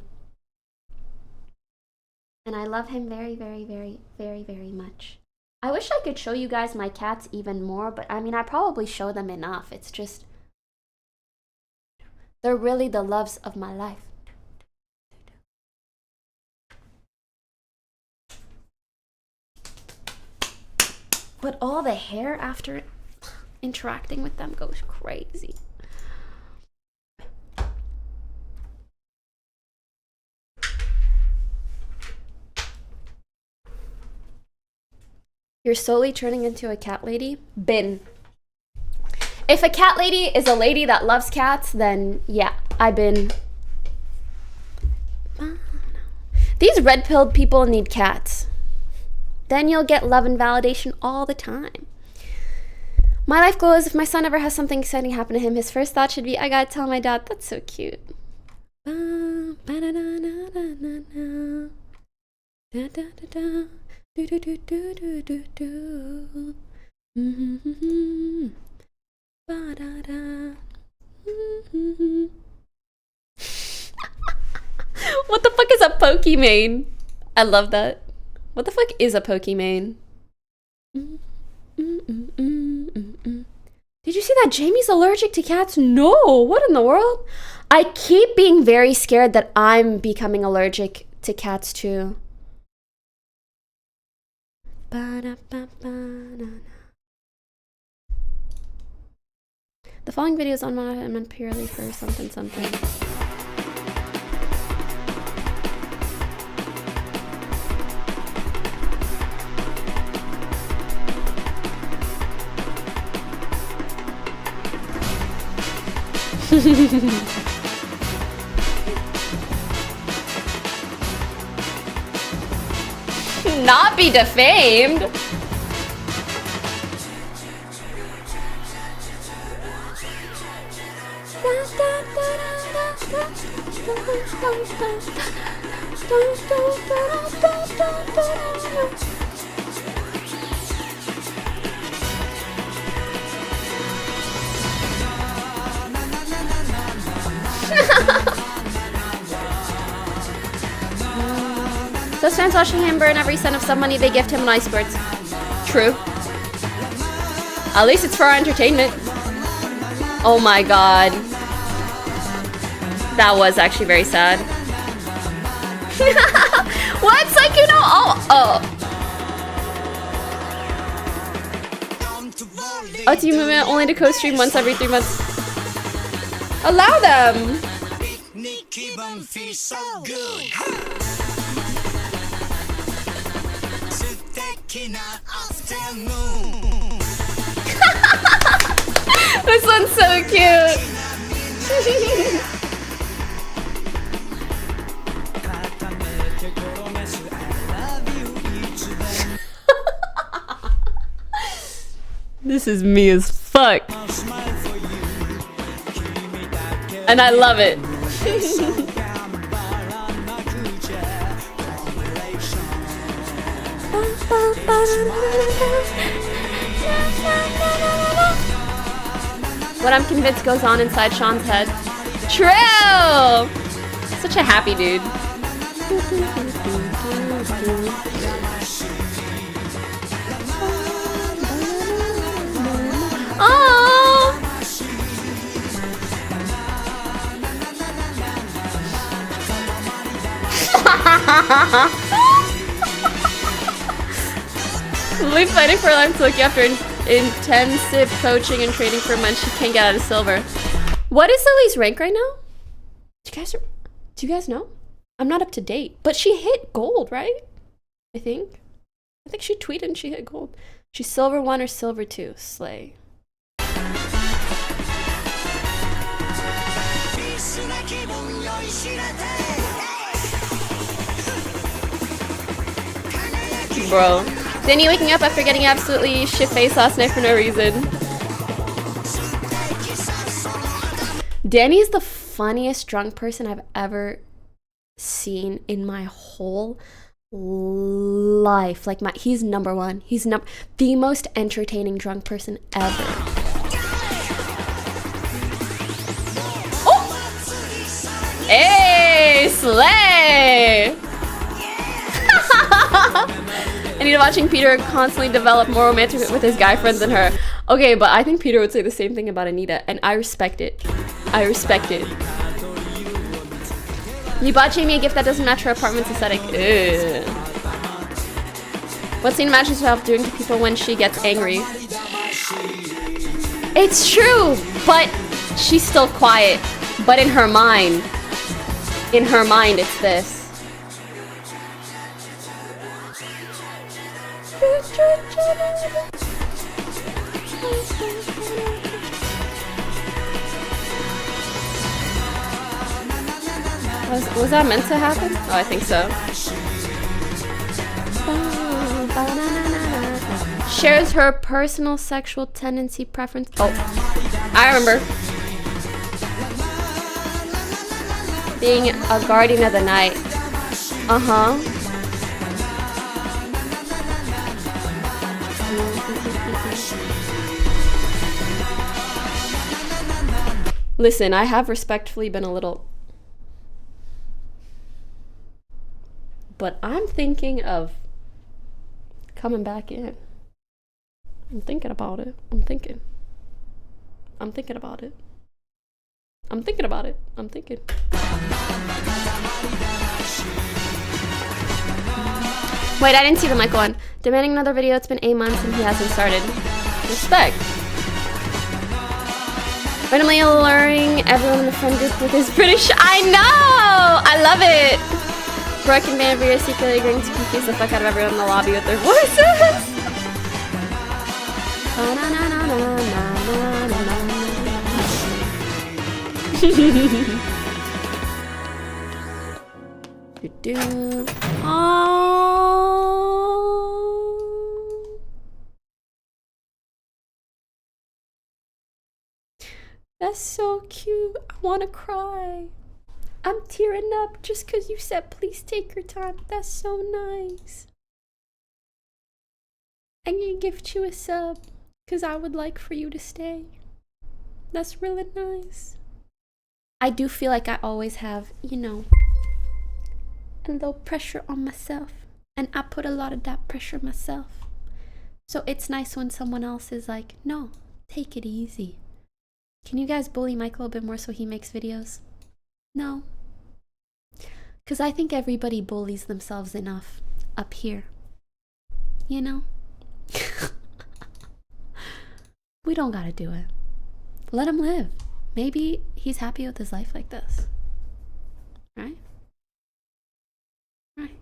And I love him very, very, very, very, very much. I wish I could show you guys my cats even more, but I mean, I probably show them enough. It's just... they're really the loves of my life. But all the hair after interacting with them goes crazy. You're slowly turning into a cat lady? Bin. If a cat lady is a lady that loves cats, then yeah, I've been. These red-pilled people need cats. Then you'll get love and validation all the time. My life goal is if my son ever has something exciting happen to him, his first thought should be, I gotta tell my dad. That's so cute. What the fuck is a Pokimane? I love that. What the fuck is a Pokimane? Did you see that Jamie's allergic to cats? No, what in the world? I keep being very scared that I'm becoming allergic to cats too. The following video is unmonetized purely for something something. Not be defamed. Those fans watching him burn every cent of some money they gift him on icebergs. True. At least it's for our entertainment. Oh my god. That was actually very sad. What? Psycho? Oh. Oh, team movement only to co-stream once every 3 months. Allow them! This one's so cute. This is me as fuck. And I love it. What I'm convinced goes on inside Sean's head. True! Such a happy dude. Oh! Lily fighting for life to look after intensive coaching and training for months. She can't get out of silver. What is Lily's rank right now? Do you guys know? I'm not up to date, but she hit gold, right? I think she tweeted and she hit gold. She's silver 1 or silver 2. Slay. Bro. Danny waking up after getting absolutely shit-faced last night for no reason. Danny's the funniest drunk person I've ever seen in my whole life. Like he's number one. He's the most entertaining drunk person ever. Oh! Hey, slay! I need watching Peter constantly develop more romantic with his guy friends than her. Okay, but I think Peter would say the same thing about Anita, and I respect it. I respect it. You bought Jamie a gift that doesn't match her apartment's aesthetic. Ugh. What scene imagines herself doing to people when she gets angry? It's true, but she's still quiet. But in her mind, it's this. Was that meant to happen? Oh, I think so. Shares her personal sexual tendency preference. Oh, I remember. Being a guardian of the night. Uh-huh. Listen, I have respectfully been a little... But I'm thinking of coming back in. I'm thinking about it. I'm thinking about it. I'm thinking about it. I'm thinking. Wait, I didn't see the mic one. Demanding another video. It's been 8 months and he hasn't started. Respect. Randomly alluring everyone in the friend group with his British. I know! I love it! Brooke and Van are secretly agreeing to confuse the fuck out of everyone in the lobby with their voices. That's so cute. I want to cry. I'm tearing up just because you said please take your time. That's so nice. I'm gonna gift you a sub because I would like for you to stay. That's really nice. I do feel like I always have, you know, a little pressure on myself. And I put a lot of that pressure myself. So it's nice when someone else is like, no, take it easy. Can you guys bully Mike a little bit more so he makes videos? No. Because I think everybody bullies themselves enough up here. You know? We don't gotta do it. Let him live. Maybe he's happy with his life like this. Right? Right.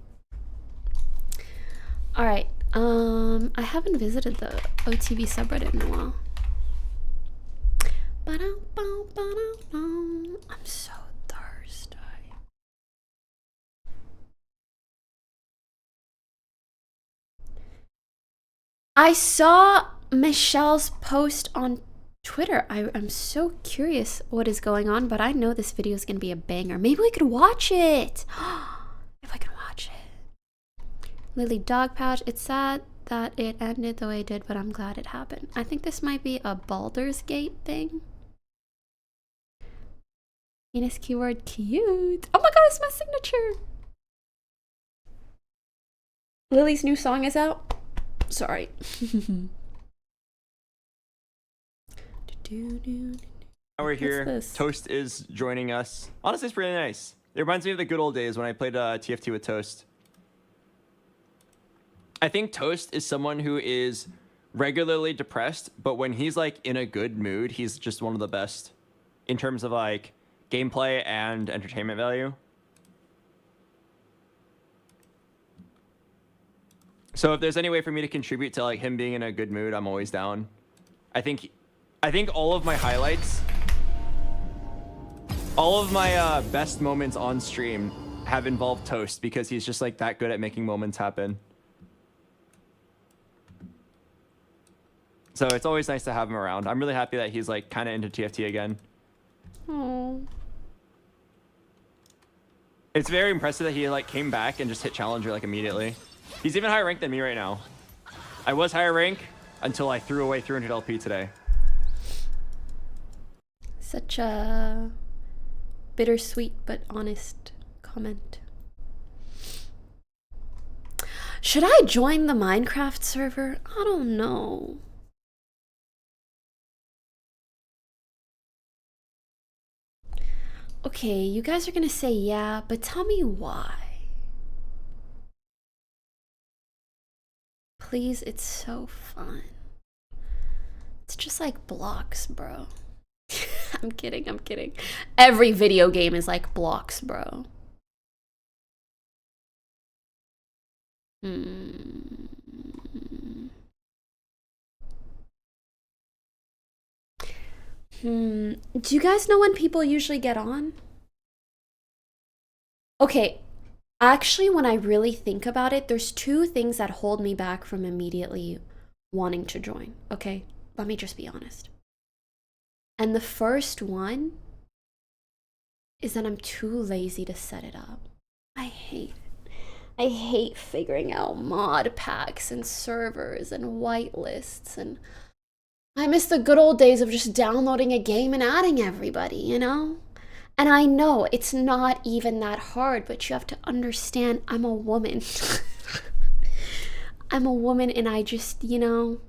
Alright. I haven't visited the OTV subreddit in a while. I'm so thirsty. I saw Michelle's post on Twitter. I'm so curious what is going on, but I know this video is going to be a banger. Maybe we could watch it. If I can watch it. Lily Dog Pouch. It's sad that it ended the way it did, but I'm glad it happened. I think this might be a Baldur's Gate thing. Penis keyword cute. Oh my god, it's my signature. Lily's new song is out. Sorry. We're here. Toast is joining us. Honestly, it's pretty nice. It reminds me of the good old days when I played TFT with Toast. I think Toast is someone who is regularly depressed, but when he's like in a good mood, he's just one of the best in terms of like gameplay and entertainment value. So if there's any way for me to contribute to like him being in a good mood, I'm always down. I think all of my highlights, all of my best moments on stream have involved Toast because he's just like that good at making moments happen. So it's always nice to have him around. I'm really happy that he's like kind of into TFT again. Oh. It's very impressive that he like came back and just hit Challenger like immediately. He's even higher ranked than me right now. I was higher rank until I threw away 300 LP today. Such a bittersweet but honest comment. Should I join the Minecraft server? I don't know. Okay, you guys are gonna say yeah, but tell me why. Please, it's so fun. It's just like blocks, bro. I'm kidding, I'm kidding. Every video game is like blocks, bro. Do you guys know when people usually get on? Okay, actually, when I really think about it, there's two things that hold me back from immediately wanting to join. Okay, let me just be honest. And the first one is that I'm too lazy to set it up. I hate it. I hate figuring out mod packs and servers and whitelists, and I miss the good old days of just downloading a game and adding everybody, you know? And I know it's not even that hard, but you have to understand I'm a woman. I'm a woman and I just, you know.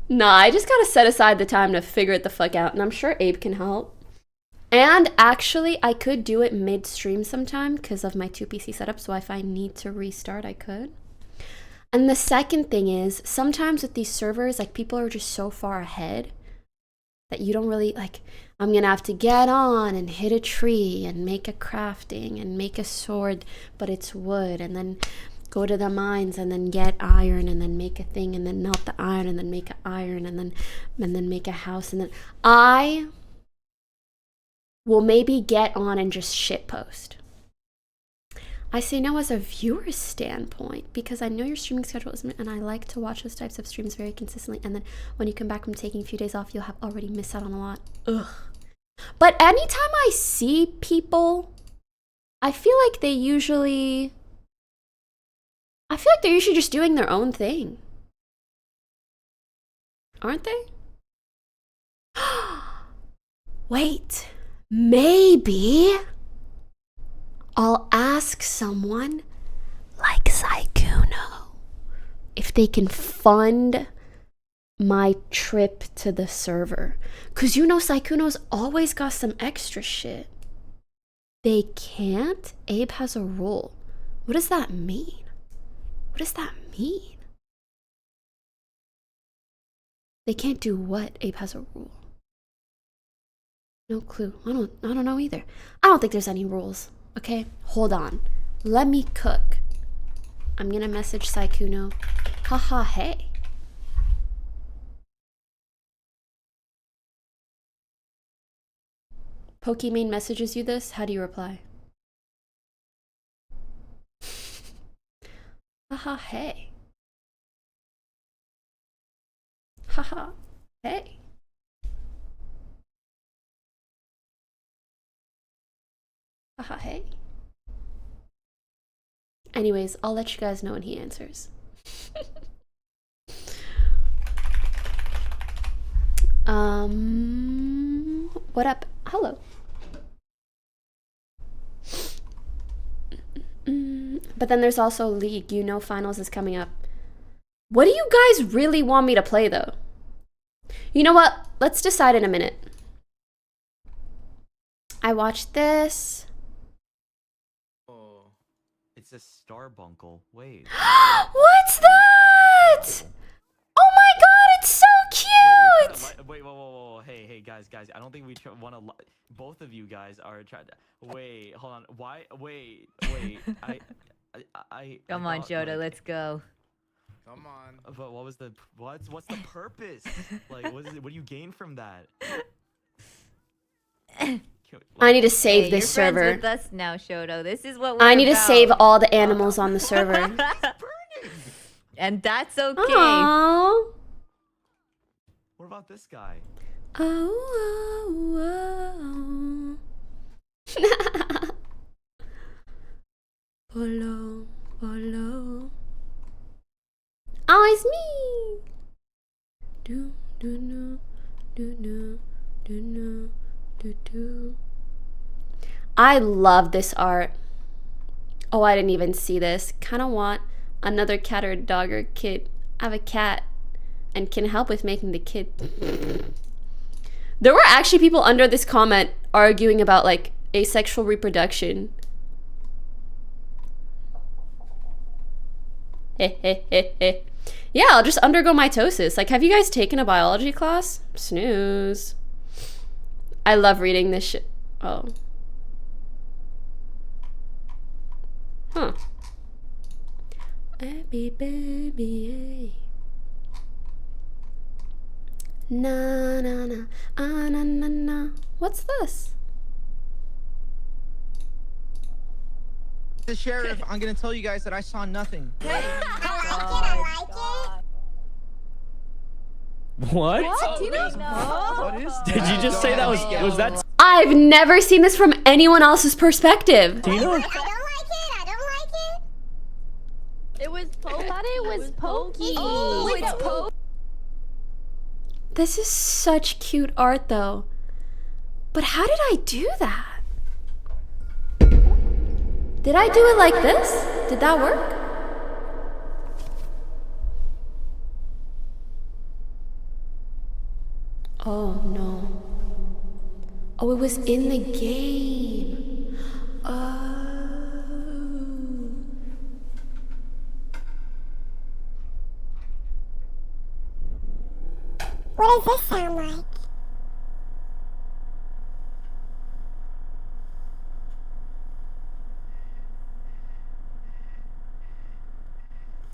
Nah, I just gotta set aside the time to figure it the fuck out, and I'm sure Abe can help. And actually, I could do it mid-stream sometime because of my 2 PC setup, so if I need to restart, I could. And the second thing is, sometimes with these servers, like, people are just so far ahead that you don't really, like, I'm gonna have to get on and hit a tree and make a crafting and make a sword, but it's wood, and then go to the mines and then get iron and then make a thing and then melt the iron and then make an iron and then make a house, and then I will maybe get on and just shitpost. I say no as a viewer's standpoint because I know your streaming schedule is, and I like to watch those types of streams very consistently, and then when you come back from taking a few days off, you'll have already missed out on a lot. Ugh. But anytime I see people, I feel like they're usually just doing their own thing. Aren't they? Wait, maybe I'll ask someone like Saikuno if they can fund my trip to the server. Cause you know Saikuno's always got some extra shit. They can't? Abe has a rule. What does that mean? What does that mean? They can't do what? Abe has a rule. No clue. I don't know either. I don't think there's any rules. Okay, hold on. Let me cook. I'm gonna message Saikuno. Haha, hey. Pokimane messages you this. How do you reply? Haha, hey. Haha, hey. Haha, hey. Anyways, I'll let you guys know when he answers. What up? Hello. But then there's also League. You know finals is coming up. What do you guys really want me to play though? You know what? Let's decide in a minute. I watched this. Oh, it's a Starbuncle. Wait. What's that? Oh my god, it's so cute! Wait, whoa. Hey, guys. I don't think we want to. Both of you guys are trying to. Wait, hold on. Why? Wait. I Come on, Shoto, let's go. Come on. But what's the purpose? Like, what do you gain from that? I need to save this you're server. Friends with us now, Shoto. This is what we're I need to about. save all the animals on the server. And that's okay. Aww. What about this guy? Oh. Polo. Oh, it's me. Do. I love this art. Oh, I didn't even see this. Kind of want another cat or dog or kid. I have a cat and can help with making the kid. There were actually people under this comment arguing about like asexual reproduction. Yeah, I'll just undergo mitosis. Like, have you guys taken a biology class? Snooze. I love reading this shit. Oh. Huh. Baby. Na. What's this? The sheriff, I'm gonna tell you guys that I saw nothing. What? What is Did you just say that was that I've never seen this from anyone else's perspective. Tina? It was Pokey. I thought it was Pokey. Oh, it's Pokey. This is such cute art though. But how did I do that? Did I do it like this? Did that work? Oh no. Oh, it was in the game. What does this sound like?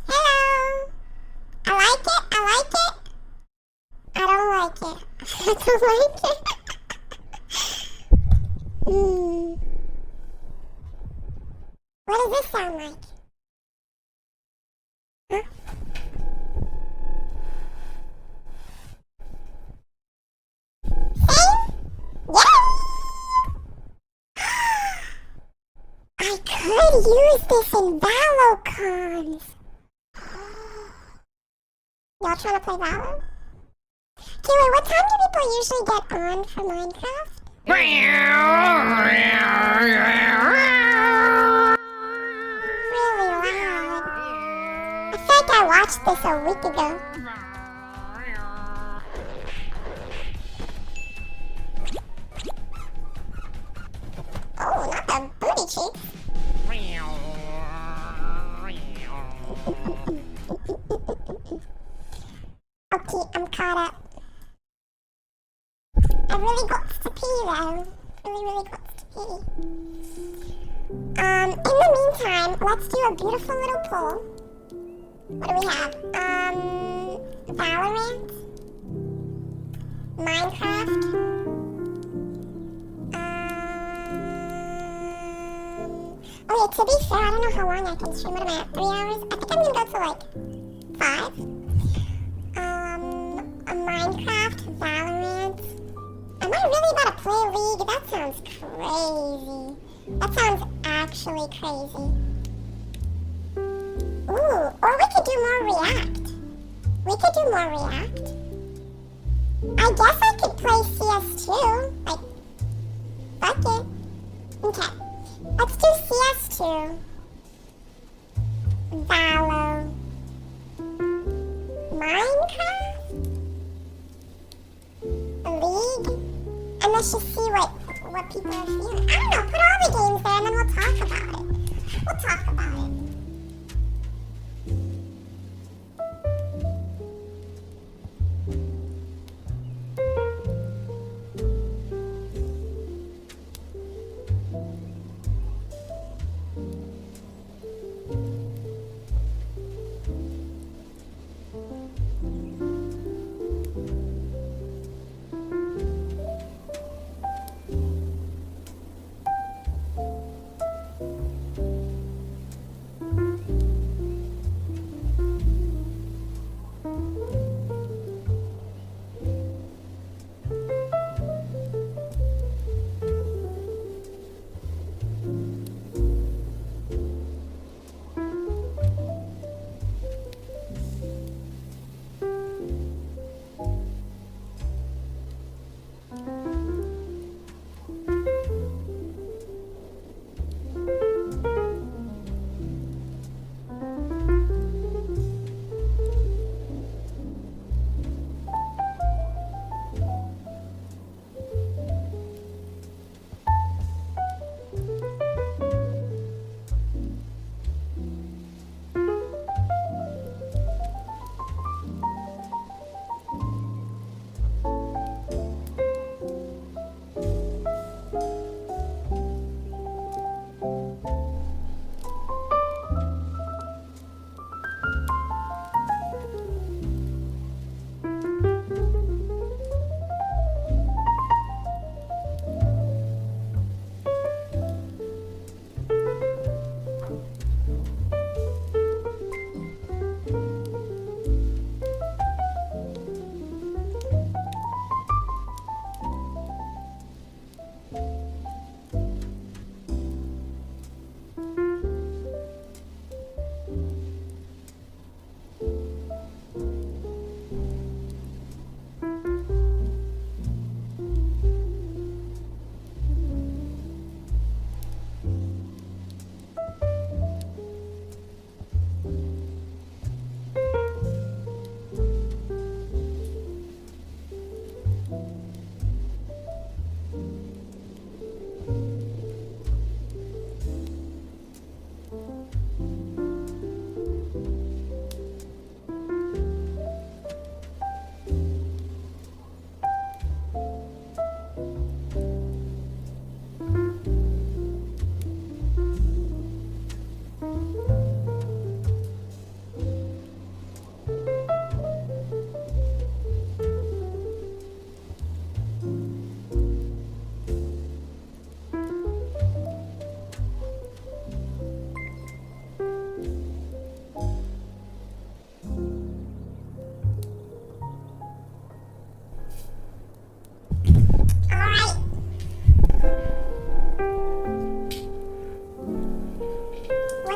Hello. I like it. I like it. I don't like it. I don't like it. What does this sound like? Huh? I could use this in Valocons. Y'all trying to play Valo? Kiwi, what time do people usually get on for Minecraft? Really loud. I feel like I watched this a week ago. Oh, not the booty cheeks. Okay, I'm caught up. I really got to pee though. Really got to pee. In the meantime, let's do a beautiful little poll. What do we have? Valorant? Minecraft? Okay, to be fair, I don't know how long I can stream. What am I at? 3 hours? I think I'm gonna go to like 5. Minecraft, Valorant. Am I really about to play League? That sounds crazy. That sounds actually crazy. Ooh, or we could do more React. I guess I could play CS2. Like, fuck it. Okay. Let's do CS2. Valo. Minecraft? League? And let's just see what people are feeling. I don't know, put all the games there and then we'll talk about it. We'll talk about it.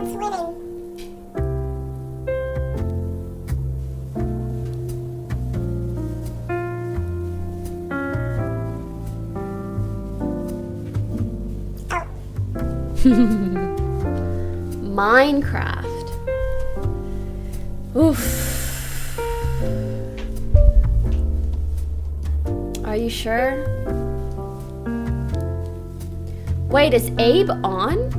That's winning. Minecraft. Oof. Are you sure? Wait, is Abe on?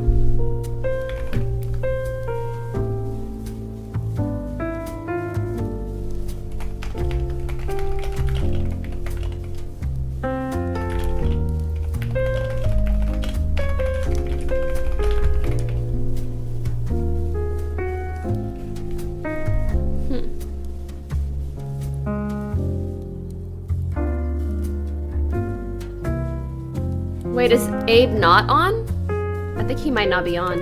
Wait, is Abe not on? I think he might not be on.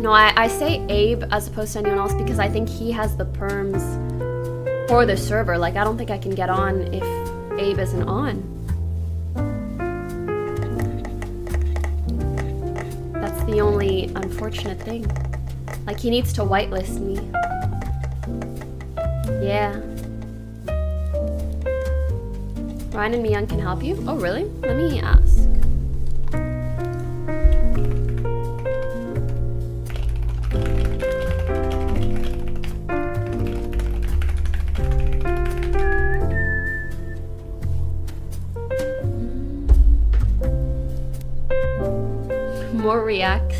No, I say Abe as opposed to anyone else because I think he has the perms for the server. Like, I don't think I can get on if Abe isn't on. That's the only unfortunate thing. Like, he needs to whitelist me. Yeah. Ryan and Miyoung can help you? Oh, really? Let me ask. More reacts.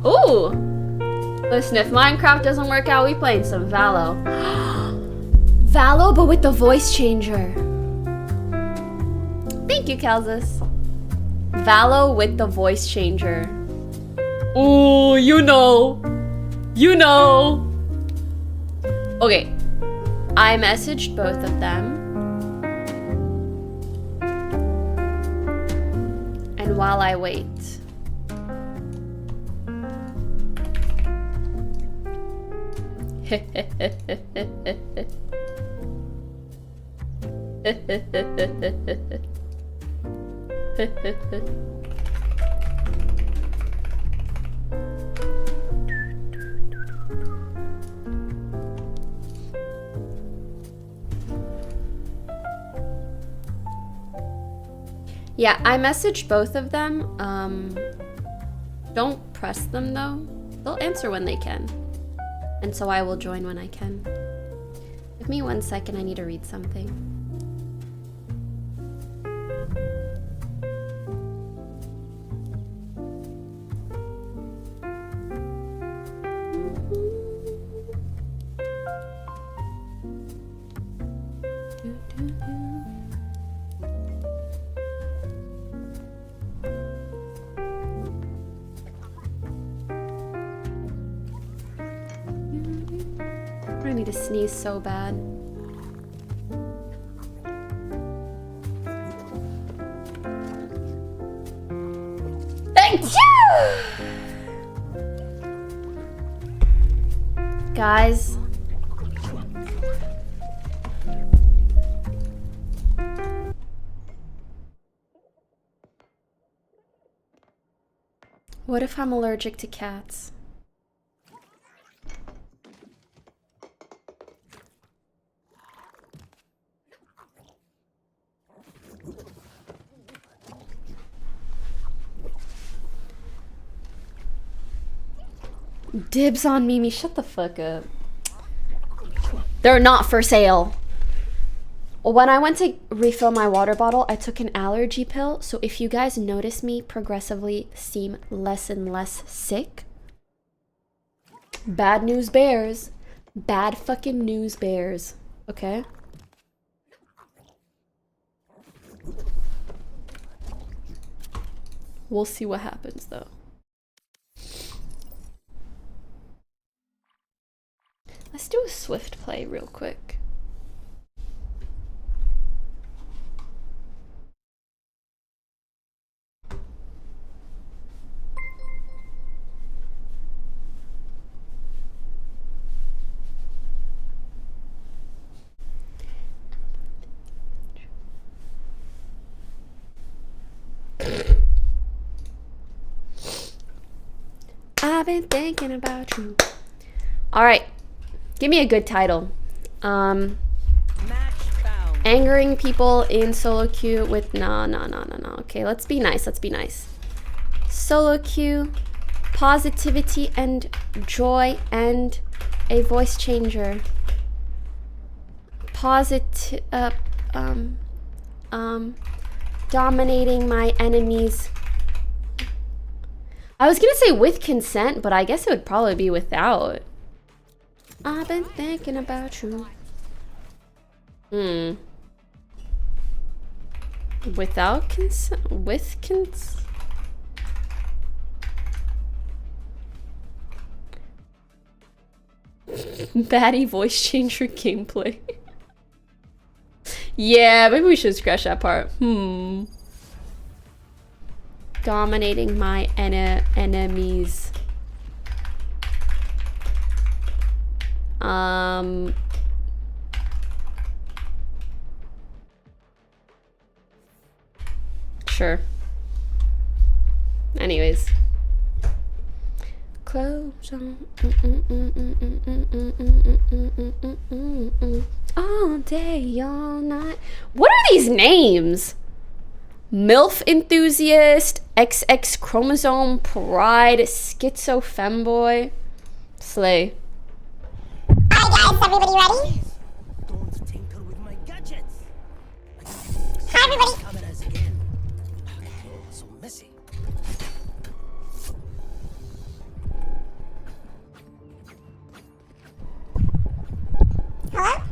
Ooh! Listen, if Minecraft doesn't work out, we playing some Valo. Valo, but with the voice changer. Thank you, Kalzus. Valo with the voice changer. Ooh, you know. You know. Okay. I messaged both of them. And while I wait... Yeah, I messaged both of them. Don't press them though. They'll answer when they can. And so I will join when I can. Give me 1 second, I need to read something. I need to sneeze so bad. Thank you! Guys. What if I'm allergic to cats? Dibs on Mimi, shut the fuck up. They're not for sale. When I went to refill my water bottle, I took an allergy pill. So if you guys notice me progressively seem less and less sick, bad news bears. Bad fucking news bears. Okay? We'll see what happens though. Let's do a swift play real quick. I've been thinking about you. All right, give me a good title. Angering people in solo queue with no. Okay, let's be nice. Let's be nice. Solo queue, positivity and joy, and a voice changer. Dominating my enemies. I was gonna say with consent, but I guess it would probably be without. I've been thinking about you. Without consent? With consent? Baddie voice changer gameplay. Yeah, maybe we should scratch that part. Dominating my enemies. Sure. Anyways. Clothes on. All day, all night. What are these names? MILF enthusiast, XX chromosome pride, schizo femboy. Slay. Hi guys, everybody ready? Don't tinker with my gadgets. Hi everybody. Cameras again. So messy. Hello?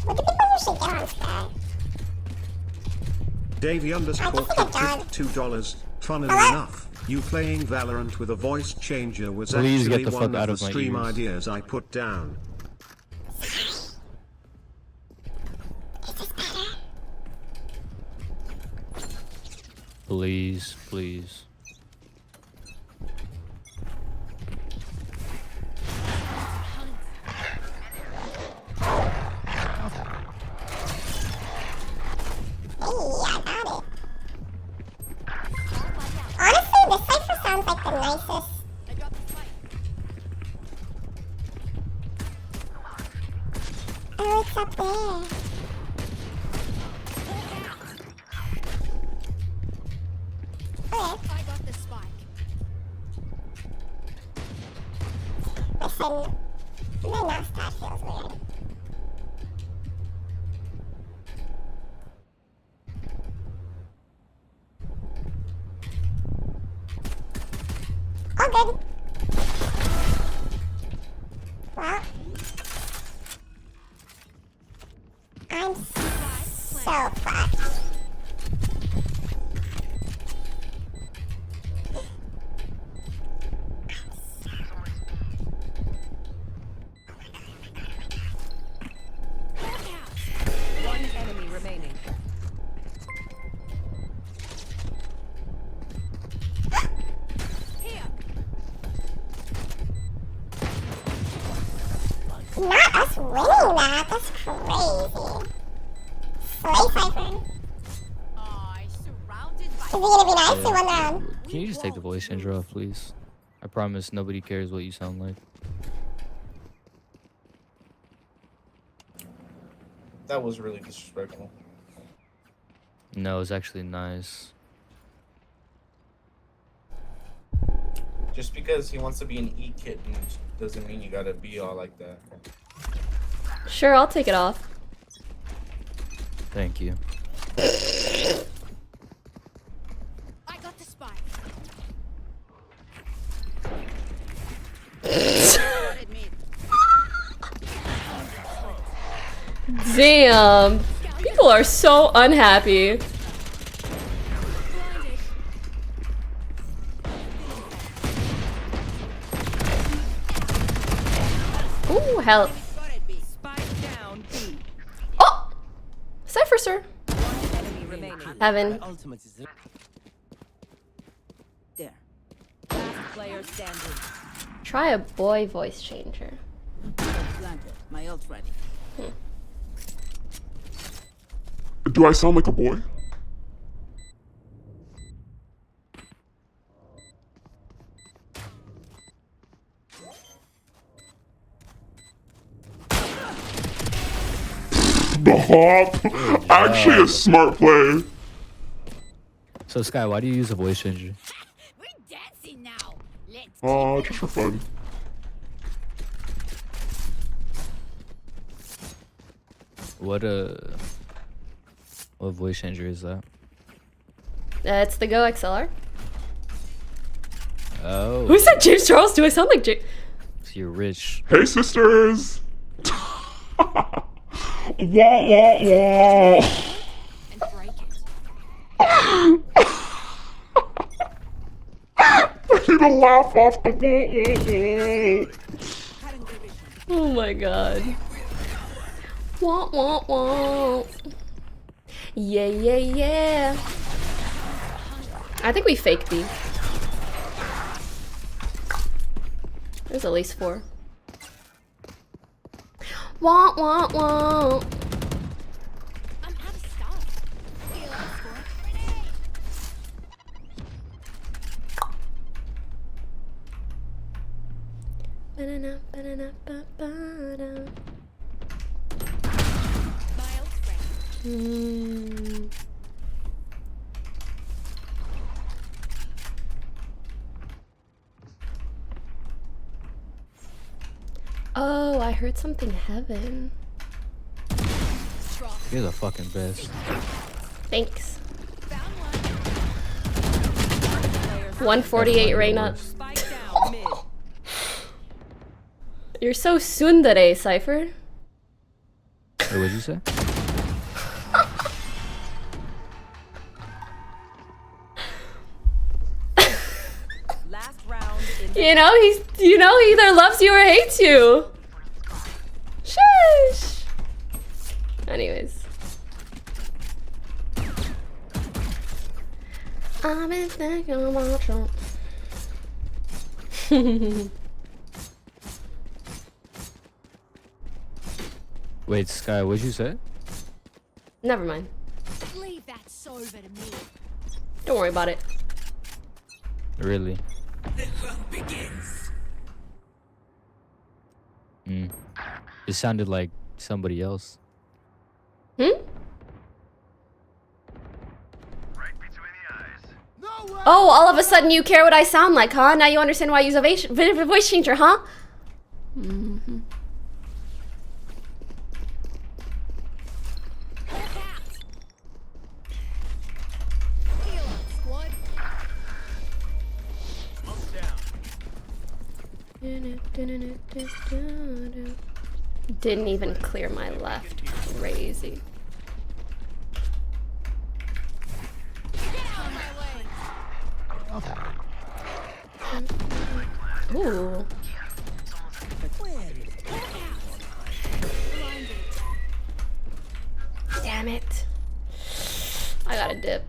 What do people usually get on today? Davey underscore $2. Funnily enough, you playing Valorant with a voice changer was Please actually get the one fuck out of of the my stream ears. ideas I put down. Please, please. Honestly, this cipher sounds like the nicest. Oh, it's up there. Okay. I got the spike. Listen, my mousepad feels weird. All good. Well, I'm so fucked. One enemy remaining. Not us winning that. That's crazy. Slay Cypher. Is he gonna be nice? He won the round. Can you just take the voice changer off, please? I promise nobody cares what you sound like. That was really disrespectful. No, it's actually nice. Just because he wants to be an e-kitten doesn't mean you gotta be all like that. Sure, I'll take it off. Thank you. I got the spike. Damn. People are so unhappy. Ooh, help. Oh! Cypher, sir. Heaven. There. Last player standing. Try a boy voice changer. My ult ready. Do I sound like a boy? The hop. Actually a smart play. So Sky, why do you use a voice changer? Just for fun. What voice changer is that? It's the Go XLR. Oh. Who said James Charles? Do I sound like James? So you're rich. Hey sisters. Wah wah wah. I need to laugh off the wall. Oh my god. Wah wah wah. Yeah, yeah, yeah. I think we faked these. There's at least 4. Wah wah wah. Ba-da-na, ba-da-na, ba-ba-da. Oh, I heard something heaven. You're the fucking best. Thanks. 148 Reyna. You're so tsundere, Cypher. Wait, what'd you say? You know, he either loves you or hates you. Shush. Anyways. I've been thinking about you. Wait, Sky, what'd you say? Never mind. Leave that sober to me. Don't worry about it. Really? The hunt begins. It sounded like somebody else. Oh, all of a sudden you care what I sound like, huh? Now you understand why I use a voice changer, huh? Didn't even clear my left. Crazy. Ooh. Damn it. I gotta dip.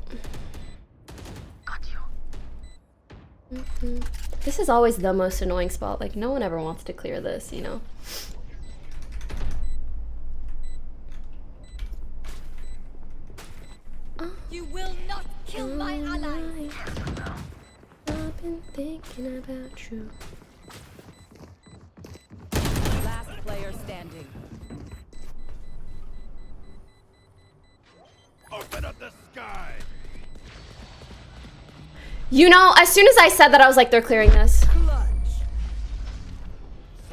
This is always the most annoying spot. Like, no one ever wants to clear this, you know? You will not kill my ally. I've been thinking about you. Last player standing. Open up the sky. You know, as soon as I said that, I was like, they're clearing this.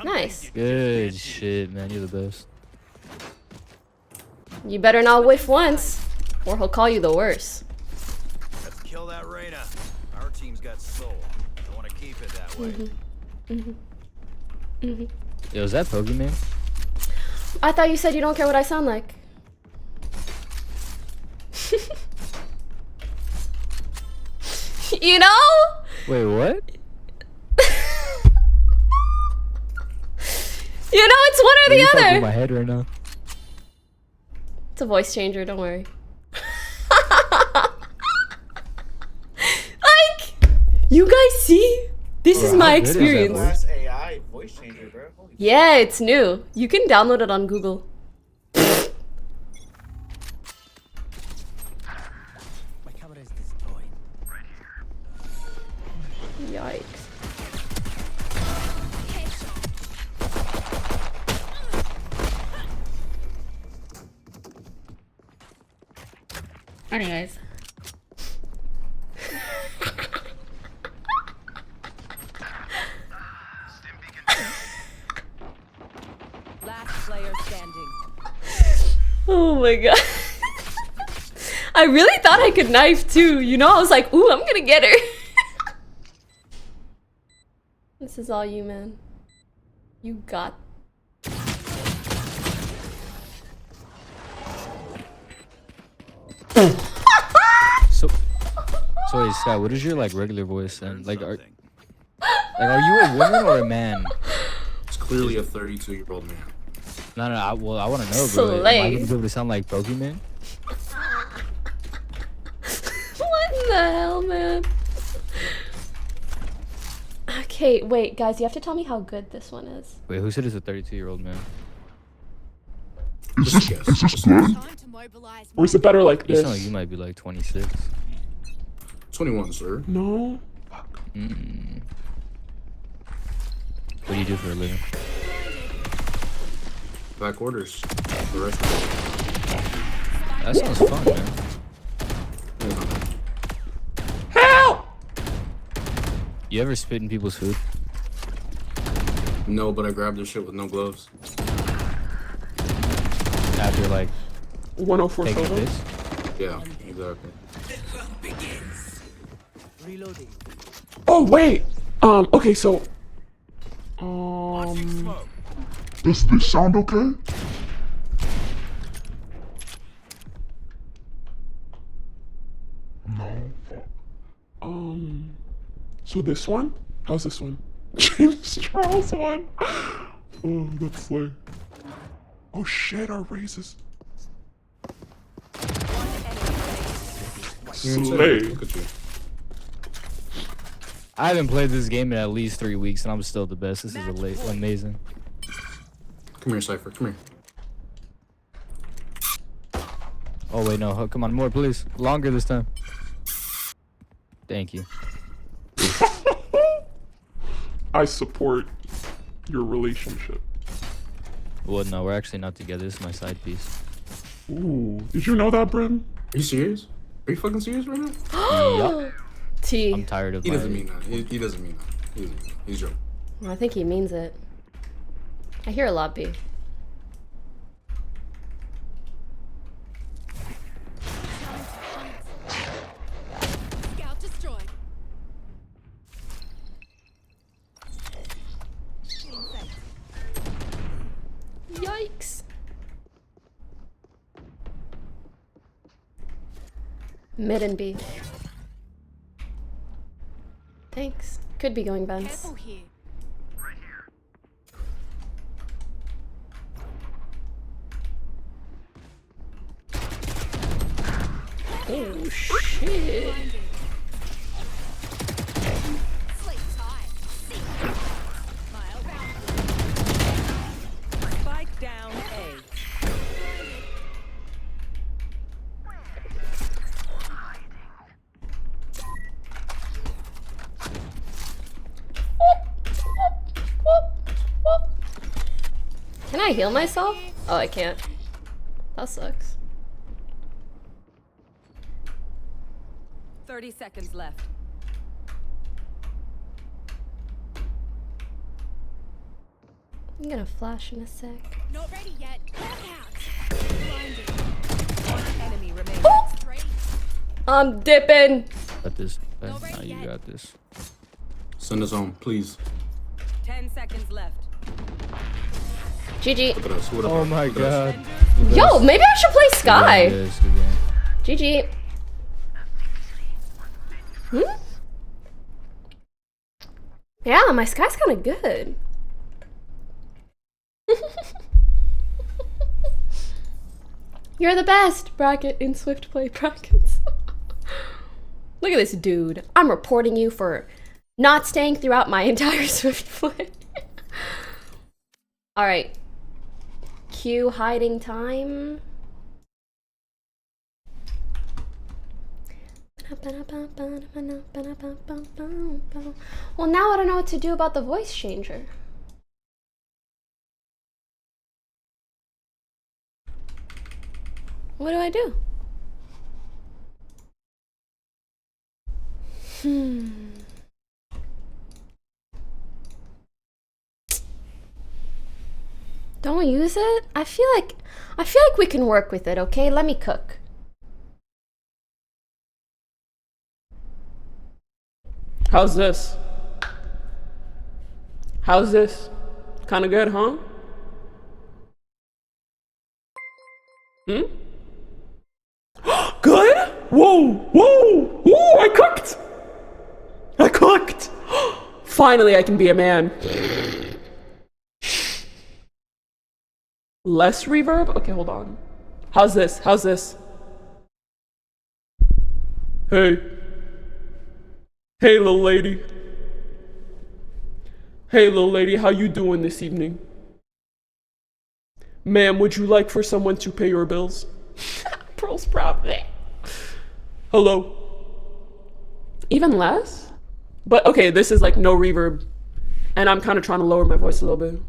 Nice. Good shit, man. You're the best. You better not whiff once, or he'll call you the worst. Let's kill that Reyna. Our team's got soul. I want to keep it that way. Yo, is that Pokimane? I thought you said you don't care what I sound like. You know? Wait, what? You know, it's one or the You're other. my head right now. It's a voice changer, don't worry. Like, you guys see? This is my experience. Last AI voice changer, bro. Holy Yeah, it's new. You can download it on Google. My camera is destroyed. Right here. Yikes. Anyways. Last player standing. Oh my god. I really thought I could knife too, you know? I was like, ooh, I'm gonna get her. This is all you, man. You got. So wait, Sky, what is your like regular voice and like are you a woman or a man? It's clearly a 32-year-old man. No, I want to know, bro. Am I gonna be able to sound like Pokimane? What in the hell, man? Okay, wait, guys, you have to tell me how good this one is. Wait, who said it's a 32-year-old man? Is this good? Or is it better like You this? sound like you might be like 26. 21, sir. No. What do you do for a living? Back orders. The rest of it. That sounds fun, man. Help! You ever spit in people's food? No, but I grabbed this shit with no gloves. After like 104 taking a photos? piss? Yeah, exactly. Reloading. Oh wait. Okay, so does this sound okay? No. So this one? How's this one? James Charles one. Oh, that's slay. Oh shit, our raises. Slay. Look at you. I haven't played this game in at least 3 weeks, and I'm still the best. This is amazing. Come here, Cypher. Come here. Oh wait, no. Come on, more, please. Longer this time. Thank you. I support your relationship. Well, no, we're actually not together. This is my side piece. Ooh, did you know that, Brim? Are you serious? Are you fucking serious right now? Yup. T. I'm tired of He doesn't mean that. He doesn't mean that. He's joking. I think he means it. I hear a lot, B. Scout destroyed. Yikes. Mid and B. Thanks. Could be going Benz. Careful here. Oh shit. Sleep tight. Spike down A. Can I heal myself? Oh, I can't. That sucks. 30 seconds left. I'm gonna flash in a sec. Not ready yet. Back out. One enemy remains. I'm dipping. Got this. Nah, you got this. Send us home, please. 10 seconds left. GG. Look at us. What Oh my god. Yo, maybe I should play Sky. Good game. GG. Hmm? Yeah, my Sky's kind of good. You're the best, bracket in Swift Play brackets. Look at this dude. I'm reporting you for not staying throughout my entire Swift Play. Alright. Q hiding time. Well, now I don't know what to do about the voice changer. What do I do? Don't use it? I feel like we can work with it, okay? Let me cook. How's this? How's this? Kinda good, huh? Hmm? Good? Whoa, whoa, whoa, I cooked! I cooked! Finally, I can be a man. Less reverb? Okay, hold on. How's this? How's this? Hey. Hey, little lady. Hey, little lady, how you doing this evening? Ma'am, would you like for someone to pay your bills? Pearl's probably. Hello. Even less? But okay, this is like no reverb. And I'm kind of trying to lower my voice a little bit.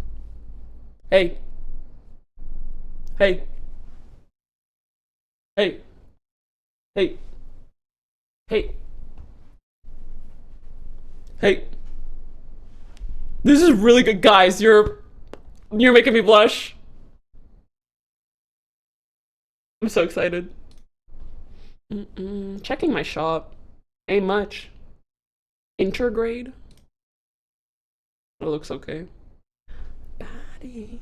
Hey. Hey. Hey. Hey. Hey. Hey. This is really good, guys. You're making me blush. I'm so excited. Checking my shop. Ain't much. Intergrade. It looks okay. Body.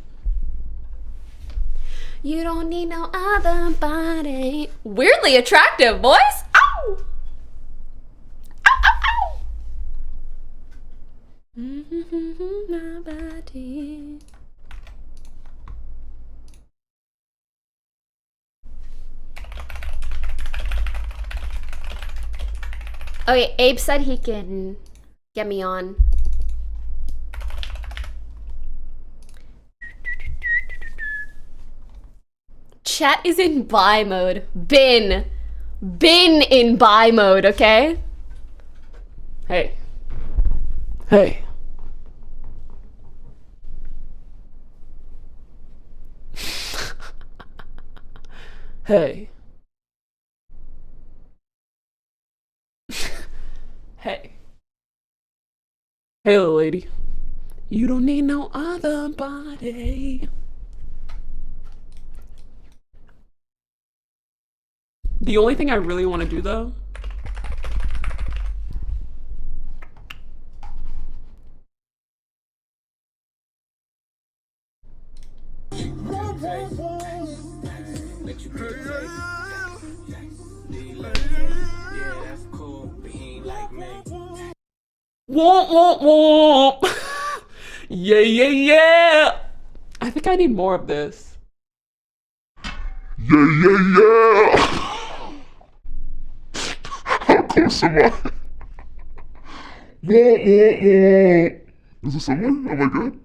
You don't need no other body. Weirdly attractive, boys. Ow! Ow, ow, ow! My body. Okay, Abe said he can get me on. Chat is in buy mode. Bin in buy mode, okay? Hey. Hey. Hey. Hey. Hey, little lady. You don't need no other body. The only thing I really want to do, though, womp womp womp. Yeah, yeah, yeah. I think I need more of this. Yeah, yeah, yeah. How close am I? Wah, wah, wah. Is this someone? Oh my god.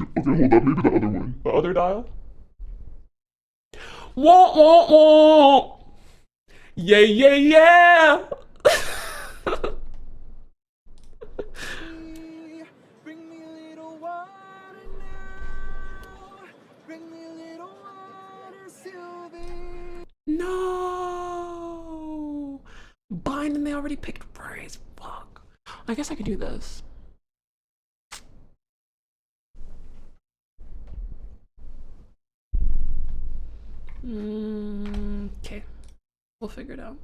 Okay, hold up. Maybe the other one. The other dial? Womp womp womp. Yeah, yeah, yeah. No. Bind and they already picked praise. Fuck. I guess I could do this. Okay. We'll figure it out.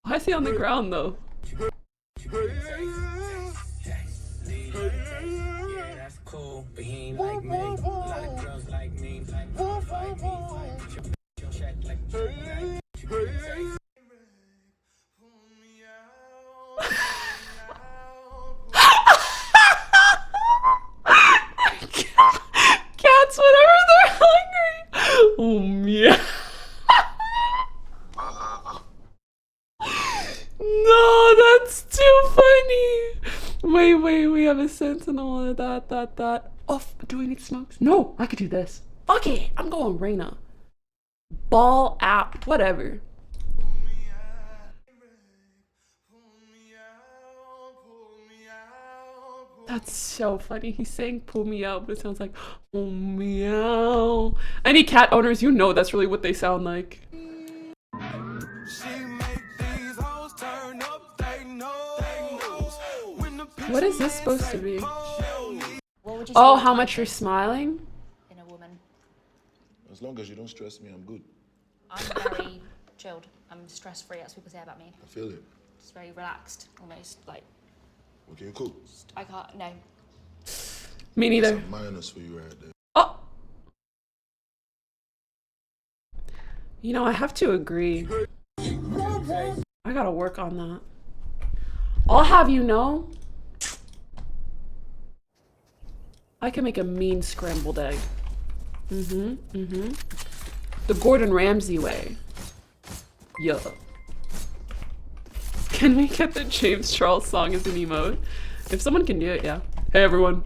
Why is he on the ground though? Cats whenever they're hungry. Yeah. No, that's too funny. Wait, we have a sentinel. That. Oh, do we need smokes? No, I could do this. Fuck it, I'm going Reyna. Ball out, whatever. That's so funny. He's saying pull me out, but it sounds like oh meow. Any cat owners, you know that's really what they sound like. What is this supposed to be? Oh, how much you're smiling? In a woman. As long as you don't stress me, I'm good. I'm very chilled. I'm stress free, as people say about me. I feel it. Just very relaxed, almost like. Okay, cool. I can't. No. Me neither. That's a minus for you right there. Oh. You know, I have to agree. I gotta work on that. I'll have you know, I can make a mean scrambled egg. The Gordon Ramsay way. Yeah. Can we get the James Charles song as an emote? If someone can do it, yeah. Hey everyone.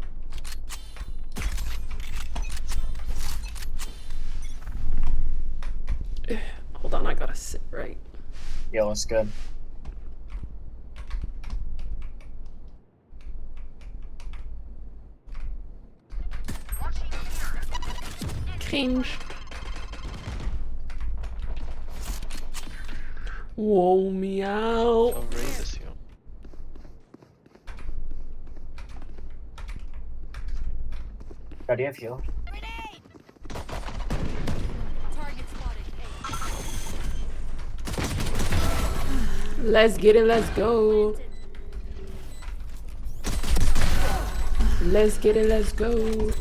Hold on, I gotta sit right. Yo, what's good? Cringe. Whoa, meow. How do you have heal? Let's get it, let's go. Let's get it, let's go.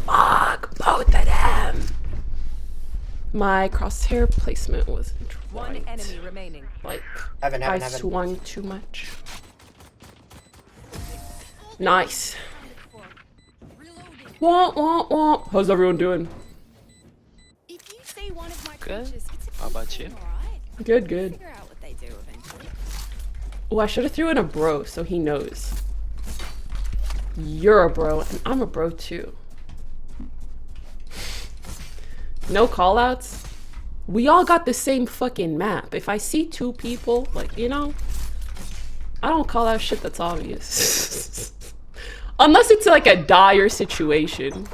Fuck, both of them. My crosshair placement wasn't One right. enemy remaining. Like, Heaven, I heaven. swung too much. Nice. Wah, wah, wah. How's everyone doing? If you see one of my Good. creatures, it's a How about you? alright. Good, good. Figure out what they do eventually. Oh, I should have threw in a bro so he knows. You're a bro, and I'm a bro too. No callouts. We all got the same fucking map. If I see two people, like, you know, I don't call out shit that's obvious. Unless it's like a dire situation.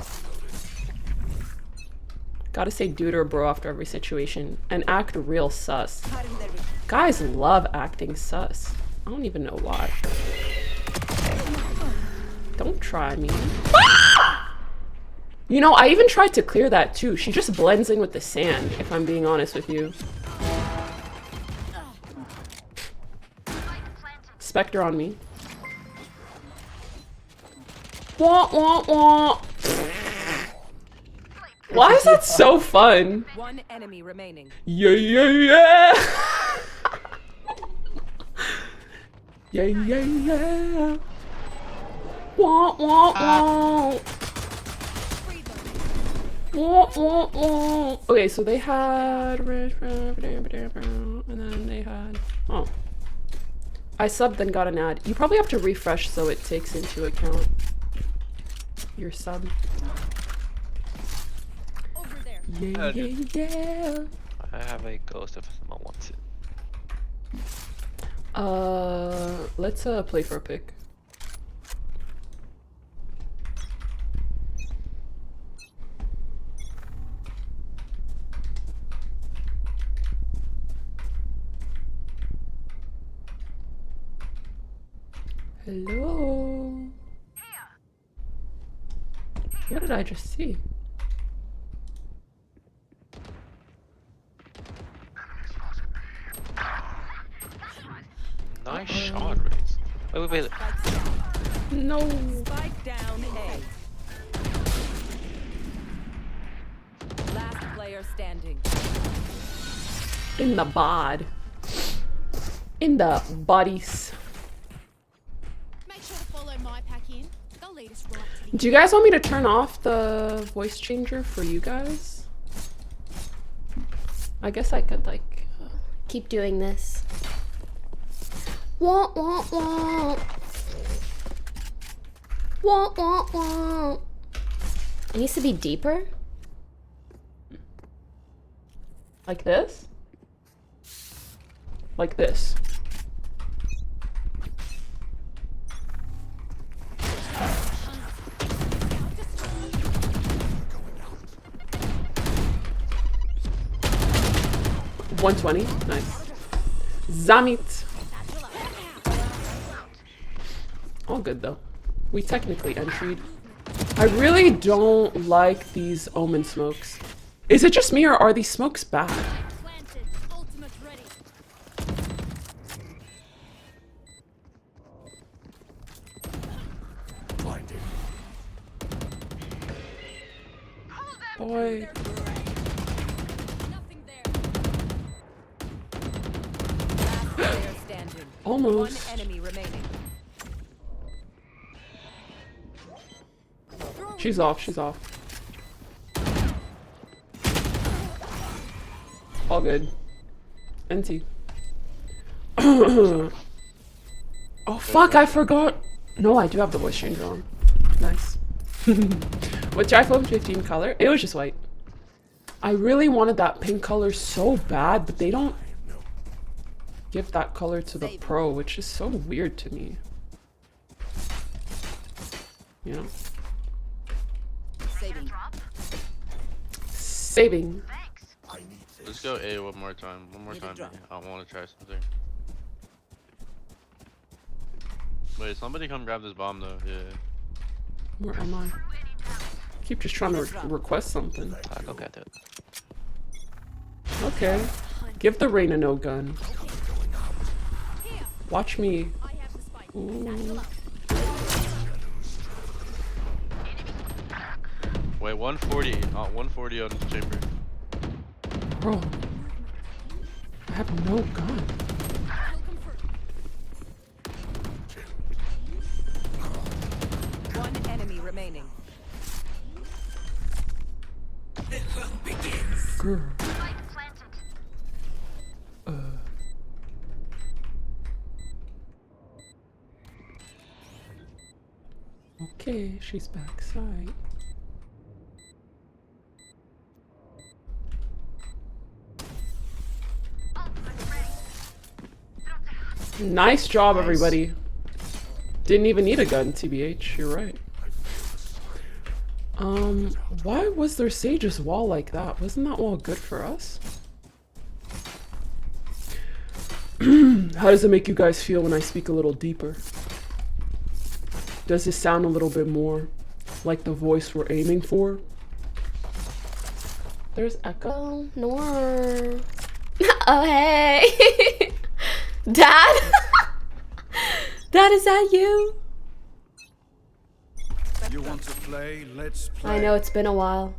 Gotta say dude or bro after every situation and act real sus. Guys love acting sus. I don't even know why. Don't try me. You know, I even tried to clear that too. She just blends in with the sand, if I'm being honest with you. Spectre on me. Wah, wah, wah. Why is that so fun? One enemy remaining. Yeah, yeah, yeah. Yeah, yeah, yeah. Wah, wah, wah. Wah, wah, wah. Okay, so they had... And then they had... Oh. I subbed then got an ad. You probably have to refresh so it takes into account your sub. Yeah, yeah, yeah. I have a ghost if someone wants it. Let's play for a pick. Hello. What did I just see? Nice shot, Raze. Wait, wait, wait. No. Spike down A. Last player standing. In the bod. In the bodies. Make sure to follow my pack in. They'll lead us right to the Do you guys want me to turn off the voice changer for you guys? I guess I could like keep doing this. Wah, wah, wah. Wah, wah, wah. It needs to be deeper. Like this? Like this. $120. Nice. Zamit. All good though. We technically entried. I really don't like these Omen smokes. Is it just me or are these smokes bad? Boy. Almost. One enemy remaining. She's off, she's off. All good. NT. Oh fuck, I forgot. No, I do have the voice changer on. Nice. What's your iPhone 15 color? It was just white. I really wanted that pink color so bad, but they don't give that color to the Pro, which is so weird to me. You know? Saving. Let's go A one more time. One more time. I want to try something. Wait, somebody come grab this bomb though. Yeah. Where am I? Keep just trying to request something. I'll go get it. Okay. Give the Reyna no gun. Watch me. Ooh. Wait, 140. 140 on the chamber. Bro. I have no gun. One enemy remaining. Girl. Okay, she's backside. Nice job, everybody. Didn't even need a gun, TBH. You're right. Why was there Sage's wall like that? Wasn't that wall good for us? How does it make you guys feel when I speak a little deeper? Does it sound a little bit more like the voice we're aiming for? There's echo. Oh, Nor. Oh, hey. Dad? Dad, is that you? You want to play? Let's play. I know, it's been a while.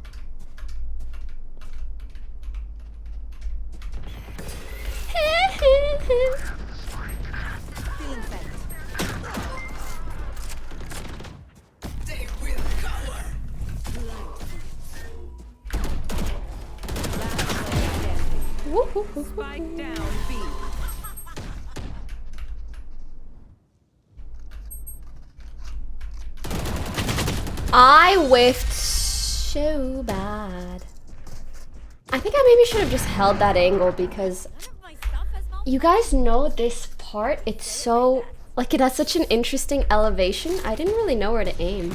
Spike down B. I whiffed so bad. I think I maybe should have just held that angle because you guys know this part, it's so, like it has such an interesting elevation. I didn't really know where to aim.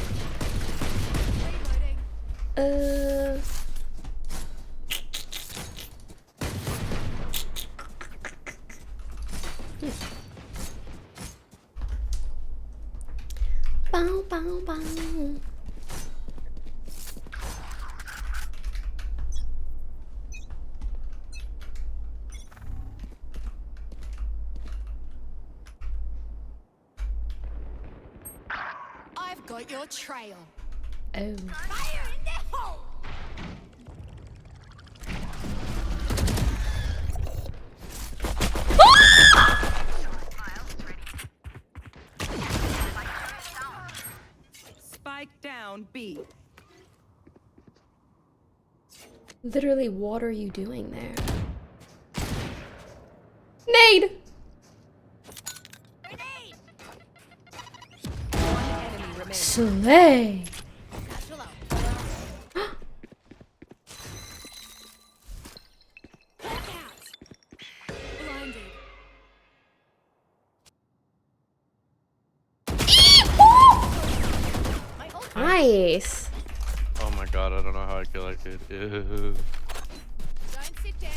Bow, bow, bow. I've got your trail. Oh. Fire in the hole! Spike down B. Literally, what are you doing there? Nade! Slay! Blinded. Nice. Oh my god, I don't know how I kill that kid. Ew. Don't sit down.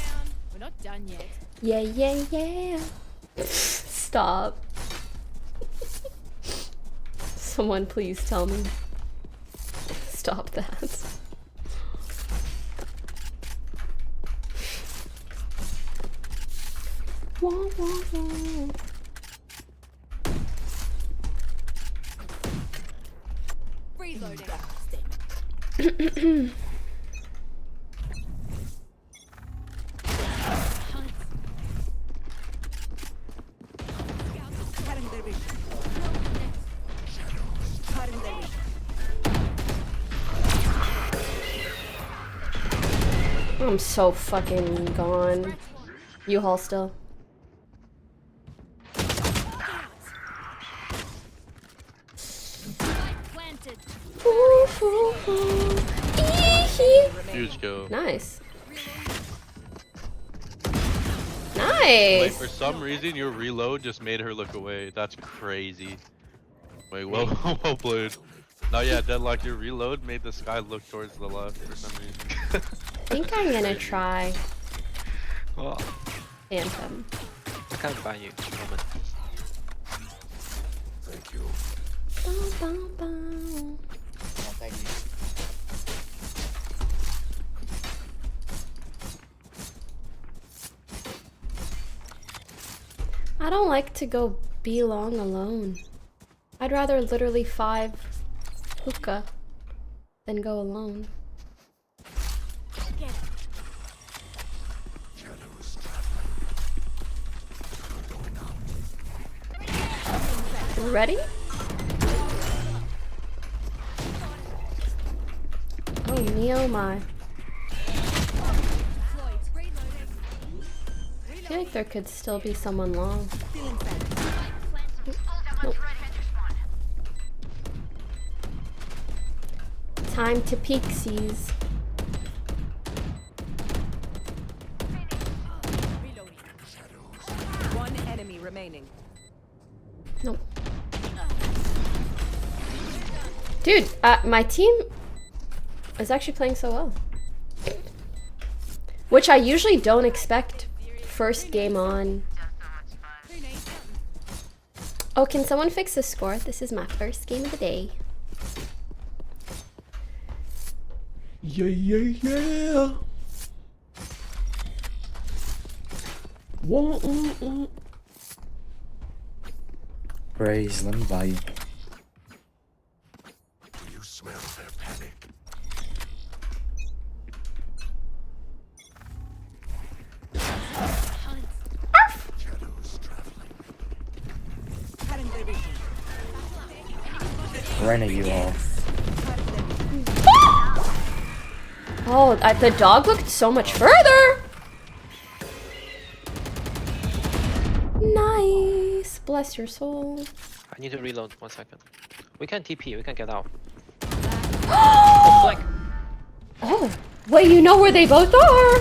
We're not done yet. Yeah, yeah, yeah. Stop. Someone please tell me. Stop that. Wah, wah, wah. Reloading. I'm so fucking gone. U-Haul still. Huge kill. Nice. Like, Nice. for some reason, your reload just made her look away. That's crazy. Wait, well, well played. No, yeah, Deadlock, your reload made this guy look towards the left for some reason. I think I'm gonna try Well, Phantom. I can't buy you. Moment. Thank you. Bow, bow, bow. Thank you. I don't like to go be long alone. I'd rather literally 5 hookah than go alone. You ready? Oh, Neo, my. I feel like there could still be someone long. Nope. Time to peeksies. One enemy remaining. Nope. Dude, my team is actually playing so well. Which I usually don't expect first game on. Oh, can someone fix the score? This is my first game of the day. Yeah, yeah, yeah. Whoa, Praise, let me buy you. Do you smell their panic? Shadows traveling. Rena, you all. Oh, the dog looked so much further. Nice. Bless your soul. I need to reload 1 second. We can TP, we can get out. Oh, flank. Oh, wait, you know where they both are.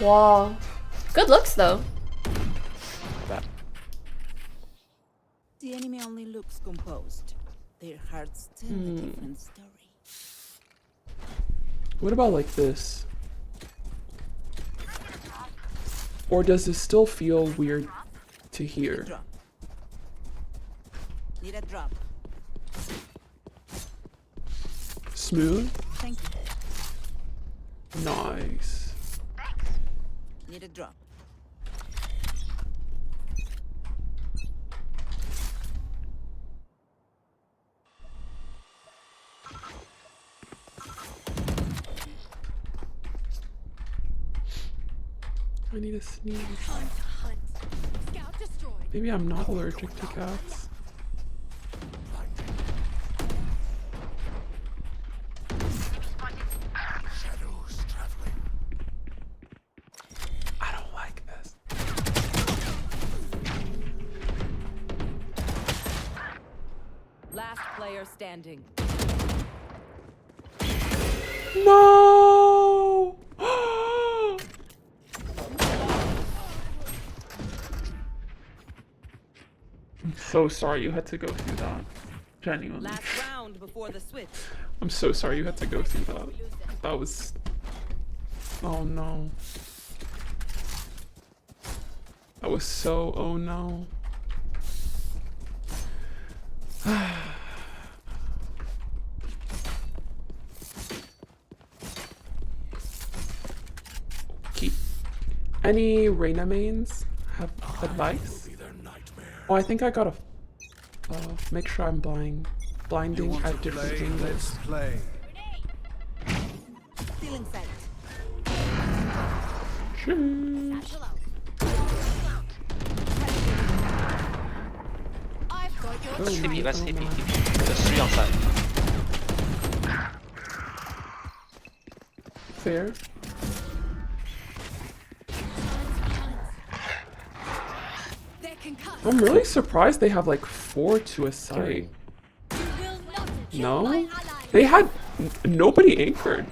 Wow. Good looks, though. The enemy only looks composed. Their hearts tell a different story. What about like this? Or does this still feel weird to hear? Need a drop. Smooth? Thank you. Nice. Need a drop. I need a sneeze. Maybe I'm not allergic to cats. Shadows traveling. I don't like this. Last player standing. No! I'm so sorry you had to go through that. Genuinely. Last round before before the switch. I'm so sorry you had to go through that. That was... Oh no. That was so... Oh no. Okay. Any Reyna mains have advice? Oh, I think I gotta make sure I'm blinding at different angles. Let's play. Stealing sight. I've got your Oh, TP, let's oh TP, my. TP. There's 3 outside. Fair. I'm really surprised they have like 4 to a side. No? They had nobody anchored.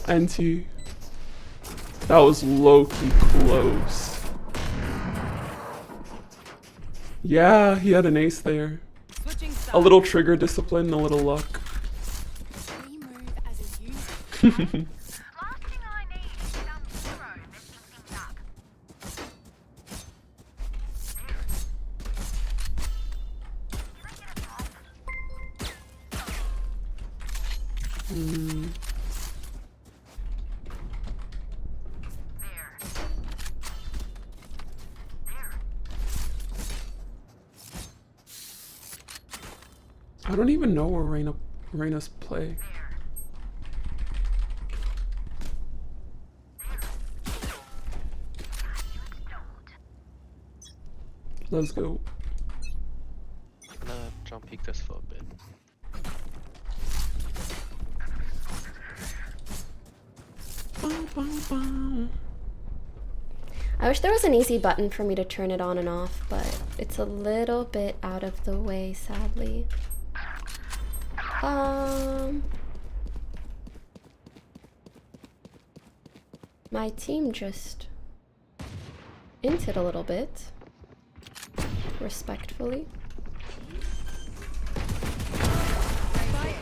NT. That was low-key close. Yeah, he had an ace there. A little trigger discipline, a little luck. I don't even know where Reyna's play. Let's go. I'm gonna jump peek this for a bit. I wish there was an easy button for me to turn it on and off, but it's a little bit out of the way, sadly. My team just inted a little bit, respectfully.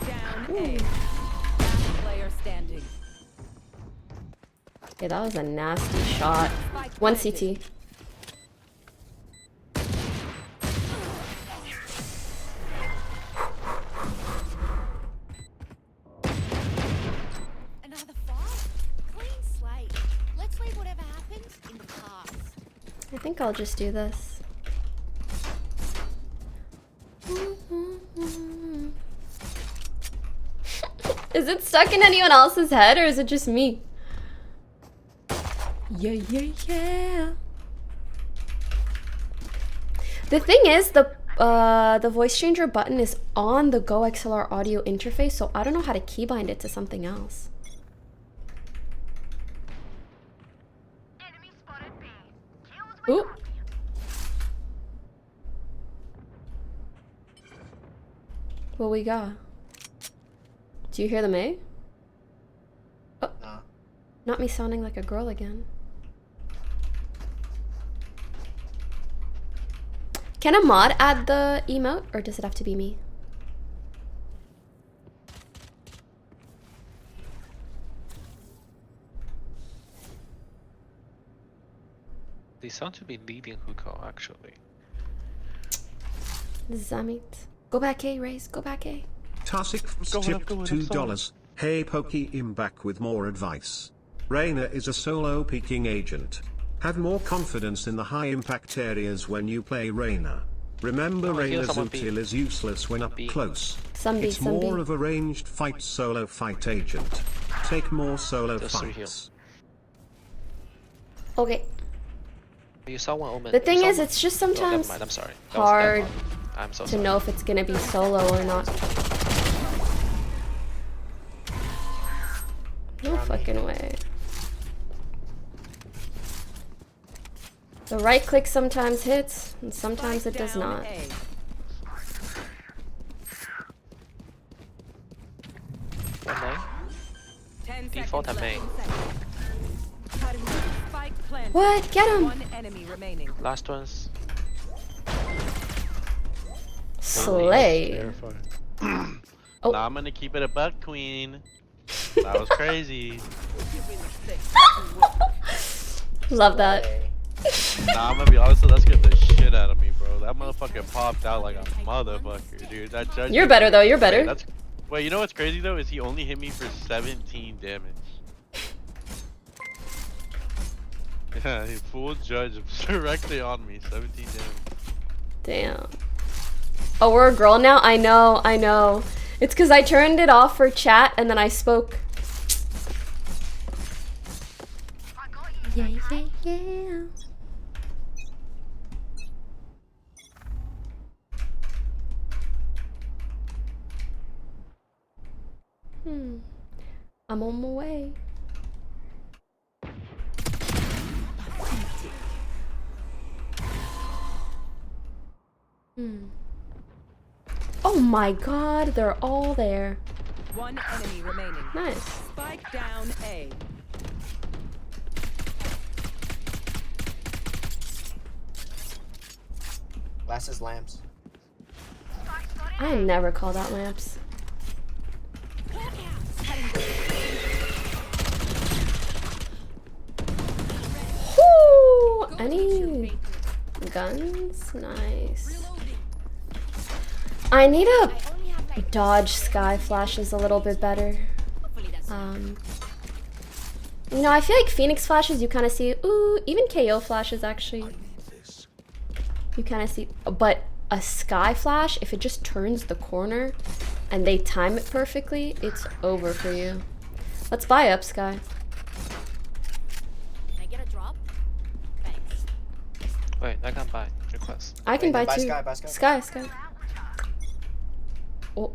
Down A. Last player standing. Okay, that was a nasty shot. 1 CT. Another 5? Clean slate. Let's leave whatever happened in the past. I think I'll just do this. Is it stuck in anyone else's head or is it just me? Yeah, yeah, yeah. The thing is, the voice changer button is on the Go XLR audio interface, so I don't know how to keybind it to something else. Ooh. What we got? Do you hear the May? Oh. Nah. Not me sounding like a girl again. Can a mod add the emote, or does it have to be me? They sound to be leading hookah, actually. Zamit. Go back A, Raze. Go back A. Tussik tipped $2. Hey Poki, I'm back with more advice. Reyna is a solo peeking agent. Have more confidence in the high impact areas when you play Reyna. Remember Reyna's util is useless when up close. It's more of a ranged fight solo fight agent. Take more solo fights. Okay. You saw one Omen. The thing is, it's just sometimes I'm sorry. hard I'm so to sorry. know if it's gonna be solo or not. No fucking way. The right click sometimes hits, and sometimes it does not. default at main. What? Get him! One enemy remaining. Last one's. Slay. Terrifying. Oh. Nah, I'm gonna keep it a buck, queen. That was crazy. Love that. Nah, I'm gonna be honest, that scared the shit out of me, bro. That motherfucker popped out like a motherfucker, dude. That judge. You're better though, you're better. Wait, you know what's crazy though? Is he only hit me for 17 damage. Yeah, he full judge directly on me, 17 damage. Damn. Oh, we're a girl now? I know, I know. It's because I turned it off for chat and then I spoke. Yeah, yeah, yeah. I'm on my way. Oh my god, they're all there. One enemy remaining. Nice. Spike down A. Glasses, lamps. I never called out lamps. Whoo! Any guns? Nice. I need to dodge sky flashes a little bit better. You know, I feel like Phoenix flashes you kind of see, ooh, even KO flashes actually. You kind of see, but a sky flash, if it just turns the corner and they time it perfectly, it's over for you. Let's buy up sky. Can I get a drop? Thanks. Wait, I can't buy. Request. I can buy buy two. Sky, buy Sky. Sky. Oh.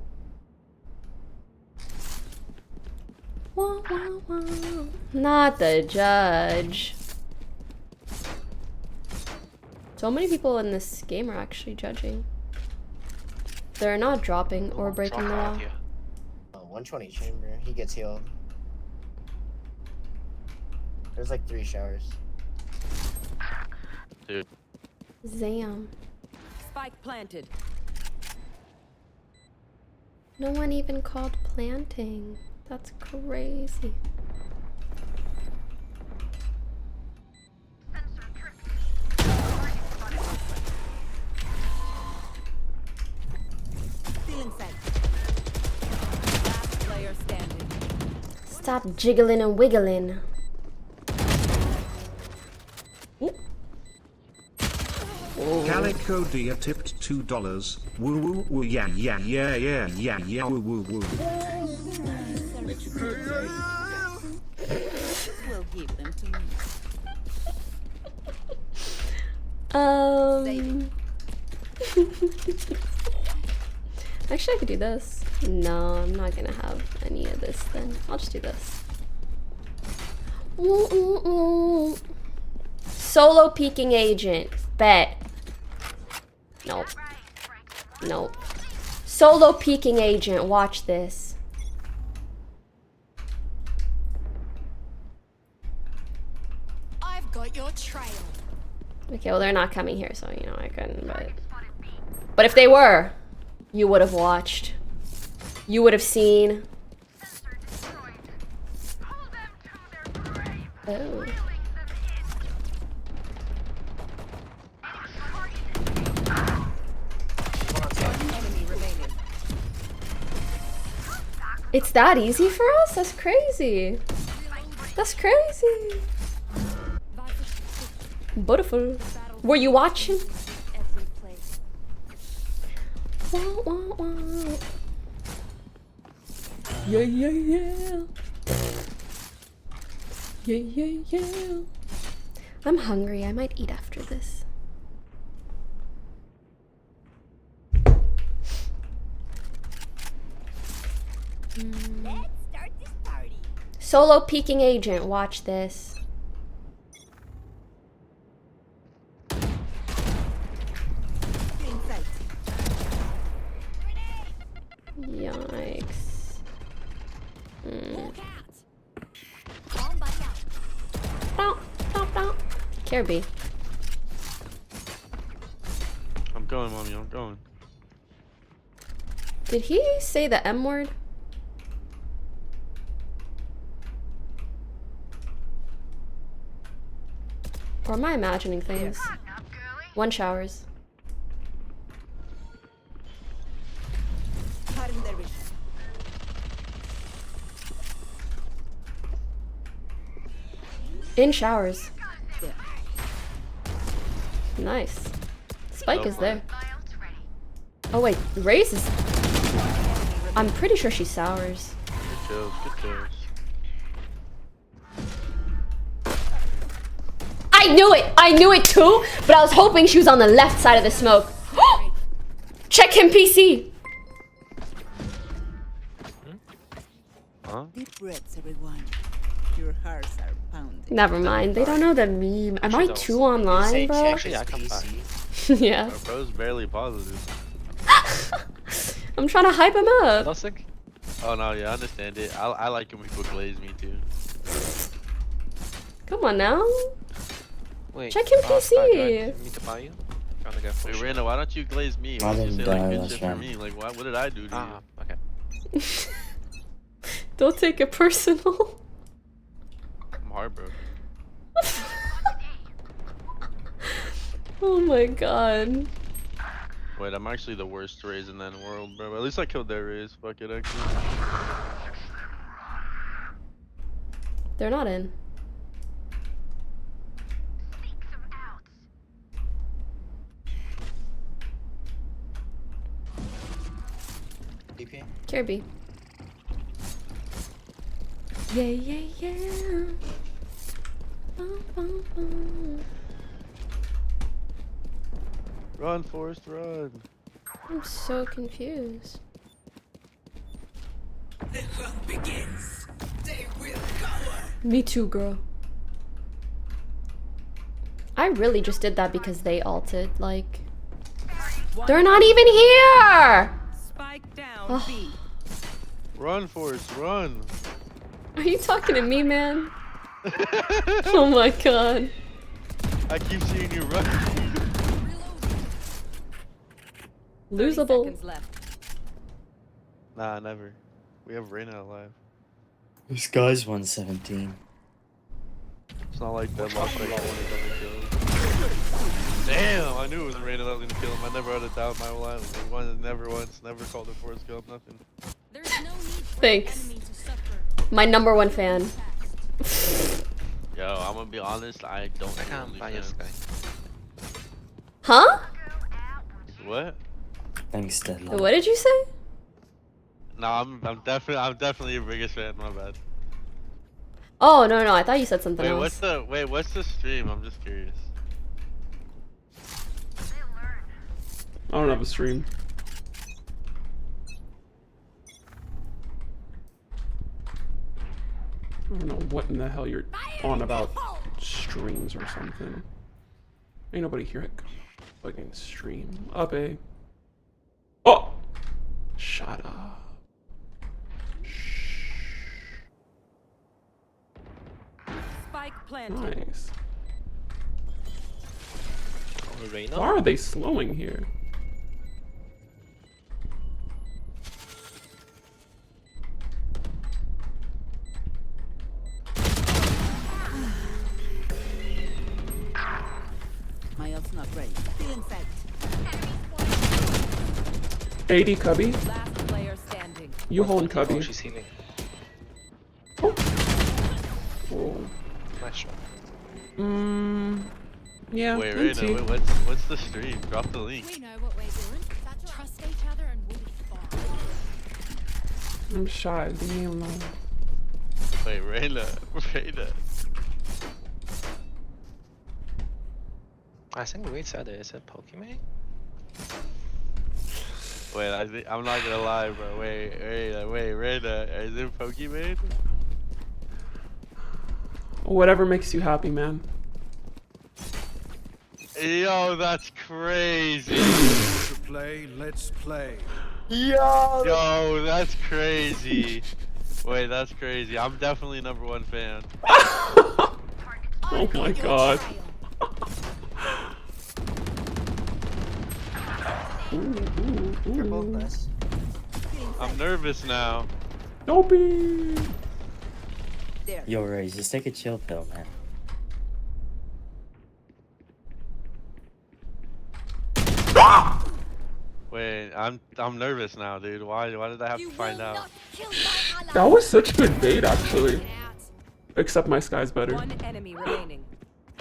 Wah, wah, wah. Not the judge. So many people in this game are actually judging. They're not dropping or breaking the wall. Oh, 120 chamber. He gets healed. There's like 3 showers. Dude. Zam. Spike planted. No one even called planting. That's crazy. Stop jiggling and wiggling. Calico Dia tipped $2. Woo woo woo yeah yeah yeah yeah yeah yeah woo woo woo. We'll give them to me. Actually, I could do this. No, I'm not gonna have any of this then. I'll just do this. Solo peeking agent. Bet. Nope. Nope. Solo peeking agent. Watch this. I've got your trail. Okay, well, they're not coming here, so, you know, I couldn't, but if they were, you would have watched. You would have seen. Oh. It's that easy for us? That's crazy. That's crazy. Beautiful. Were you watching? Wah, wah, wah. Yeah, yeah, yeah. Yeah, yeah, yeah. I'm hungry. I might eat after this. Let's start this party. Solo peeking agent. Watch this. Yikes. Care B. I'm going, mommy. I'm going. Did he say the M word? Or am I imagining things? One showers. In showers. Nice. Spike is there. Oh wait, Raze is... I'm pretty sure she sours. Good kills. Good kills. I knew it! I knew it too! But I was hoping she was on the left side of the smoke. Check him, PC! Huh? Deep breaths, everyone. Your hearts are pounding. Never mind, they don't know the meme. Am I too online, bro? Actually, I come back. Yeah. Bro's barely positive. I'm trying to hype him up. Nothing? Oh no, yeah, I understand it. I like it when people glaze me too. Come on now. Wait, Check him, PC. Do I need to buy you? Trying to get full Wait, shit. Randa, why don't you glaze me? I Why don't you didn't say like die good last shit for round. me? Like what did I do to you? Okay. Don't take it personal. I'm heartbroken. Oh my god. Wait, I'm actually the worst Raze in that world, bro. At least I killed their Raze. Fuck it, actually. They're not in. DP. Kirby. Yeah, yeah, yeah. Bum, bum, bum. Run, Forrest, run. I'm so confused. The hunt begins. They will cover. Me too, girl. I really just did that because they ulted, like... They're not even here! Spike down Oh. B. Run, Forrest, run. Are you talking to me, man? Oh my god. I keep seeing you run. Losable. Nah, never. We have Reyna alive. This guy's 117. It's not like Deadlock like I wanted to kill. Damn, I knew it was Reyna that was gonna kill him. I never had a doubt in my whole life. Never once, never called it Forrest Gump, nothing. Thanks. My #1 fan. Yo, I'm gonna be honest, I don't. I can't buy this guy. Huh? What? Thanks, Deadlock. What did you say? No, I'm definitely your biggest fan. My bad. Oh, no, I thought you said something else. What's the stream? I'm just curious. I don't have a stream. I don't know what in the hell you're on about streams or something. Ain't nobody here at fucking stream. Up, A. Oh! Shut up. Spike planted. Nice. Reyna? Why are they slowing here? My ult's not ready. Feeling fed. 80 Cubby. Last player standing. You holding Cubby. Oh, she's healing. Oh. Nice shot. Yeah. Wait, me too. Reyna, what's the stream? Drop the link. We know what we're doing. Trust each other and we'll be fine. I'm shy. Leave me alone. Wait, Reyna. I think we said it. Is it Pokimane? Wait, I'm not gonna lie, bro. Wait, Reyna, is it Pokimane? Whatever makes you happy, man. Yo, that's crazy. To play, let's play. Yo, that's crazy. Wait, that's crazy. I'm definitely #1 fan. Oh my god. They're both nice. I'm nervous now. Don't be. Yo, Ray, just take a chill pill, man. Wait, I'm nervous now, dude. Why did I have to find out? That was such good bait, actually. Except my sky's better. One enemy remaining.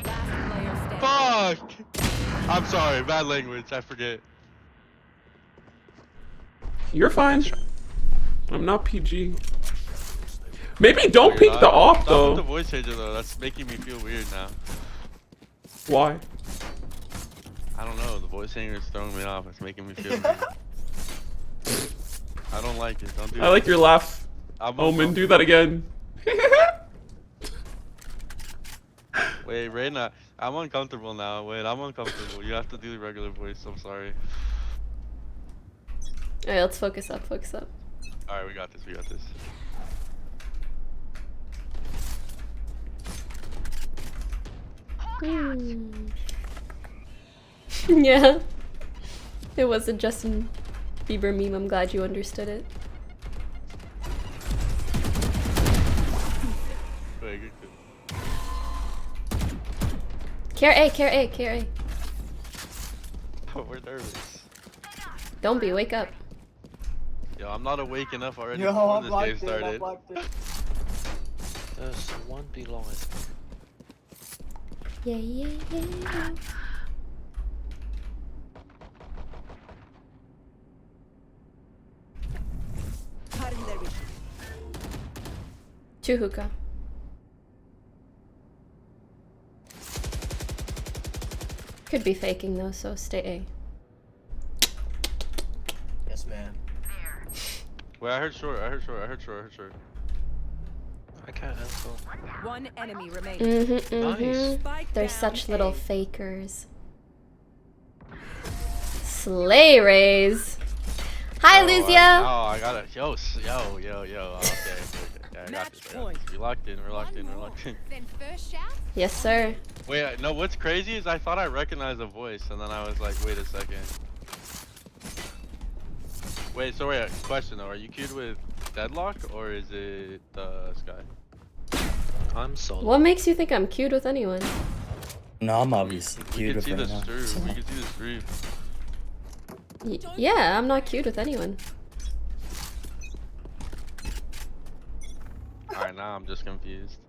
Last player standing. Fuck! I'm sorry, bad language. I forget. You're fine. I'm not PG. Maybe don't You're peek not- the off Stop though. with the voice changer though. That's making me feel weird now. Why? I don't know. The voice changer is throwing me off. It's making me feel weird. I don't like it. Don't do I like your laugh. Omen, do that again. Wait, Reina, I'm uncomfortable now. Wait, I'm uncomfortable. You have to do the regular voice. I'm sorry. Alright, let's focus up, focus up. Alright, we got this. We got this. Yeah. It was a Justin Bieber meme. I'm glad you understood it. Wait, good. Care A, care A, care A. We're nervous. Don't be, wake up. Yo, I'm not awake enough already Yo, before I'm this locked game in, I'm started. locked in. There's one below it. Yeah, yeah, yeah. Two hookah. Could be faking though, so stay A. Yes, ma'am. Wait, I heard short. I heard short. I heard short. I heard short. I can't answer. One enemy remaining. Nice. They're such little fakers. Slay raise. Hi, Luzia. Oh, I got it. Yo. Okay. Yeah, I got this. We locked in. We're locked in. We're locked in. Then first shout. Yes, sir. Wait, no. What's crazy is I thought I recognized the voice, and then I was like, wait a second. Wait, so wait, question though, are you queued with Deadlock or is it Sky? I'm solo. What makes you think I'm cute with anyone? No, I'm obviously We cute can with see the Reina. stream. We can see the stream. Yeah, I'm not cute with anyone. Alright, now I'm just confused.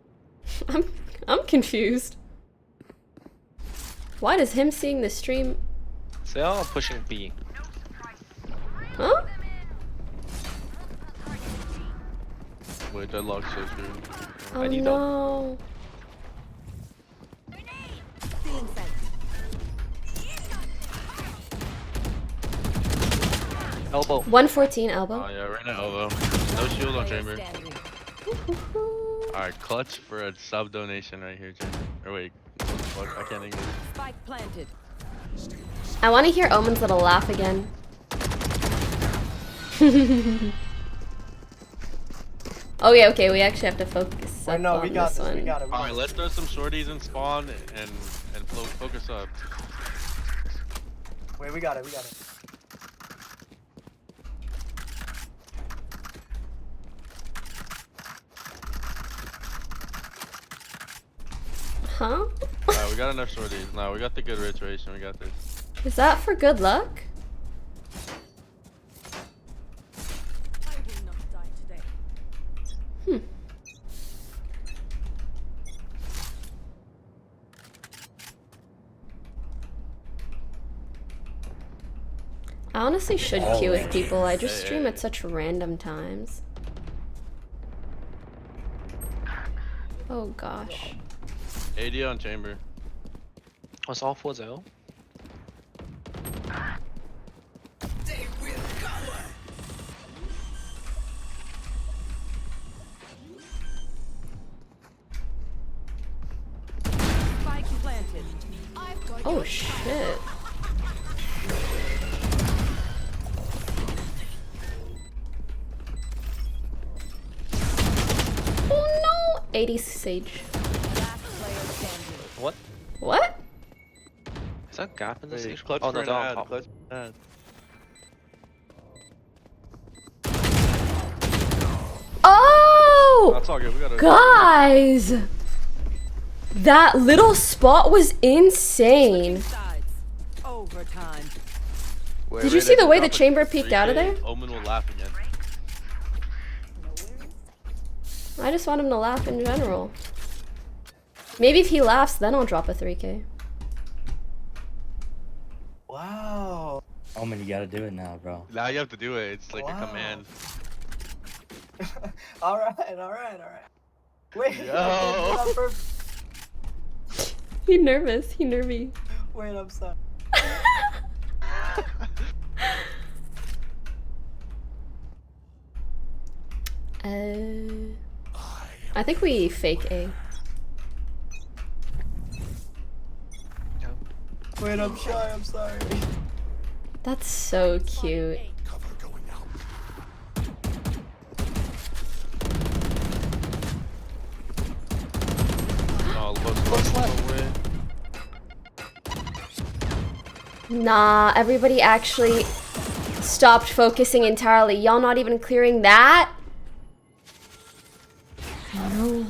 I'm confused. Why does him seeing the stream? They are pushing B. Huh? Wait, Deadlock's so screwed. Oh I need no. Elbow. 114 elbow. Oh yeah, right now elbow. No shield on chamber. Alright, clutch for a sub donation right here, chamber. Or wait, fuck, I can't English. Spike planted. I want to hear Omen's little laugh again. Oh yeah, okay, we actually have to focus up on this one. We got it. Alright, let's throw some shorties and spawn and focus up. Wait, we got it. We got it. Huh? Alright, we got enough shorties. No, we got the good rotation. We got this. Is that for good luck? I will not die today. Hmm. I honestly should queue with people. I just stream at such random times. Oh gosh. AD on chamber. What's all 4-0? Spike planted. Oh shit. Oh no! 80 Sage. What? What? Is that gap in the Wait, stage? clutch Oh for no, an they're on ad, top. clutch for an ad. Oh! That's all good. We gotta. Guys! That little spot was insane. Overtime. Wait, Did you see the way the chamber peeked out of there? Omen will laugh again. I just want him to laugh in general. Maybe if he laughs, then I'll drop a 3K. Wow. Omen, you gotta do it now, bro. Now you have to do it. It's like a command. Alright. Wait. Yo. He nervous. He nervy. Wait, I'm sorry. I think we fake A. Wait, I'm shy. I'm sorry. That's so cute. Nah, everybody actually stopped focusing entirely. Y'all not even clearing that? No.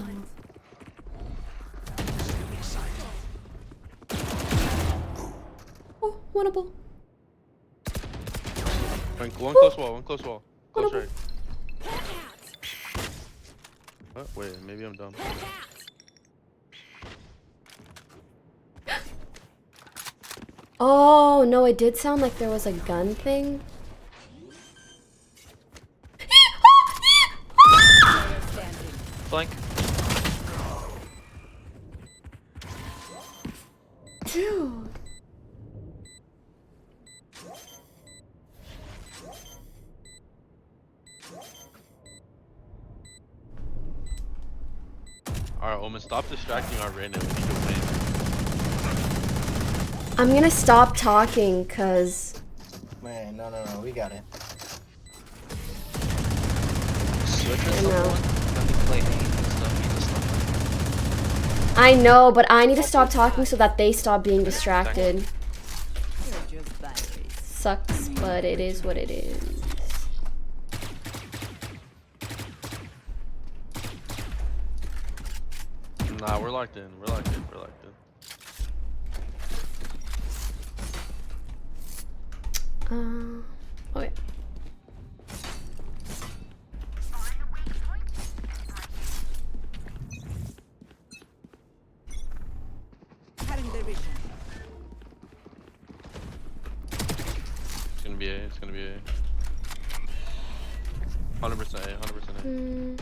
Oh, winnable. One close wall, one close wall. Close right. What? Wait, maybe I'm dumb. Oh, no, it did sound like there was a gun thing. Flank. Dude. Alright, Omen, stop distracting our Reyna. We need to win. I'm gonna stop talking, cause... Man, no, we got it. I know, but I need to stop talking so that they stop being distracted. Sucks, but it is what it is. Nah, we're locked in. We're locked in. We're locked in. Okay. It's gonna be A. It's gonna be A. 100% A. 100% A.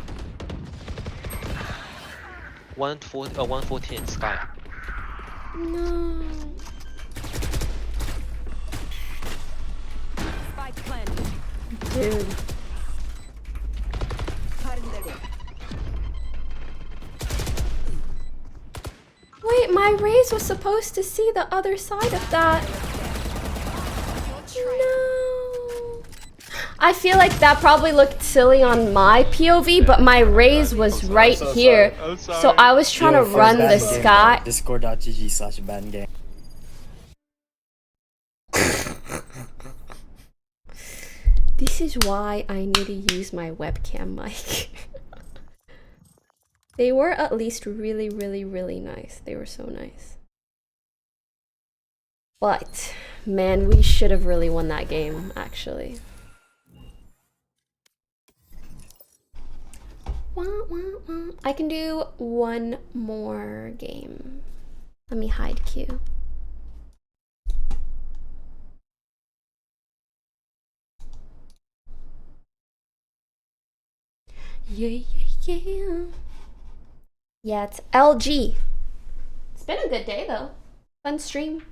114 Sky. No. Spike planted. Dude. Wait, my raise was supposed to see the other side of that. No. I feel like that probably looked silly on my POV, but my raise was right here. So I was trying to run the sky. Discord.gg/bandgame. This is why I need to use my webcam mic. They were at least really, really, really nice. They were so nice. But, man, we should have really won that game, actually. I can do one more game. Let me hide Q. Yeah. Yeah, it's LG. It's been a good day though. Fun stream.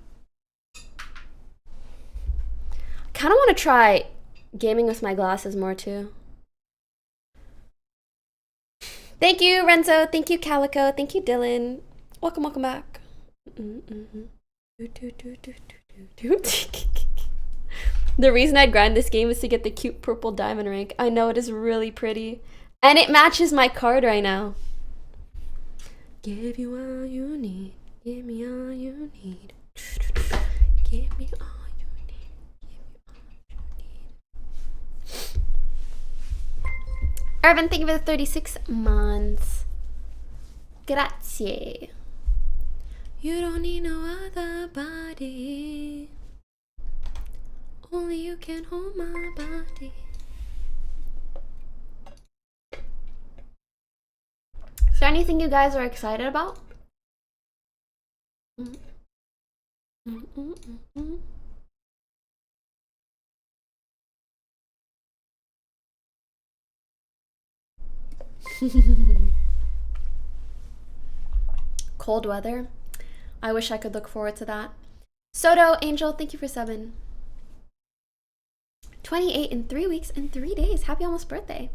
Kind of want to try gaming with my glasses more too. Thank you, Renzo. Thank you, Calico. Thank you, Dylan. Welcome back. The reason I grind this game is to get the cute purple diamond rank. I know it is really pretty. And it matches my card right now. Give you all you need. Give me all you need. Give me all you need. Give me all you need. Irvin, thank you for the 36 months. Grazie. You don't need no other body. Only you can hold my body. Is there anything you guys are excited about? Cold weather. I wish I could look forward to that. Soto, Angel, thank you for 7. 28 in 3 weeks and 3 days. Happy almost birthday.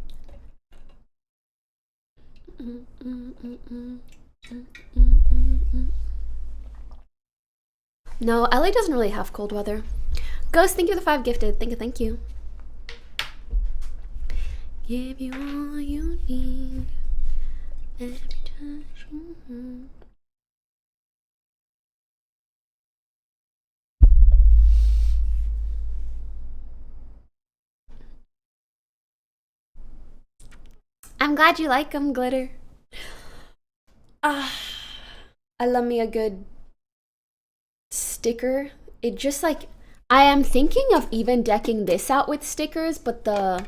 No, LA doesn't really have cold weather. Ghost, thank you for the 5 gifted. Thank you. Give you all you need. Every touch you I'm glad you like them, Glitter. I love me a good sticker. It just like, I am thinking of even decking this out with stickers, but the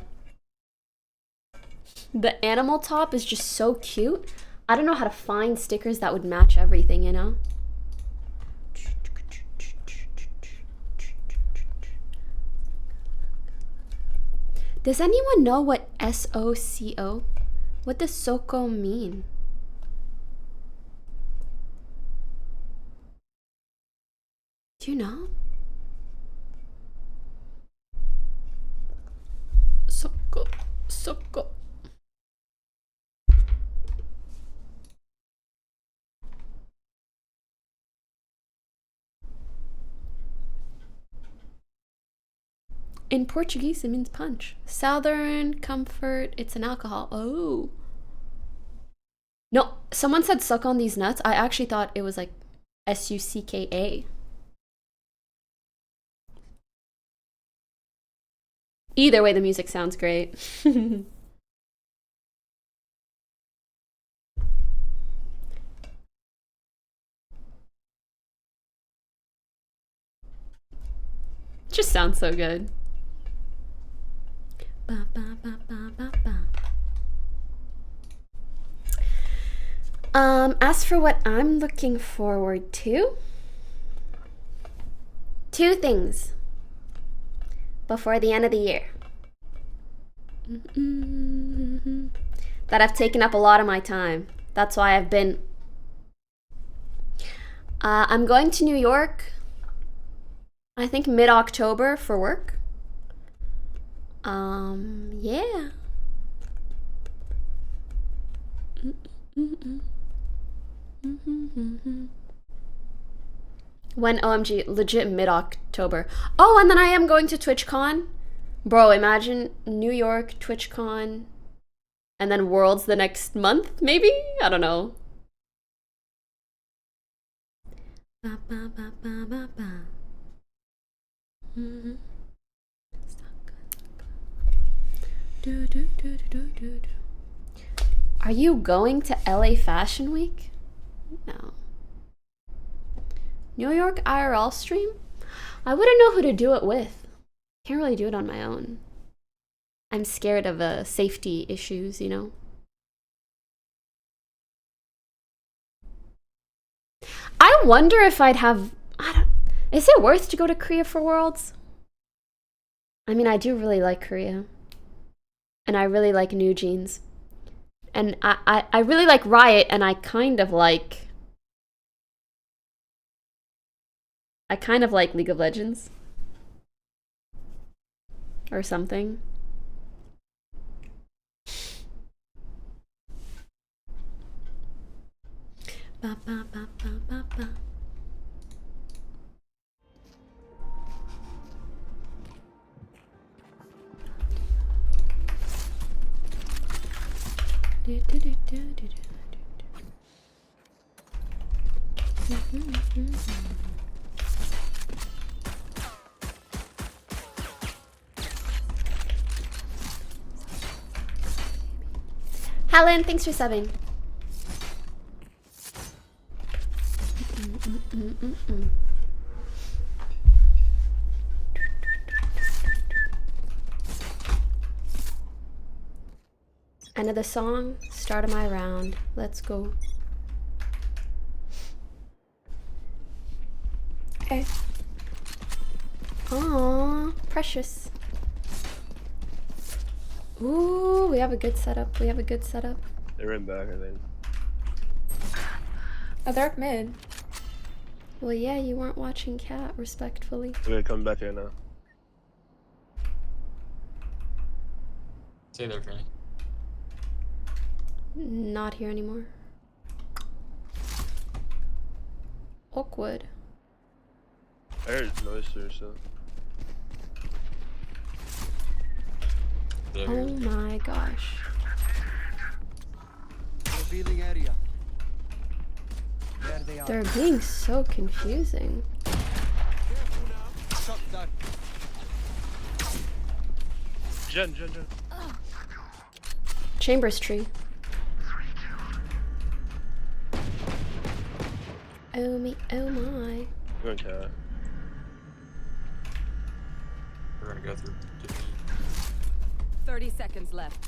animal top is just so cute. I don't know how to find stickers that would match everything, you know? Does anyone know what SOCO? What does SOCO mean? Do you know? SOCO. In Portuguese, it means punch. Southern Comfort, it's an alcohol. Oh. No, someone said suck on these nuts. I actually thought it was like SUCKA. Either way, the music sounds great. Just sounds so good. Ba, ba, ba, ba, ba, ba. As for what I'm looking forward to, 2 things before the end of the year that have taken up a lot of my time. That's why I've been I'm going to New York, I think mid-October for work. Yeah. When OMG, legit mid-October. Oh, and then I am going to TwitchCon. Bro, imagine New York, TwitchCon, and then Worlds the next month, maybe? I don't know. Ba, ba, ba, ba, ba, ba. Do, do, do, do, do, do. Are you going to LA Fashion Week? No. New York IRL stream? I wouldn't know who to do it with. Can't really do it on my own. I'm scared of safety issues, you know? I wonder if I'd have... Is it worth to go to Korea for Worlds? I mean, I do really like Korea. And I really like New Jeans. And I really like Riot, and I kind of like League of Legends. Or something. Ba, ba, ba, ba, ba, ba. Do, do, do, do, do, do. Helen, thanks for subbing. End of the song, start of my round. Let's go. Okay. Aww, precious. Ooh, we have a good setup. We have a good setup. They're in back, I think. Oh, they're up mid. Well, yeah, you weren't watching Cat, respectfully. They're gonna come back here now. Stay there, Franny. Not here anymore. Awkward. I heard noise or so. Oh my gosh. Revealing area. There they are. They're being so confusing. Shot down. Jen. Chambers tree. Oh me, oh my. We're going cat. We're gonna go through. 30 seconds left.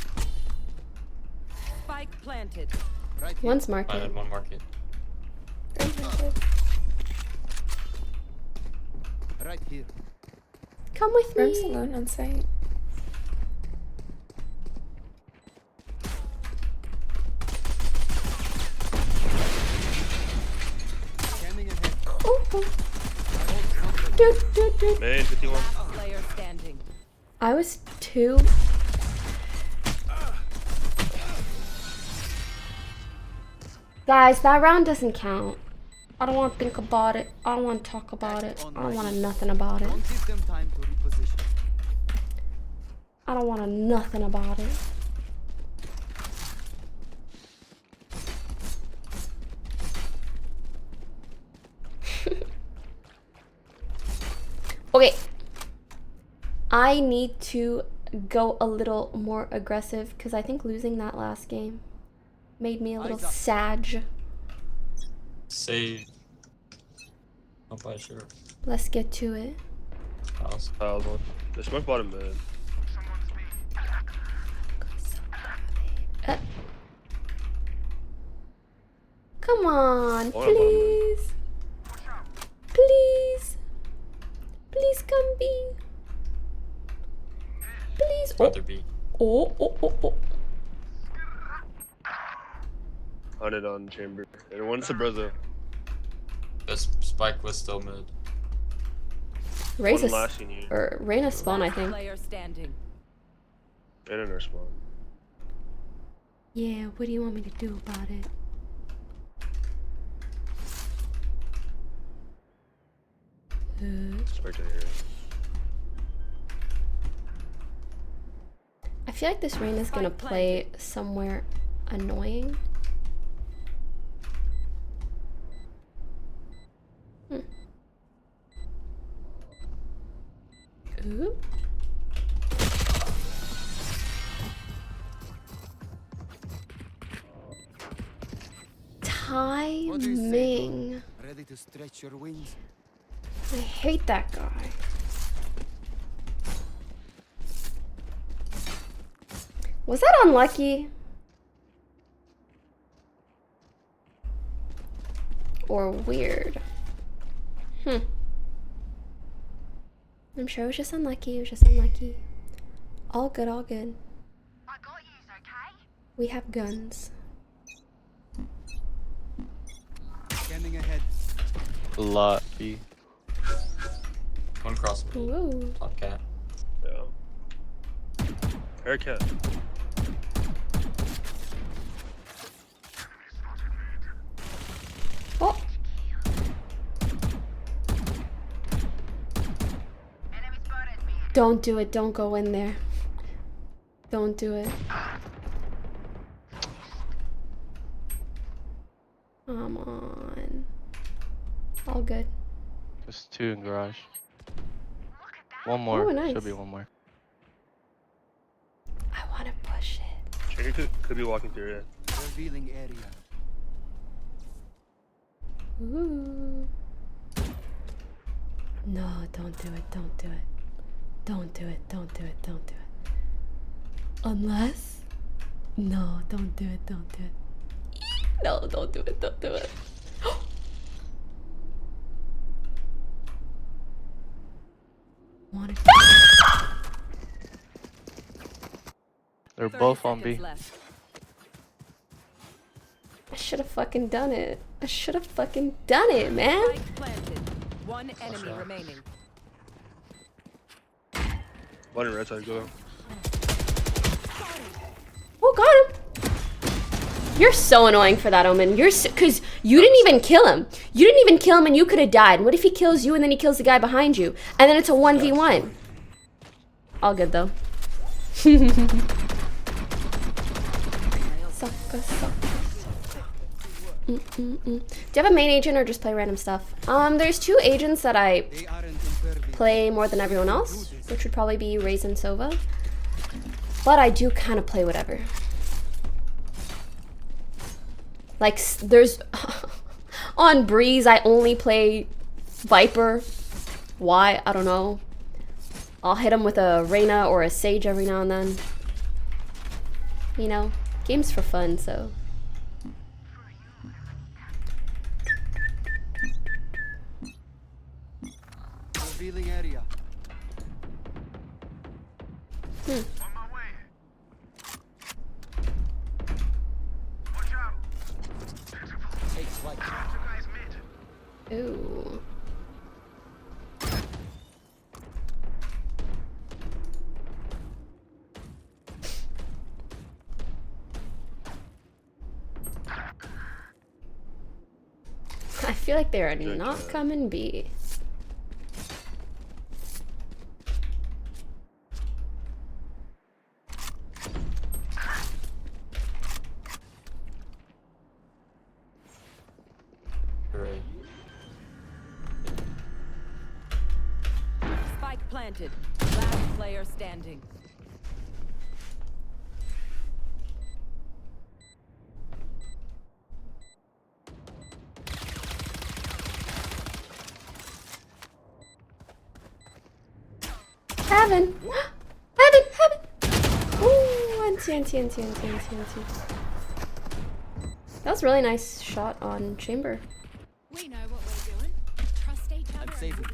Spike planted. Right here. One's market. One market. Right here. Come with me. Grim's alone on site. Scanning ahead. Dude. Main 51. Player standing. I was 2. Guys, that round doesn't count. I don't want to think about it. I don't want to talk about it. I don't want to nothing about it. Don't give them time to reposition. I don't want to nothing about it. Okay. I need to go a little more aggressive because I think losing that last game made me a little sad. Say. Oh, by sure. Let's get to it. House. One. The smoke bottom mid. Come on, Oh, please. Please. Please come B. Please. Rather be. Oh. 100 on chamber. And one's the brother. This spike was still mid. Reyna's last in you. or Reyna's spawn, I think. Player standing. And in our spawn. Yeah, what do you want me to do about it? Right here. I feel like this Reyna's gonna play somewhere annoying. Ooh. Timing. Ready to stretch your wings? I hate that guy. Was that unlucky? Or weird? I'm sure it was just unlucky. It was just unlucky. All good, all good. I got yous, okay? We have guns. Scanning ahead. Lot B. One cross mid. Ooh. Top cat. Yeah. Haircut. Oh. Don't do it. Don't go in there. Don't do it. Come on. All good. Just 2 in garage. One more. Ooh, nice. Should be one more. I want to push it. He could be walking through it. Revealing area. Ooh. No, don't do it, don't do it. Don't do it, don't do it, don't do it. Unless... No, don't do it, don't do it. No, don't do it, don't do it. They're both on B. I should have fucking done it. I should have fucking done it, man. One enemy remaining. One in red side, go. Oh, got him. You're so annoying for that, Omen. You're because you didn't even kill him. You didn't even kill him and you could have died. What if he kills you and then he kills the guy behind you? And then it's a 1v1. All good, though. Sucker, sucker. Do you have a main agent or just play random stuff? There's 2 agents that I play more than everyone else, which would probably be Raze and Sova. But I do kind of play whatever. Like, there's... on Breeze, I only play Viper. Why? I don't know. I'll hit him with a Reyna or a Sage every now and then. You know, game's for fun, so... Revealing area. Ooh. I feel like they are not coming B. Spike planted. Last player standing. Heaven! Heaven! Heaven! Ooh, anti. That was a really nice shot on Chamber. We know what we're doing. Trust each other. I'm saving.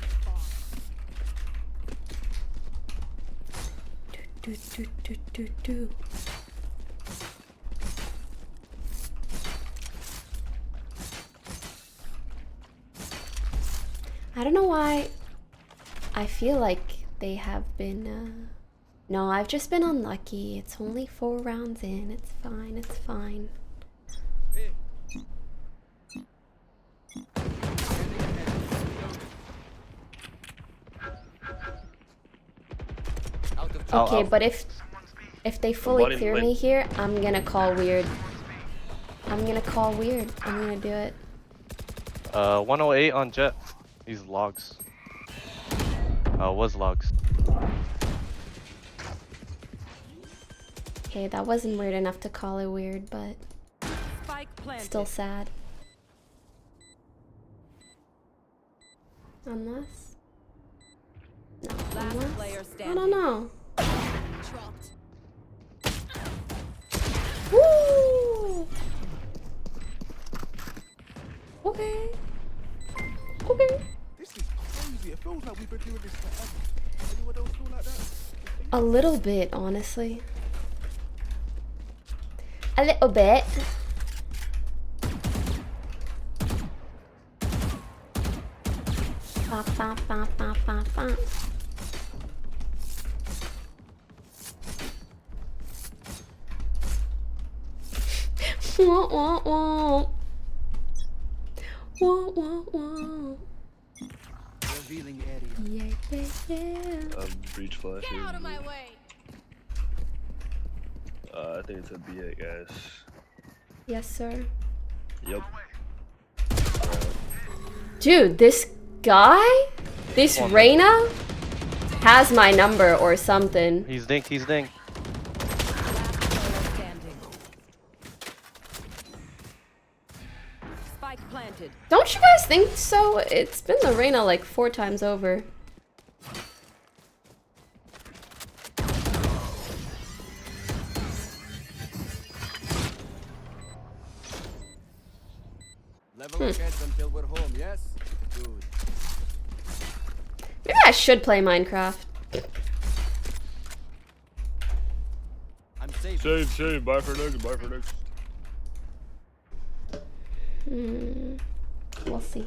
Do. I don't know why I feel like they have been, no, I've just been unlucky. It's only 4 rounds in. It's fine, it's fine. Okay, but if they fully clear me here, I'm gonna call weird. I'm gonna do it. 108 on Jet. These logs. Was logs. Okay, that wasn't weird enough to call it weird, but still sad. Unless... No, unless... I don't know. Woo! Okay. Okay. This is crazy. It feels like we've been doing this forever. Anyone else feel like that? A little bit, honestly. A little bit. Ba, ba, ba, ba, ba, ba. Wah, wah, wah. Wah, wah, wah. Revealing area. Yeah. Breach flash. Get out of my way. I think it's a B8, guys. Yes, sir. Yep. Dude, this guy? This Reyna? Has my number or something. He's dinked, he's dinked. planted. Don't you guys think so? It's been the Reyna like 4 times over. Level up heads until we're home, yes? Good. Maybe I should play Minecraft. I'm safe. Save. Bye for next. Bye for next. We'll see.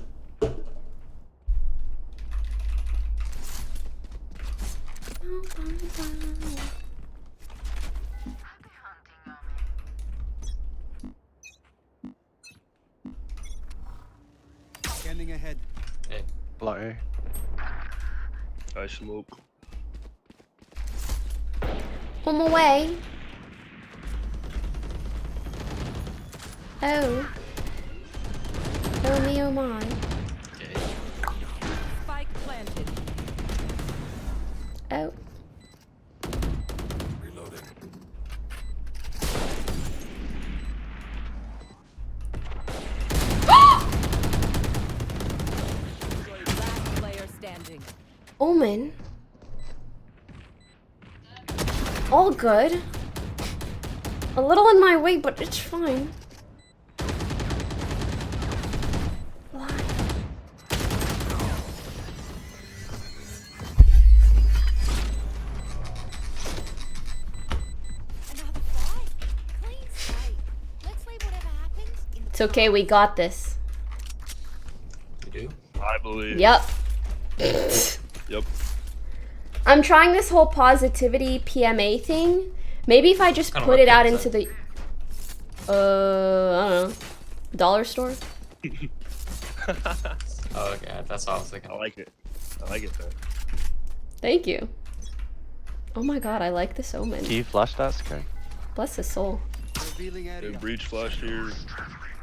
Scanning ahead. Hey, low. I smoke. On my way. Oh. Oh me, oh my. Spike planted. Oh. Reloading. Last player standing. Omen. All good. A little in my way, but it's fine. Why? Another fight? Clean slate. Let's leave whatever happens in the It's okay, we got this. You do? I believe. Yep. Yep. I'm trying this whole positivity PMA thing. Maybe if I just Kinda put it what out is into the I don't know, dollar store. Oh, okay, that's all I was thinking. I like it. I like it though. Thank you. Oh my god, I like this Omen. Can you flash that, Sky? Bless his soul. Revealing They area. breach flash here.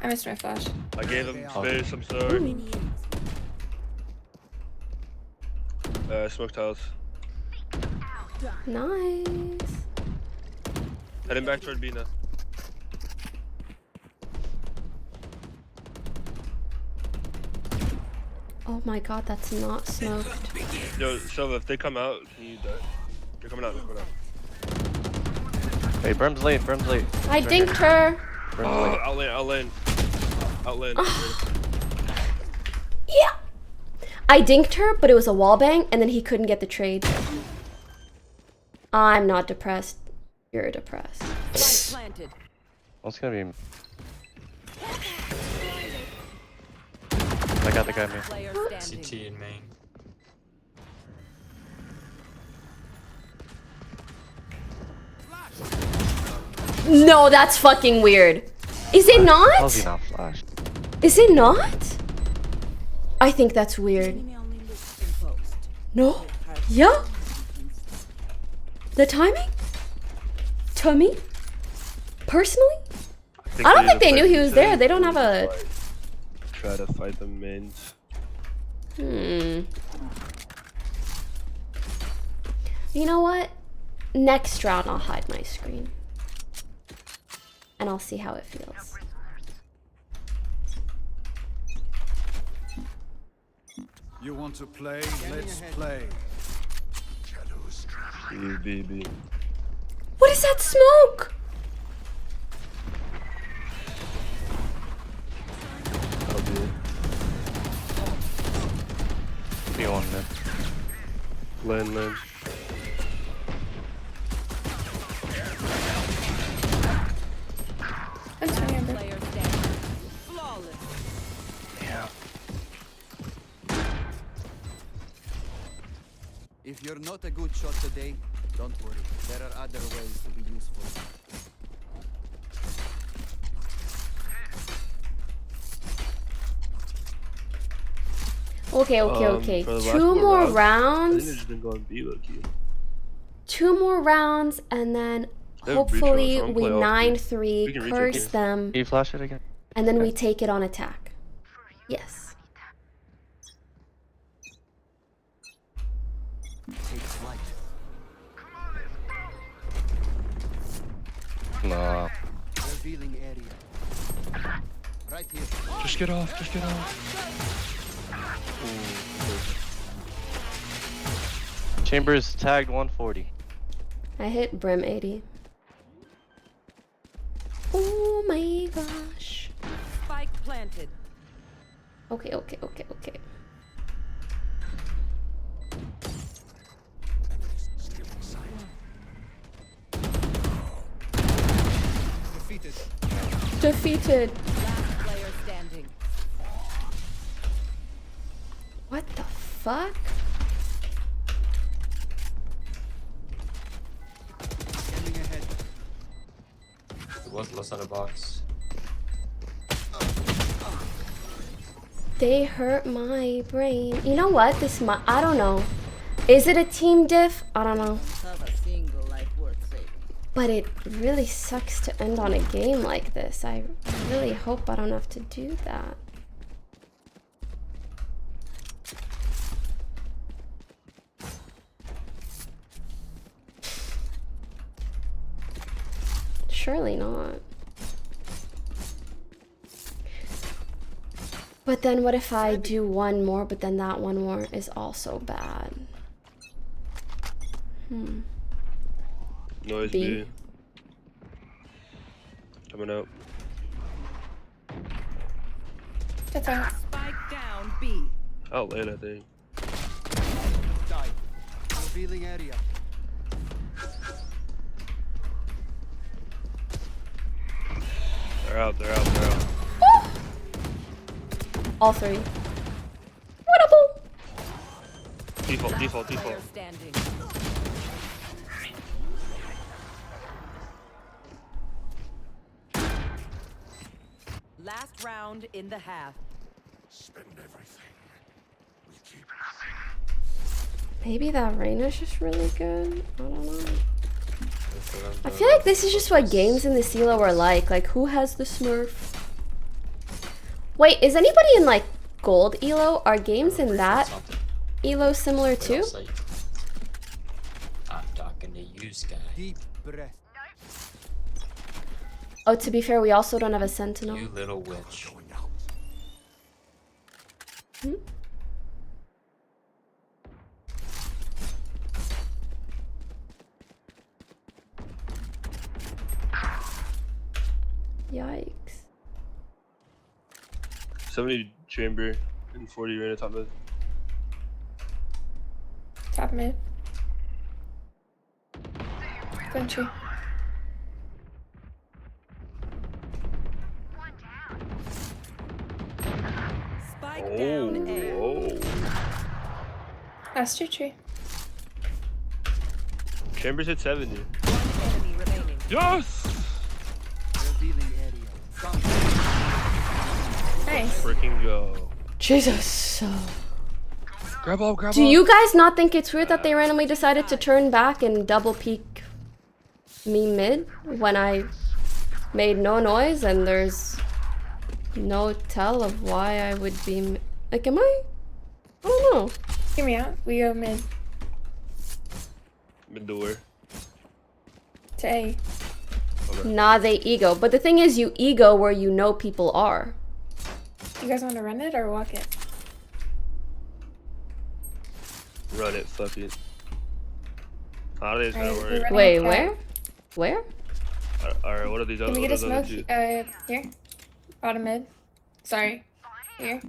I missed my flash. I gave him space. I'm sorry. Smoked house. Nice. Heading back toward B now. Oh my god, that's not smoked. Yo, Silva, if they come out, can you die? They're coming out. They're coming out. Hey, Brim's late. I dinked her. Oh, outland. Yeah. I dinked her, but it was a wallbang, and then he couldn't get the trade. I'm not depressed. You're depressed. Spike planted. What's gonna be? I got the guy, man. Player standing. CT in main. No, that's fucking weird. Is it not? How's he not flashed? Is it not? I think that's weird. Enemy only looks composed. No? Yeah? The timing? To me? Personally? I don't think they knew he was there. They don't have a... Try to fight the mains. You know what? Next round I'll hide my screen. And I'll see how it feels. You want to play? Let's play. B. What is that smoke? I'll do it. Be on mid. Land. Player standing. Flawless. Yeah. If you're not a good shot today, don't worry. There are other ways to be useful. Okay. For the last 2 more I think rounds. they've just been going B low-key. 2 more rounds, and then They have breach hopefully rounds, so I'm we play off. 9-3, We can reach curse it. them, Can you flash it again? and then we take it on attack. Yes. Take flight. No. Revealing area. Right here. Just get off, just get off. Chambers tagged 140. I hit Brim 80. Oh my gosh. Spike planted. Okay, okay, okay, okay. Defeated. Defeated. Last player standing. What the fuck? Standing ahead. It was lost on the box. They hurt my brain. You know what? I don't know. Is it a team diff? I don't know. Have a single life worth saving. But it really sucks to end on a game like this. I really hope I don't have to do that. Surely not. But then what if I do one more, but then that one more is also bad? Noise B. B. Coming out. That's out. Spike down B. Out lane, I think. Die. Revealing area. They're out, they're out, they're out. All three. Winnable! Default, default, Player default. standing. Last round in the half. Spend everything. We keep nothing. Maybe that Reyna's just really good. I don't know. I feel like this is just what games in the CeeLo are like. Like, who has the Smurf? Wait, is anybody in, like, gold ELO? Are games in that ELO similar too? I'm talking to you, Sky. Deep breath. Oh, to be fair, we also don't have a Sentinel. You little witch. Hmm? Yikes. 70 chamber and 40 Reyna top mid. Top mid. Country. Spike down A. Oh. That's tree. Chambers hit 70. Enemy remaining. Yes! Revealing area. Nice. Freaking go. Jesus. Grab all, grab Do all. you guys not think it's weird that they randomly decided to turn back and double peek me mid when I made no noise and there's no tell of why I would be like, am I? I don't know. Hear me out. We go mid Mid door. to A. Okay. Nah, they ego. But the thing is, you ego where you know people are. You guys want to run it or walk it? Run it, fuck it. How are these gonna Alright, work? we're running Wait, a cat. where? Where? Alright, what are these other Can we get a smoke? two? Here. Bottom mid. Sorry. Here.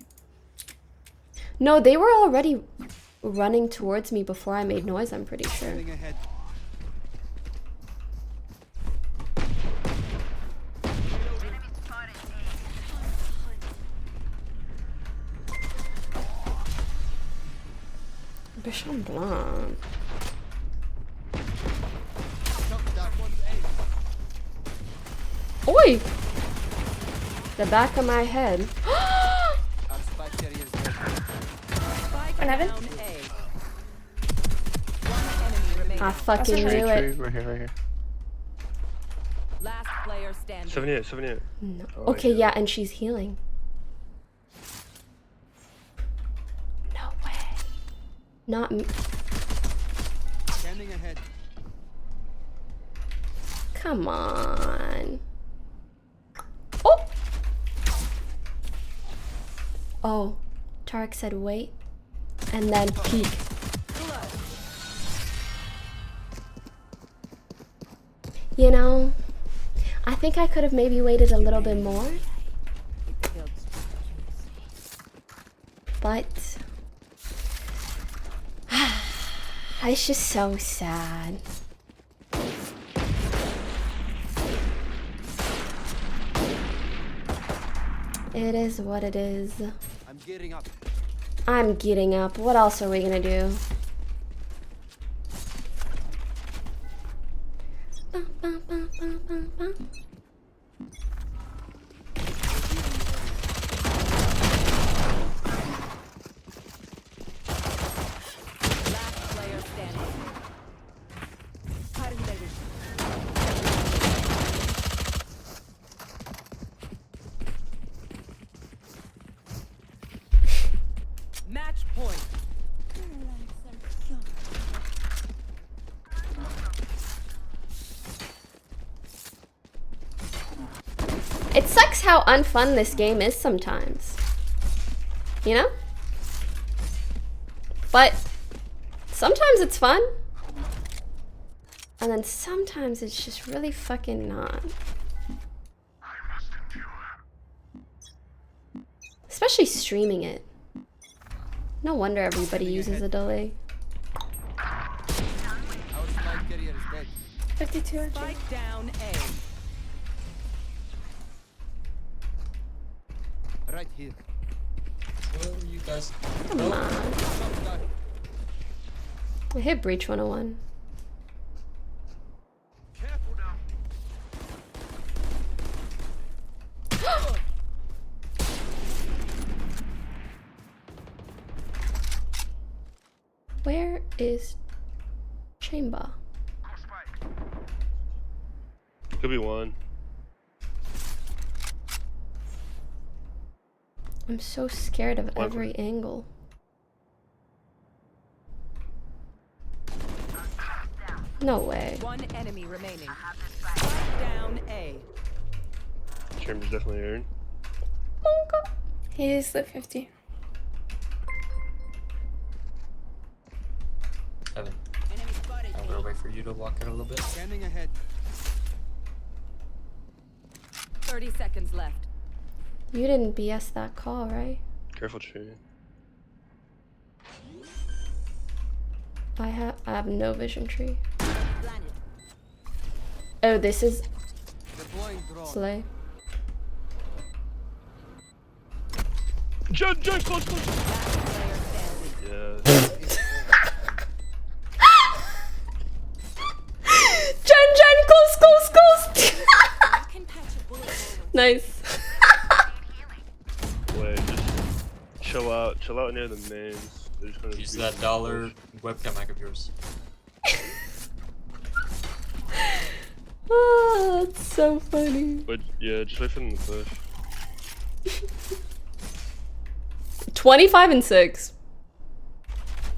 No, they were already running towards me before I made noise, I'm pretty sure. Standing ahead. Bisham Blanc. Oi! The back of my head. Our spike carrier is dead. Spike down A. One enemy remaining. I fucking That's knew okay. it. Right here, right here. Last player standing. 78, 78. No. Oh, Okay, yeah, and she's healing. No way. Not me. Standing ahead. Come on. Oh! Oh, Tarek said wait, and then peek. You know, I think I could have maybe waited a little bit more. But it's just so sad. It is what it is. I'm getting up. I'm getting up. What else are we gonna do? Last player standing. Match point. It sucks how unfun this game is sometimes. You know? But sometimes it's fun. And then sometimes it's just really fucking not. Especially streaming it. No wonder everybody uses a delay. 52. Spike down A. Right here. Where are you guys? Come on. I hit Breach 101. Careful now. Where is Chamber? Could be one. I'm so scared of every angle. No way. One enemy remaining. Spike down A. Chamber's definitely earned. He is the 50. Evan, I'm gonna wait for you to walk in a little bit. Scanning ahead. 30 seconds left. You didn't BS that call, right? Careful, tree. I have no vision tree. Oh, this is Slay. Jen, close. Yeah. Jen, close. Nice. Wait, just chill out near the mains. They're just gonna Use that dollar webcam mic of yours. Oh, that's so funny. But yeah, just wait for them to push. 25 and 6.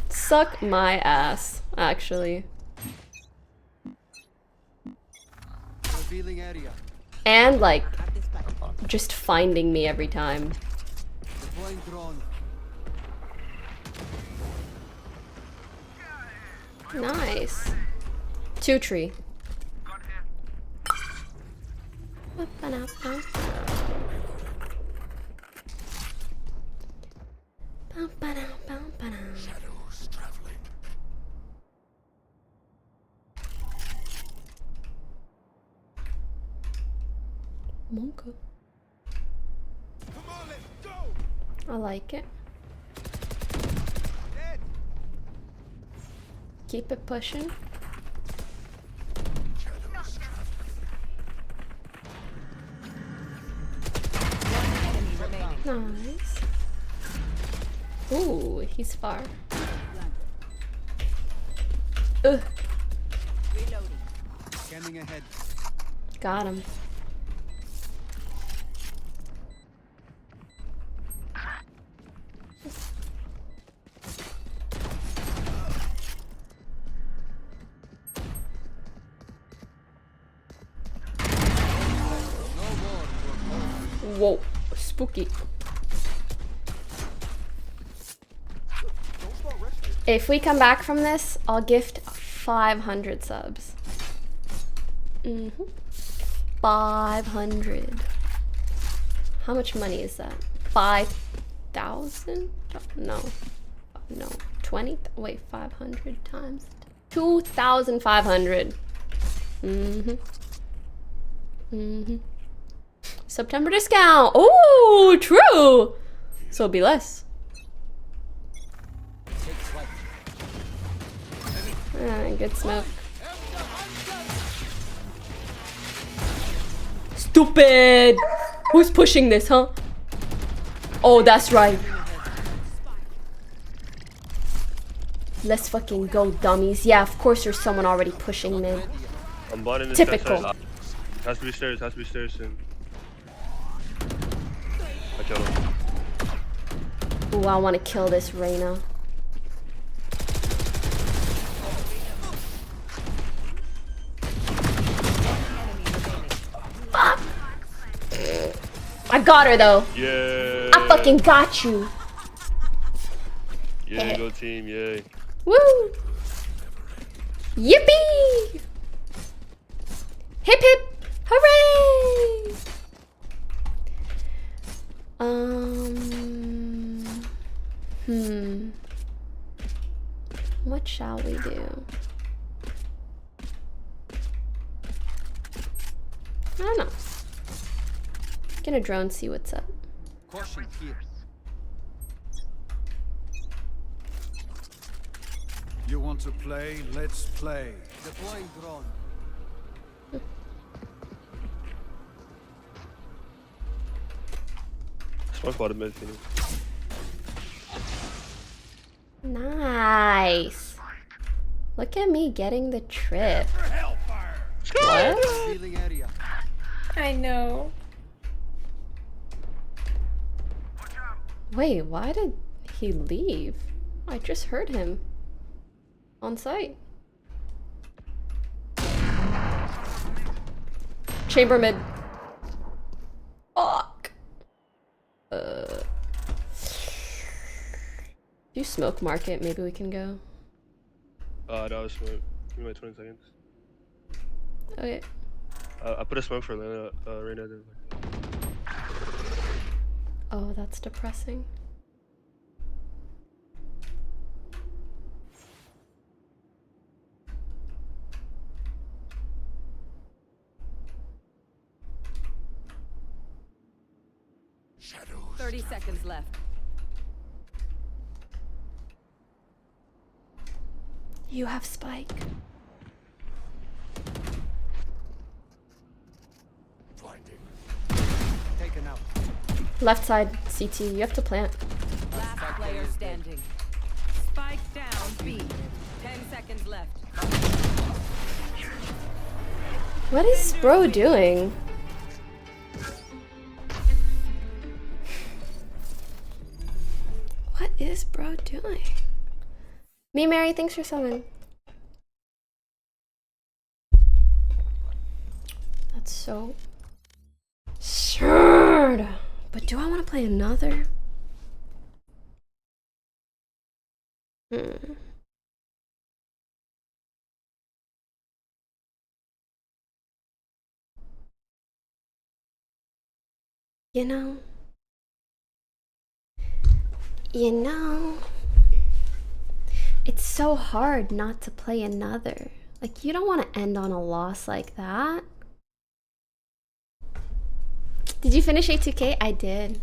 Suck my ass, actually. Revealing area. And like, just finding me every time. Deploying drone. Nice. 2 tree. Shadows traveling. Monka. Come on, let's go. I like it. Keep it pushing. Shadows traveling. Nice. Ooh, he's far. Ugh. Reloading. Scanning ahead. Got him. No more. Whoa, spooky. If we come back from this, I'll gift 500 subs. 500. How much money is that? 5,000? No. No. 20? Wait, 500 times 2,500. September discount. Oh, true. So it'll be less. Good smoke. Stupid. Who's pushing this, huh? Oh, that's right. Let's fucking go, dummies. Yeah, of course there's someone already pushing mid. I'm botting this. Typical. Has to be stairs. Has to be stairs soon. I killed him. Ooh, I want to kill this Reyna. Fuck! I got her though. Yeah. I fucking got you. Yeah, go team. Yay. Woo! Yippee! Hip hip! Hooray! What shall we do? I don't know. Get a drone, see what's up. Caution here. You want to play? Let's play. Deploying drone. Smoke bottom mid, Phoenix. Nice. Look at me getting the trip. What? I know. Wait, why did he leave? I just heard him on site. Chamber mid. Fuck. Do smoke market, maybe we can go. That was smoke. Give me like 20 seconds. Okay. I put a smoke for Lena, Reyna. Oh, that's depressing. Shadows. 30 seconds left. You have spike. Taken out. Left side, CT. You have to plant. Last player standing. Spike down B. 10 seconds left. What is bro doing? What is bro doing? Me, Mary, thanks for subbing. That's so absurd. But do I want to play another? You know, it's so hard not to play another. Like, you don't want to end on a loss like that. Did you finish A2K? I did.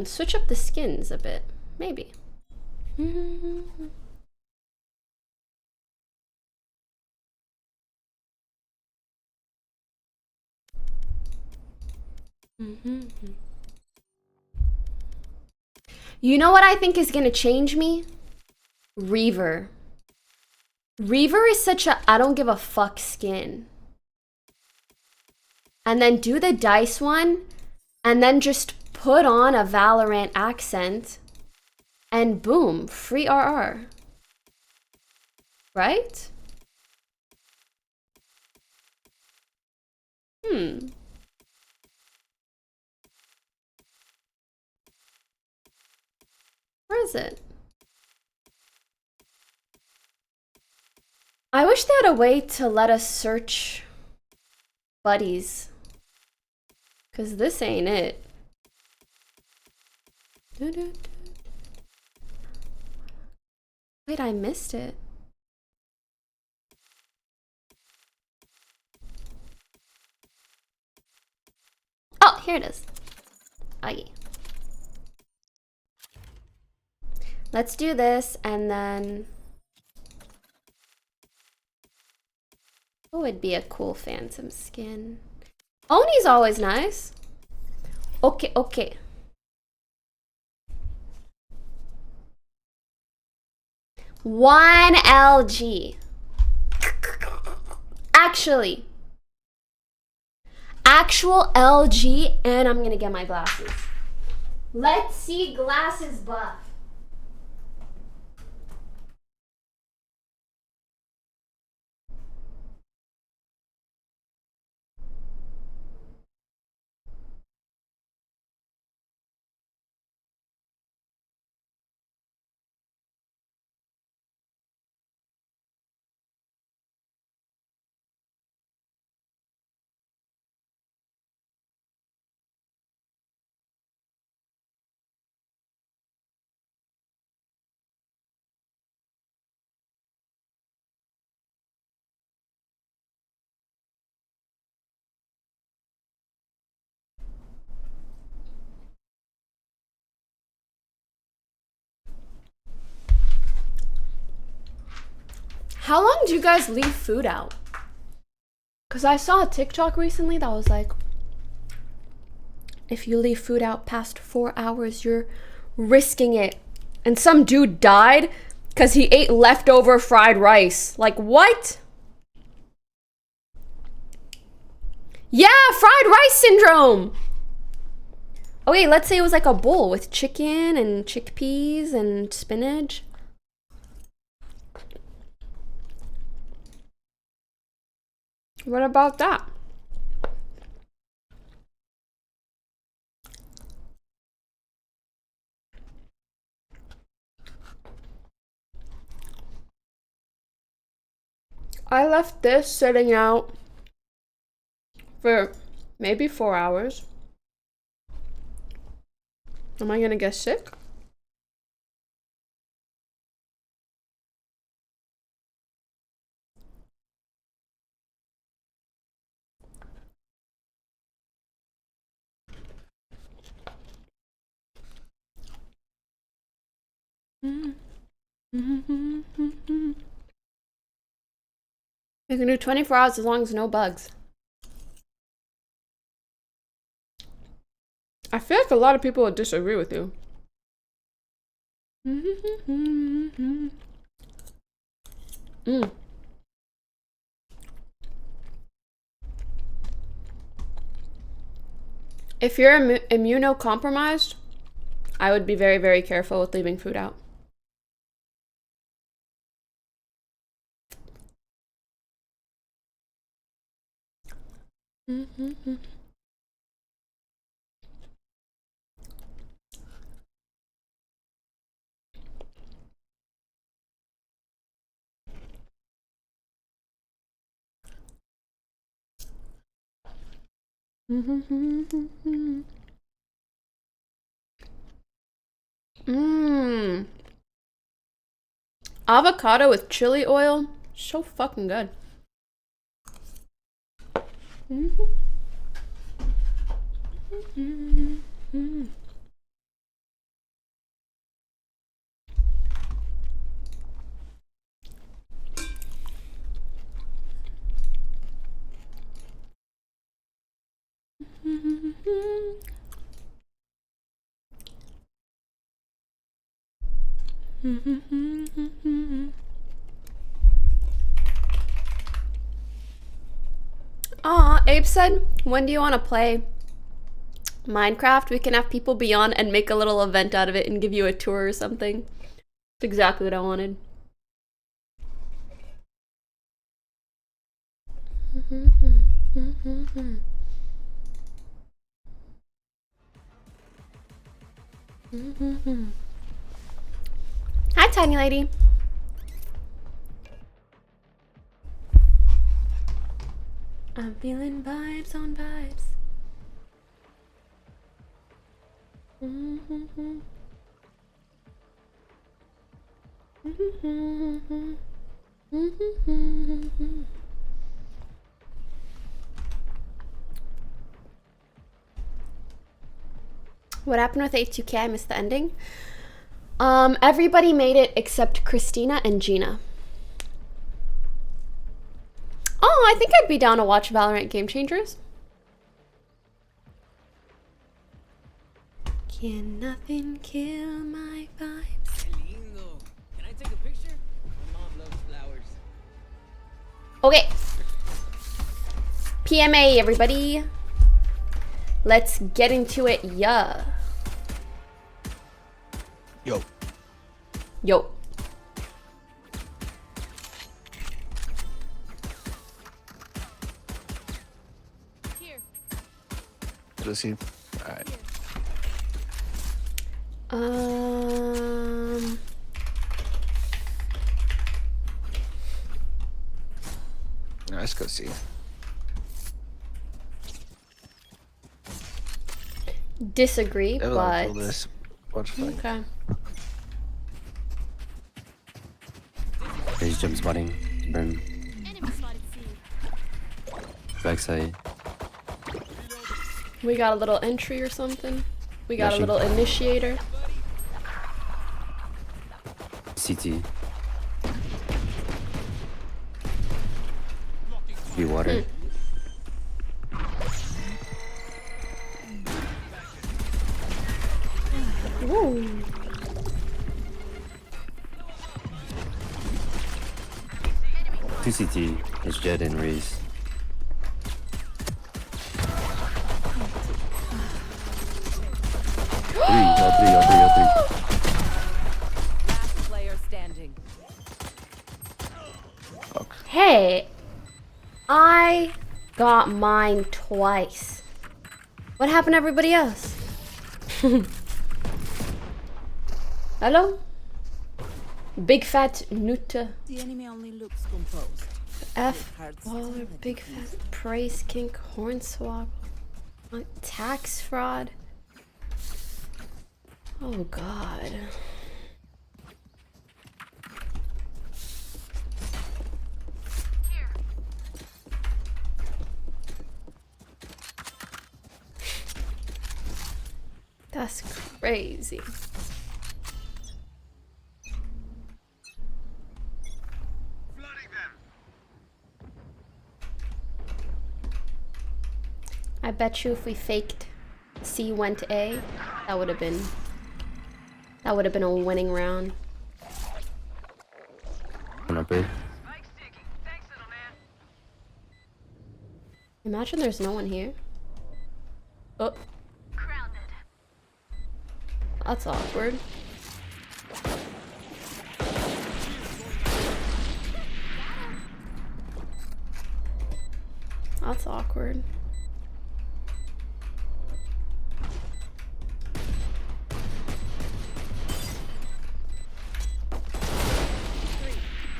Switch up the skins a bit, maybe. You know what I think is gonna change me? Reaver. Reaver is such a I don't give a fuck skin. And then do the dice one, and then just put on a Valorant accent, and boom, free RR. Right? Where is it? I wish they had a way to let us search buddies. Cause this ain't it. Wait, I missed it. Oh, here it is. Okay. Let's do this and then... What would be a cool phantom skin? Oni's always nice. Okay, okay. One LG. Actually. Actual LG, and I'm gonna get my glasses. Let's see glasses buff. How long do you guys leave food out? Because I saw a TikTok recently that was like, if you leave food out past 4 hours, you're risking it. And some dude died because he ate leftover fried rice. Like, what? Yeah, fried rice syndrome. Oh wait, let's say it was like a bowl with chicken and chickpeas and spinach. What about that? I left this sitting out for maybe 4 hours. Am I gonna get sick? You can do 24 hours as long as no bugs. I feel like a lot of people would disagree with you. If you're immunocompromised, I would be very, very careful with leaving food out. Avocado with chili oil, so fucking good. Aw, Abe said, when do you want to play Minecraft? We can have people be on and make a little event out of it and give you a tour or something. That's exactly what I wanted. Hi, tiny lady. I'm feeling vibes on vibes. What happened with A2K? I missed the ending. Everybody made it except Christina and Gina. Oh, I think I'd be down to watch Valorant Game Changers. Can nothing kill my vibes? Can I take a picture? My mom loves flowers. Okay. PMA, everybody. Let's get into it, yeah. Yo. Yo. Does he? Alright. Let's go see. Disagree, They will but kill this. Watch fine. okay. He's jump spotting. Burn. Backside. We got a little entry or something. We got Rushing. a little initiator. CT. Be water. Ooh. Two CT. It's Jed and Raze. All three. Last player standing. Hey, I got mine twice. What happened to everybody else? Hello? Big fat Nuta. The enemy only looks composed. F Waller, big fat praise kink, hornswoggle, tax fraud. Oh god. That's crazy. I bet you if we faked C went A, that would have been a winning round. Up A. Imagine there's no one here. Oh. That's awkward. That's awkward.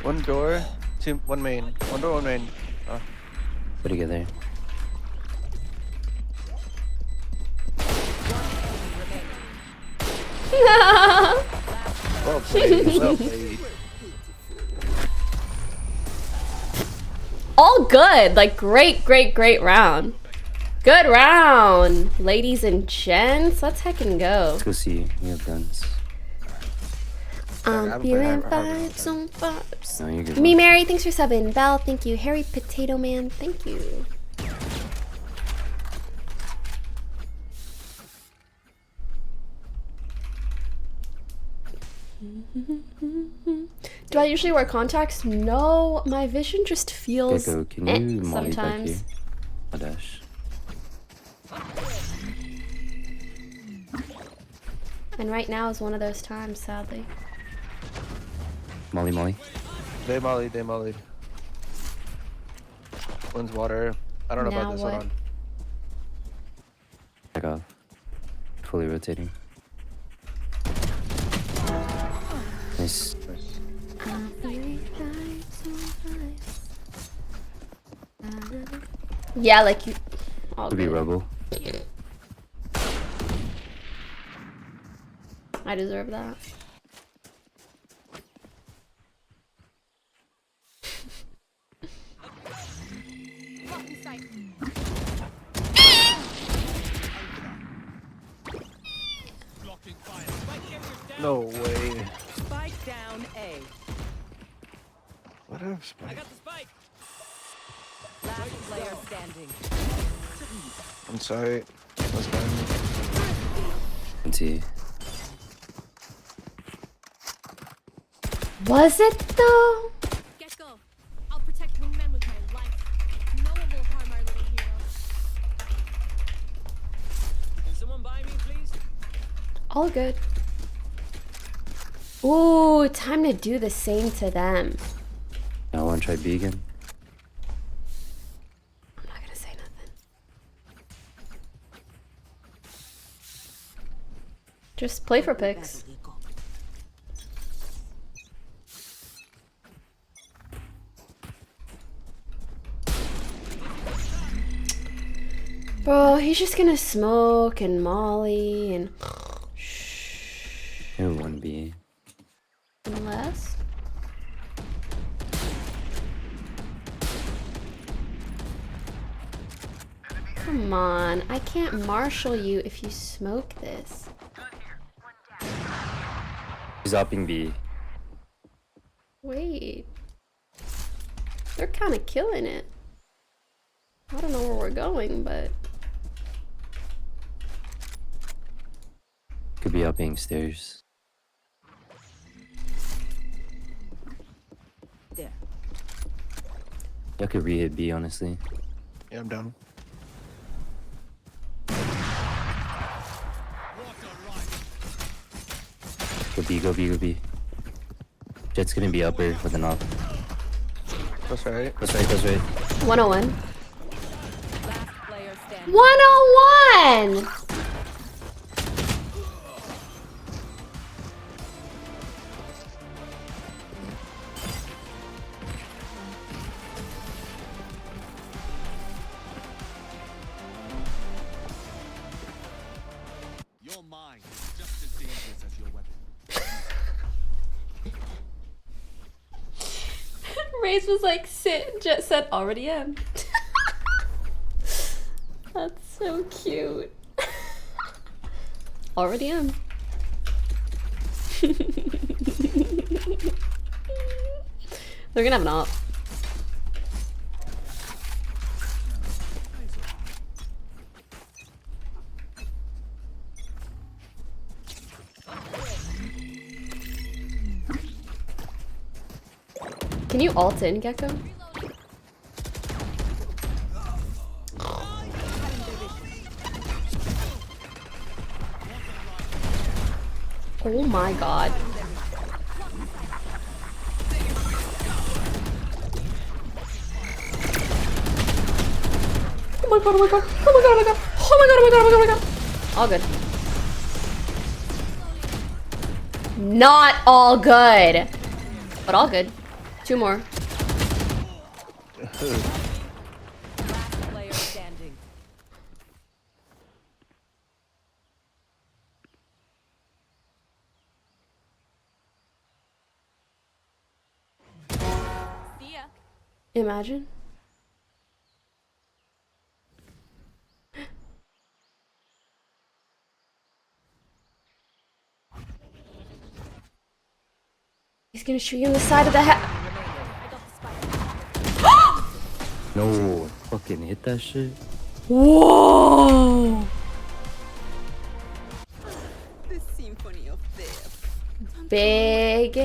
One door, one main. One door, one main. Oh. Put together. Well played, well played. All good. Like, great round. Good round, ladies and gents. Let's heckin' go. Let's go see. We have guns. I'm feeling vibes on vibes. No, you're good. Me Mary, thanks for subbing. Val, thank you. Harry Potato Man, thank you. Do I usually wear contacts? No, my vision just feels Gecko, can you molly back sometimes. here? A dash. And right now is one of those times, sadly. Molly. They mollied. One's water. I don't know Now about this. what? Hold on. Back off. Fully rotating. Nice. Yeah, like you. All Could be good. rebel. I deserve that. No way. Spike down A. What else? I got the spike. Last player standing. I'm sorry. Let's go. Empty. Was it though? Gecko, I'll protect wingman with my life. No one will harm our little hero. Can someone buy me, please? All good. Ooh, time to do the same to them. I want to try B again. I'm not gonna say nothing. Just play for picks. Bro, he's just gonna smoke and molly and Maybe 1B. unless. Come on, I can't marshal you if you smoke this. He's upping B. Wait. They're kind of killing it. I don't know where we're going, but Could be upping stairs. There. I could re-hit B, honestly. Yeah, I'm down. Go B, go B, go B. Jet's gonna be upper with an op. That's right. That's right, that's right. 101. Last player standing. 101! Your mind is just as dangerous as your weapon. Raze was like, sit. Jet said, already am. That's so cute. Already am. They're gonna have an op. Can you ult in, Gecko? Oh my god. Oh my god, oh my god, oh my god, oh my god, oh my god, oh my god, oh my god, oh my god. All good. Not all good. But all good. Two more. Last player standing. See ya. Imagine. He's gonna shoot you in the side of the head. No, fucking hit that shit. Whoa! The symphony of death. Big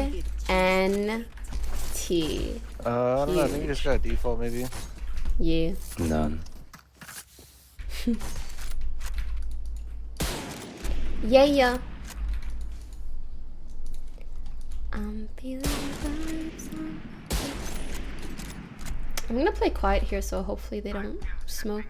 N-T. I don't know. I think you just got a default, maybe. Yeah. I'm done. Yeah. I'm feeling the vibes on. I'm gonna play quiet here, so hopefully they don't smoke.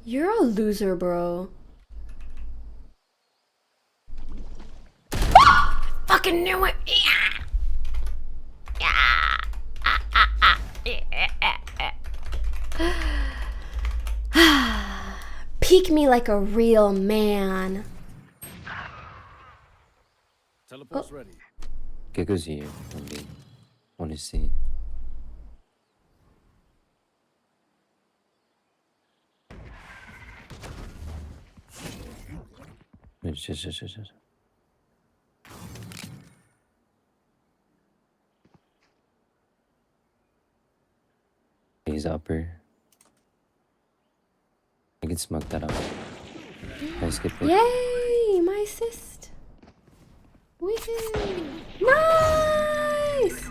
You're a loser, bro. Fucking knew it. Yeah. Yeah. Peek me like a real man. Teleport's ready. ¿Qué cosilla? También. Want to see. Just. He's upper. I can smoke that up. I skip it. Yay! My assist. Woohoo! Nice!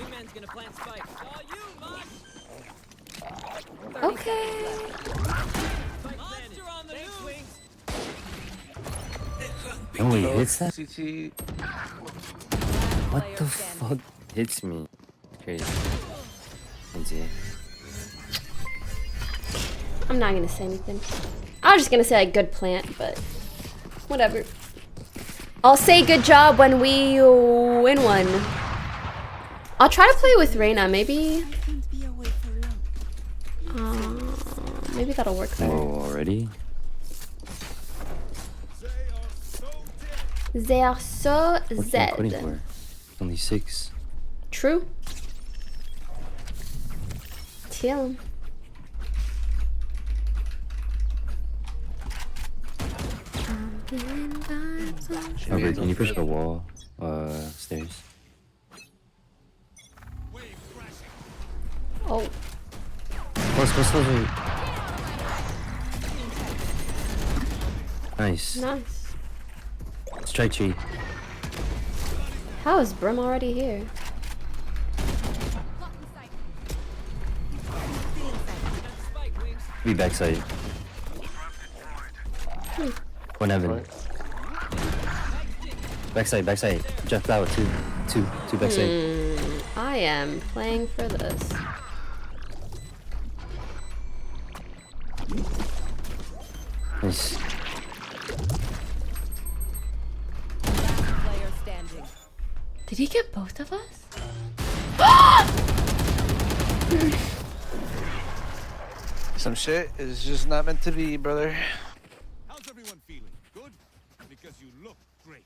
Man's gonna plant spike. Oh, you, Mosh! Okay. Monster on the news! No, he hits that? CT. What the fuck hits me? Crazy. Easy. I'm not gonna say anything. I was just gonna say like good plant, but whatever. I'll say good job when we win one. I'll try to play with Reina, maybe. Maybe that'll work better. Oh, already? They are so What zed. are you quitting for? Only 6. True. Chill. Okay, can you push the wall? Stairs. Oh. Close. Nice. Nice. Strike tree. How is Brim already here? Be backside. One heaven. Backside. Jet flower, two backside. I am playing for this. Nice. Player standing. Did he get both of us? Some shit is just not meant to be, brother. How's everyone feeling? Good? Because you look great.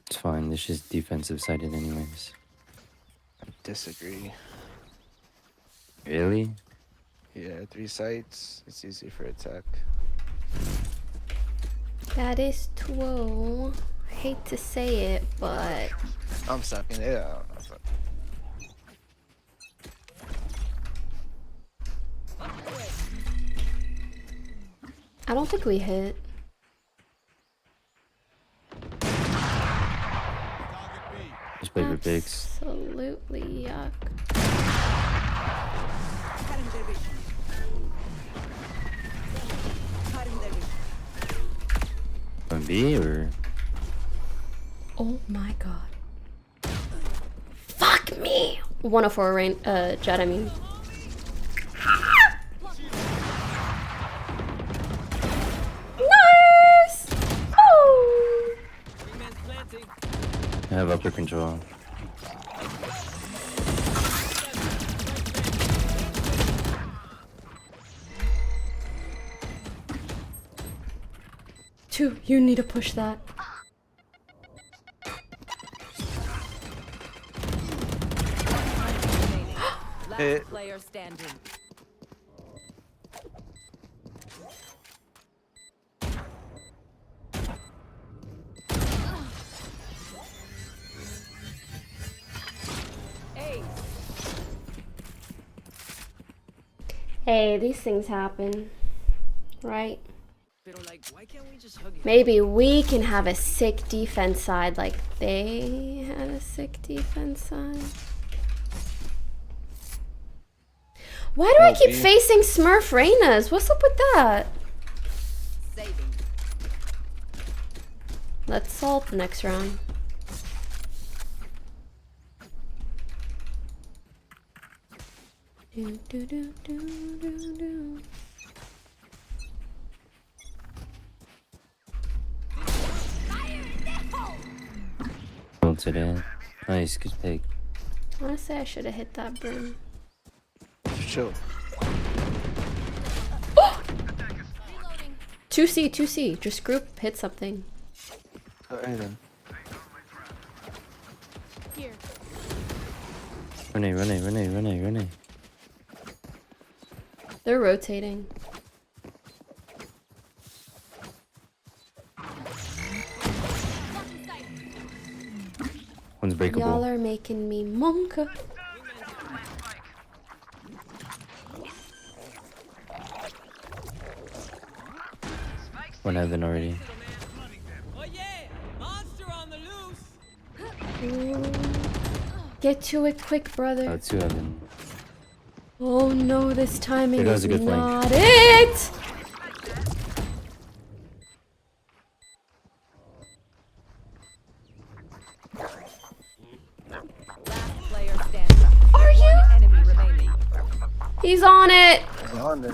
It's fine. This is defensive sided, anyways. I disagree. Really? Yeah, 3 sites. It's easy for attack. That is true. I hate to say it, but I'm sucking it out. I don't think we hit. Just play for pigs. Absolutely yuck. On B or? Oh my god. Fuck me! 104 rain, Jet, I mean. Nice! Oh! I have upper control. Two, you need to push that. Last player standing. Hey, these things happen, right? pero like, why can't we just hug it? Maybe we can have a sick defense side like they had a sick defense side. Why do I keep facing Smurf Reynas? What's up with that? Let's salt the next round. Do, do, do, do, do, do. Bolted in. Nice, good pick. Honestly, I should have hit that brim. Chill. 2C, 2C. Just group, hit something. Alright then. Here. Renee. They're rotating. One's breakable. Y'all are making me monka. One heaven already. Oh yeah, monster on the loose. Get to it quick, brother. Oh, two heaven. Oh no, this timing There is goes a good flank. not it! Last player standing. Are you? One enemy remaining. He's on it! On there.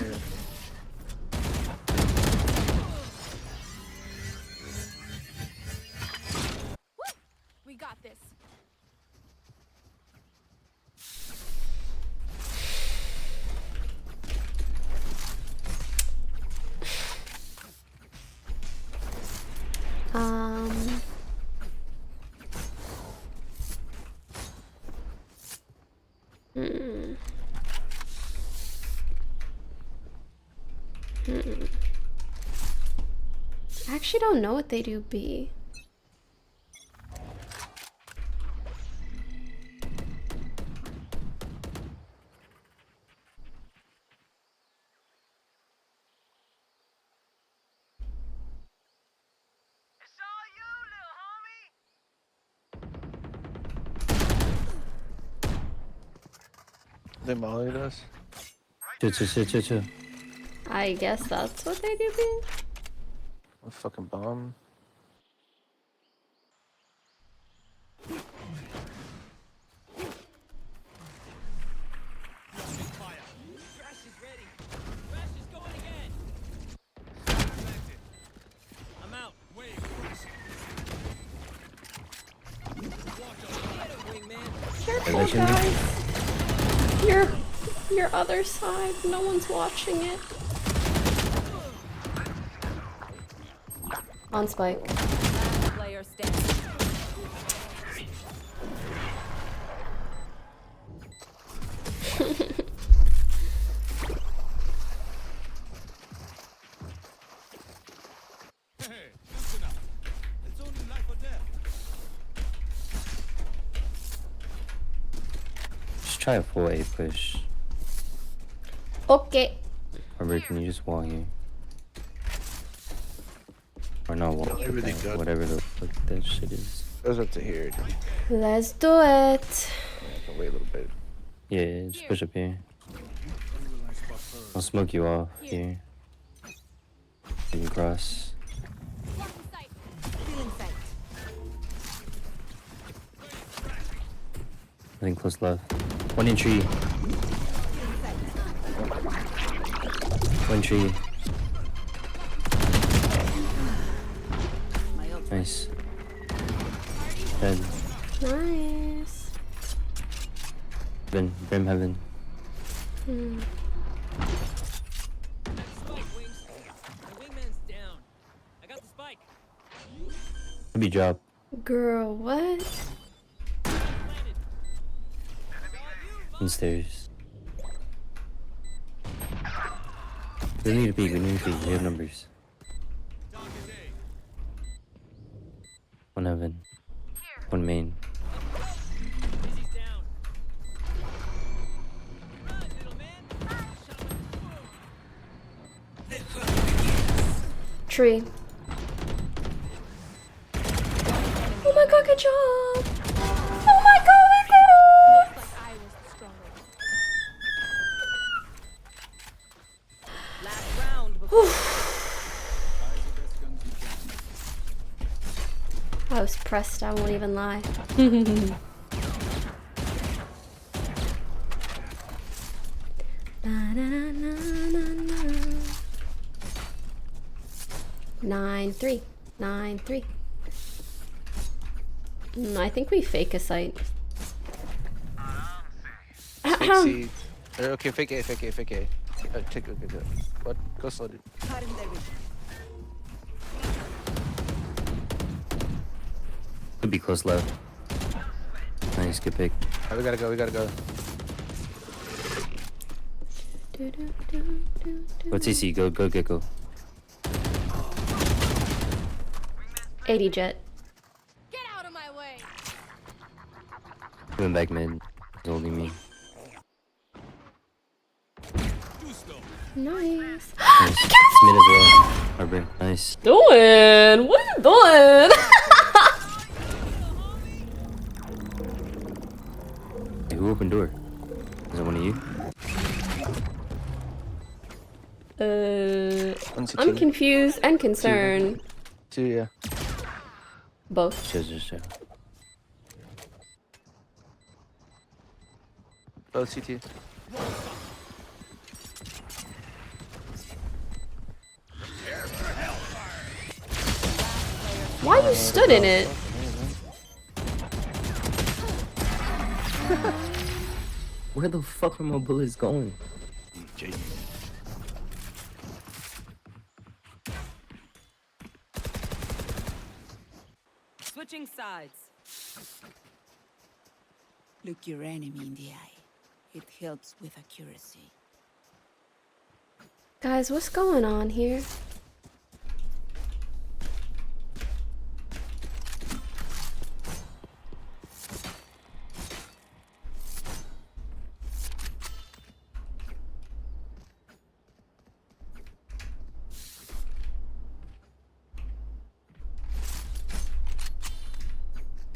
We got this. I actually don't know what they do B. They mollied us. Chill. I guess that's what they do B. A fucking bomb. I'm out. Wait. Careful, guys. Your other side. No one's watching it. On spike. Last player standing. Hey, listen up. It's only life or death. Just try a full A push. Okay. Or can you just wall here? Or not wall. Everything good. Whatever the fuck that shit is. Goes up to here. Let's do it. I can wait a little bit. Yeah, just push up here. I'll smoke you off here. Get you cross. I think close left. One in tree. One tree. Nice. Dead. Nice. Brim heaven. Hmm. Spike wings. My wingman's down. I got the spike. Could be drop. Girl, what? Stairs. We need to peek, we have numbers. One heaven. One main. tree. Oh my god, good job! Oh my god, we did it! Last round. I was pressed, I won't even lie. Na, na, na, na, na. 9-3. 9-3. I think we fake a site. Fake okay, fake A, fake A, fake A. Take it, good. What? Go slow, dude. Could be close left. Nice, good pick. Alright, we gotta go. What's CC? Go, Gecko. 80 jet. Get out of my way. Coming back mid. He's holding me. Nice. Nice. It's mid as well. Harbor. Nice. Doing? What are you doing? Hey, who opened door? Is it one of you? I'm confused and concerned. Two, yeah. Both. Sure. Both CT. Why you stood in it? Where the fuck are my bullets going? Switching sides. Look your enemy in the eye. It helps with accuracy. Guys, what's going on here?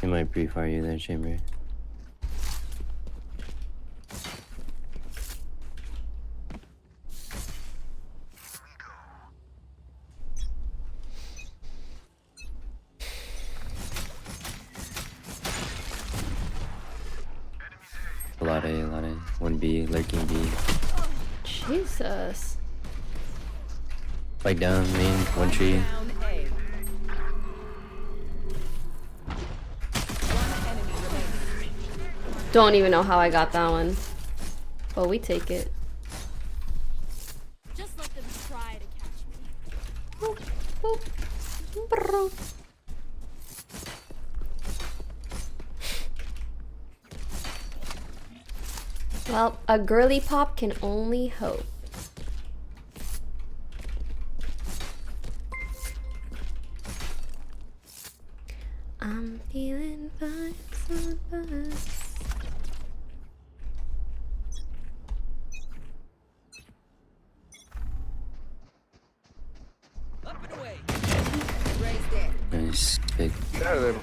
They might pre-fire you there, Chamber. A lot of 1B, lurking B. Jesus. Like down, main, one tree. Don't even know how I got that one. But we take it. Just let them try to catch me. Well, a girly pop can only hope. I'm feeling vibes on bus. Nice, big. Get out of there.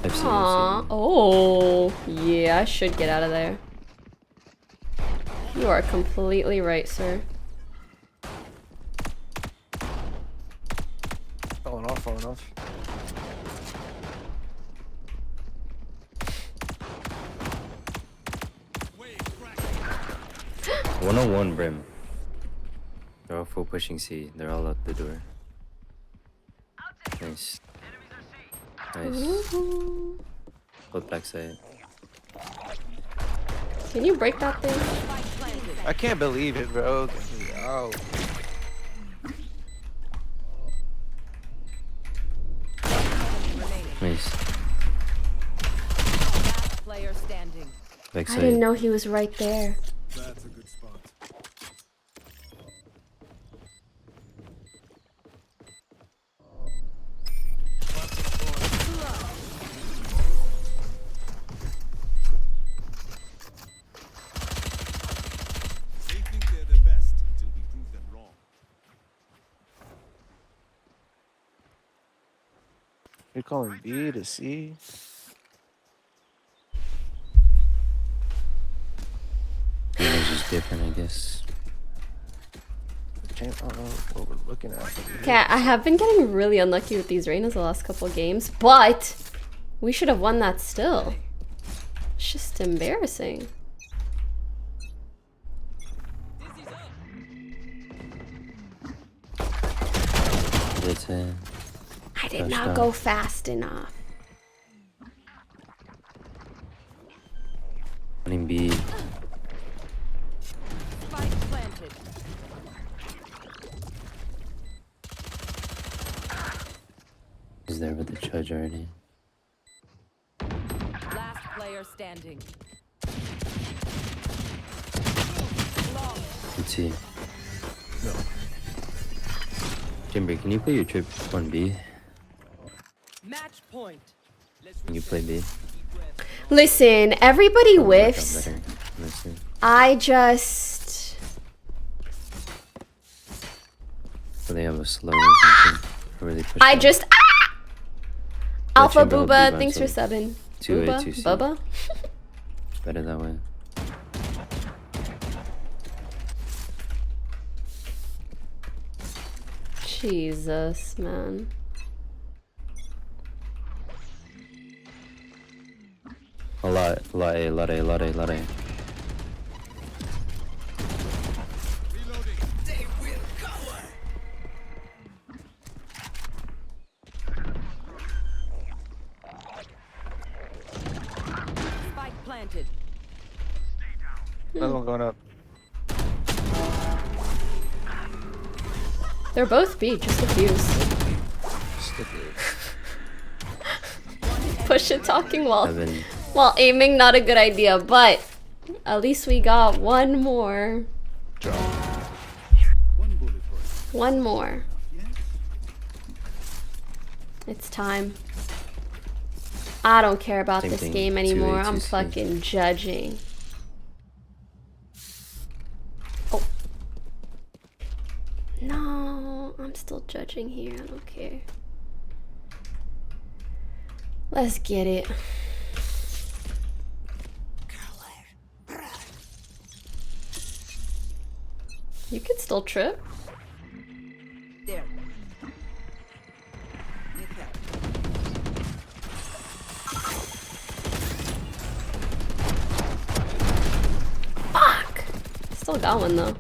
I've seen Aww. Oh, yeah, I should get out of there. You are completely right, sir. Falling off. 101 Brim. They're all full pushing C. They're all out the door. Nice. Nice. Both backside. Can you break that thing? I can't believe it, bro. Oh. Nice. Player standing. Backside. I didn't know he was right there. That's a good spot. They think they're the best until we prove them wrong. You're calling B to C? It's just different, I guess. I don't know what we're looking at. Okay, I have been getting really unlucky with these Reynas the last couple of games, but we should have won that still. It's just embarrassing. It's a I did not go fast enough. running B. Spike planted. Is there with the judge already? Last player standing. Let's see. No. Jimber, can you play your trip on B? Match point. Can you play B? Listen, everybody That'll work out whiffs. better. Let's see. I just... So they have a slow or something. Or really push I out. just... Ah! Alpha Chamber will be Booba, by thanks for himself. subbing. 2A, Booba? 2C. Bubba? It's better that way. Jesus, man. A lot A. Spike planted. Another one going up. They're both B, just confused. Push it talking while aiming, not a good idea, but at least we got one more. One more. It's time. I don't care about Same this thing, game 2A, anymore. I'm 2C. fucking judging. Oh. No, I'm still judging here. I don't care. Let's get it. You could still trip. There. Fuck! Still got one though.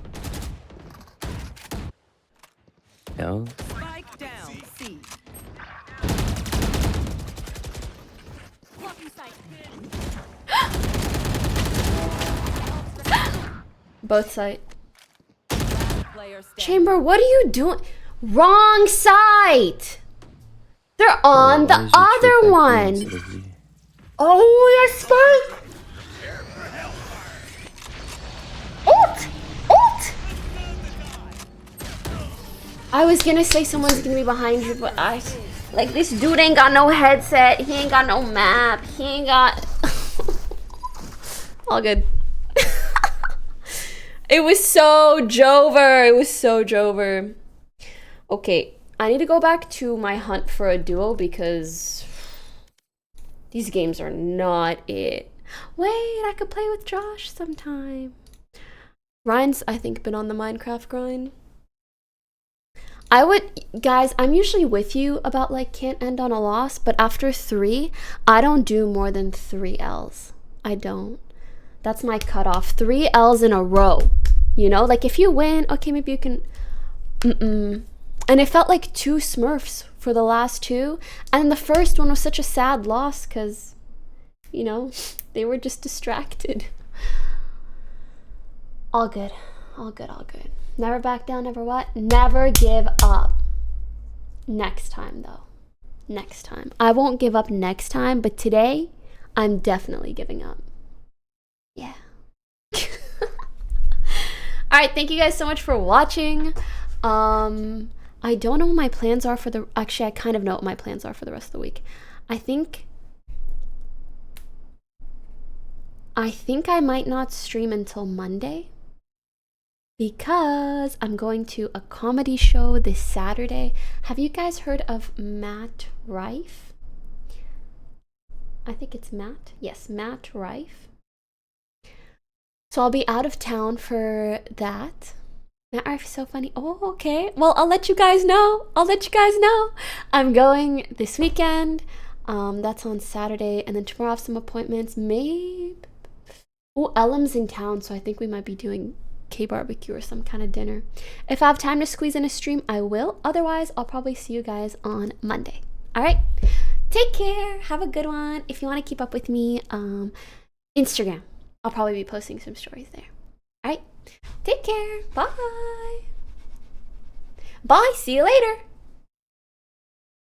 No? Spike down. C. Both side. Player standing. Chamber, what are you doing? Wrong side! They're on the other one! Oh, yes, Spike! Ult! Ult! I was gonna say someone's gonna be behind you, but like, this dude ain't got no headset, he ain't got no map, he ain't got... All good. It was so Jover. It was so Jover. Okay, I need to go back to my hunt for a duo because these games are not it. Wait, I could play with Josh sometime. Ryan's, I think, been on the Minecraft grind. Guys, I'm usually with you about like can't end on a loss, but after 3, I don't do more than 3 L's. I don't. That's my cutoff. 3 L's in a row. You know, like if you win, okay, maybe you can. And it felt like 2 Smurfs for the last 2, and the first one was such a sad loss because, you know, they were just distracted. All good, all good, all good. Never back down, never what? Never give up. Next time, though. Next time. I won't give up next time, but today, I'm definitely giving up. Yeah. Alright, thank you guys so much for watching. I don't know what my plans are for the... Actually, I kind of know what my plans are for the rest of the week. I think I might not stream until Monday because I'm going to a comedy show this Saturday. Have you guys heard of Matt Rife? I think it's Matt. Yes, Matt Rife. So I'll be out of town for that. Matt Rife is so funny. Oh, okay. Well, I'll let you guys know. I'm going this weekend. That's on Saturday. And then tomorrow I have some appointments. Maybe. Oh, Ellem's in town, so I think we might be doing K-barbecue or some kind of dinner. If I have time to squeeze in a stream, I will. Otherwise, I'll probably see you guys on Monday. All right? Take care. Have a good one. If you want to keep up with me, Instagram. I'll probably be posting some stories there. All right? Take care. Bye. Bye. See you later.